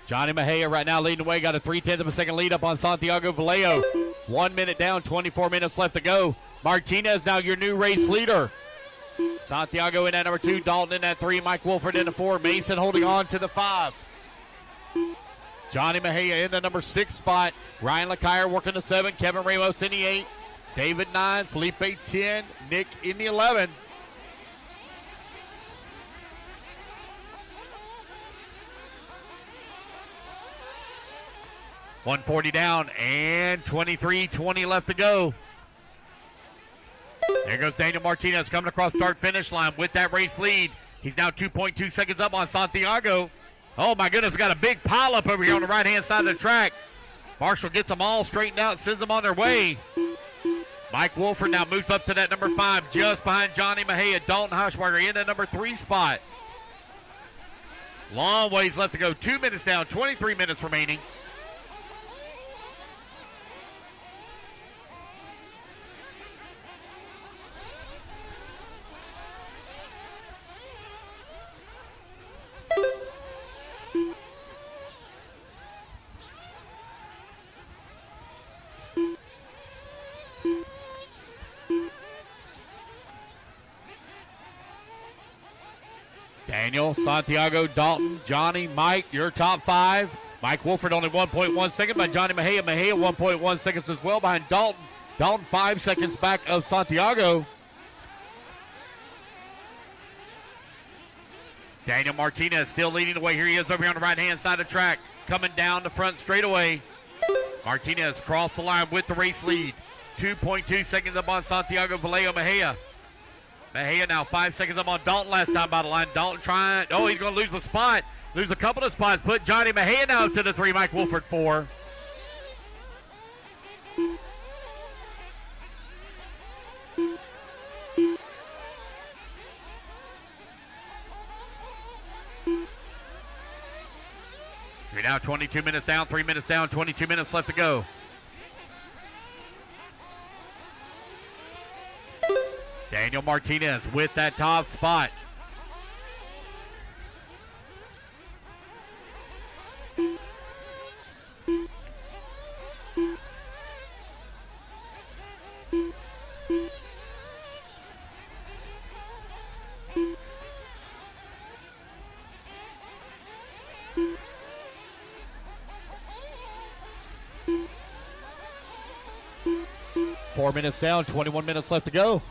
Johnny Mejia right now leading the way. Got a 3/10 of a second lead up on Santiago Vallejo. 1 minute down, 24 minutes left to go. Martinez now your new race leader. Santiago in at number 2, Dalton in at 3, Mike Wolford in at 4, Mason holding on to the 5. Johnny Mejia in the number 6 spot. Ryan LeCaire working the 7, Kevin Ramos in the 8, David 9, Felipe 10, Nick in the 11. $140 down and 23:20 left to go. There goes Daniel Martinez coming across start-finish line with that race lead. He's now 2.2 seconds up on Santiago. Oh, my goodness, we got a big pile-up over here on the right-hand side of the track. Marshall gets them all straightened out, sends them on their way. Mike Wolford now moves up to that number 5, just behind Johnny Mejia. Dalton Hushberger in the number 3 spot. Long ways left to go. 2 minutes down, 23 minutes remaining. Daniel, Santiago, Dalton, Johnny, Mike, your top 5. Mike Wolford only 1.1 second by Johnny Mejia. Mejia 1.1 seconds as well behind Dalton. Dalton 5 seconds back of Santiago. Daniel Martinez still leading the way. Here he is over here on the right-hand side of the track. Coming down the front straightaway. Martinez crossed the line with the race lead. 2.2 seconds up on Santiago Vallejo Mejia. Mejia now 5 seconds up on Dalton last time by the line. Dalton trying, oh, he's going to lose a spot. Lose a couple of spots. Put Johnny Mejia now to the 3, Mike Wolford 4. You're now 22 minutes down, 3 minutes down, 22 minutes left to go. Daniel Martinez with that top spot. Four minutes down, 21 minutes left to go.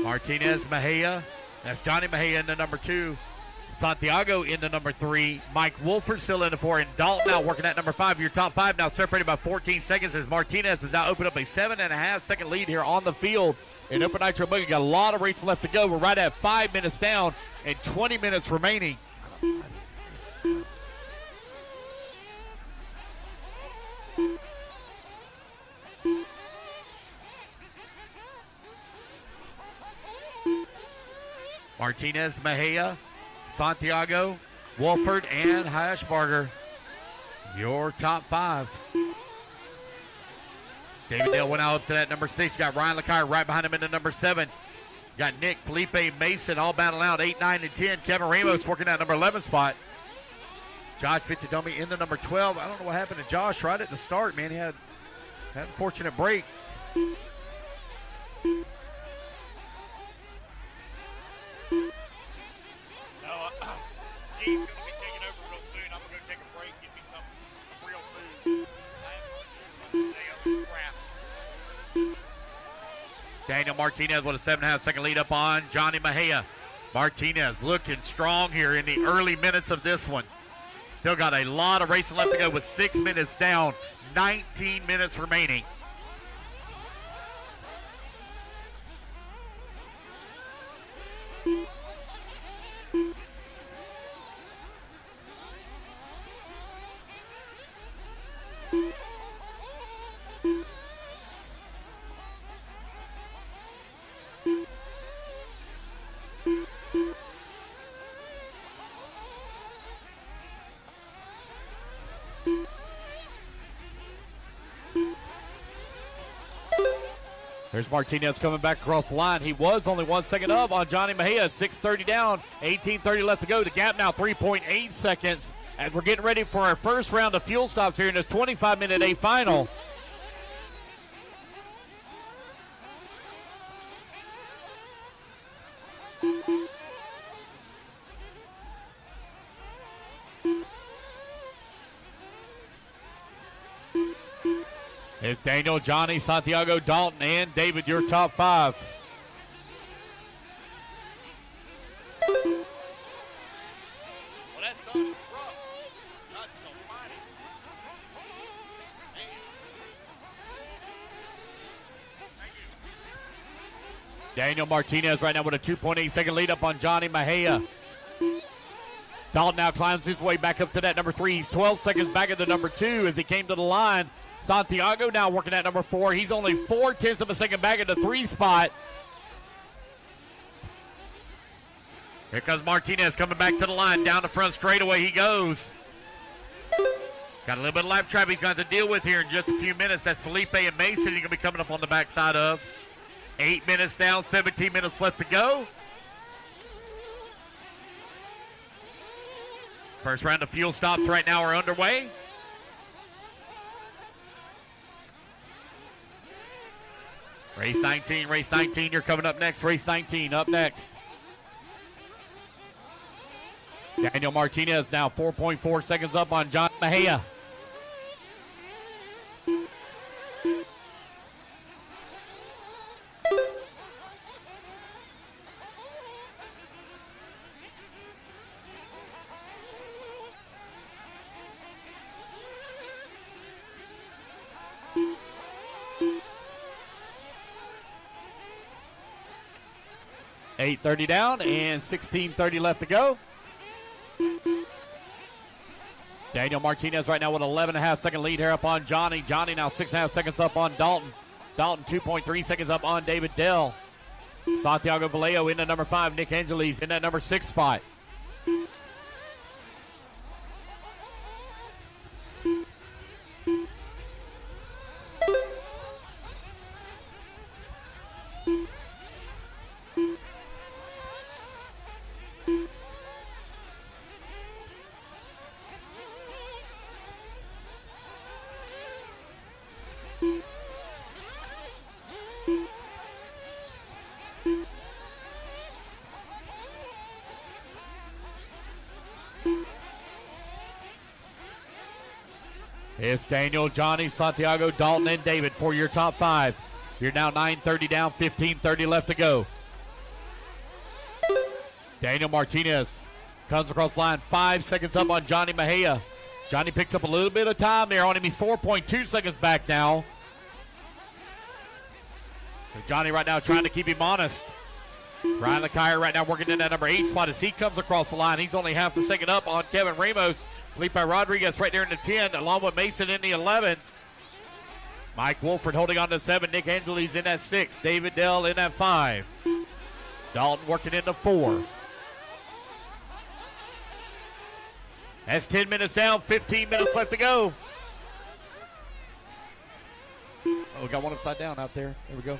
Martinez, Mejia. That's Johnny Mejia in the number 2. Santiago in the number 3. Mike Wolford still in the 4. And Dalton now working at number 5. Your top 5 now separated by 14 seconds as Martinez has now opened up a 7.5 second lead here on the field. In Open Nitro Buggy, got a lot of races left to go. We're right at 5 minutes down and 20 minutes remaining. Martinez, Mejia, Santiago, Wolford, and Hushberger. Your top 5. David Dale went out to that number 6. Got Ryan LeCaire right behind him in the number 7. Got Nick, Felipe, Mason all battling out 8, 9, and 10. Kevin Ramos working that number 11 spot. Josh Fitzadomi in the number 12. I don't know what happened to Josh right at the start, man. He had an unfortunate break. He's going to be taking over real soon. I'm going to go take a break, get me some real food. Daniel Martinez with a 7.5 second lead up on Johnny Mejia. Martinez looking strong here in the early minutes of this one. Still got a lot of racing left to go with 6 minutes down, 19 minutes remaining. There's Martinez coming back across the line. He was only 1 second up on Johnny Mejia. 6:30 down, 18:30 left to go. The gap now 3.8 seconds as we're getting ready for our first round of fuel stops here in this 25-minute A final. It's Daniel, Johnny, Santiago, Dalton, and David, your top 5. Well, that sun is rough. That's almighty. Daniel Martinez right now with a 2.8 second lead up on Johnny Mejia. Dalton now climbs his way back up to that number 3. He's 12 seconds back at the number 2 as he came to the line. Santiago now working at number 4. He's only 0.4 of a second back at the 3 spot. Here comes Martinez coming back to the line. Down the front straightaway he goes. Got a little bit of lap traffic he's got to deal with here in just a few minutes. That's Felipe and Mason he's going to be coming up on the backside of. 8 minutes down, 17 minutes left to go. First round of fuel stops right now are underway. Race 19, you're coming up next. Race 19 up next. Daniel Martinez now 4.4 seconds up on John Mejia. .830 down and 16:30 left to go. Daniel Martinez right now with 11.5 second lead here up on Johnny. Johnny now 6.5 seconds up on Dalton. Dalton 2.3 seconds up on David Dell. Santiago Vallejo in at number 5. Nick Angeles in that number 6 spot. It's Daniel, Johnny, Santiago, Dalton, and David for your top 5. You're now 9:30 down, 15:30 left to go. Daniel Martinez comes across the line, 5 seconds up on Johnny Mejia. Johnny picks up a little bit of time there on him. He's 4.2 seconds back now. So Johnny right now trying to keep him honest. Ryan LeCaire right now working in that number 8 spot as he comes across the line. He's only half a second up on Kevin Ramos. Felipe Rodriguez right there in the 10, along with Mason in the 11. Mike Wolford holding on to 7. Nick Angeles in that 6. David Dell in that 5. Dalton working into 4. That's 10 minutes down, 15 minutes left to go. Oh, we got one upside down out there. There we go.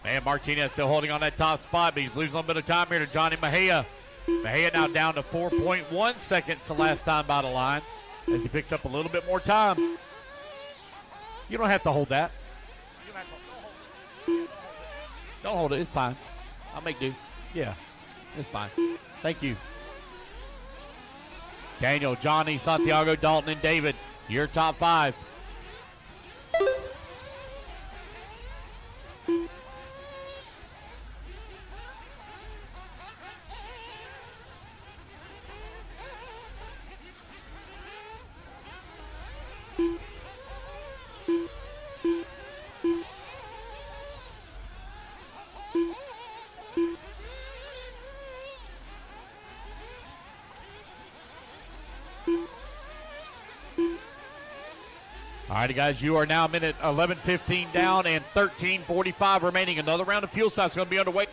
And Martinez still holding on that top spot, but he's losing a little bit of time here to Johnny Mejia. Mejia now down to 4.1 seconds the last time by the line as he picks up a little bit more time. You don't have to hold that. Don't hold it. It's fine. I'll make do. Yeah, it's fine. Thank you. Daniel, Johnny, Santiago, Dalton, and David, your top 5. All right, guys, you are now a minute 11:15 down and 13:45 remaining. Another round of fuel stops going to be underway.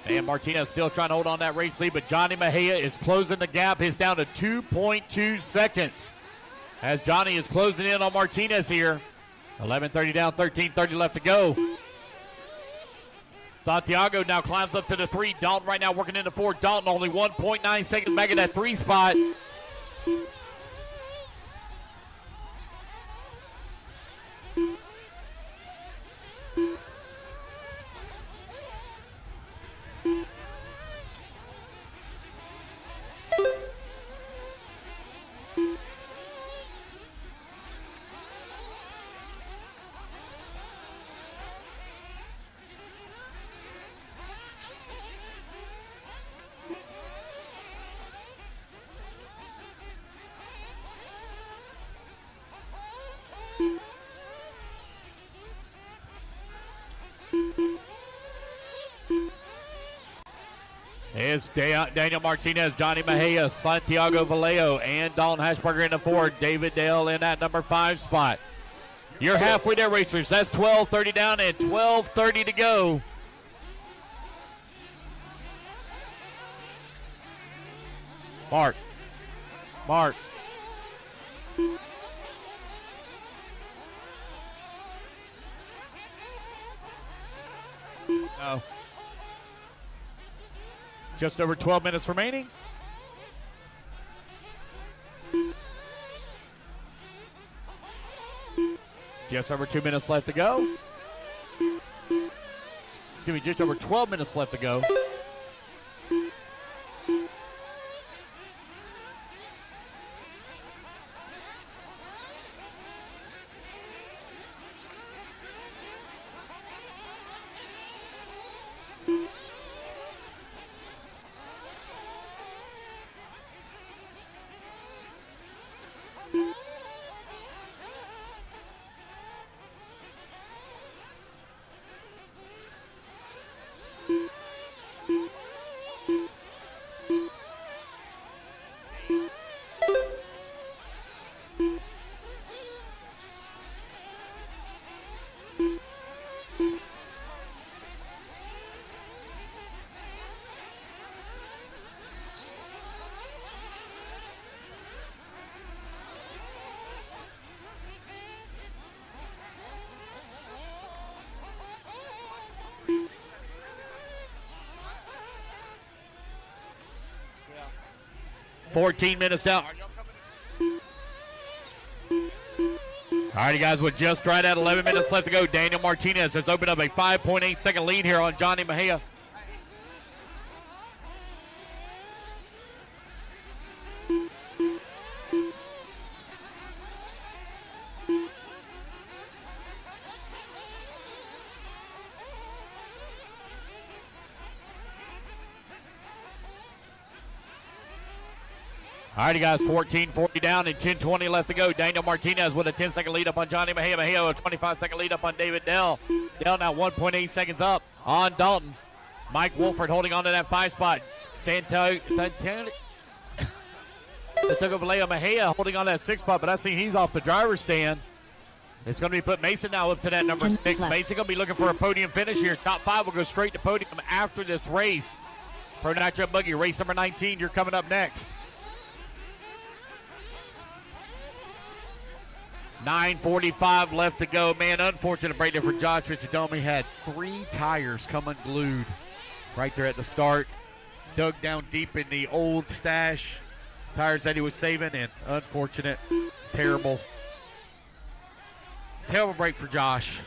And Martinez still trying to hold on that race lead, but Johnny Mejia is closing the gap. He's down to 2.2 seconds. as Johnny is closing in on Martinez here. 11:30 down, 13:30 left to go. Santiago now climbs up to the 3. Dalton right now working into 4. Dalton only 1.9 seconds back in that 3 spot. Is Daniel Martinez, Johnny Mejia, Santiago Vallejo, and Dalton Hashberger in the 4. David Dale in that number 5 spot. You're halfway there, racers. That's 12:30 down and 12:30 to go. Mark. No. Just over 12 minutes remaining. Just over 2 minutes left to go. Excuse me, just over 12 minutes left to go. Yeah. 14 minutes down. Alrighty, guys, with just right at 11 minutes left to go, Daniel Martinez has opened up a 5.8 second lead here on Johnny Mejia. Alrighty, guys, 14:40 down and 10:20 left to go. Daniel Martinez with a 10-second lead up on Johnny Mejia. Mejia a 25-second lead up on David Dell. Dell now 1.8 seconds up on Dalton. Mike Wolford holding on to that 5 spot. Santiago Vallejo Mejia holding on to that 6 spot, but I see he's off the driver's stand. It's going to be put Mason now up to that number 6. Mason going to be looking for a podium finish here. Top 5 will go straight to podium after this race. Pro Nitro Buggy, race number 19, you're coming up next. 9:45 left to go. Man, unfortunate break there for Josh Richardome. He had 3 tires come unglued right there at the start. Dug down deep in the old stash tires that he was saving, and unfortunate, terrible break for Josh.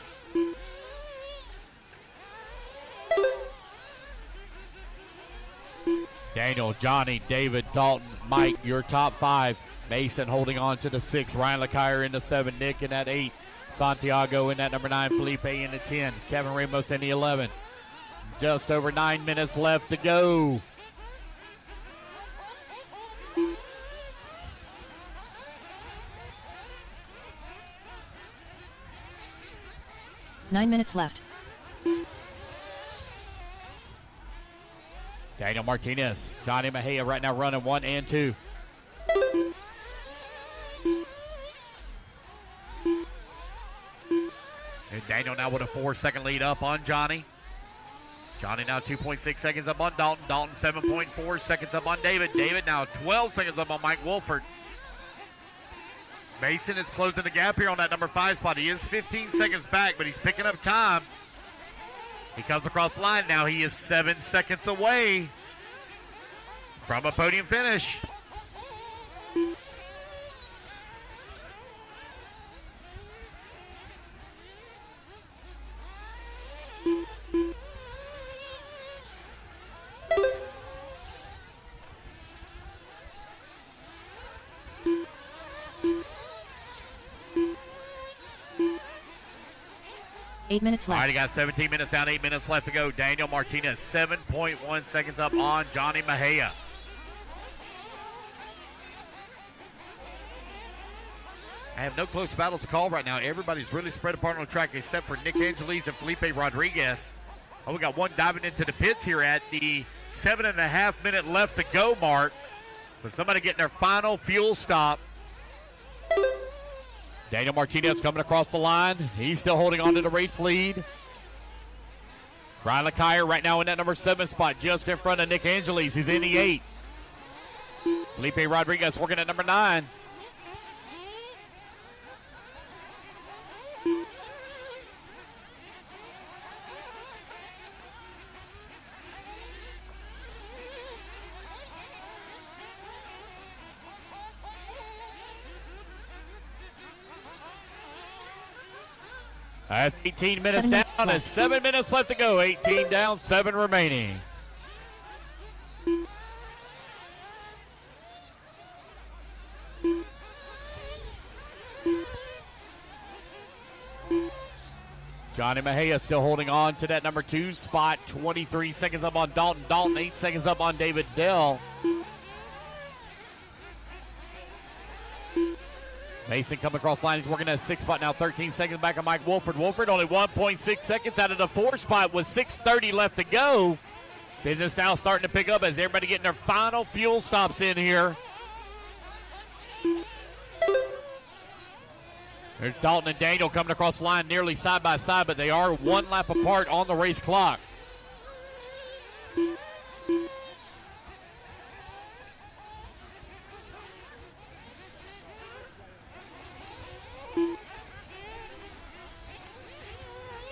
Daniel, Johnny, David, Dalton, Mike, your top 5. Mason holding on to the 6. Ryan LeCuyer in the 7. Nick in that 8. Santiago in that number 9. Felipe in the 10. Kevin Ramos in the 11. Just over 9 minutes left to go. Nine minutes left. Daniel Martinez, Johnny Mejia right now running 1 and 2. And Daniel now with a 4-second lead up on Johnny. Johnny now 2.6 seconds up on Dalton. Dalton 7.4 seconds up on David. David now 12 seconds up on Mike Wolford. Mason is closing the gap here on that number 5 spot. He is 15 seconds back, but he's picking up time. He comes across the line now. He is 7 seconds away from a podium finish. Eight minutes All left. right, he got 17 minutes down, 8 minutes left to go. Daniel Martinez, 7.1 seconds up on Johnny Mejia. I have no close battles to call right now. Everybody's really spread apart on the track except for Nick Angeles and Felipe Rodriguez. Oh, we got one diving into the pits here at the 7.5 minute left to go mark. So somebody getting their final fuel stop. Daniel Martinez coming across the line. He's still holding on to the race lead. Brian LeCaire right now in that number 7 spot, just in front of Nick Angeles. He's in the 8. Felipe Rodriguez working at number 9. That's 18 minutes down. There's 7 minutes left to go. 18 down, 7 remaining. Johnny Mejia still holding on to that number 2 spot. 23 seconds up on Dalton. Dalton 8 seconds up on David Dell. Mason coming across the line. He's working at 6 spot now. 13 seconds back on Mike Wolford. Wolford only 1.6 seconds out of the 4 spot with 6:30 left to go. Business now starting to pick up as everybody getting their final fuel stops in here. There's Dalton and Daniel coming across the line nearly side by side, but they are 1 lap apart on the race clock.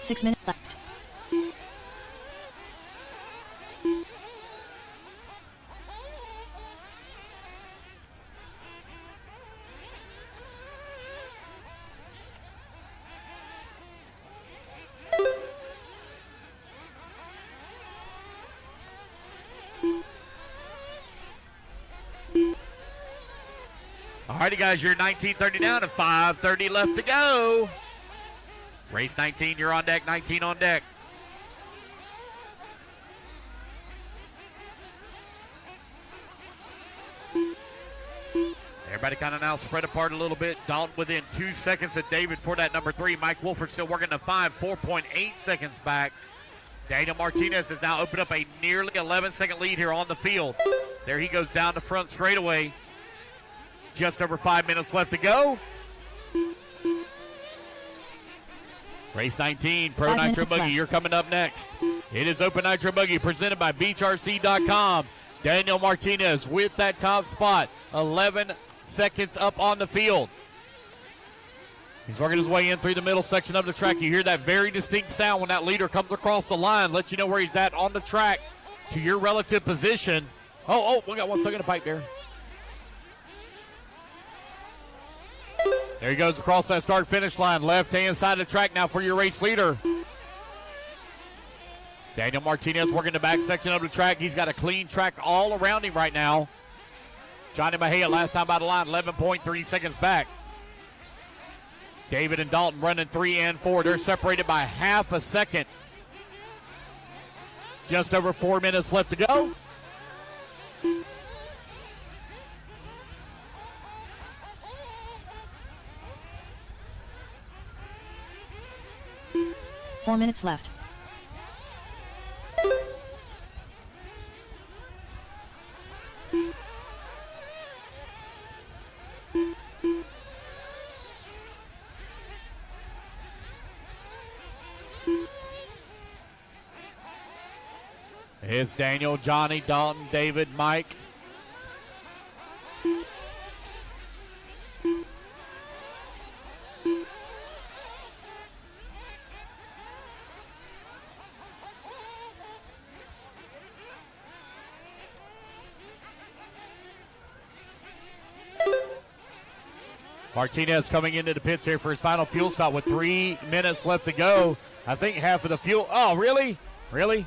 Six minutes left. Alrighty, guys, you're 19:30 down and 5:30 left to go. Race 19, you're on deck, 19 on deck. Everybody kind of now spread apart a little bit. Dalton within 2 seconds of David for that number 3. Mike Wolford still working the 5, 4.8 seconds back. Daniel Martinez has now opened up a nearly 11-second lead here on the field. There he goes down the front straightaway. Just over 5 minutes left to go. Race 19, Pro Nitro Buggy, left. you're coming up next. It is Open Nitro Buggy presented by BeachRC.com. Daniel Martinez with that top spot, 11 seconds up on the field. He's working his way in through the middle section of the track. You hear that very distinct sound when that leader comes across the line. Let you know where he's at on the track to your relative position. Oh, we got 1 second to pipe there. There he goes across that start-finish line. Left-hand side of the track now for your race leader. Daniel Martinez working the back section of the track. He's got a clean track all around him right now. Johnny Mejia last time by the line, 11.3 seconds back. David and Dalton running 3 and 4. They're separated by half a second. Just over 4 minutes left to go. Four minutes left. Here's Daniel, Johnny, Dalton, David, Mike. Martinez coming into the pits here for his final fuel stop with 3 minutes left to go. I think half of the fuel. Oh, really? Really?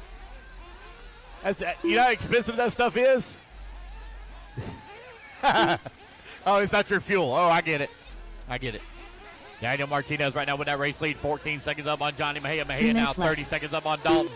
You know how expensive that stuff is? Oh, it's not your fuel. Oh, I get it. I get it. Daniel Martinez right now with that race lead. 14 seconds up on Johnny Mejia. Mejia now 30 seconds up on Dalton.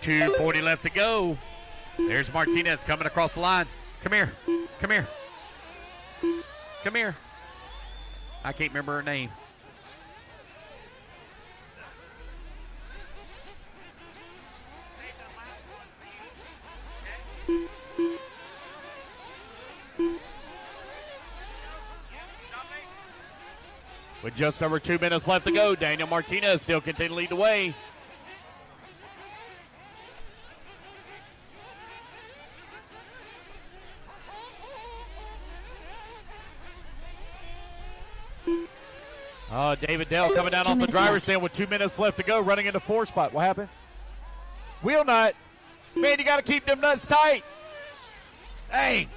.240 left to go. There's Martinez coming across the line. Come here. Come here. Come here. I can't remember her name. With just over 2 minutes left to go, Daniel Martinez still continuing to lead the way. David Dell coming down off the driver's stand with 2 minutes left to go, running into 4 spot. What happened? Wheel nut. Man, you got to keep them nuts tight. Hey.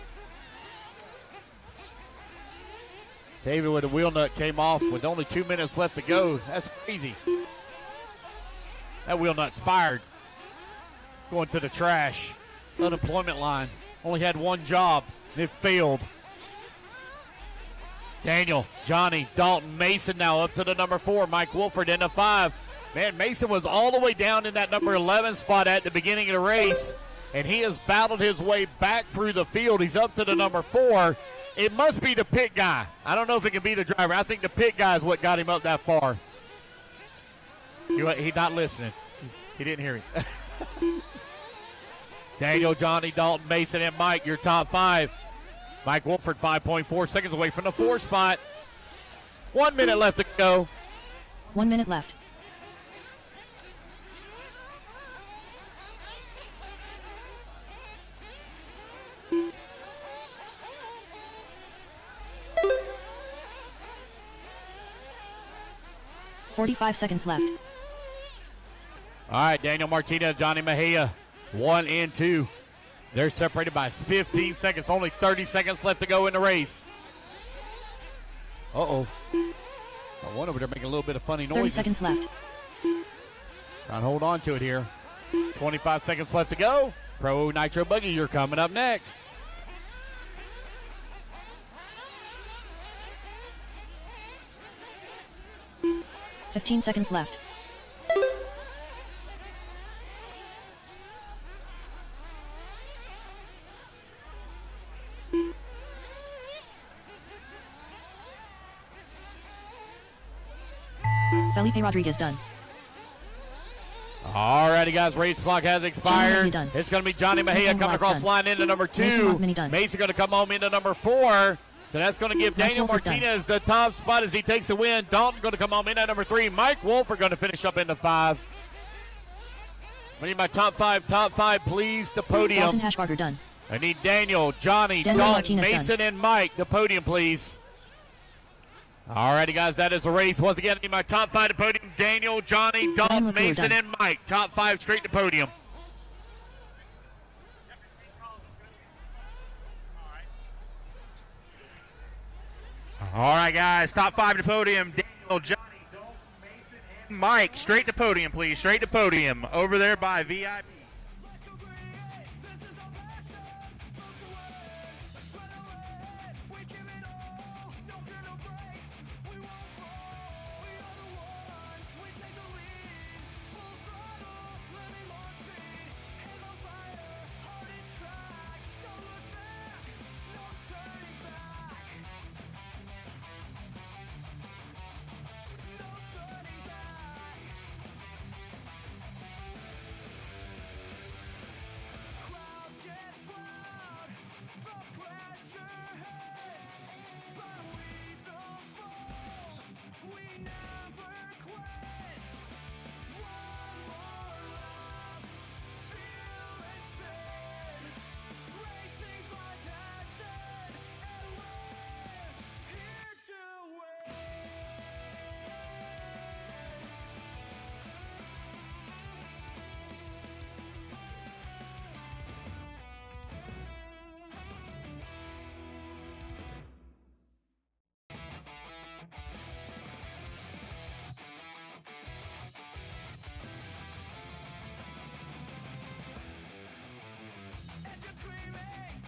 David with a wheel nut came off with only 2 minutes left to go. That's crazy. That wheel nut's fired. Going to the trash. Unemployment line. Only had one job. It failed. Daniel, Johnny, Dalton, Mason now up to the number 4. Mike Wolford into 5. Man, Mason was all the way down in that number 11 spot at the beginning of the race, and he has battled his way back through the field. He's up to the number 4. It must be the pit guy. I don't know if it can be the driver. I think the pit guy is what got him up that far. He's not listening. He didn't hear him. Daniel, Johnny, Dalton, Mason, and Mike, your top 5. Mike Wolford 5.4 seconds away from the 4 spot. 1 minute left to go. 1 minute left. .45 seconds left. All right, Daniel Martinez, Johnny Mejia, 1 and 2. They're separated by 15 seconds. Only 30 seconds left to go in the race. Uh-oh. One over there making a little bit of funny noises. 30 seconds left. Trying to hold on to it here. 25 seconds left to go. Pro Nitro Buggy, you're coming up next. .15 seconds left. Felipe Rodriguez done. All righty, guys. Race clock has expired. Done. It's going to be Johnny Mejia coming across the line into number 2. Mason going to come home into number 4. So that's going to give Daniel Martinez the top spot as he takes a win. Dalton going to come home in at number 3. Mike Wolford going to finish up into 5. I need my top 5. Top 5, please. The podium. Dalton Hashbarger done. I need Daniel, Johnny, Dalton, Mason, and Mike. The podium, please. All righty, guys, that is a race. Once again, I need my top 5 to podium. Daniel, Johnny, Dalton, Mason, and Mike. Top 5 straight to podium. All right, guys, top 5 to podium. Daniel, Johnny, Dalton, Mason, and Mike. Straight to podium, please. Straight to podium. Over there by VIP.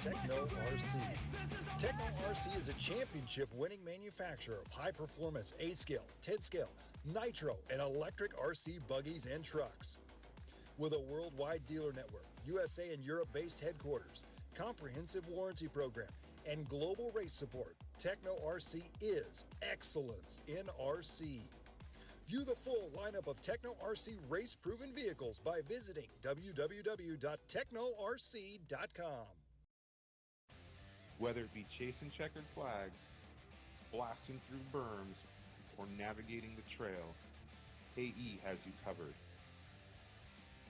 Techno RC. Techno RC is a championship-winning manufacturer of high-performance 8-scale, 10-scale, nitro, and electric RC buggies and trucks. With a worldwide dealer network, USA and Europe-based headquarters, comprehensive warranty program, and global race support, Techno RC is excellence in RC. View the full lineup of Techno RC race-proven vehicles by visiting www.technorc.com. Whether it be chasing checkered flags, blasting through berms, or navigating the trail, AE has you covered.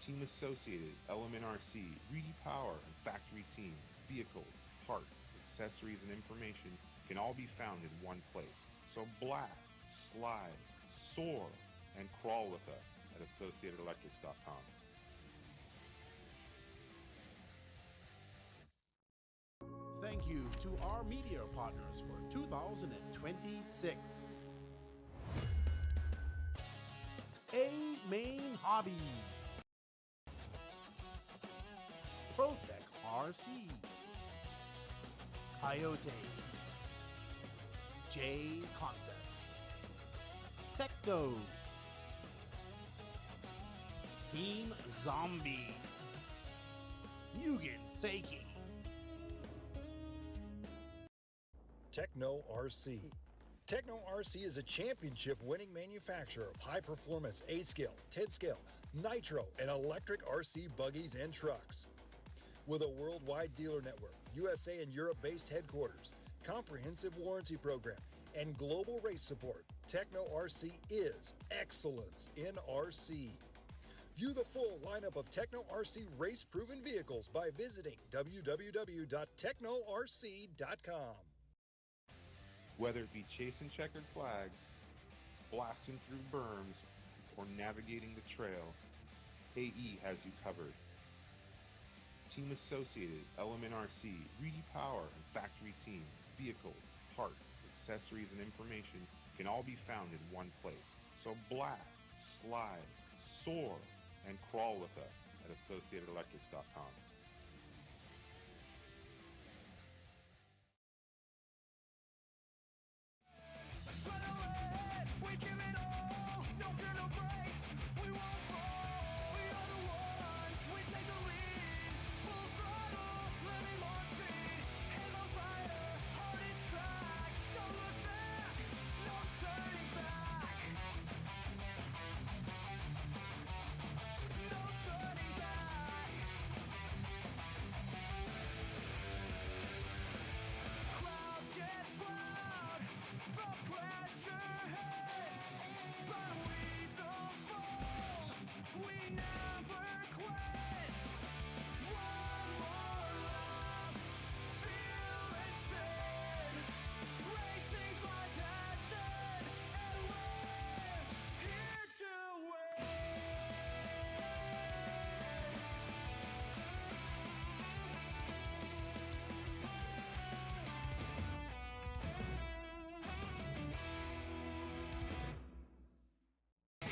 Team Associated, Element RC, Reedy Power, and Factory Team, vehicles, parts, accessories, and information can all be found in one place. So blast, slide, soar, and crawl with us at AssociatedElectrics.com. Thank you to our media partners for 2026. A Main Hobbies, Protec RC, Coyote, J Concepts, Techno, Team Zombie, Mugen Seiki, Techno RC. Techno RC is a championship-winning manufacturer of high-performance 8-scale, 10-scale, nitro, and electric RC buggies and trucks. With a worldwide dealer network, USA and Europe-based headquarters, comprehensive warranty program, and global race support, Techno RC is excellence in RC. View the full lineup of Techno RC race-proven vehicles by visiting www.technorc.com. Whether it be chasing checkered flags, blasting through berms, or navigating the trail, AE has you covered. Team Associated, Element RC, Reedy Power, and Factory Team, vehicles, parts, accessories, and information can all be found in one place. So blast, slide, soar, and crawl with us at AssociatedElectrics.com.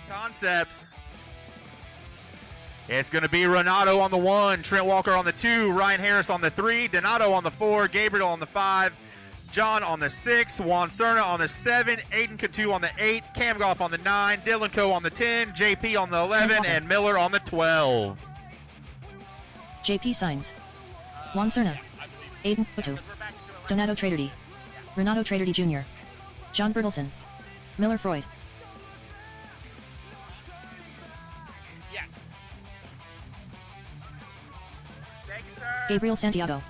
Concepts. It's going to be Renato on the 1, Trent Walker on the 2, Ryan Harris on the 3, Donato on the 4, Gabriel on the 5, John on the 6, Juan Cerna on the 7, Aiden Katu on the 8, Cam Goff on the 9, Dylan Coe on the 10, JP on the 11, and Miller on the 12. JP Signs. Juan Cerna. Aiden Katu. Donato Traderdy. Renato Traderdy Jr. John Bertelson. Miller Freud. Gabriel Santiago.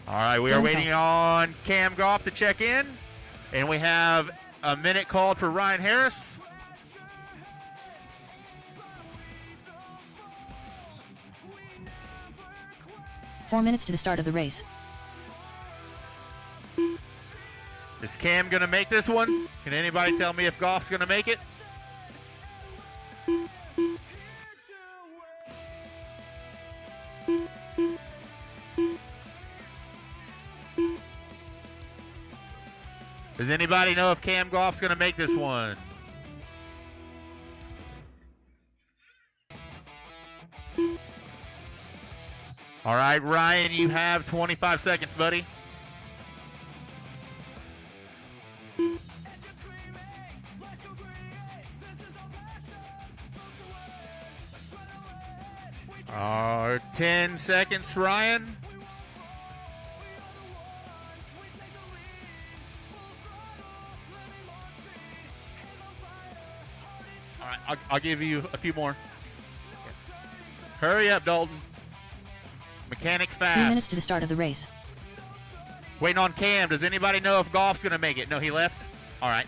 All right, we are waiting on Cam Goff to check in, and we have a minute called for Ryan Harris. Four minutes to the start of the race. Is Cam going to make this one? Can anybody tell me if Goff's going to make it? Does anybody know if Cam Goff's going to make this one? All right, Ryan, you have 25 seconds, buddy. Our 10 seconds, Ryan. All right, I'll give you a few more. Hurry up, Dalton. Mechanic fast. 3 minutes to the start of the race. Waiting on Cam. Does anybody know if Golf's going to make it? No, he left? All right.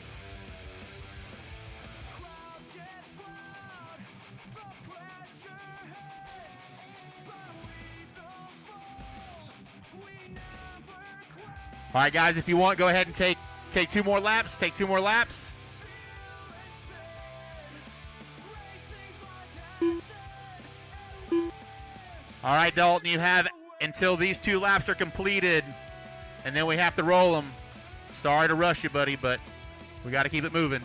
All right, guys, if you want, go ahead and take 2 more laps. Take 2 more laps. All right, Dalton, you have until these 2 laps are completed, and then we have to roll them. Sorry to rush you, buddy, but we got to keep it moving.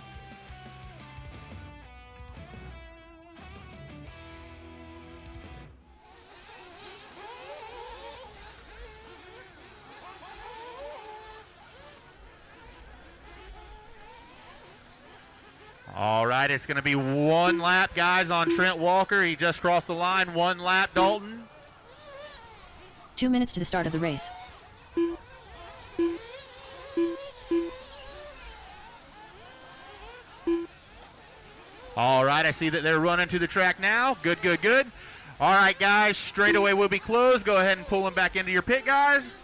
All right, it's going to be 1 lap, guys, on Trent Walker. He just crossed the line. 1 lap, Dalton. 2 minutes to the start of the race. All right, I see that they're running to the track now. Good, good, good. All right, guys, straightaway will be closed. Go ahead and pull them back into your pit, guys.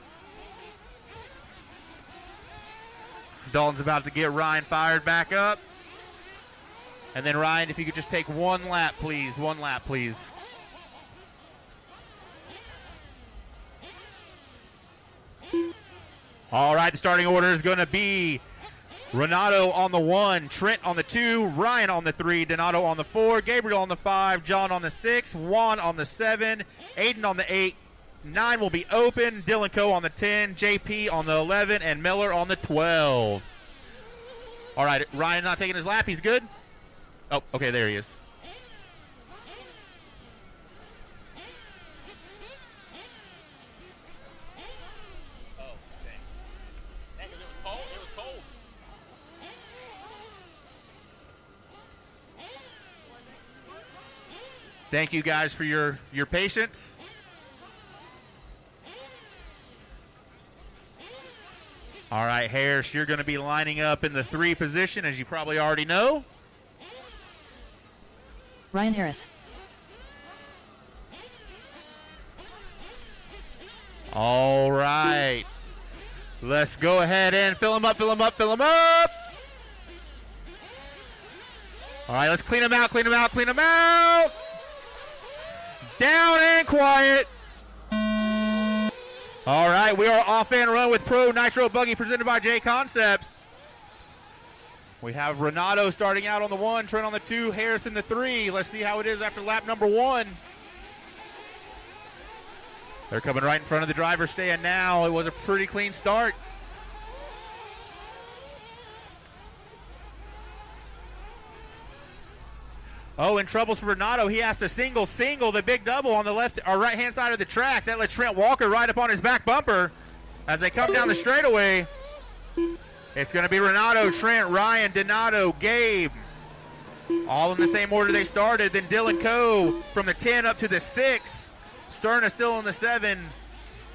Dalton's about to get Ryan fired back up. And then, Ryan, if you could just take 1 lap, please. 1 lap, please. All right, the starting order is going to be Renato on the 1, Trent on the 2, Ryan on the 3, Donato on the 4, Gabriel on the 5, John on the 6, Juan on the 7, Aiden on the 8, 9 will be open, Dylan Coe on the 10, JP on the 11, and Miller on the 12. All right, Ryan not taking his lap. He's good? Oh, okay, there he is. Thank you guys for your patience. All right, Harris, you're going to be lining up in the 3 position, as you probably already know. Ryan Harris. All right. Let's go ahead and fill him up, fill him up, fill him up. All right, let's clean him out, clean him out, clean him out. Down and quiet. All right, we are off and run with Pro Nitro Buggy presented by J Concepts. We have Renato starting out on the 1, Trent on the 2, Harris in the 3. Let's see how it is after lap number 1. They're coming right in front of the driver's stand now. It was a pretty clean start. Oh, in troubles for Renato. He has to single the big double on the left or right-hand side of the track. That lets Trent Walker right up on his back bumper as they come down the straightaway. It's going to be Renato, Trent, Ryan, Donato, Gabe. All in the same order they started. Then Dylan Coe from the 10 up to the 6. Sterna still on the 7.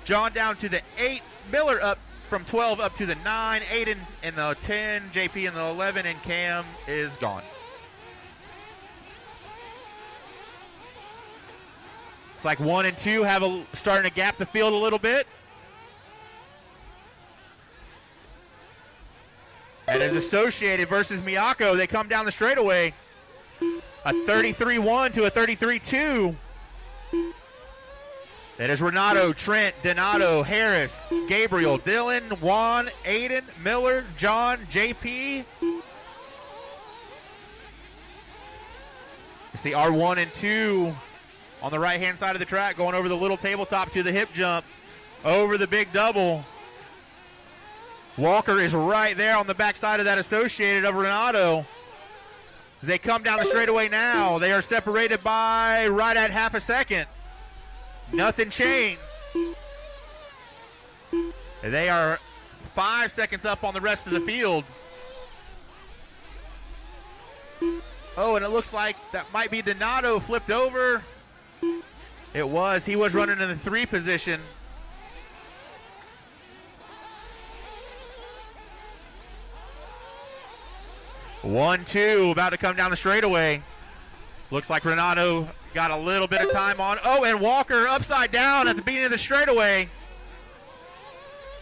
John down to the 8. Miller up from 12 up to the 9. Aiden in the 10. JP in the 11. And Cam is gone. It's like 1 and 2 have starting to gap the field a little bit. And as Associated versus Miyako, they come down the straightaway. A 33-1 to a 33-2. That is Renato, Trent, Donato, Harris, Gabriel, Dylan, Juan, Aiden, Miller, John, JP. It's the R1 and 2 on the right-hand side of the track, going over the little tabletop to the hip jump, over the big double. Walker is right there on the backside of that Associated of Renato. As they come down the straightaway now, they are separated by right at half a second. Nothing changed. They are 5 seconds up on the rest of the field. Oh, and it looks like that might be Donato flipped over. It was. He was running in the 3 position. One, two, about to come down the straightaway. Looks like Renato got a little bit of time on. Oh, and Walker upside down at the beginning of the straightaway.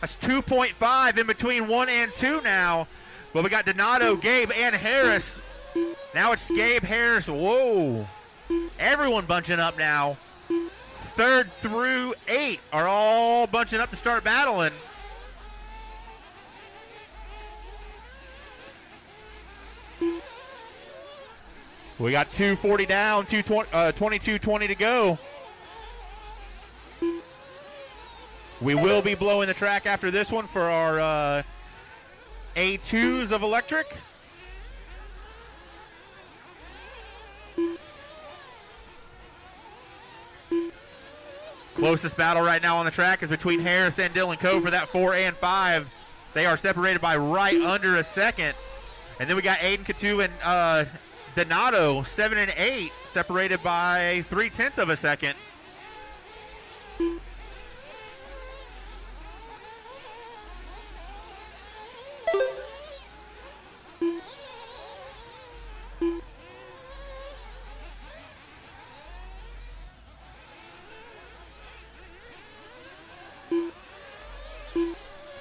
That's 2.5 in between 1 and 2 now. But we got Donato, Gabe, and Harris. Now it's Gabe, Harris. Whoa. Everyone bunching up now. 3rd through 8 are all bunching up to start battling. We got 2:40 down, 22:20 to go. We will be blowing the track after this one for our A2s of electric. Closest battle right now on the track is between Harris and Dylan Coe for that 4 and 5. They are separated by right under a second. And then we got Aiden Katu and Donato, 7 and 8, separated by 0.3 of a second.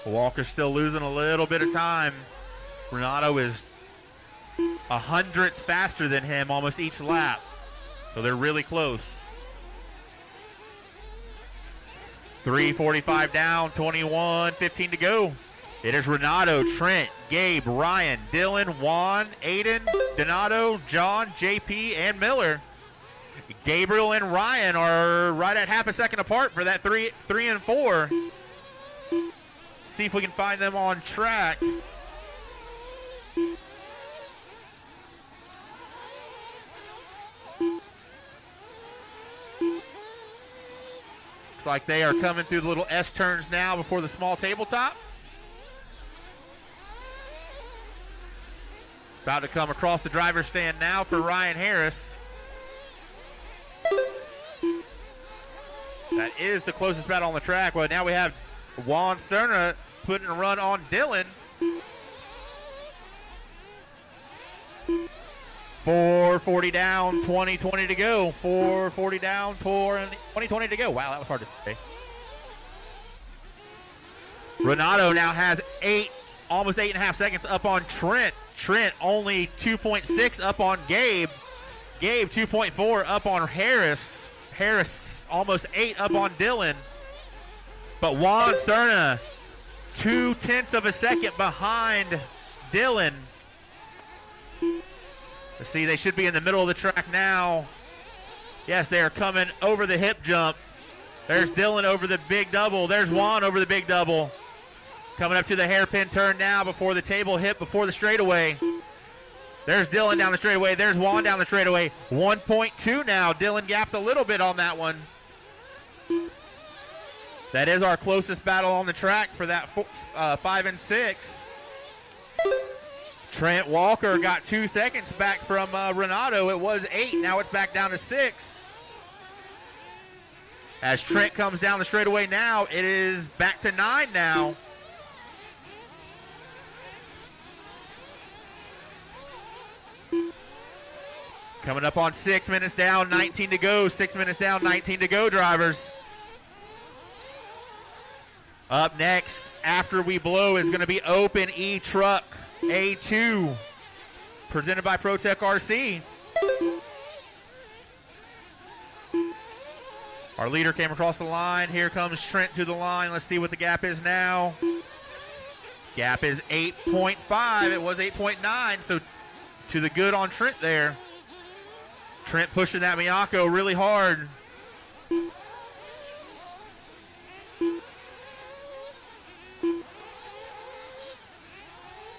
Walker's still losing a little bit of time. Renato is 100th faster than him almost each lap. So they're really close. 3:45 down, 21:15 to go. It is Renato, Trent, Gabe, Ryan, Dylan, Juan, Aiden, Donato, John, JP, and Miller. Gabriel and Ryan are right at half a second apart for that 3 and 4. See if we can find them on track. Looks like they are coming through the little S turns now before the small tabletop. About to come across the driver's stand now for Ryan Harris. That is the closest battle on the track. Well, now we have Juan Cerna putting a run on Dylan. 4:40 down, 20:20 to go. 4:40 down, 20:20 to go. Wow, that was hard to say. Renato now has almost 8.5 seconds up on Trent. Trent only 2.6 up on Gabe. Gabe 2.4 up on Harris. Harris almost 8 up on Dylan. But Juan Cerna 0.2 of a second behind Dylan. Let's see, they should be in the middle of the track now. Yes, they are coming over the hip jump. There's Dylan over the big double. There's Juan over the big double. Coming up to the hairpin turn now before the table hit, before the straightaway. There's Dylan down the straightaway. There's Juan down the straightaway. 1.2 now. Dylan gapped a little bit on that one. That is our closest battle on the track for that 5 and 6. Trent Walker got 2 seconds back from Renato. It was 8. Now it's back down to 6. As Trent comes down the straightaway now, it is back to 9 now. Coming up on 6 minutes down, 19 to go. 6 minutes down, 19 to go, drivers. Up next, after we blow, is going to be Open E Truggy A2, presented by ProTech RC. Our leader came across the line. Here comes Trent to the line. Let's see what the gap is now. Gap is 8.5. It was 8.9, so to the good on Trent there. Trent pushing that Miyako really hard.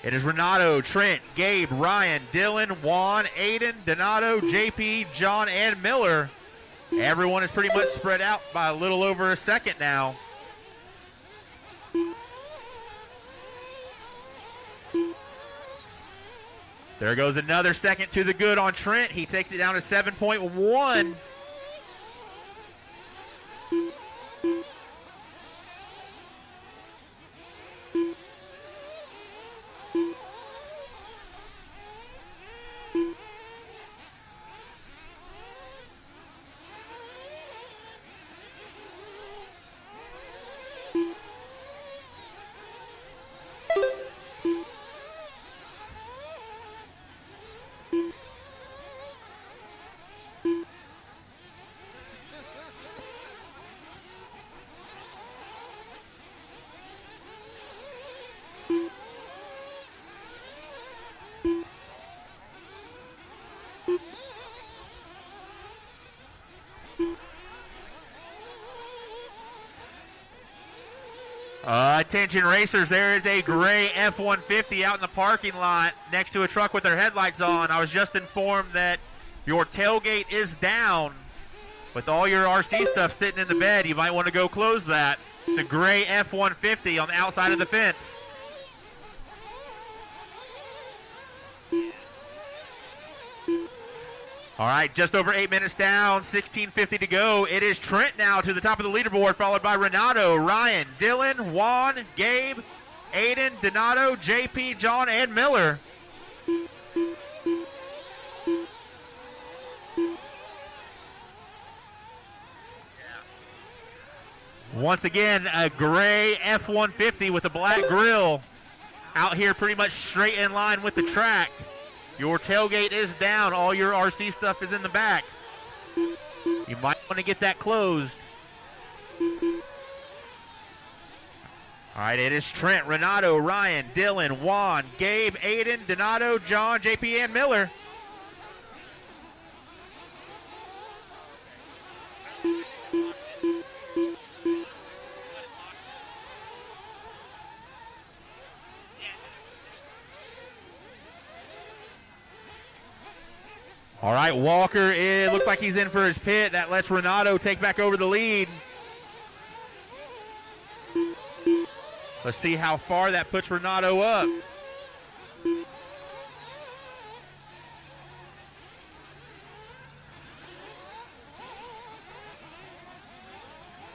It is Renato, Trent, Gabe, Ryan, Dylan, Juan, Aiden, Donato, JP, John, and Miller Everyone is pretty much spread out by a little over a second now. There goes another second to the good on Trent. He takes it down to 7.1. Attention racers, there is a gray F-150 out in the parking lot next to a truck with their headlights on. I was just informed that your tailgate is down with all your RC stuff sitting in the bed. You might want to go close that. It's a gray F-150 on the outside of the fence. All right, just over 8 minutes down, 16:50 to go. It is Trent now to the top of the leaderboard, followed by Renato, Ryan, Dylan, Juan, Gabe, Aiden, Donato, JP, John, and Miller. Once again, a gray F-150 with a black grille out here pretty much straight in line with the track. Your tailgate is down. All your RC stuff is in the back. You might want to get that closed. All right, it is Trent, Renato, Ryan, Dylan, Juan, Gabe, Aiden, Donato, John, JP, and Miller. All right, Walker, it looks like he's in for his pit. That lets Renato take back over the lead. Let's see how far that puts Renato up.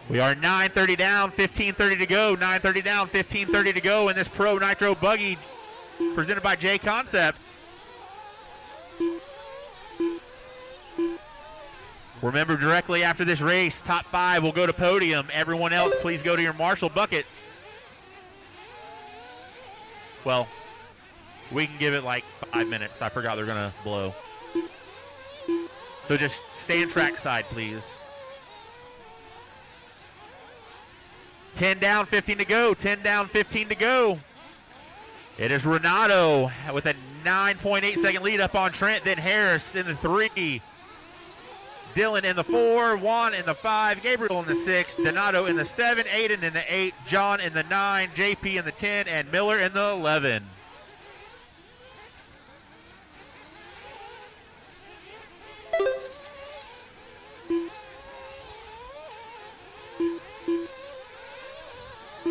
We are 9:30 down, 15:30 to go. 9:30 down, 15:30 to go in this Pro Nitro Buggy presented by J Concepts. Remember, directly after this race, top 5 will go to podium. Everyone else, please go to your Marshall buckets. Well, we can give it like 5 minutes. I forgot they're going to blow. So just stand track side, please. 10 down, 15 to go. 10 down, 15 to go. It is Renato with a 9.8 second lead up on Trent, then Harris in the 3. Dylan in the 4, Juan in the 5, Gabriel in the 6, Donato in the 7, Aiden in the 8, John in the 9, JP in the 10, and Miller in the 11.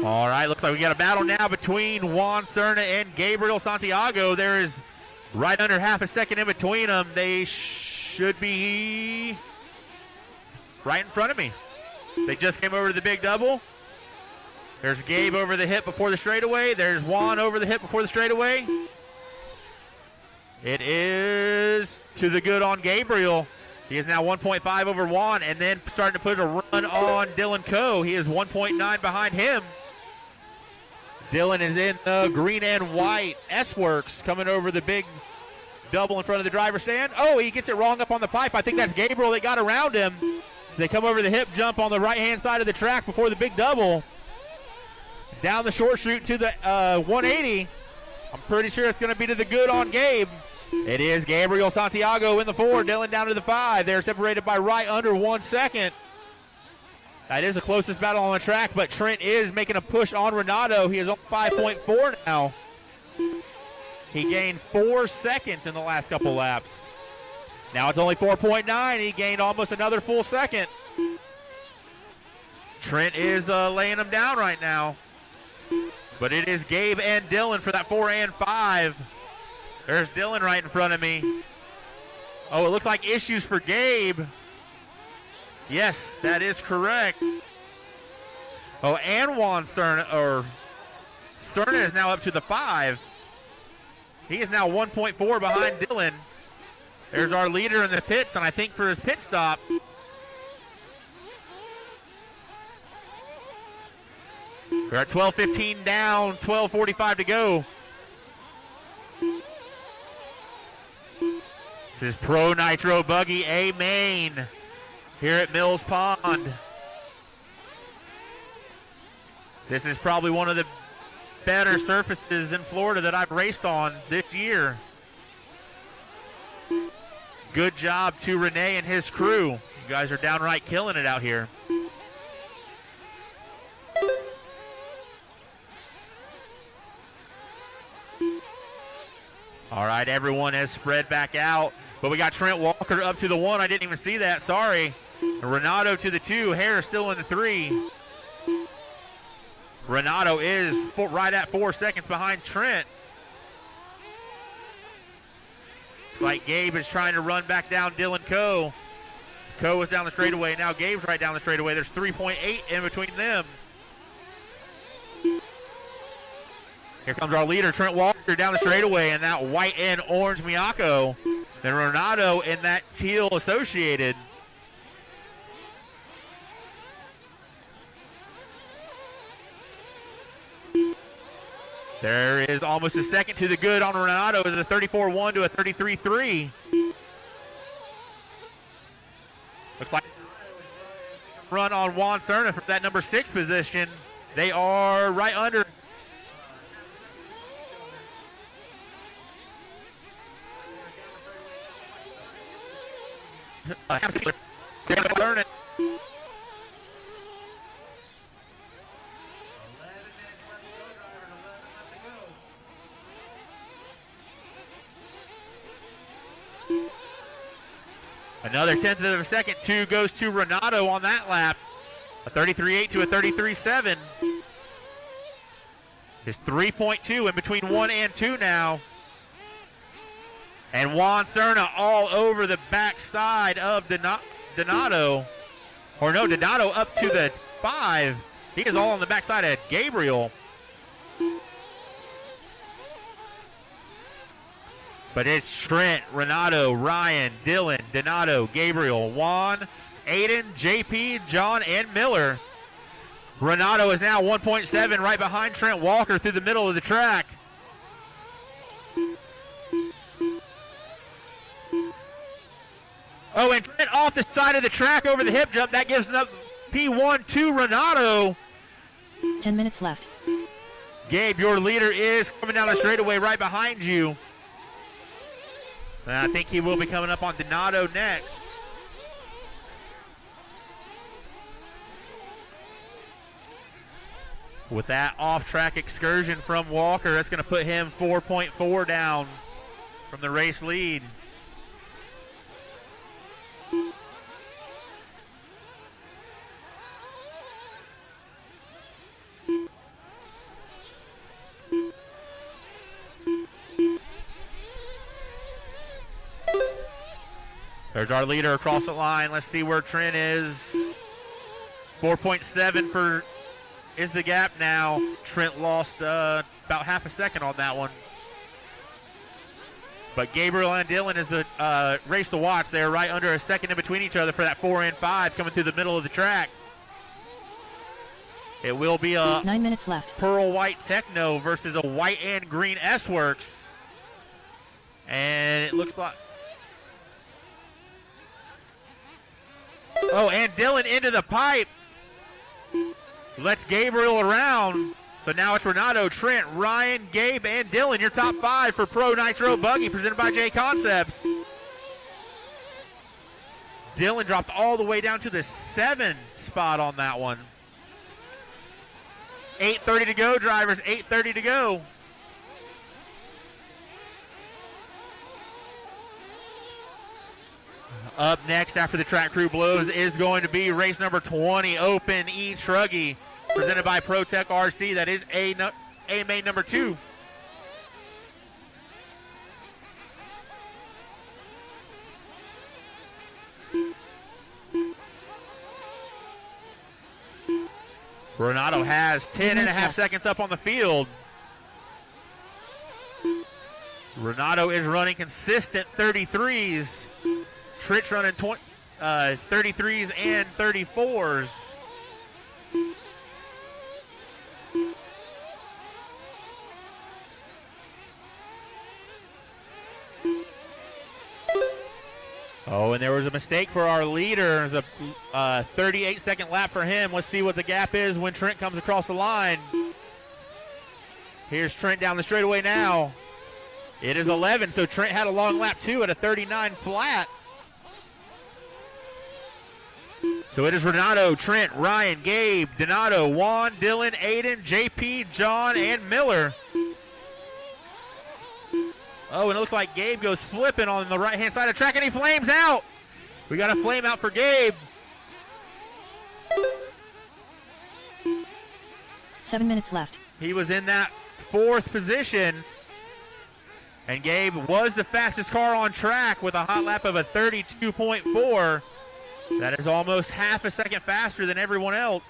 All right, looks like we got a battle now between Juan Cerna and Gabriel Santiago. There is right under half a second in between them. They should be right in front of me. They just came over to the big double. There's Gabe over the hip before the straightaway. There's Juan over the hip before the straightaway. It is to the good on Gabriel. He is now 1.5 over Juan, and then starting to put a run on Dylan Coe. He is 1.9 behind him. Dylan is in the green and white S-Works coming over the big double in front of the driver's stand. Oh, he gets it wrong up on the pipe. I think that's Gabriel that got around him. They come over the hip jump on the right-hand side of the track before the big double. Down the short chute to the 180. I'm pretty sure it's going to be to the good on Gabe. It is Gabriel Santiago in the 4, Dylan down to the 5. They're separated by right under 1 second. That is the closest battle on the track, but Trent is making a push on Renato. He is on 5.4 now. He gained 4 seconds in the last couple laps. Now it's only 4.9. He gained almost another full second. Trent is laying him down right now. But it is Gabe and Dylan for that 4 and 5. There's Dylan right in front of me. Oh, it looks like issues for Gabe. Yes, that is correct. Oh, and Juan Cerna is now up to the 5. He is now 1.4 behind Dylan. There's our leader in the pits, and I think for his pit stop. We're at 12:15 down, 12:45 to go. This is Pro Nitro Buggy A main here at Mills Pond. This is probably one of the better surfaces in Florida that I've raced on this year. Good job to Renee and his crew. You guys are downright killing it out here. All right, everyone has spread back out, but we got Trent Walker up to the 1. I didn't even see that, sorry. And Renato to the 2. Harris still in the 3. Renato is right at 4 seconds behind Trent. Looks like Gabe is trying to run back down Dylan Coe. Coe is down the straightaway. Now Gabe's right down the straightaway. There's 3.8 in between them. Here comes our leader, Trent Walker, down the straightaway in that white and orange Miyako. Then Renato in that teal Associated. There is almost a second to the good on Renato. It's a 34-1 to a 33-3. Looks like run on Juan Cerna for that number 6 position. They are right under. Another 10th of a second. 2 goes to Renato on that lap. A 33.8 to a 33.7. It's 3.2 in between 1 and 2 now. And Juan Cerna all over the backside of Donato. Or no, Donato up to the 5. He is all on the backside of Gabriel. But it's Trent, Renato, Ryan, Dylan, Donato, Gabriel, Juan, Aiden, JP, John, and Miller. Renato is now 1.7 right behind Trent Walker through the middle of the track. Oh, and Trent off the side of the track over the hip jump. That gives up P1 to Renato. 10 minutes left. Gabe, your leader is coming down the straightaway right behind you. And I think he will be coming up on Donato next. With that off-track excursion from Walker, that's going to put him 4.4 down from the race lead. There's our leader across the line. Let's see where Trent is. 4.7 is the gap now. Trent lost about half a second on that one. But Gabriel and Dylan is the race to watch. They're right under a second in between each other for that 4 and 5 coming through the middle of the track. It will be a 9 minutes left. Pearl White Techno versus a white and green S-Works. And it looks like... Oh, and Dylan into the pipe. Lets Gabriel around. So now it's Renato, Trent, Ryan, Gabe, and Dylan. Your top 5 for Pro Nitro Buggy presented by J Concepts. Dylan dropped all the way down to the 7 spot on that one. 8:30 to go, drivers. 8:30 to go. Up next after the track crew blows is going to be race number 20, Open E Truggy, presented by ProTech RC. That is A main number 2. Renato has 10 and a half seconds up on the field. Renato is running consistent 33s. Trich running 33s and 34s. Oh, and there was a mistake for our leader. There's a 38-second lap for him. Let's see what the gap is when Trent comes across the line. Here's Trent down the straightaway now. It is 11, so Trent had a long lap too at a 39 flat. So it is Renato, Trent, Ryan, Gabe, Donato, Juan, Dylan, Aiden, JP, John, and Miller. Oh, and it looks like Gabe goes flipping on the right-hand side of the track, and he flames out. We got a flame out for Gabe. 7 minutes left. He was in that 4th position, and Gabe was the fastest car on track with a hot lap of a 32.4. That is almost half a second faster than everyone else.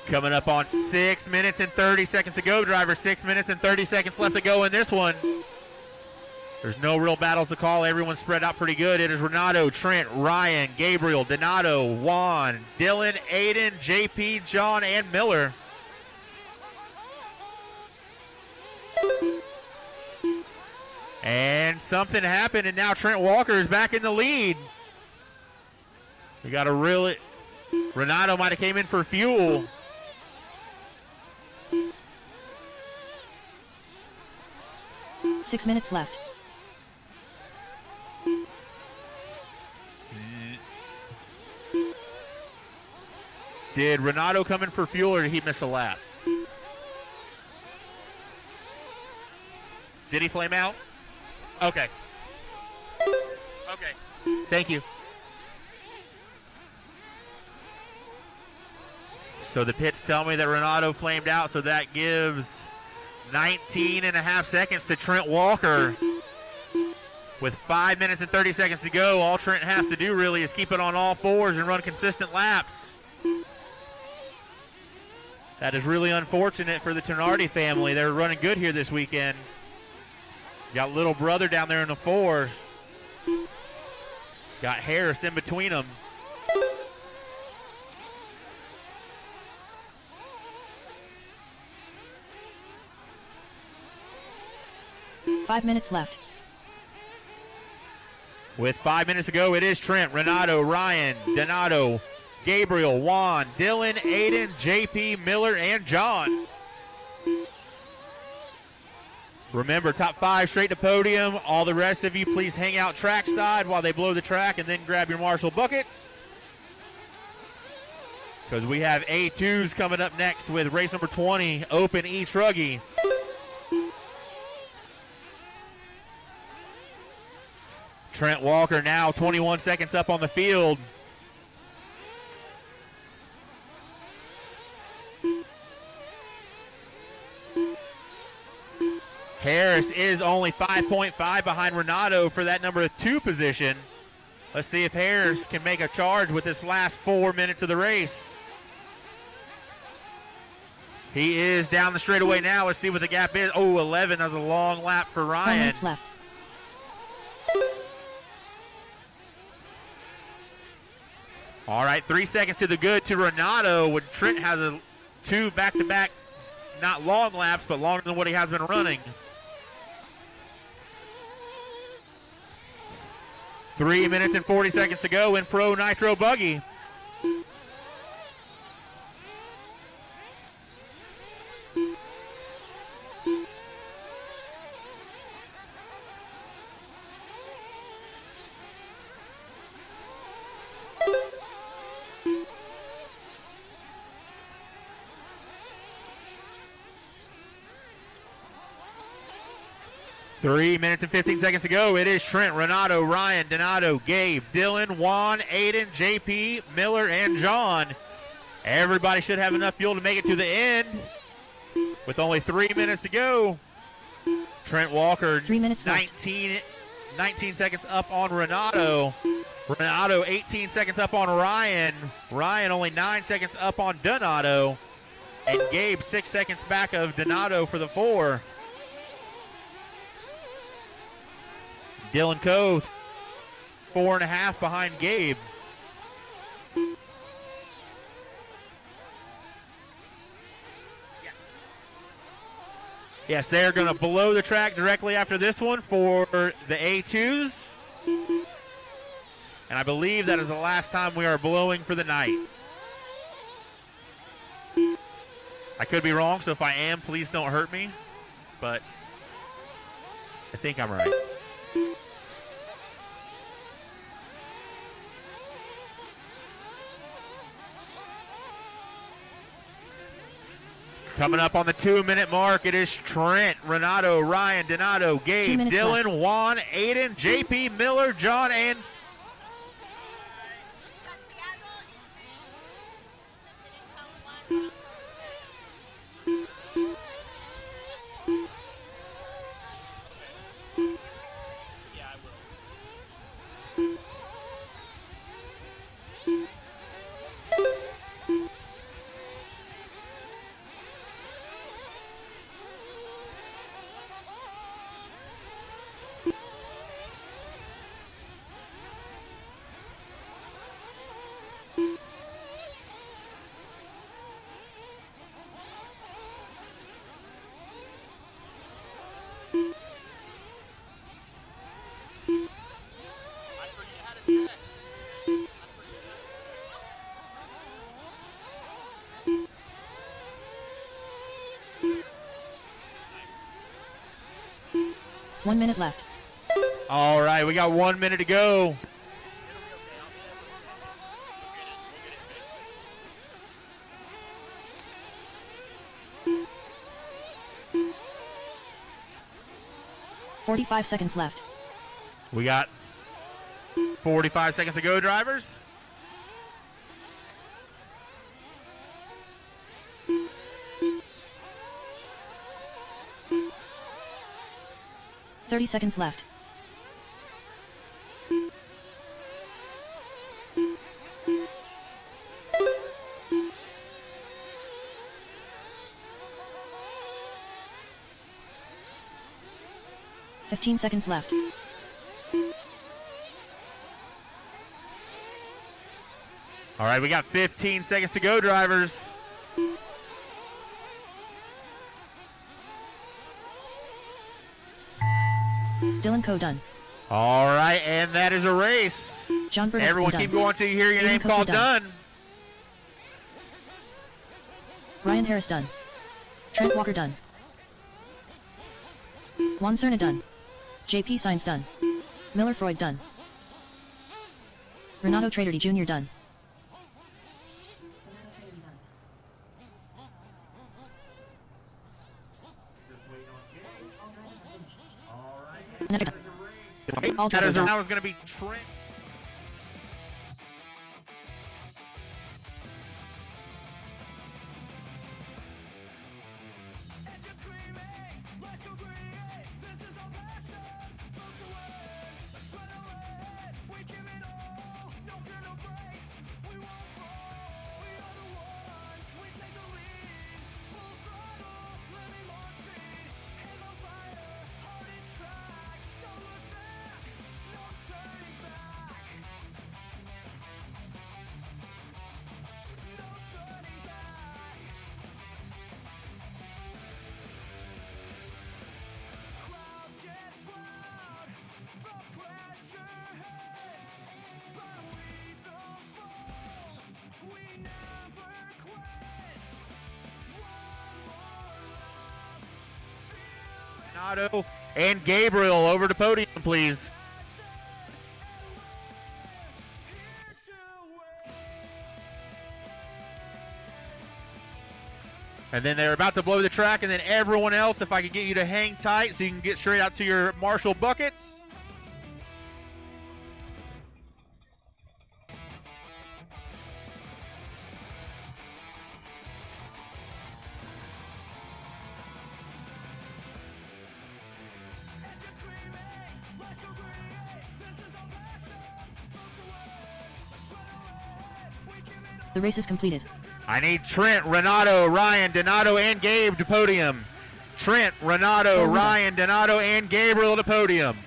Coming up on 6 minutes and 30 seconds to go, driver. 6 minutes and 30 seconds left to go in this one. There's no real battles to call. Everyone's spread out pretty good. It is Renato, Trent, Ryan, Gabriel, Donato, Juan, Dylan, Aiden, JP, John, and Miller. And something happened, and now Trent Walker is back in the lead. We got a really... Renato might have came in for fuel. Six minutes left. Did Renato come in for fuel, or did he miss a lap? Did he flame out? Okay. Okay. Thank you. So the pits tell me that Renato flamed out, so that gives 19 and a half seconds to Trent Walker. With 5 minutes and 30 seconds to go, all Trent has to do really is keep it on all fours and run consistent laps. That is really unfortunate for the Ternardi family. They're running good here this weekend. Got little brother down there in the 4. Got Harris in between them. Five minutes left. With 5 minutes to go, it is Trent, Renato, Ryan, Donato, Gabriel, Juan, Dylan, Aiden, JP, Miller, and John. Remember, top 5 straight to podium. All the rest of you, please hang out trackside while they blow the track and then grab your Marshall buckets. Because we have A2s coming up next with race number 20, Open E Truggy. Trent Walker now 21 seconds up on the field. Harris is only 5.5 behind Renato for that number 2 position. Let's see if Harris can make a charge with this last 4 minutes of the race. He is down the straightaway now. Let's see what the gap is. Oh, 11. That was a long lap for Ryan. 4 minutes left. All right, 3 seconds to the good to Renato. When Trent has 2 back-to-back, not long laps, but longer than what he has been running. 3 minutes and 40 seconds to go in Pro Nitro Buggy. 3 minutes and 15 seconds to go. It is Trent, Renato, Ryan, Donato, Gabe, Dylan, Juan, Aiden, JP, Miller, and John. Everybody should have enough fuel to make it to the end. With only 3 minutes to go. Trent Walker, 3 minutes 19 seconds up on Renato. Renato, 18 seconds up on Ryan. Ryan only 9 seconds up on Donato. And Gabe, 6 seconds back of Donato for the 4. Dylan Coe, 4.5 behind Gabe. Yes, they're going to blow the track directly after this one for the A2s. And I believe that is the last time we are blowing for the night. I could be wrong, so if I am, please don't hurt me. But I think I'm right. Coming up on the 2-minute mark, it is Trent, Renato, Ryan, Donato, Gabe, Dylan, left. Juan, Aiden, JP, Miller, John, and One minute left. all right, we got 1 minute to go. $45 seconds left. We got 45 seconds to go, drivers. $30 seconds left. $15 seconds left. All right, we got 15 seconds to go, drivers. Dylan Coe done. All right, and that is a race. John Burtis Everyone done. keep going till you hear your Aiden name Cote called done. done. Ryan Harris done. Trent Walker done. Juan Cerna done. JP Signs done. Miller Freud done. Renato Traderty Jr. done. Never done. All That drivers is done. now is going to be Trent. Renato and Gabriel over to podium, please. And then they're about to blow the track, and then everyone else, if I could get you to hang tight so you can get straight out to your Marshall buckets. The race is completed. I need Trent, Renato, Ryan, Donato, and Gabe to podium. Trent, Renato, Ryan, Donato, and Gabriel to podium.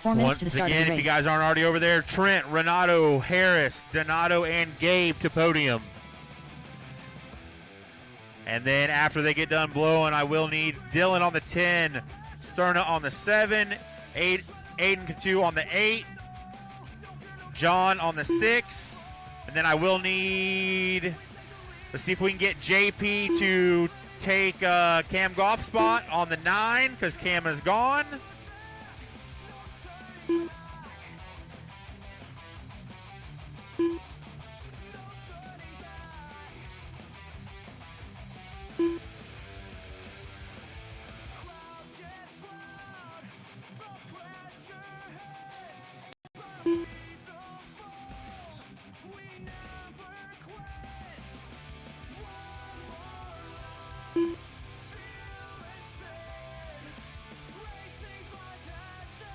Minutes to the start again, of the race. if you guys aren't already over there, Trent, Renato, Harris, Donato, and Gabe to podium. And then after they get done blowing, I will need Dylan on the 10, Cerna on the 7, Aiden Katu on the 8, John on the 6, and then I will need, let's see if we can get JP to take Cam Goff's spot on the 9, because Cam is gone.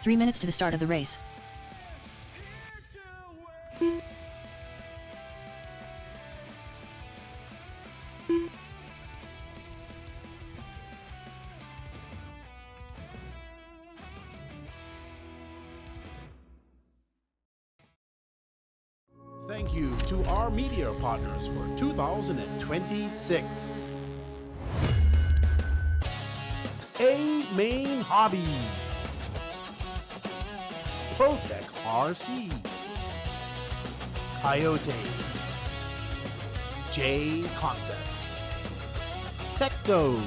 Three minutes to the start of the race. Thank you to our media partners for 2026. A Main Hobbies, Protec RC, Coyote, J Concepts, Techno,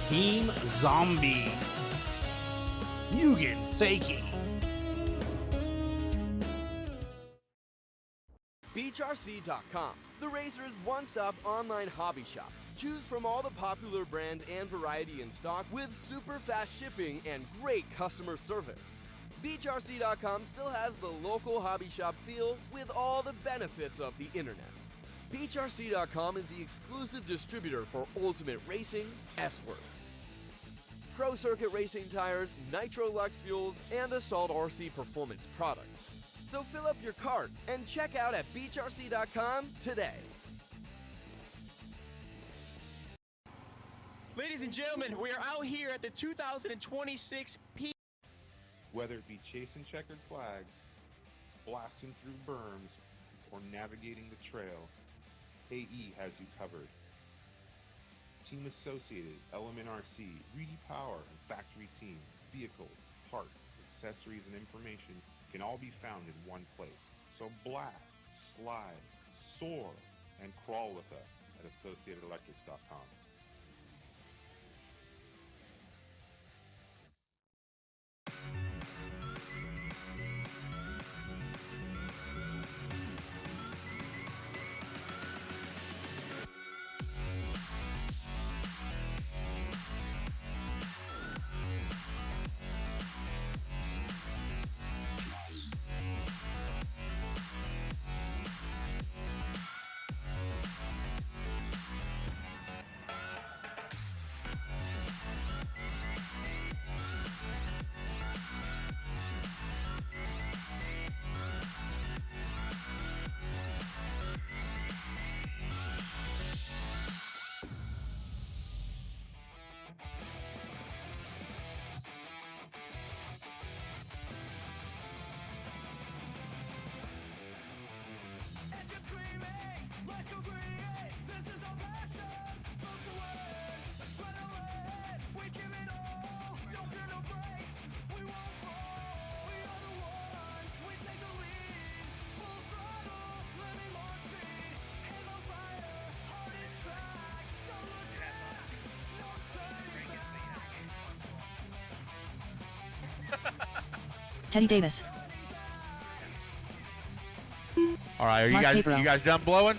Team Zombie, Mugen Seiki, BeachRC.com, the racer's one-stop online hobby shop. Choose from all the popular brand and variety in stock with super fast shipping and great customer service. BeachRC.com still has the local hobby shop feel with all the benefits of the internet. BeachRC.com is the exclusive distributor for Ultimate Racing, S-Works, Pro Circuit Racing tires, Nitro Lux fuels, and Assault RC performance products. So fill up your cart and check out at BeachRC.com today. Ladies and gentlemen, we are out here at the 2026 Whether it be chasing checkered flags, blasting through berms, or navigating the trail, AE has you covered. Team Associated, Element RC, Reedy Power, and Factory Team, vehicles, parts, accessories, and information can all be found in one place. So blast, slide, soar, and crawl with us at AssociatedElectrics.com. Teddy Davis. All right, are Mark you Gabriel. guys done blowing?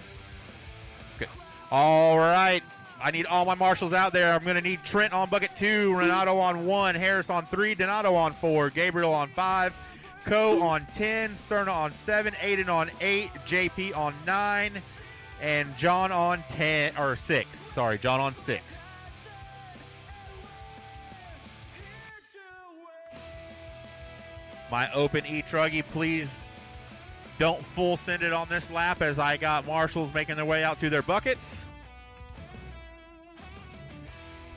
Okay. All right. I need all my marshals out there. I'm going to need Trent on bucket 2, Renato on 1, Harris on 3, Donato on 4, Gabriel on 5, Co on 10, Cerna on 7, Aiden on 8, JP on 9, and John on 10 or 6. Sorry, John on 6. My open E Truggy, please don't full send it on this lap as I got marshals making their way out to their buckets.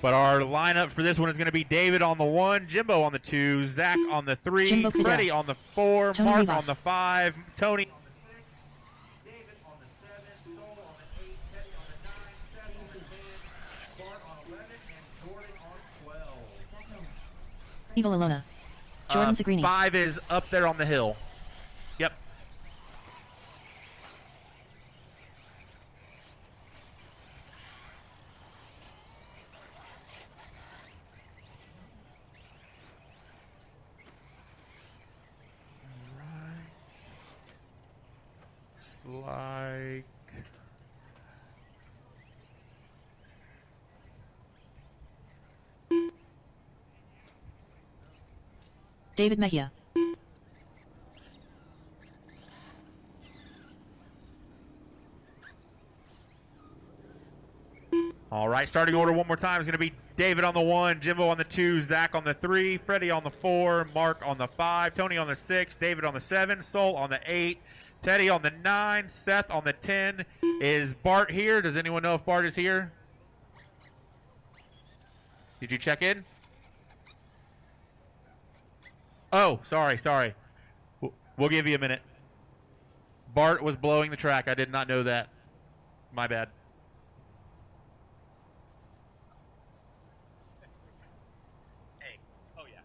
But our lineup for this one is going to be David on the 1, Jimbo on the 2, Zach on the 3, Jimbo Fidel. Freddie on the 4, Tony Mark Rivas. on the 5, Tony on the 6, David on the 7, Soul on the 8, Teddy on the 9, Seth on the 10, Bart on 11, and Jordan on 12. Evil Alona. Jordan Zagrini. 5 is up there on the hill. Yep. Like David Mejia. all right, starting order one more time is going to be David on the 1, Jimbo on the 2, Zach on the 3, Freddie on the 4, Mark on the 5, Tony on the 6, David on the 7, Soul on the 8, Teddy on the 9, Seth on the 10. Is Bart here? Does anyone know if Bart is here? Did you check in? Oh, sorry. We'll give you a minute. Bart was blowing the track. I did not know that. My bad. Hey. Oh, yeah.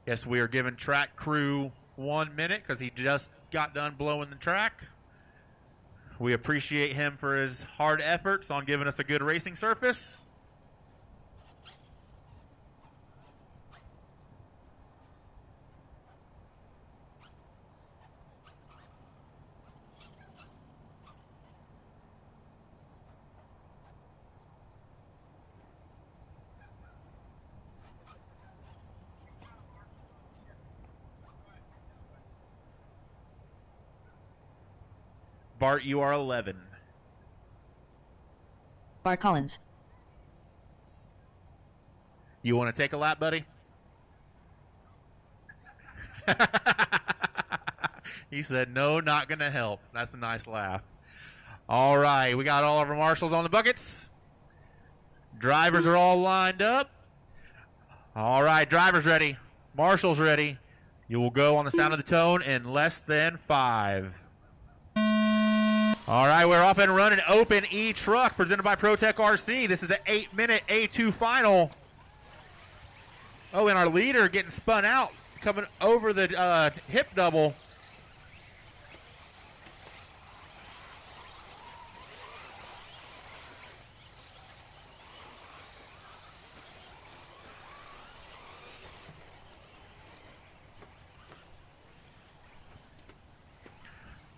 Yes, we are giving track crew 1 minute because he just got done blowing the track. We appreciate him for his hard efforts on giving us a good racing surface. Bart, you are 11. Bart Collins. You want to take a lap, buddy? He said, no, not going to help. That's a nice laugh. All right, we got all of our marshals on the buckets. Drivers are all lined up. All right, drivers ready. Marshals ready. You will go on the sound of the tone in less than 5. All right, we're off and running. Open E Truck presented by ProTech RC. This is the 8-minute A2 final. Oh, and our leader getting spun out, coming over the hip double.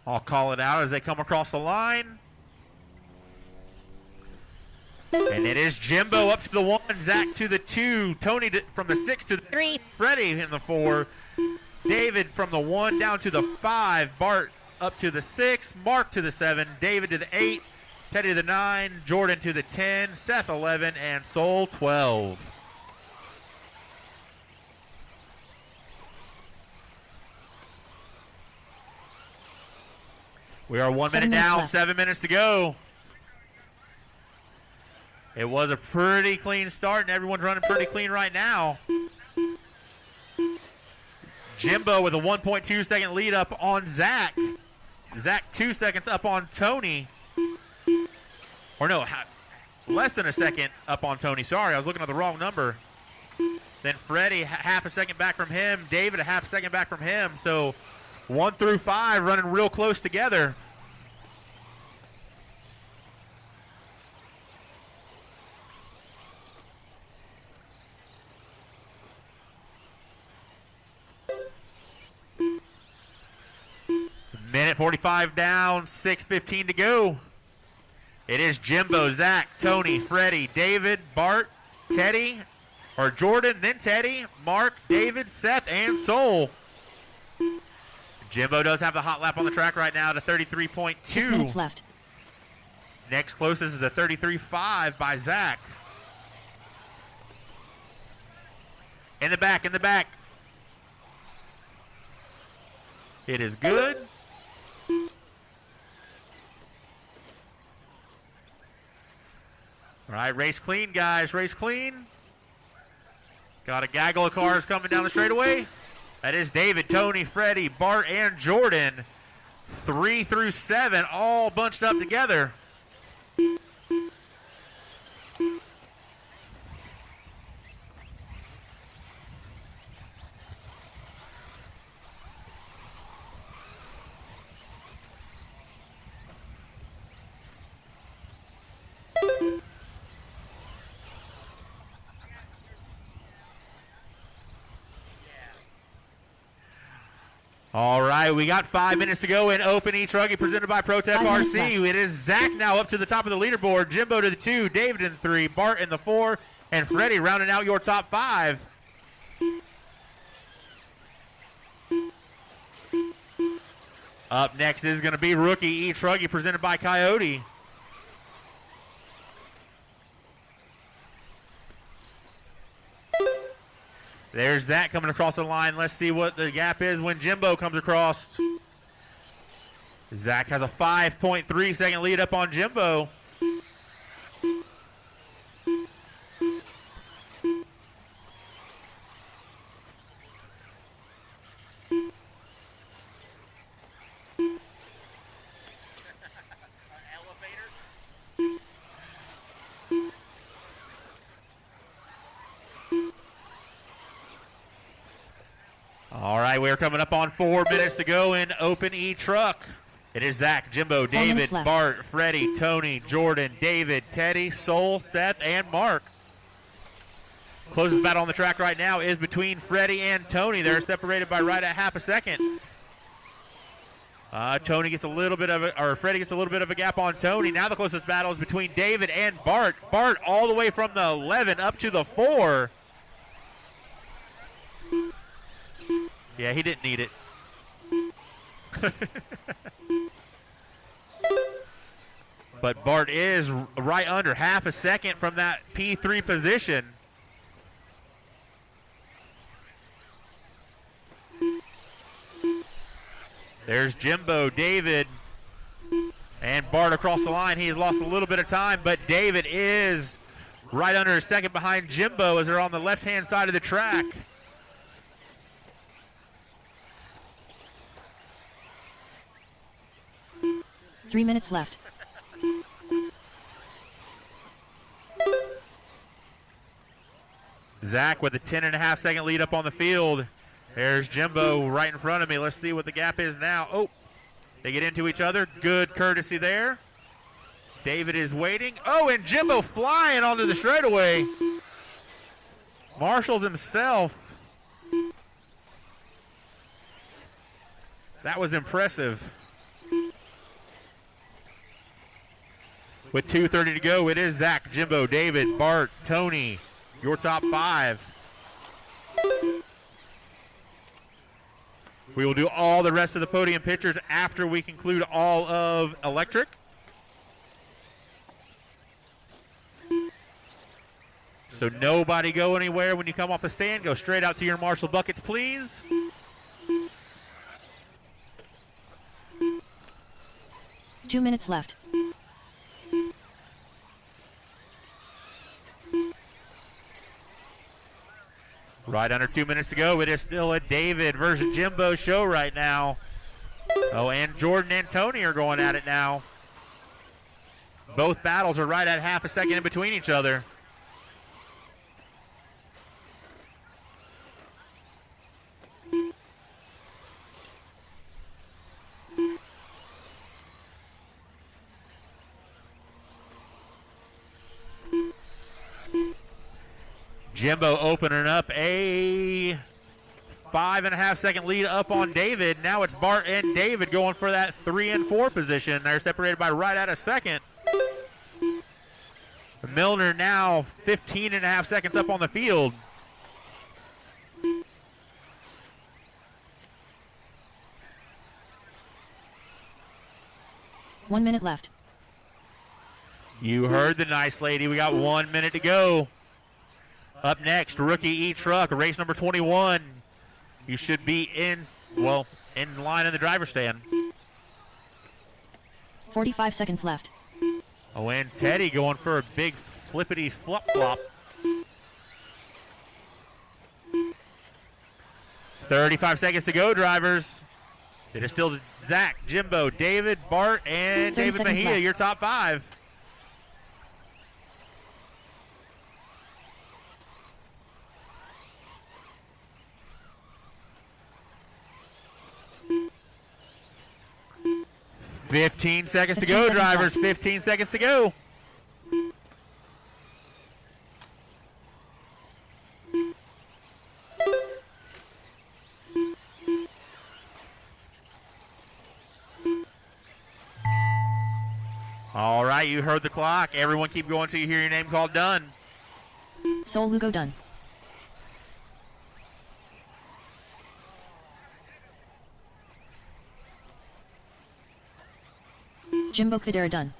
I'll call it out as they come across the line. And it is Jimbo up to the 1, Zach to the 2, Tony from the 6 to the 3, Freddie in the 4, David from the 1 down to the 5, Bart up to the 6, Mark to the 7, David to the 8, Teddy to the 9, Jordan to the 10, Seth 11, and Soul 12. We are 1 minute down, 7 minutes to go. It was a pretty clean start, and everyone's running pretty clean right now. Jimbo with a 1.2 second lead up on Zach. Zach 2 seconds up on Tony. Or no, less than a second up on Tony. Sorry, I was looking at the wrong number. Then Freddie half a second back from him. David a half second back from him. So 1 through 5 running real close together. Minute 45 down, 6:15 to go. It is Jimbo, Zach, Tony, Freddie, David, Bart, Teddy, or Jordan, then Teddy, Mark, David, Seth, and Soul. Jimbo does have the hot lap on the track right now to 33.2. 6 minutes left. Next closest is a 33.5 by Zach. In the back, in the back. It is good. All right, race clean, guys. Race clean. Got a gaggle of cars coming down the straightaway. That is David, Tony, Freddie, Bart, and Jordan. 3 through 7, all bunched up together. All right, we got 5 minutes to go in Open E Truggy presented by Pro RC. It is Zach now up to the top of the leaderboard. Jimbo to the 2, David in the 3, Bart in the 4, and Freddie rounding out your top 5. Up next is going to be Rookie E Truggy presented by Coyote. There's that coming across the line. Let's see what the gap is when Jimbo comes across. Zach has a 5.3 second lead up on Jimbo. All right, we're coming up on 4 minutes to go in Open E Truck. It is Zach, Jimbo, David, Bart, Freddie, Tony, Jordan, David, Teddy, Soul, Seth, and Mark. Closest battle on the track right now is between Freddie and Tony. They're separated by right at half a second. Tony gets a little bit of a, or Freddie gets a little bit of a gap on Tony. Now the closest battle is between David and Bart. Bart all the way from the 11 up to the 4. Yeah, he didn't need it. But Bart is right under half a second from that P3 position. There's Jimbo, David, and Bart across the line. He has lost a little bit of time, but David is right under a second behind Jimbo as they're on the left-hand side of the track. Three minutes left. Zach with a 10.5 second lead up on the field. There's Jimbo right in front of me. Let's see what the gap is now. Oh, they get into each other. Good courtesy there. David is waiting. Oh, and Jimbo flying onto the straightaway. Marshals himself. That was impressive. With 2:30 to go, it is Zach, Jimbo, David, Bart, Tony, your top 5. We will do all the rest of the podium pictures after we conclude all of electric. So nobody go anywhere when you come off the stand. Go straight out to your Marshall buckets, please. Two minutes left. Right under 2 minutes to go. It is still a David versus Jimbo show right now. Oh, and Jordan and Tony are going at it now. Both battles are right at half a second in between each other. Jimbo opening up a 5.5 second lead up on David. Now it's Bart and David going for that 3 and 4 position. They're separated by right at a second. Milner now 15.5 seconds up on the field. One minute left. You heard the nice lady. We got 1 minute to go. Up next, Rookie E Truck, race number 21. You should be in line in the driver's stand. 45 seconds left. Oh, and Teddy going for a big flippity flop. 35 seconds to go, drivers. It is still Zach, Jimbo, David, Bart, and David Mejia, left. your top 5. Fifteen seconds to go, drivers. 15 seconds to go. All right, you heard the clock. Everyone keep going until you hear your name called done. Sol Lugo done. Jimbo Cadera done.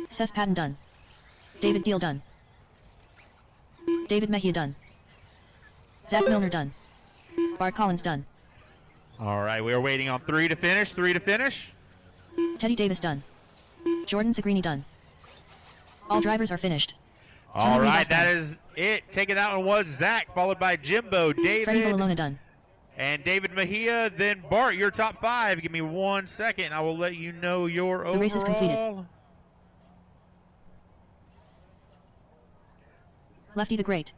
Seth Patton done. David Deal done. David Mejia done. Zach Milner done. Bart Collins done. All right, we are waiting on 3 to finish. 3 to finish. Teddy Davis done. Jordan Zagrini done. All drivers are finished. All right, that is it. Taken out and was Zach, followed by Jimbo, Freddie David, Villalona done. and David Mejia. Then Bart, your top 5. Give me 1 second. I will let you know your overall. The race is completed. Lefty the Great.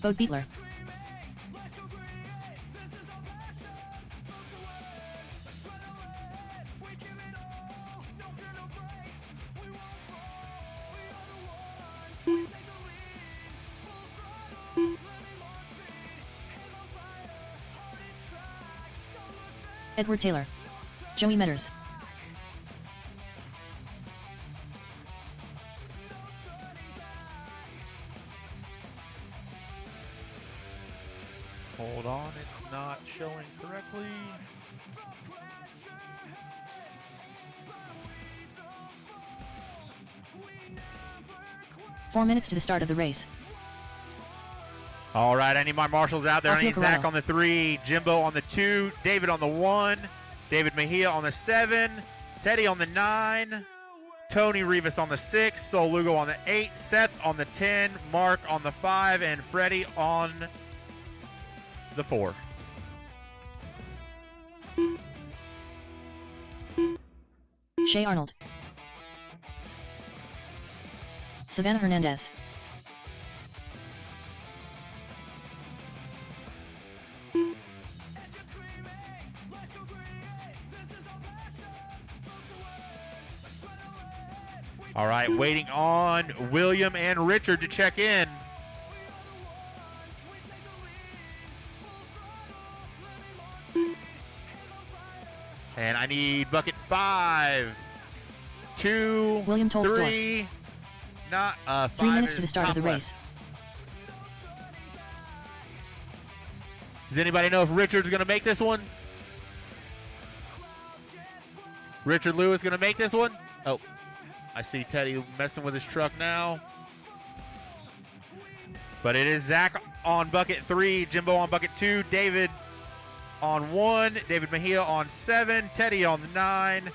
Bode Beatler. Edward Taylor. Joey Metters. Hold on, it's not showing correctly. Four minutes to the start of the race. All right, I need my marshals out there. I need Zach on the 3, Jimbo on the 2, David on the 1, David Mejia on the 7, Teddy on the 9, Tony Rivas on the 6, Sol Lugo on the 8, Seth on the 10, Mark on the 5, and Freddie on the 4. Shea Arnold. Savannah Hernandez. All right, waiting on William and Richard to check in. And I need bucket 5, 2, William 3, not 3 minutes to the start of the race. Does anybody know if Richard's going to make this one? Richard Lewis going to make this one? Oh, I see Teddy messing with his truck now. But it is Zach on bucket 3, Jimbo on bucket 2, David on 1, David Mejia on 7, Teddy on 9,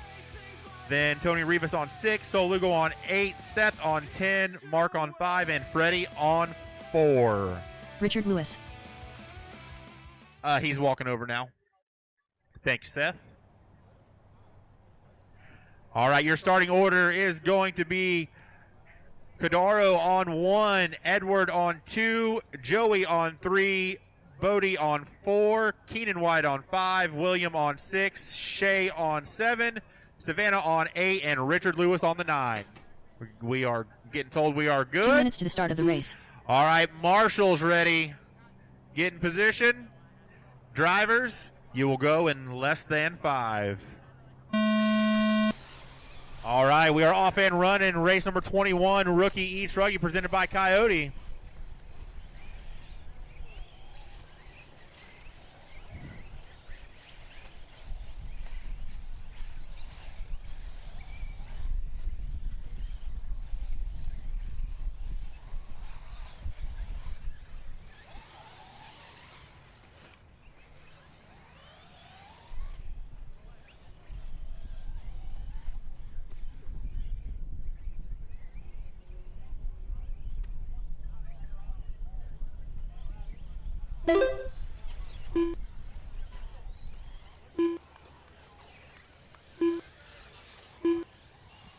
then Tony Rivas on 6, Sol Lugo on 8, Seth on 10, Mark on 5, and Freddie on 4. Richard Lewis. He's walking over now. Thank you, Seth. All right, your starting order is going to be Kadaro on 1, Edward on 2, Joey on 3, Bodie on 4, Keenan White on 5, William on 6, Shay on 7, Savannah on 8, and Richard Lewis on the 9. We are getting told we are good. 2 minutes to the start of the race. All right, Marshall's ready. Get in position. Drivers, you will go in less than 5. All right, we are off and running. Race number 21, Rookie E Truggy, presented by Coyote.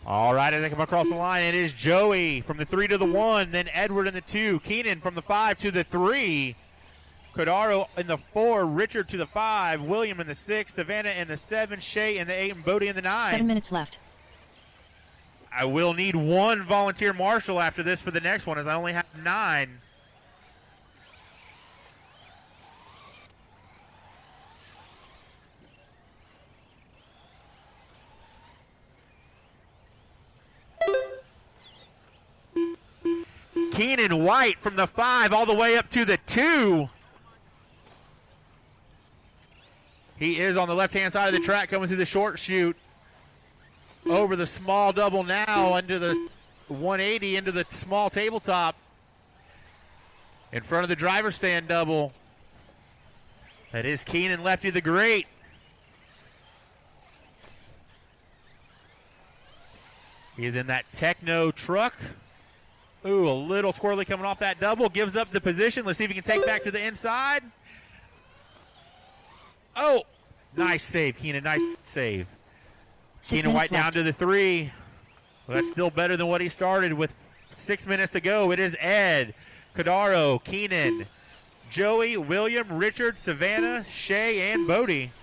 All right, as they come across the line, it is Joey from the 3 to the 1, then Edward in the 2, Keenan from the 5 to the 3, Kadaro in the 4, Richard to the 5, William in the 6, Savannah in the 7, Shay in the 8, and Bodie in the 9. 7 minutes left. I will need 1 volunteer marshal after this for the next one, as I only have 9. Keenan White from the 5 all the way up to the 2. He is on the left-hand side of the track coming through the short chute. Over the small double now into the 180 into the small tabletop. In front of the driver's stand double. That is Keenan Lefty the Great. He is in that Techno truck. Ooh, a little squirrely coming off that double. Gives up the position. Let's see if he can take back to the inside. Oh, nice save, Keenan. Nice save. Keenan White down to the 3. Well, that's still better than what he started with 6 minutes to go. It is Ed, Kadaro, Keenan, Joey, William, Richard, Savannah, Shay, and Bodie.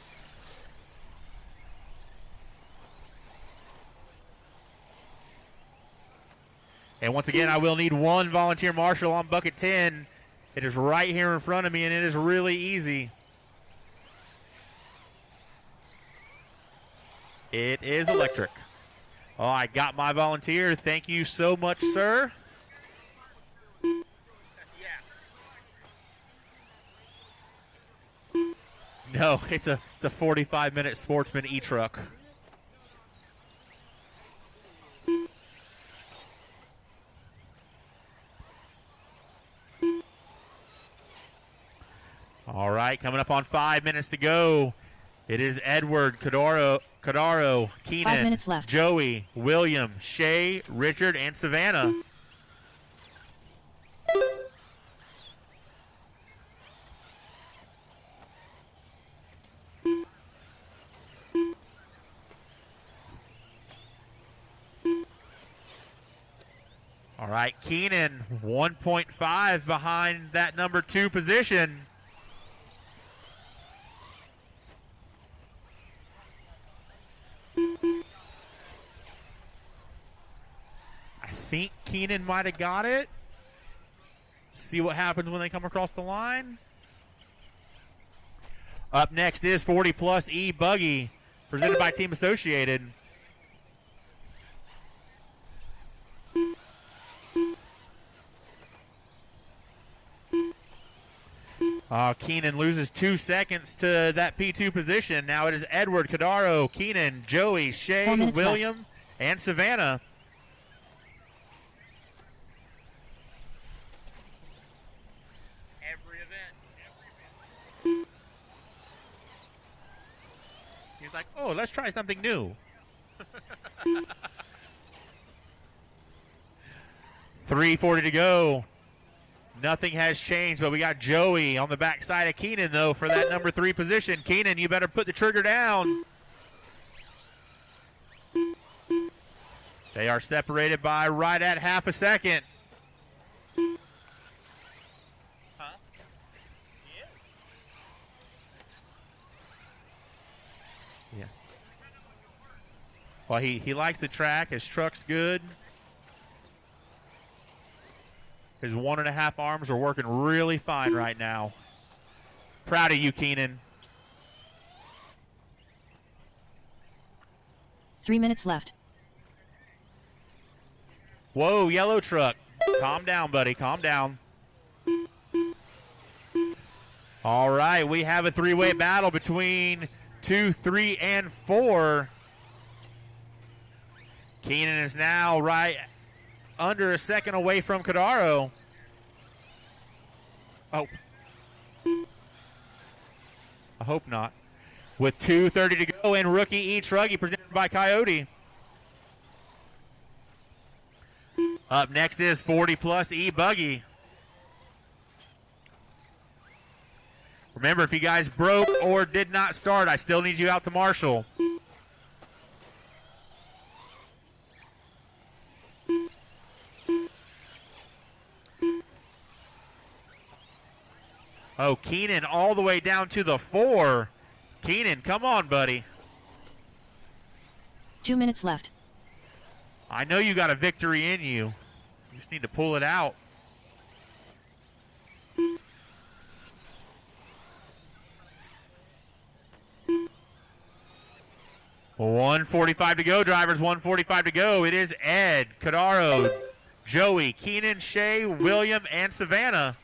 And once again, I will need 1 volunteer marshal on bucket 10. It is right here in front of me, and it is really easy. It is electric. Oh, I got my volunteer. Thank you so much, sir. No, it's a 45-minute Sportsman E-Truck. All right, coming up on 5 minutes to go. It is Edward, Kadaro, Keenan, 5 minutes left. Joey, William, Shay, Richard, and Savannah. All right, Keenan, 1.5 behind that number 2 position. I think Keenan might have got it. See what happens when they come across the line. Up next is 40 Plus E Buggy, presented by Team Associated. Keenan loses 2 seconds to that P2 position. Now it is Edward, Kadaro, Keenan, Joey, Shay, William, and Savannah. like, oh, let's try something new. 3:40 to go. Nothing has changed, but we got Joey on the backside of Keenan, though, for that number 3 position. Keenan, you better put the trigger down. They are separated by right at half a second. Yeah. Well, he likes the track. His truck's good. His 1.5 arms are working really fine right now. Proud of you, Keenan. 3 minutes left. Whoa, yellow truck. Calm down, buddy. Calm down. All right, we have a 3-way battle between 2, 3, and 4. Keenan is now right under a second away from Kadaro. Oh. I hope not. With 2:30 to go in Rookie E Truggy presented by Coyote. Up next is 40+ E Buggy. Remember, if you guys broke or did not start, I still need you out to Marshall. Oh, Keenan all the way down to the 4. Keenan, come on, buddy. 2 minutes left. I know you got a victory in you. You just need to pull it out. Well, 1:45 to go, drivers. 1:45 to go. It is Ed, Kadaro, Joey, Keenan, Shay, William, and Savannah.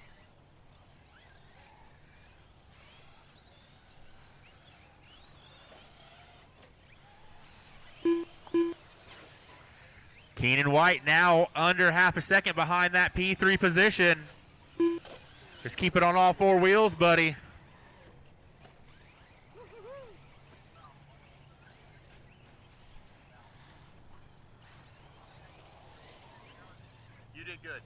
Keenan White now under half a second behind that P3 position. Just keep it on all 4 wheels, buddy. You did good.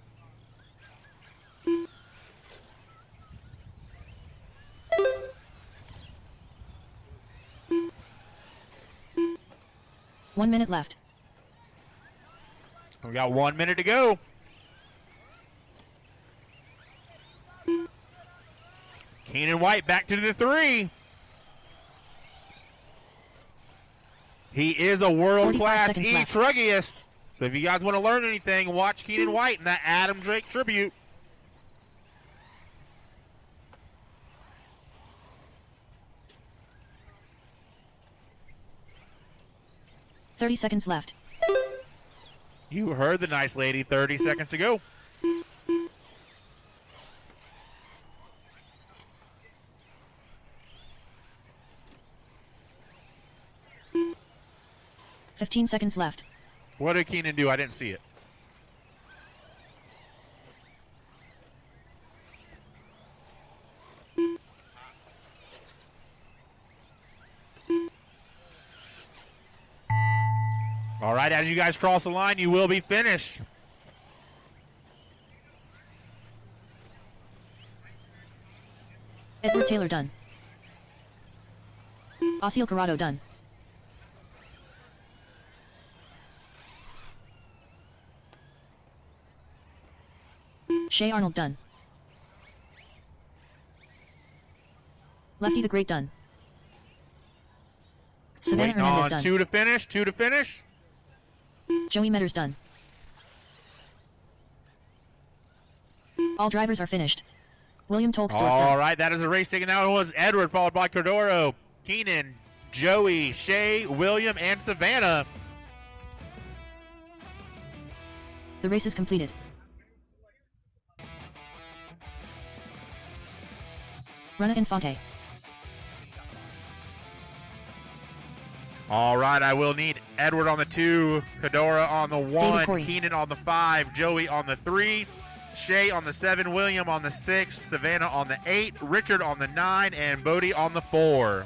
One minute left. We got 1 minute to go. Keenan White back to the 3. He is a world-class E Truggyist. So if you guys want to learn anything, watch Keenan White and that Adam Drake tribute. $30 seconds left. You heard the nice lady. 30 seconds to go. $15 seconds left. What did Keenan do? I didn't see it. All right, as you guys cross the line, you will be finished. Edward Taylor done. Osceola Corrado done. Shay Arnold done. Lefty the Great done. Savannah Waiting Hernandez on done. 2 to finish. 2 to finish. Joey Metters done. All drivers are finished. William Tolksdorf done. All right, that is a race taken out. It was Edward, followed by Cordoro, Keenan, Joey, Shay, William, and Savannah. The race is completed. Runa Infante. All right, I will need Edward on the 2, Kadora on the 1, Keenan on the 5, Joey on the 3, Shay on the 7, William on the 6, Savannah on the 8, Richard on the 9, and Bodie on the 4.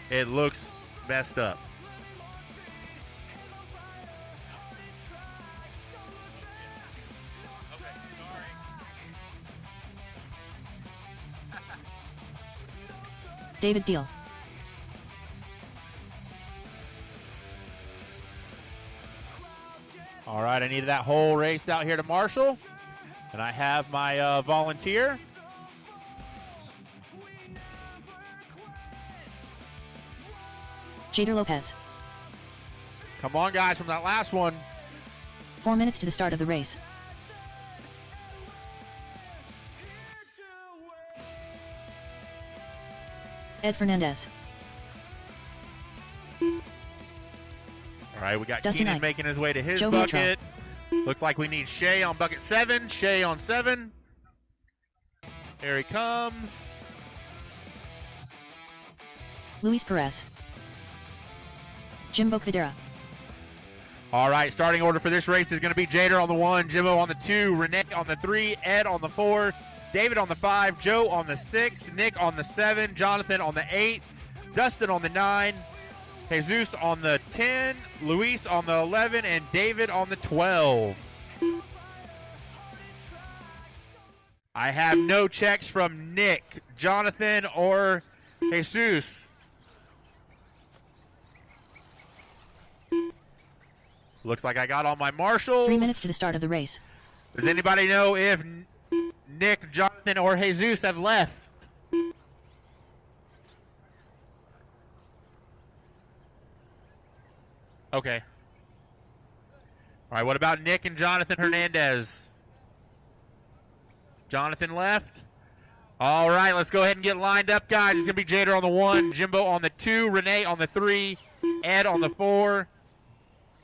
it looks messed up. David Deal. All right, I needed that whole race out here to Marshall. And I have my volunteer. Jader Lopez. Come on, guys, from that last one. 4 minutes to the start of the race. Ed Fernandez. All right, we got Dustin Keenan Ike. making his way to his Joe bucket. Looks like we need Shea on bucket 7. Shea on 7. Here he comes. Luis Perez. Jimbo Cadera. All right, starting order for this race is going to be Jader on the 1, Jimbo on the 2, Renee on the 3, Ed on the 4, David on the 5, Joe on the 6, Nick on the 7, Jonathan on the 8, Dustin on the 9, Jesus on the 10, Luis on the 11, and David on the 12. I have no checks from Nick, Jonathan, or Jesus. Looks like I got all my marshals. 3 minutes to the start of the race. Does anybody know if Nick, Jonathan, or Jesus have left? Okay. All right, what about Nick and Jonathan Hernandez? Jonathan left. All right, let's go ahead and get lined up, guys. It's going to be Jader on the 1, Jimbo on the 2, Renee on the 3, Ed on the 4,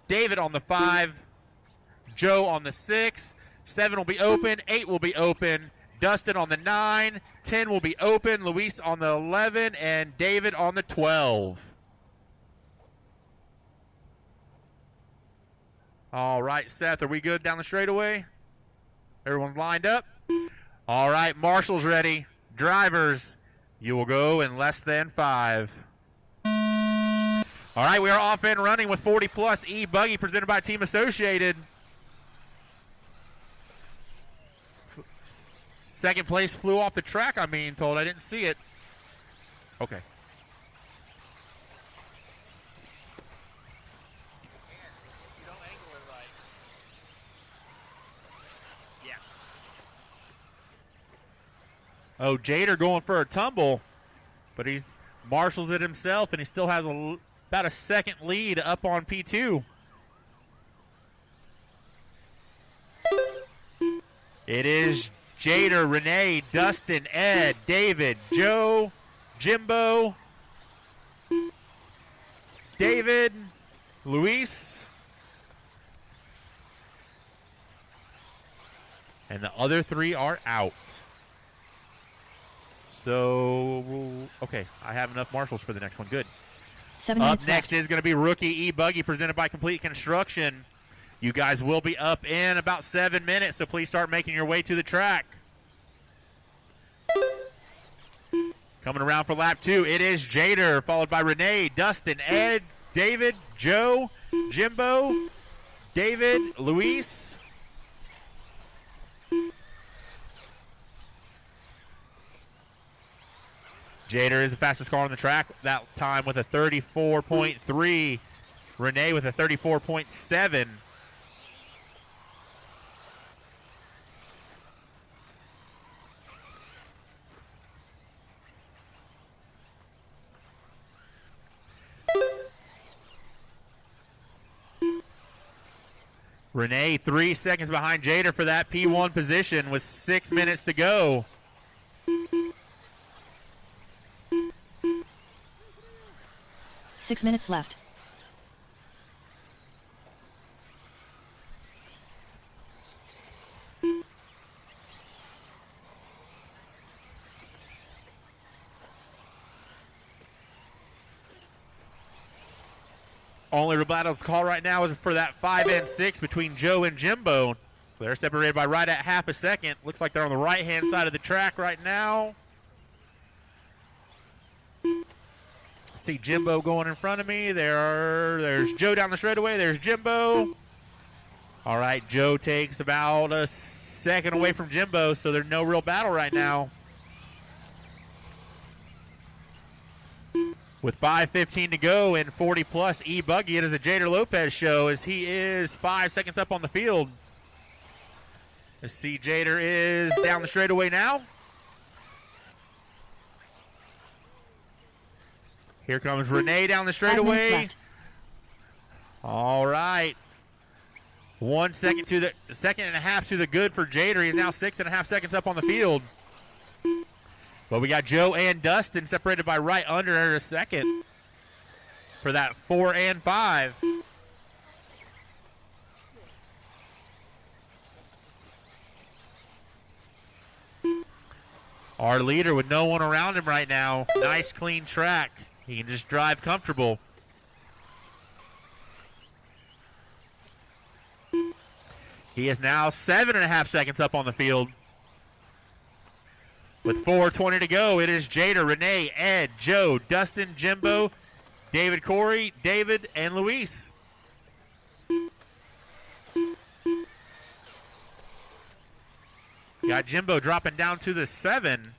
David on the 5, Joe on the 6, 7 will be open, 8 will be open, Dustin on the 9, 10 will be open, Luis on the 11, and David on the 12. All right, Seth, are we good down the straightaway? Everyone's lined up? All right, marshals ready. Drivers, you will go in less than 5. All right, we are off and running with 40 plus E Buggy presented by Team Associated. Second place flew off the track, I'm being told. I didn't see it. Okay. Oh, Jader going for a tumble, but he's marshals it himself, and he still has about a second lead up on P2. It is Jader, Renee, Dustin, Ed, David, Joe, Jimbo, David, Luis, and the other 3 are out. So, okay, I have enough marshals for the next one. Good. 7 up minutes next left. is going to be Rookie E Buggy presented by Complete Construction. You guys will be up in about 7 minutes, so please start making your way to the track. Coming around for lap 2, it is Jader, followed by Renee, Dustin, Ed, David, Joe, Jimbo, David, Luis. Jader is the fastest car on the track that time with a 34.3. Renee with a 34.7. Renee 3 seconds behind Jader for that P1 position with 6 minutes to go. Six minutes left. Only Roberto's call right now is for that 5 and 6 between Joe and Jimbo. They're separated by right at half a second. Looks like they're on the right-hand side of the track right now. see Jimbo going in front of me. There's Joe down the straightaway. There's Jimbo. All right, Joe takes about a second away from Jimbo, so there's no real battle right now. With 5:15 to go in 40-plus E-Buggy, it is a Jader Lopez show as he is 5 seconds up on the field. Let's see, Jader is down the straightaway now. Here comes Renee down the straightaway. All right. 1 second to the second and a half to the good for Jader. He's now 6.5 seconds up on the field. But we got Joe and Dustin separated by right under a second for that 4 and 5. Our leader with no one around him right now. Nice clean track. He can just drive comfortable. He is now 7.5 seconds up on the field. With 4:20 to go, it is Jader, Renee, Ed, Joe, Dustin, Jimbo, David Corey, David, and Luis. Got Jimbo dropping down to the 7.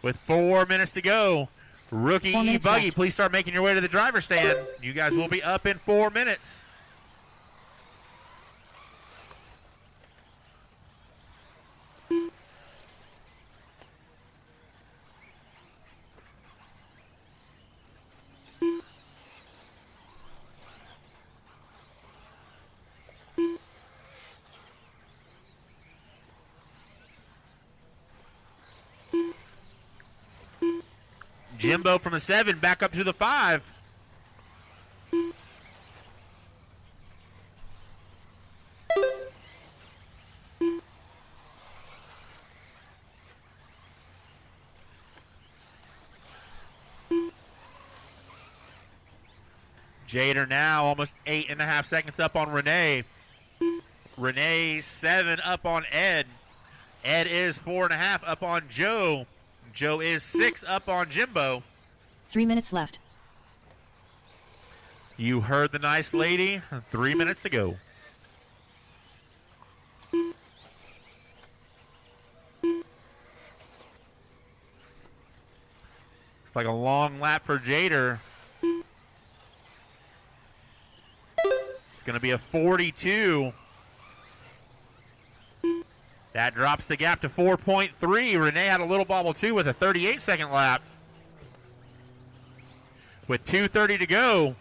With 4 minutes to go. Rookie E Buggy, please start making your way to the driver's stand. You guys will be up in 4 minutes. Jimbo from the 7 back up to the 5. Jader now almost 8.5 seconds up on Renee. Renee 7 up on Ed. Ed is 4.5 up on Joe. Joe is 6 up on Jimbo. 3 minutes left. You heard the nice lady. 3 minutes to go. It's like a long lap for Jader. It's going to be a 42. That drops the gap to 4.3. Renee had a little bobble too with a 38-second lap. With 2:30 to go,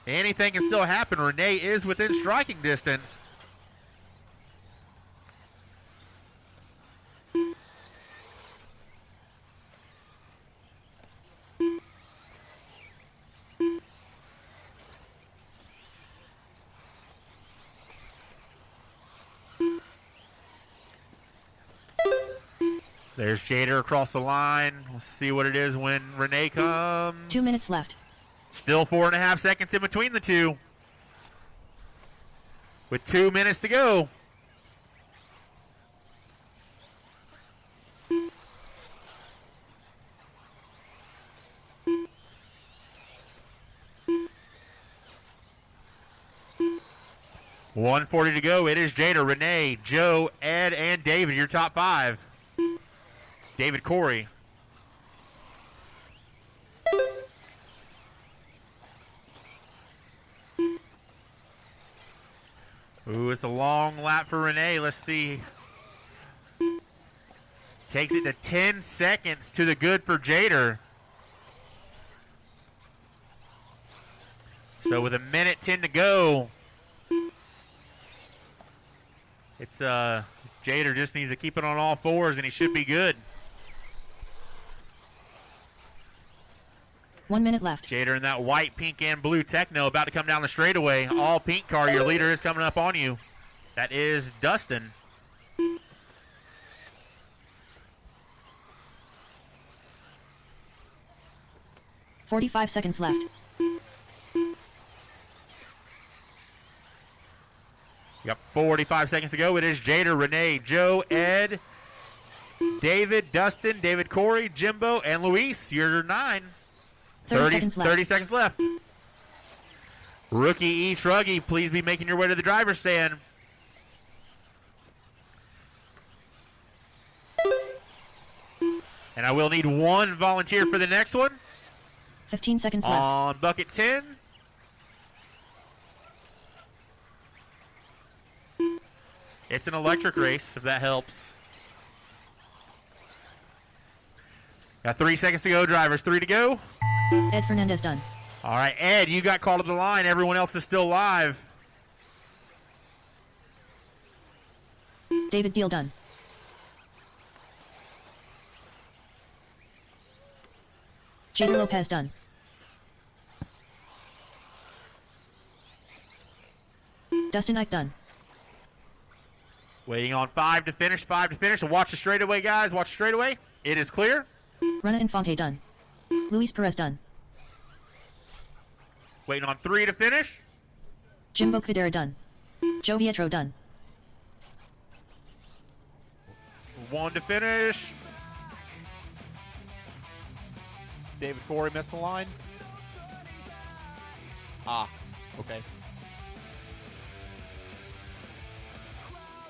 anything can still happen. Renee is within striking distance. There's Jader across the line. We'll see what it is when Renee comes. 2 minutes left. Still 4.5 seconds in between the two. With 2 minutes to go. $1:40 to go. It is Jader, Renee, Joe, Ed, and David, your top 5. David Corey. Ooh, it's a long lap for Renee. Let's see. Takes it to 10 seconds to the good for Jader. So with 1:10 to go, it's Jader just needs to keep it on all fours and he should be good. 1 minute left. Jader in that white, pink, and blue Techno about to come down the straightaway. All pink car, your leader is coming up on you. That is Dustin. $45 seconds left. You got 45 seconds to go. It is Jader, Renee, Joe, Ed, David, Dustin, David, Corey, Jimbo, and Luis. You're 9. 30 seconds left. Rookie E Truggy, please be making your way to the driver's stand. And I will need one volunteer for the next one. 15 seconds left. On bucket 10. It's an electric race, if that helps. Got 3 seconds to go, drivers. 3 to go. Ed Fernandez done. All right, Ed, you got called to the line. Everyone else is still live. David Deal done. Jada Lopez done. Dustin Ike done. Waiting on 5 to finish, 5 to finish. So watch the straightaway, guys. Watch the straightaway. It is clear. Rena Infante done. Luis Perez done. Waiting on 3 to finish. Jimbo Cadera done. Joe Vietro done. 1 to finish. David Corey missed the line. Okay.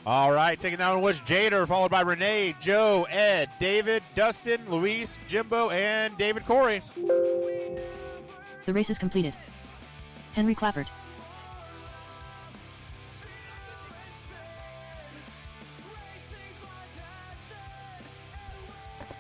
All right, taking down was Jader, followed by Renee, Joe, Ed, David, Dustin, Luis, Jimbo, and David Corey. The race is completed. Henry Clappert.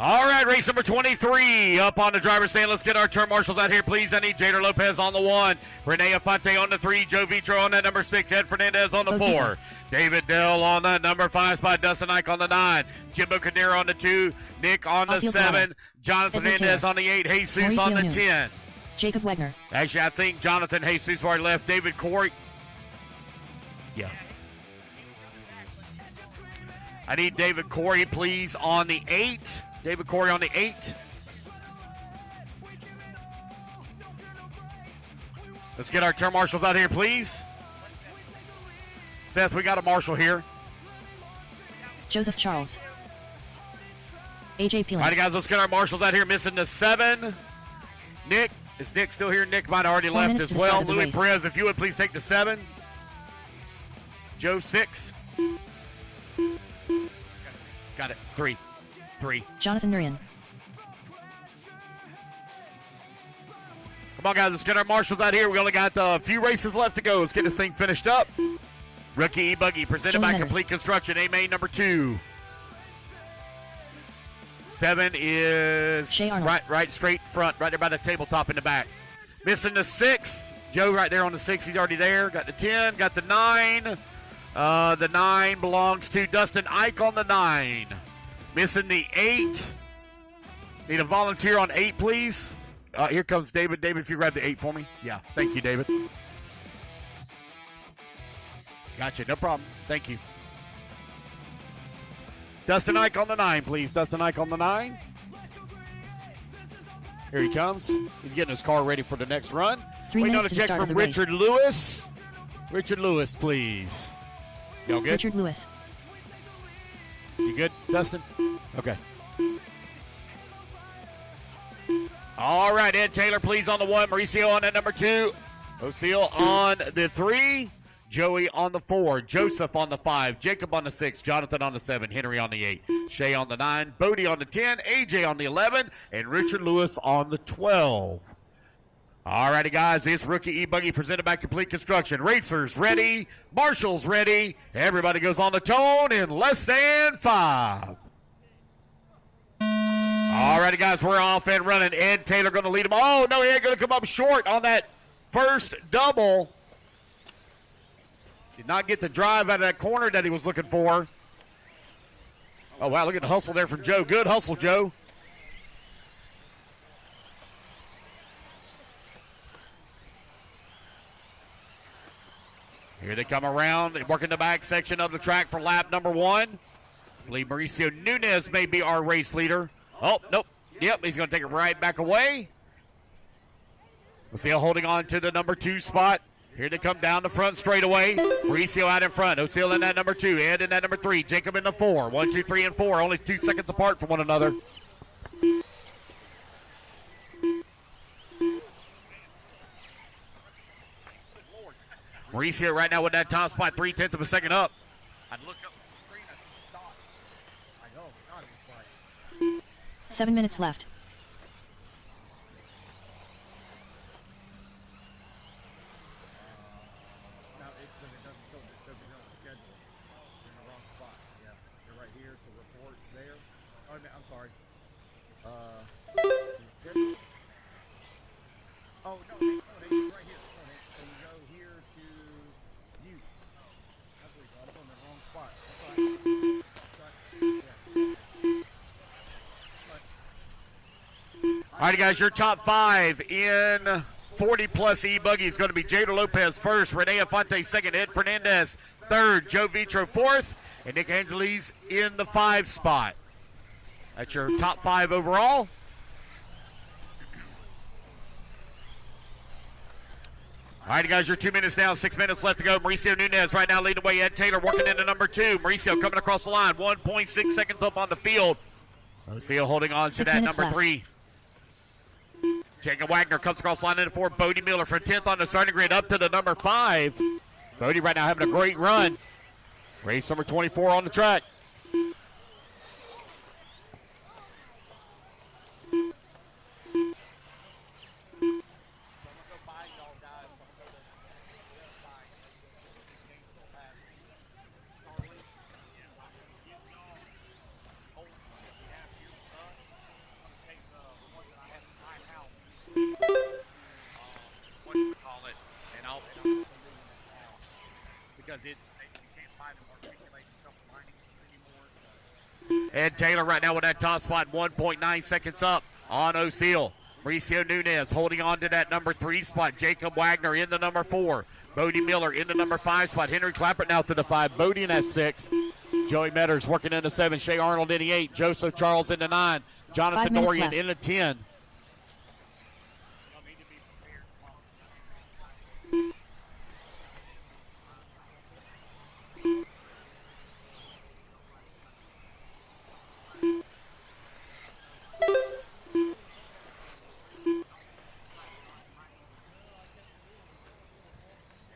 All right, race number 23 up on the driver's stand. Let's get our turn marshals out here, please. I need Jader Lopez on the 1, Renee Infante on the 3, Joe Vitro on that number 6, Ed Fernandez on the 4, David Dell on the number 5 spot, Dustin Ike on the 9, Jimbo Cadera on the 2, Nick on the 7, Jonathan Hernandez on the 8, Jesus on the 10. Jacob Wagner. Actually, I think Jonathan Jesus already left. David Corey. Yeah. I need David Corey, please, on the 8. David Corey on the 8. Let's get our turn marshals out here, please. Seth, we got a marshal here. Joseph Charles. AJ Peeling. All right, guys, let's get our marshals out here. Missing the 7. Nick. Is Nick still here? Nick might have already left as well. Louis Perez, if you would please take the 7. Joe 6. Got it. 3. Jonathan Nurian. Come on, guys. Let's get our marshals out here. We only got a few races left to go. Let's get this thing finished up. Rookie E Buggy presented by Complete Construction. A main number 2. 7 is right straight front, right there by the tabletop in the back. Missing the 6. Joe right there on the 6. He's already there. Got the 10. Got the 9. The 9 belongs to Dustin Ike on the 9. Missing the 8. Need a volunteer on 8, please. Here comes David. David, if you grab the 8 for me. Yeah, thank you, David. Gotcha, no problem. Thank you. Dustin Ike on the 9, please. Dustin Ike on the 9. Here he comes. He's getting his car ready for the next run. Waiting on a check from Richard Lewis. Richard Lewis, please. Y'all good? Richard Lewis. You good, Dustin? Okay. All right, Ed Taylor, please, on the 1. Mauricio on that number 2. O'Seal on the 3. Joey on the 4. Joseph on the 5. Jacob on the 6. Jonathan on the 7. Henry on the 8. Shay on the 9. Bodie on the 10. AJ on the 11. And Richard Lewis on the 12. All righty, guys. It's Rookie E Buggy presented by Complete Construction. Racers ready. Marshals ready. Everybody goes on the tone in less than 5. All righty, guys. We're off and running. Ed Taylor going to lead them. Oh, no, he ain't going to come up short on that first double. Did not get the drive out of that corner that he was looking for. Oh, wow, look at the hustle there from Joe. Good hustle, Joe. Here they come around. They work in the back section of the track for lap number 1. I believe Mauricio Nunez may be our race leader. Oh, nope. Yep, he's going to take it right back away. Mauricio holding on to the number 2 spot. Here they come down the front straightaway. Mauricio out in front. O'Seal in that number 2. Ed in that number 3. Jacob in the 4. 1, 2, 3, and 4. Only 2 seconds apart from one another. Mauricio right now with that top spot, 3/10 of a second up. I'd look up the screen and see dots. Like, oh, God, it was like. 7 minutes left. No, it doesn't show on the schedule. You're in the wrong spot. Yeah, you're right here. So report there. Oh, I'm sorry. Schedule. Oh no, it's right here. So you go here to you. That's what you got. I'm in the wrong spot. All right, guys, your top 5 in 40-plus E-Buggy is going to be Jada Lopez first, Renee Afonte second, Ed Fernandez third, Joe Vitro fourth, and Nick Angeles in the 5 spot. That's your top 5 overall. All right, guys, you're 2 minutes down, 6 minutes left to go. Mauricio Nunez right now leading the way. Ed Taylor working into number 2. Mauricio coming across the line, 1.6 seconds up on the field. Mauricio holding on to that number 3. Jacob Wagner comes across the line into 4. Bodie Miller from 10th on the starting grid up to the number 5. Bodie right now having a great run. Race number 24 on the track. Because you can't find them articulating self-aligning anymore. Ed Taylor right now with that top spot, 1.9 seconds up on O'Seal. Mauricio Nunez holding on to that number 3 spot. Jacob Wagner in the number 4. Bodie Miller in the number 5 spot. Henry Clappert now to the 5. Bodie in that 6. Joey Metters working in the 7. Shea Arnold in the 8. Joseph Charles in the 9. Jonathan Dorian in the 10.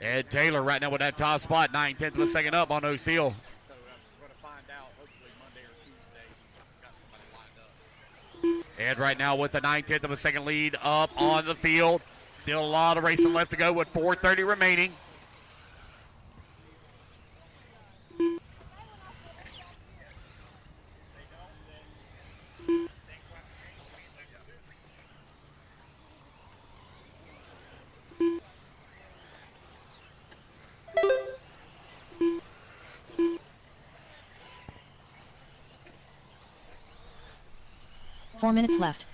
Ed Taylor right now with that top spot, 9/10 of a second up on O'Seal. So we're going to find out hopefully Monday or Tuesday. Got somebody lined up. Ed right now with the 9/10 of a second lead up on the field. Still a lot of racing left to go with 4:30 remaining. Four minutes left.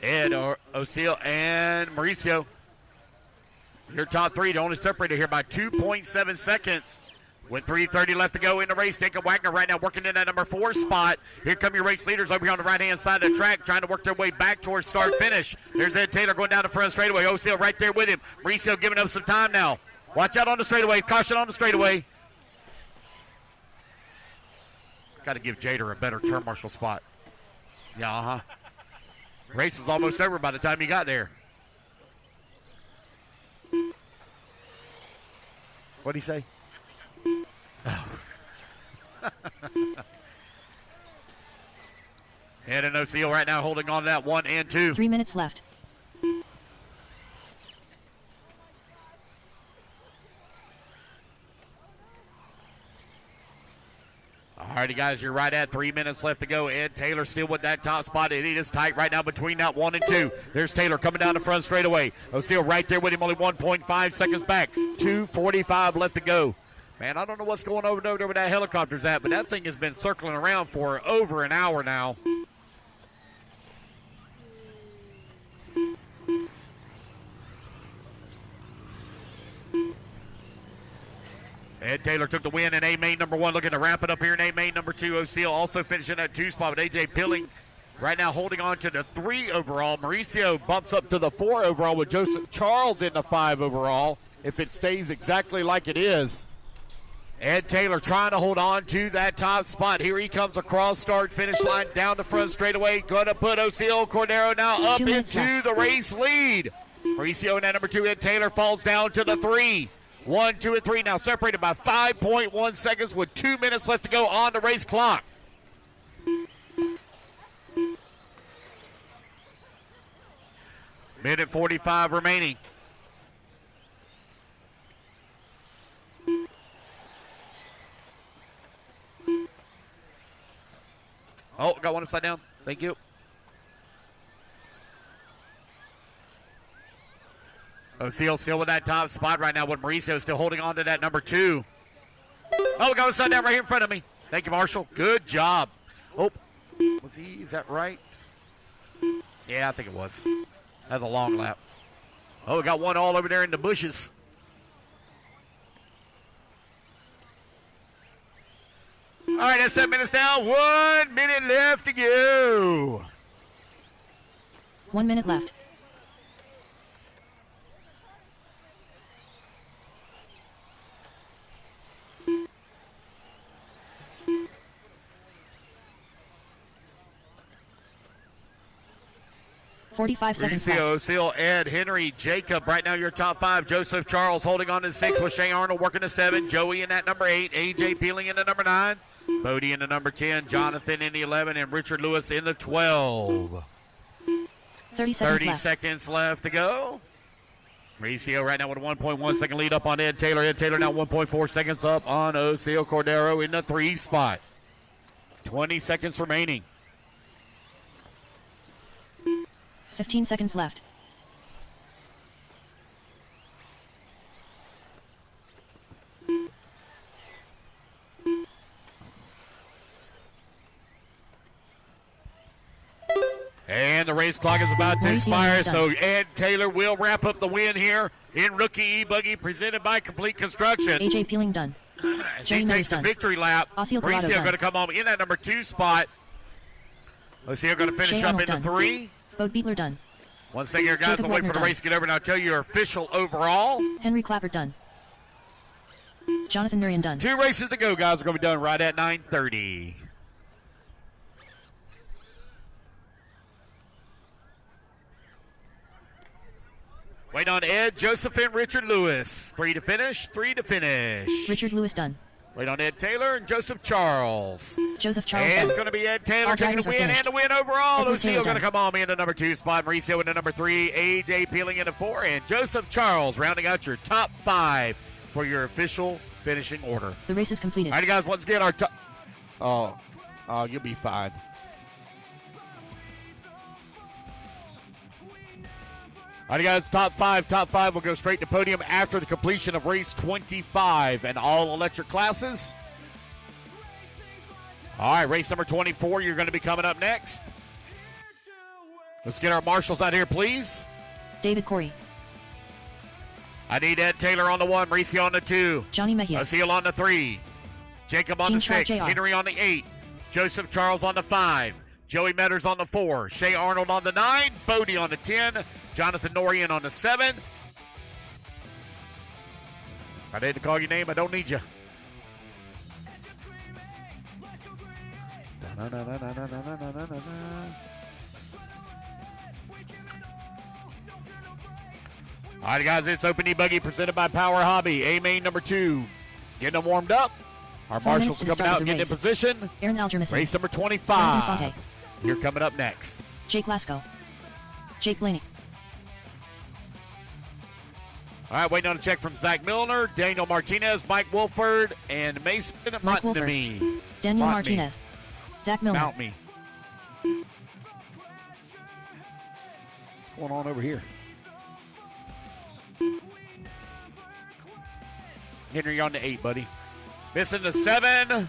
Ed, O'Seal, and Mauricio. Your top 3, the only separated here by 2.7 seconds. With 3:30 left to go in the race, Jacob Wagner right now working in that number 4 spot. Here come your race leaders over here on the right-hand side of the track, trying to work their way back towards start-finish. There's Ed Taylor going down the front straightaway. O'Seal right there with him. Mauricio giving up some time now. Watch out on the straightaway. Caution on the straightaway. Got to give Jader a better turn marshal spot. Yeah, Race was almost over by the time he got there. What'd he say? Ed and O'Seal right now holding on to that 1 and 2. 3 minutes left. All righty, guys, you're right at 3 minutes left to go. Ed Taylor still with that top spot. It is tight right now between that 1 and 2. There's Taylor coming down the front straightaway. O'Seal right there with him, only 1.5 seconds back. 2:45 left to go. Man, I don't know what's going over where that helicopter's at, but that thing has been circling around for over an hour now. Ed Taylor took the win in A main number 1. Looking to wrap it up here in A main number 2. O'Seal also finishing at 2 spot with A.J. Pilling right now holding on to the 3 overall. Mauricio bumps up to the 4 overall with Joseph Charles in the 5 overall if it stays exactly like it is. Ed Taylor trying to hold on to that top spot. Here he comes across start finish line down the front straightaway. Going to put O'Seal Cordero now up into the race lead. Mauricio in that number 2. Ed Taylor falls down to the 3. 1, 2, and 3 now separated by 5.1 seconds with 2 minutes left to go on the race clock. Minute 45 remaining. Oh, got one upside down. Thank you. O'Seal still with that top spot right now with Mauricio still holding on to that number 2. Oh, we got upside down right here in front of me. Thank you, Marshall. Good job. Oh, was he? Is that right? Yeah, I think it was. That's a long lap. Oh, we got one all over there in the bushes. All right, that's 7 minutes down. 1 minute left to go. 1 minute left. .45 seconds left. O'Seal, Ed, Henry, Jacob, right now your top 5. Joseph Charles holding on to 6 with Shea Arnold working to 7. Joey in that number 8. AJ Peeling in the number 9. Bodie in the number 10. Jonathan in the 11. And Richard Lewis in the 12. 30 seconds left to go. Mauricio right now with a 1.1 second lead up on Ed Taylor. Ed Taylor now 1.4 seconds up on O'Seal Cordero in the 3 spot. 20 seconds remaining. 15 seconds left. And the race clock is about to expire, so Ed Taylor will wrap up the win here in Rookie E Buggy presented by Complete Construction. AJ Peeling done. As he takes the victory lap. Mauricio going to come home in that number 2 spot. O'Seal going to finish up in the 3. Bode Beetler done. One second here, guys. I'll wait for the race to get over, and I'll tell you your official overall. Henry Clapper done. Jonathan Nurian done. 2 races to go, guys. Are going to be done right at 9:30. Wait on Ed, Joseph, and Richard Lewis. 3 to finish, 3 to finish. Richard Lewis done. Wait on Ed Taylor and Joseph Charles. Joseph Charles and done. it's going to be Ed Taylor taking the win and the win overall. O'Seal going to come on in the number 2 spot. Mauricio in the number 3. AJ Peeling in the 4. And Joseph Charles rounding out your top 5 for your official finishing order. The race is completed. All right, guys, once again, our top. Oh, you'll be fine. All right, guys, top 5. Top 5 will go straight to podium after the completion of race 25 and all electric classes. All right, race number 24, you're going to be coming up next. Let's get our marshals out here, please. David Corey. I need Ed Taylor on the 1, Mauricio on the 2. Johnny Mejia. O'Seal on the 3. Jacob on the 6. Henry on the 8. Joseph Charles on the 5. Joey Metters on the 4. Shea Arnold on the 9. Bodie on the 10. Jonathan Norian on the 7. I didn't call your name. I don't need you. All right, guys, it's Open E-Buggy presented by Power Hobby. A-Main number 2. Getting them warmed up. Our marshals coming out and getting in position. Aaron Algermison. Race number 25. You're coming up next. Jake Lasco. Jake Blaney. All right, waiting on a check from Zach Milner, Daniel Martinez, Mike Wolford, and Mason Montanami. Daniel Martinez. Zach Milner. Mount me. What's going on over here? Henry on the 8, buddy. Missing the 7.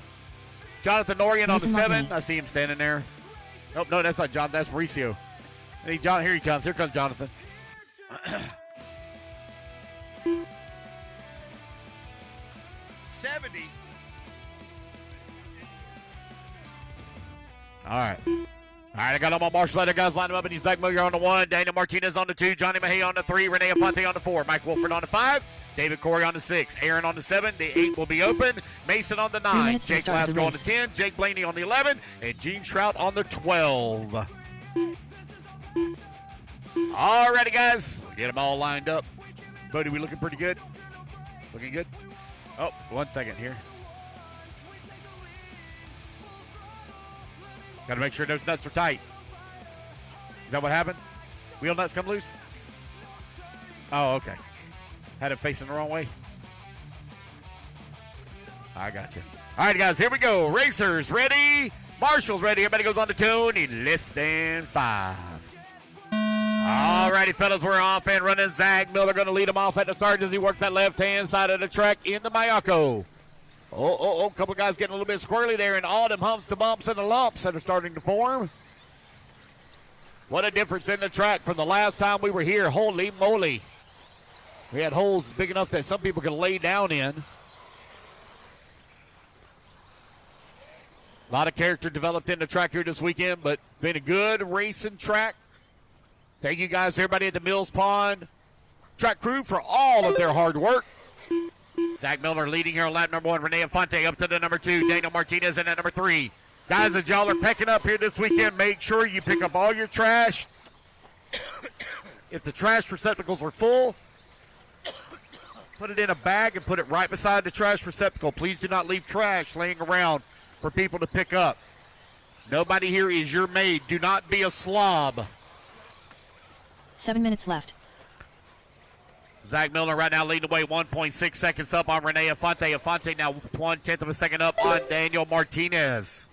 Jonathan Norian on the 7. I see him standing there. Oh, no, that's not John. That's Mauricio. Hey, John, here he comes. Here comes Jonathan. 70. All right. All right, I got all my marshal letter guys lined up. And Zach Miller on the 1, Daniel Martinez on the 2, Johnny Mahey on the 3, Renee Aponte on the 4, Mike Wolford on the 5, David Corey on the 6, Aaron on the 7, the 8 will be open, Mason on the 9, Jake Glasgow on the 10, Jake Blaney on the 11, and Gene Shrout on the 12. All righty, guys. Get them all lined up. Bodie, we looking pretty good? Looking good? Oh, 1 second here. Got to make sure those nuts are tight. Is that what happened? Wheel nuts come loose? Oh, okay. Had it facing the wrong way. I got you. All right, guys, here we go. Racers ready. Marshall's ready. Everybody goes on the tune in less than 5. All righty, fellas, we're off and running. Zach Miller going to lead him off at the start as he works that left-hand side of the track into Mayako. A couple of guys getting a little bit squirrely there, and all them humps, the bumps, and the lumps that are starting to form. What a difference in the track from the last time we were here. Holy moly. We had holes big enough that some people could lay down in. A lot of character developed in the track here this weekend, but been a good racing track. Thank you guys, everybody at the Mills Pond track crew, for all of their hard work. Zach Miller leading here on lap number 1. Renee Afonte up to the number 2. Daniel Martinez in at number 3. Guys, as y'all are picking up here this weekend, make sure you pick up all your trash. If the trash receptacles are full, put it in a bag and put it right beside the trash receptacle. Please do not leave trash laying around for people to pick up. Nobody here is your maid. Do not be a slob. 7 minutes left. Zach Miller right now leading the way, 1.6 seconds up on Renee Afonte. Afonte now 1/10 of a second up on Daniel Martinez.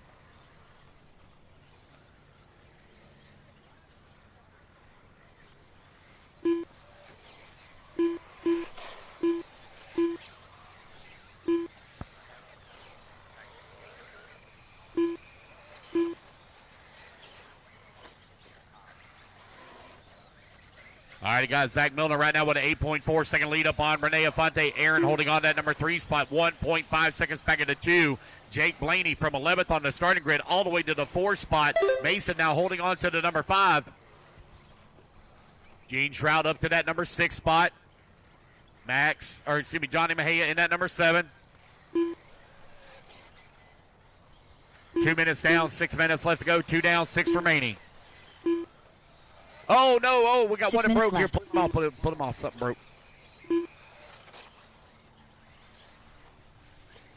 All right, guys, Zach Milner right now with an 8.4 second lead up on Renee Afonte. Aaron holding on to that number 3 spot, 1.5 seconds back into 2. Jake Blaney from 11th on the starting grid all the way to the 4 spot. Mason now holding on to the number 5. Gene Shrout up to that number 6 spot. Johnny Mahia in that number 7. 2 minutes down, 6 minutes left to go. 2 down, 6 remaining. Oh, no. Oh, we got 6 one that broke minutes here. left. Put him off. Something broke.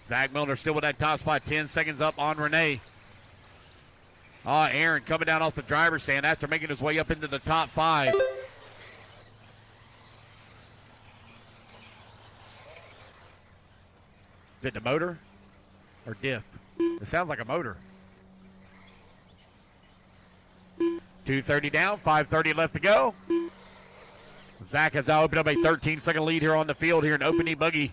Zach Milner still with that top spot. 10 seconds up on Renee. Aaron coming down off the driver's stand after making his way up into the top 5. Is it the motor or diff? It sounds like a motor. 2:30 down, 5:30 left to go. Zach has now opened up a 13-second lead here on the field here in Open E Buggy.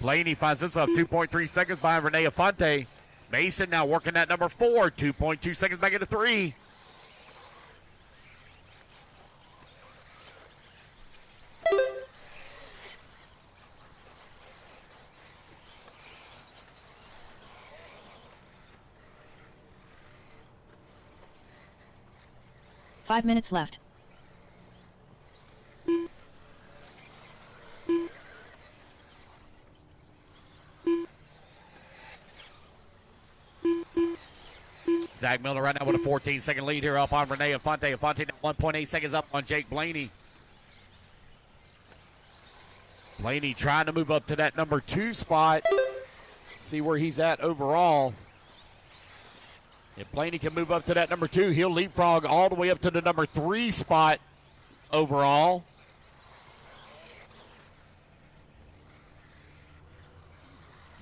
Blaney finds himself 2.3 seconds behind Renee Afonte. Mason now working that number 4, 2.2 seconds back into 3. Five minutes left. Zach Miller right now with a 14-second lead here up on Renee Afonte. Afonte now 1.8 seconds up on Jake Blaney. Blaney trying to move up to that number 2 spot. See where he's at overall. If Blaney can move up to that number 2, he'll leapfrog all the way up to the number 3 spot overall.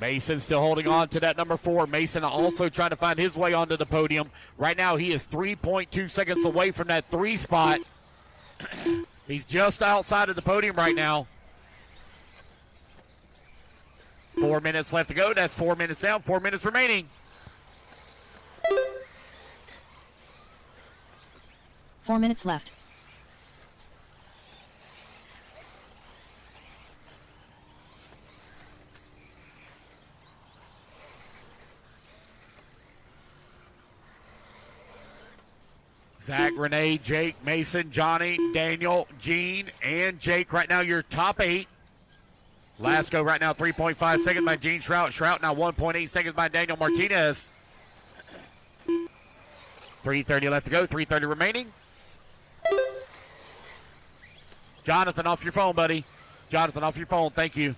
Mason still holding on to that number 4. Mason also trying to find his way onto the podium. Right now he is 3.2 seconds away from that 3 spot. He's just outside of the podium right now. 4 minutes left to go. That's 4 minutes down, 4 minutes remaining. 4 minutes left. Zach, Renee, Jake, Mason, Johnny, Daniel, Gene, and Jake. Right now, your top 8. Last go right now, 3.5 seconds by Gene Shrout. Shrout now 1.8 seconds by Daniel Martinez. 3:30 left to go, 3:30 remaining. Jonathan, off your phone, buddy. Jonathan, off your phone. Thank you.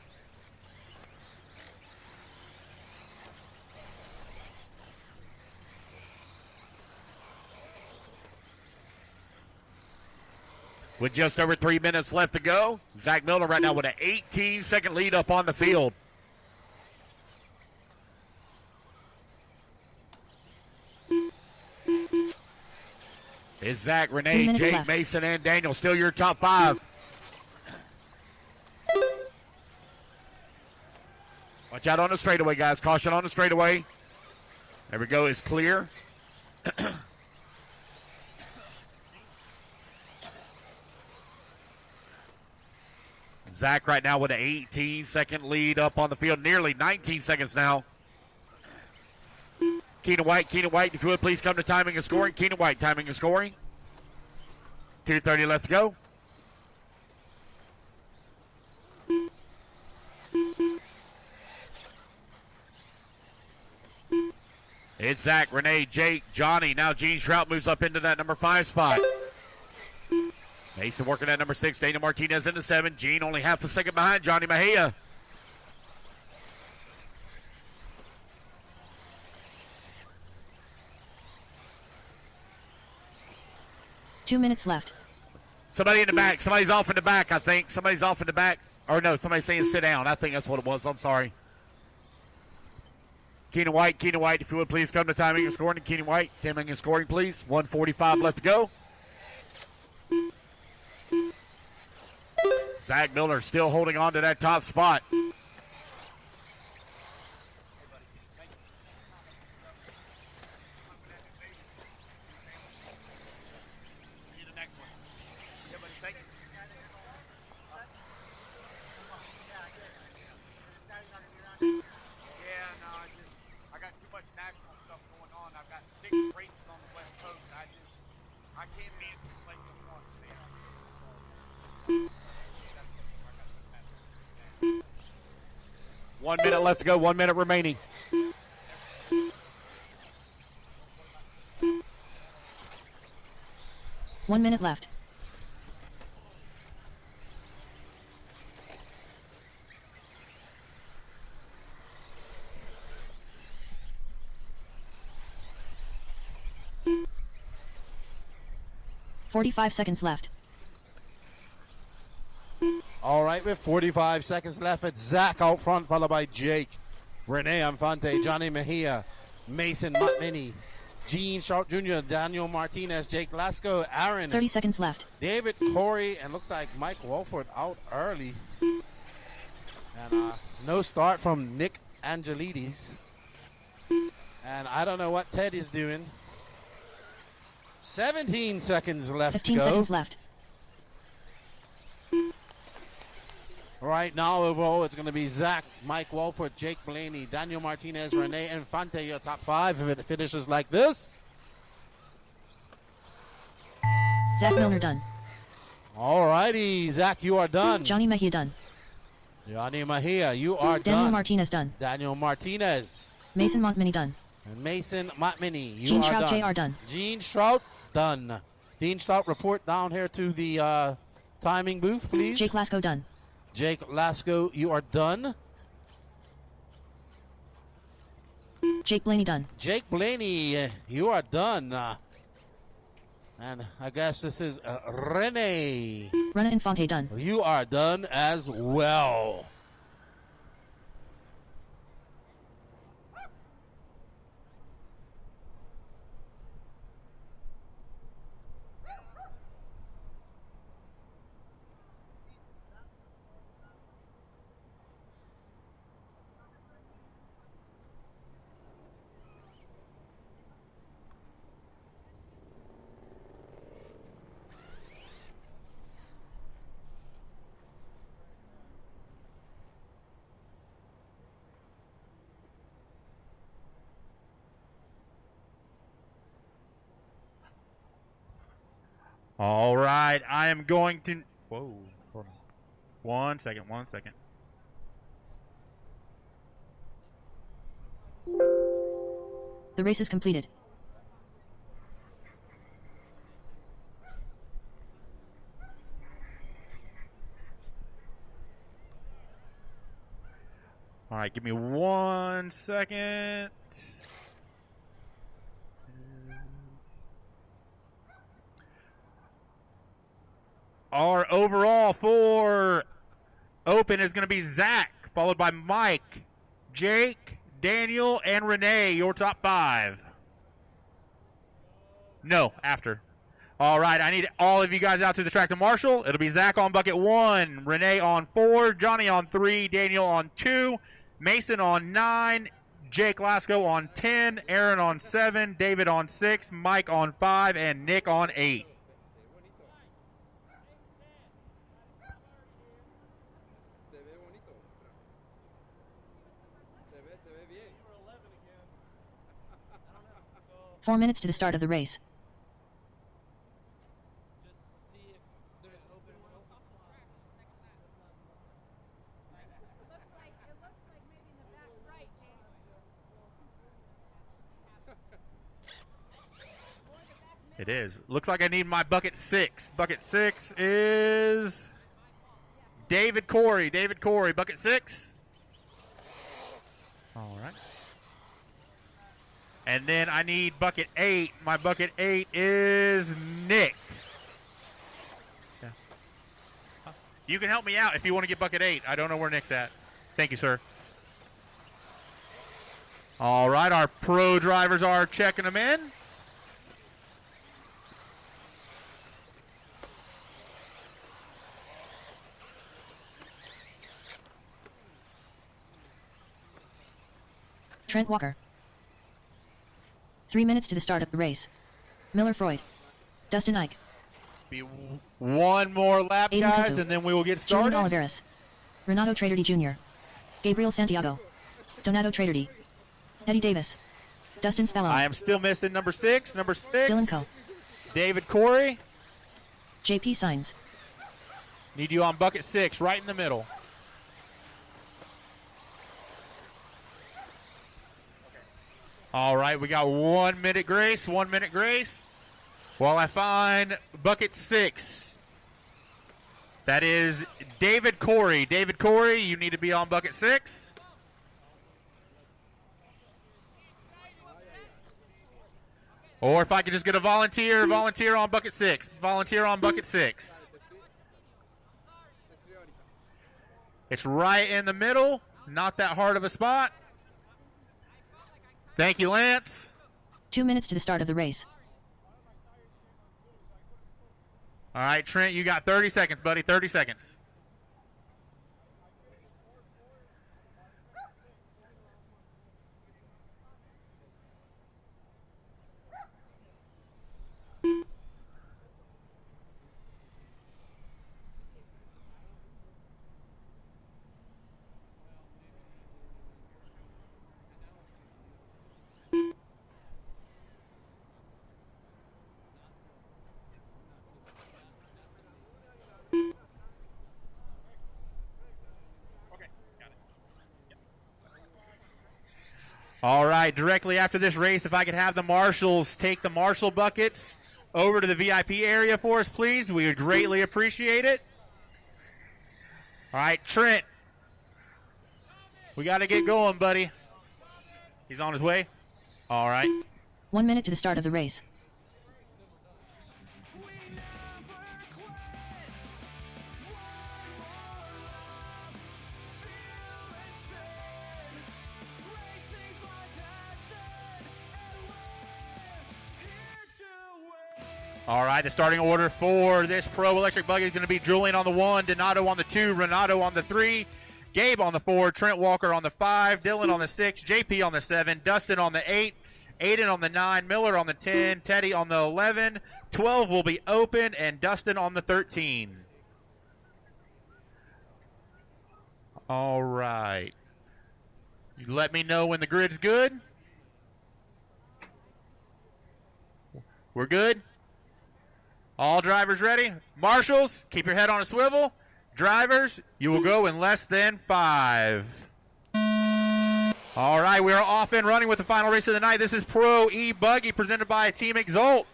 With just over 3 minutes left to go, Zach Miller right now with an 18-second lead up on the field. It's Zach, Renee, Jake, left. Mason, and Daniel. Still your top 5. Watch out on the straightaway, guys. Caution on the straightaway. There we go. It's clear. Zach right now with an 18-second lead up on the field. Nearly 19 seconds now. Keenan White, if you would please come to timing and scoring. Keenan White, timing and scoring. 2:30 left to go. It's Zach, Renee, Jake, Johnny. Now Gene Shrout moves up into that number 5 spot. Mason working at number 6. Daniel Martinez into 7. Gene only half a second behind Johnny Mejia. Two minutes left. Somebody in the back. Somebody's off in the back, I think. Somebody's off in the back. Or no, somebody's saying sit down. I think that's what it was. I'm sorry. Keenan White, if you would please come to timing and scoring. Keenan White, timing and scoring, please. 1:45 left to go. Zach Miller still holding on to that top spot. I can't be in two places at once, man. 1 minute left to go. 1 minute remaining. One minute left. $45 seconds left. All right, with 45 seconds left, it's Zach out front, followed by Jake, Rene Infante, Johnny Mejia, Mason Montmini, Gene Sharp Jr., Daniel Martinez, Jake Lasco, Aaron. 30 seconds left. David Corey, and looks like Mike Walford out early. And no start from Nick Angelides. And I don't know what Ted is doing. 17 seconds left 15 to go. seconds left. Right now, overall, it's going to be Zach, Mike Walford, Jake Blaney, Daniel Martinez, Rene Infante, your top 5 if it finishes like this. Zach Milner done. All righty, Zach, you are done. Johnny Mejia done. Johnny Mejia, you are Daniel done. Martinez done. Daniel Martinez. Mason Montmini done. And Mason Montmini, you Gene are Shrout done. Jr. done. Gene Shrout done. Dean Shrout, report down here to the timing booth, please. Jake Lasco done. Jake Lasco, you are done. Jake Blaney done. Jake Blaney, you are done. And I guess this is Rene. Rena Infante done. You are done as well. All right, I am going to. Whoa. Hold on. 1 second, 1 second. The race is completed. All right, give me 1 second. Our overall for open is going to be Zach, followed by Mike, Jake, Daniel, and Renee, your top 5. No, after. All right, I need all of you guys out to the track to Marshall. It'll be Zach on bucket 1, Renee on 4, Johnny on 3, Daniel on 2, Mason on 9, Jake Lasco on 10, Aaron on 7, David on 6, Mike on 5, and Nick on 8. Four minutes to the start of the race. It is. Looks like I need my bucket 6. Bucket 6 is David Corey. David Corey, bucket 6. All right. And then I need bucket 8. My bucket 8 is Nick. Yeah. You can help me out if you want to get bucket 8. I don't know where Nick's at. Thank you, sir. All right, our pro drivers are checking them in. Trent Walker. 3 minutes to the start of the race. Miller Freud. Dustin Ike. Be one more lap, Aiden guys, Pinto. and then we will get started. Julian Oliveras. Renato Traderdi Jr. Gabriel Santiago. Donato Traderdi. Eddie Davis. Dustin Spello. I am still missing number 6. Number 6. Dylan Coe. David Corey. JP Signs. Need you on bucket 6, right in the middle. All right, we got 1 minute grace, 1 minute grace. While I find bucket 6. That is David Corey. David Corey, you need to be on bucket 6. Or if I could just get a volunteer on bucket 6. Volunteer on bucket 6. It's right in the middle, not that hard of a spot. Thank you, Lance. 2 minutes to the start of the race. All right, Trent, you got 30 seconds, buddy. 30 seconds. All right, directly after this race, if I could have the marshals take the marshal buckets over to the VIP area for us, please. We would greatly appreciate it. All right, Trent. We got to get going, buddy. He's on his way. All right. 1 minute to the start of the race. All right, the starting order for this Pro Electric Buggy is going to be Julian on the 1, Donato on the 2, Renato on the 3, Gabe on the 4, Trent Walker on the 5, Dylan on the 6, JP on the 7, Dustin on the 8, Aiden on the 9, Miller on the 10, Teddy on the 11, 12 will be open, and Dustin on the 13. All right. You let me know when the grid's good. All drivers ready? Marshals, keep your head on a swivel. Drivers, you will go in less than 5. All right, we are off and running with the final race of the night. This is Pro E Buggy presented by Team Exalt.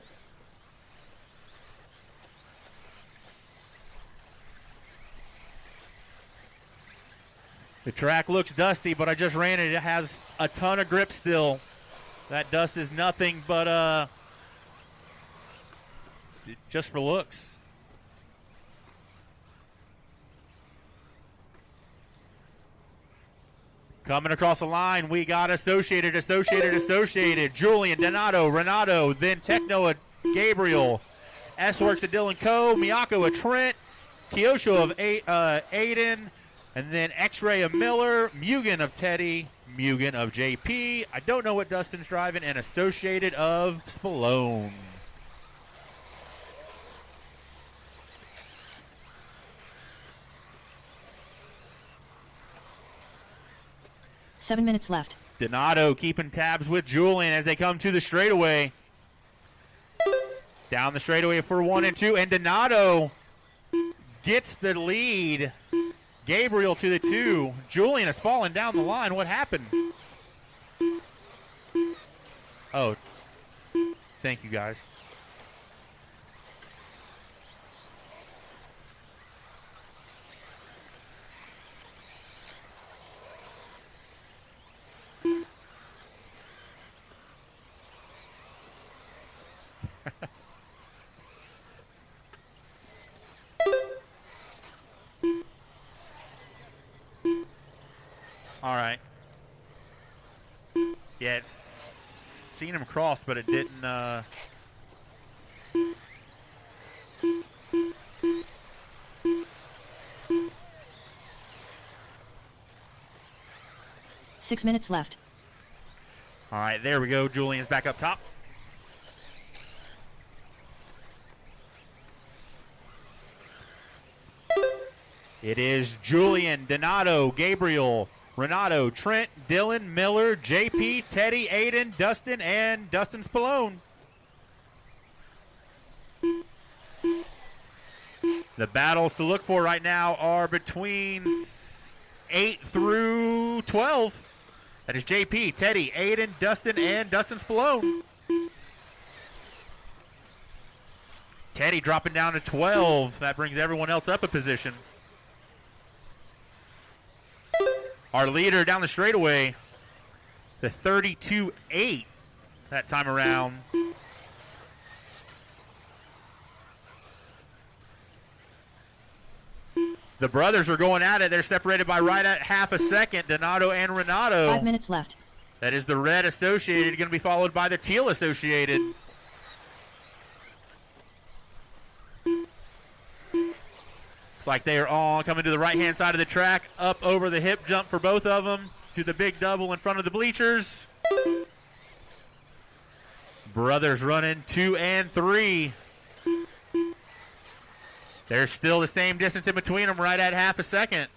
The track looks dusty, but I just ran it. It has a ton of grip still. That dust is nothing but just for looks. Coming across the line, we got Associated. Julian, Donato, Renato, then Techno, Gabriel, S-Works of Dylan Co., Miyako of Trent, Kyosho of Aiden, and then X-Ray of Miller, Mugen of Teddy, Mugen of JP. I don't know what Dustin's driving, and Associated of Spallone. Seven minutes left. Donato keeping tabs with Julian as they come to the straightaway. Down the straightaway for 1 and 2, and Donato gets the lead. Gabriel to the 2. Julian has fallen down the line. What happened? Oh, thank you guys. All right. Yeah, it's seen him cross, but it didn't. 6 minutes left. All right, there we go. Julian's back up top. It is Julian, Donato, Gabriel, Renato, Trent, Dylan, Miller, JP, Teddy, Aiden, Dustin, and Dustin Spallone. The battles to look for right now are between 8 through 12. That is JP, Teddy, Aiden, Dustin, and Dustin Spallone. Teddy dropping down to 12. That brings everyone else up a position. Our leader down the straightaway, the 32-8 that time around. The brothers are going at it. They're separated by right at half a second, Donato and Renato. 5 minutes left. That is the red Associated, going to be followed by the teal Associated. Looks like they are all coming to the right-hand side of the track, up over the hip jump for both of them, to the big double in front of the bleachers. Brothers running 2 and 3. There's still the same distance in between them, right at half a second.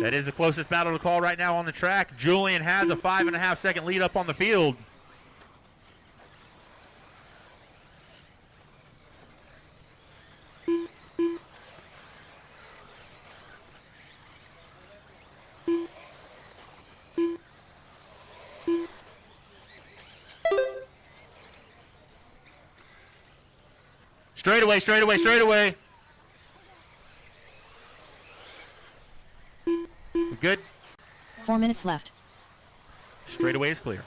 That is the closest battle to call right now on the track. Julian has a 5.5 second lead up on the field. Straightaway. Good. 4 minutes left. Straightaway is clear.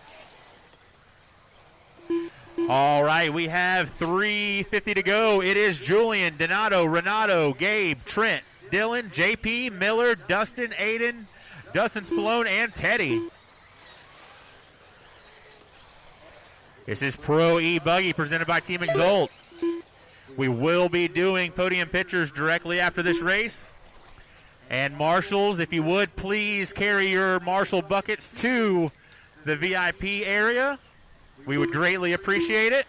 All right, we have 3:50 to go. It is Julian, Donato, Renato, Gabe, Trent, Dylan, JP, Miller, Dustin, Aiden, Dustin Spallone, and Teddy. This is Pro E Buggy presented by Team Exalt. We will be doing podium pictures directly after this race. And marshals, if you would please carry your marshal buckets to the VIP area. We would greatly appreciate it.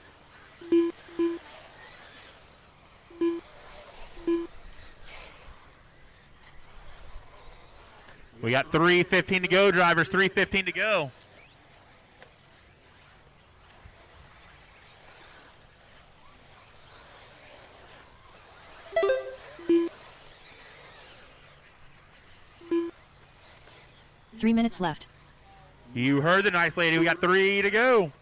We got 3:15 to go, drivers, 3:15 to go. 3 minutes left. You heard the nice lady. We got 3 to go.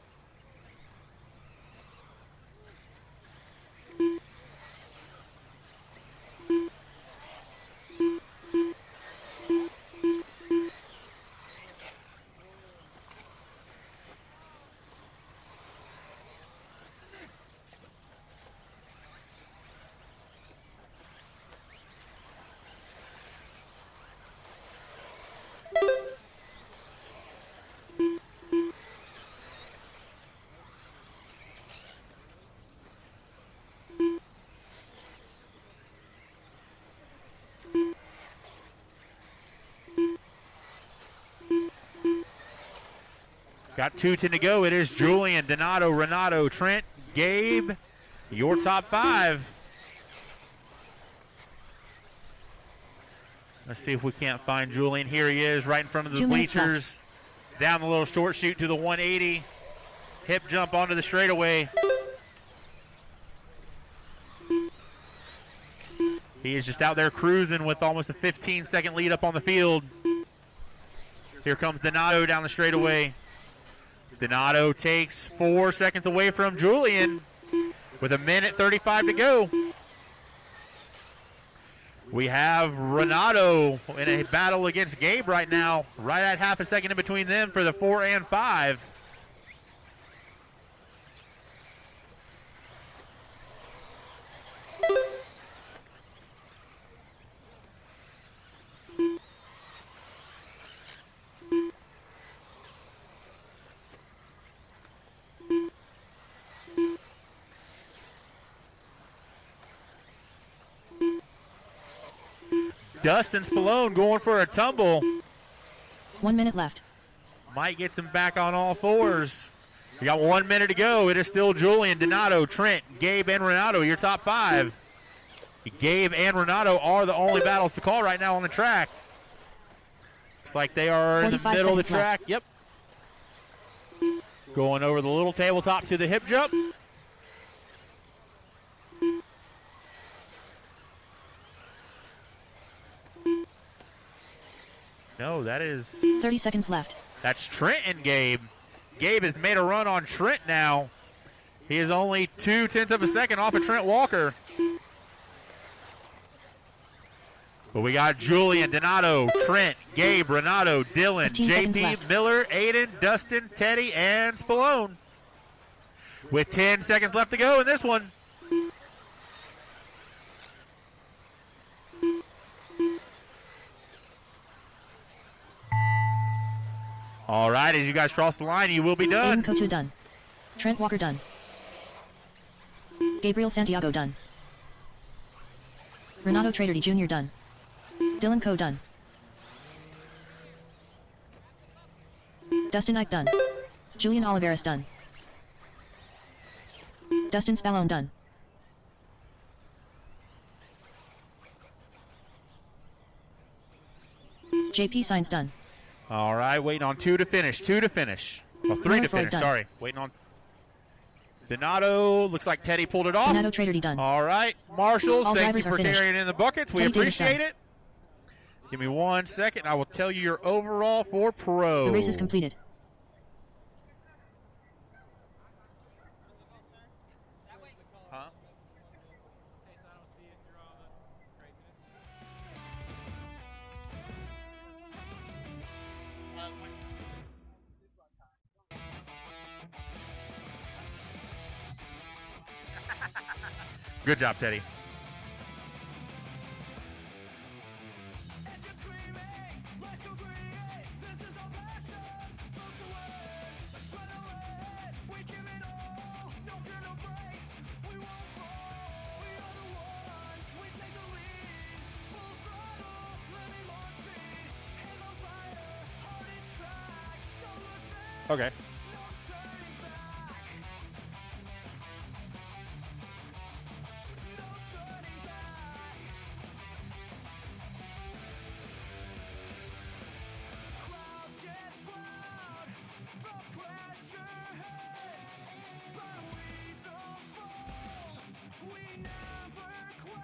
Got 2 to go. It is Julian, Donato, Renato, Trent, Gabe, your top 5. Let's see if we can't find Julian. Here he is, right in front of the 2 minutes bleachers. Down the little short shoot to the 180. Hip jump onto the straightaway. He is just out there cruising with almost a 15-second lead up on the field. Here comes Donato down the straightaway. Donato takes 4 seconds away from Julian with 1:35 to go. We have Renato in a battle against Gabe right now, right at half a second in between them for the 4 and 5. Dustin Spallone going for a tumble. 1 minute left. Might get him back on all fours. We got 1 minute to go. It is still Julian, Donato, Trent, Gabe, and Renato, your top 5. Gabe and Renato are the only battles to call right now on the track. Looks like they are in the middle of the track. Left. Yep. Going over the little tabletop to the hip jump. No, that is... 30 seconds left. That's Trent and Gabe. Gabe has made a run on Trent now. He is only 0.2 of a second off of Trent Walker. But we got Julian, Donato, Trent, Gabe, Renato, Dylan, 15 seconds JP, left. Miller, Aiden, Dustin, Teddy, and Spallone. With 10 seconds left to go in this one. All right, as you guys cross the line, you will be done. Aiden Kotu done. Trent Walker done. Gabriel Santiago done. Renato Trader D Jr. done. Dylan Co done. Dustin Ike done. Julian Oliveras done. Dustin Spallone done. JP Signs done. All right, waiting on 2 to finish. 2 to finish. Well, 3 to finish, done. sorry. Waiting on Donato. Looks like Teddy pulled it off. Donato Trader D done. All right, Marshals, All thank you drivers are for finished. carrying in the buckets. We Teddy Davis appreciate done. it. Give me 1 second. I will tell you your overall for pro. The race is completed. Huh? Good job, Teddy. Okay.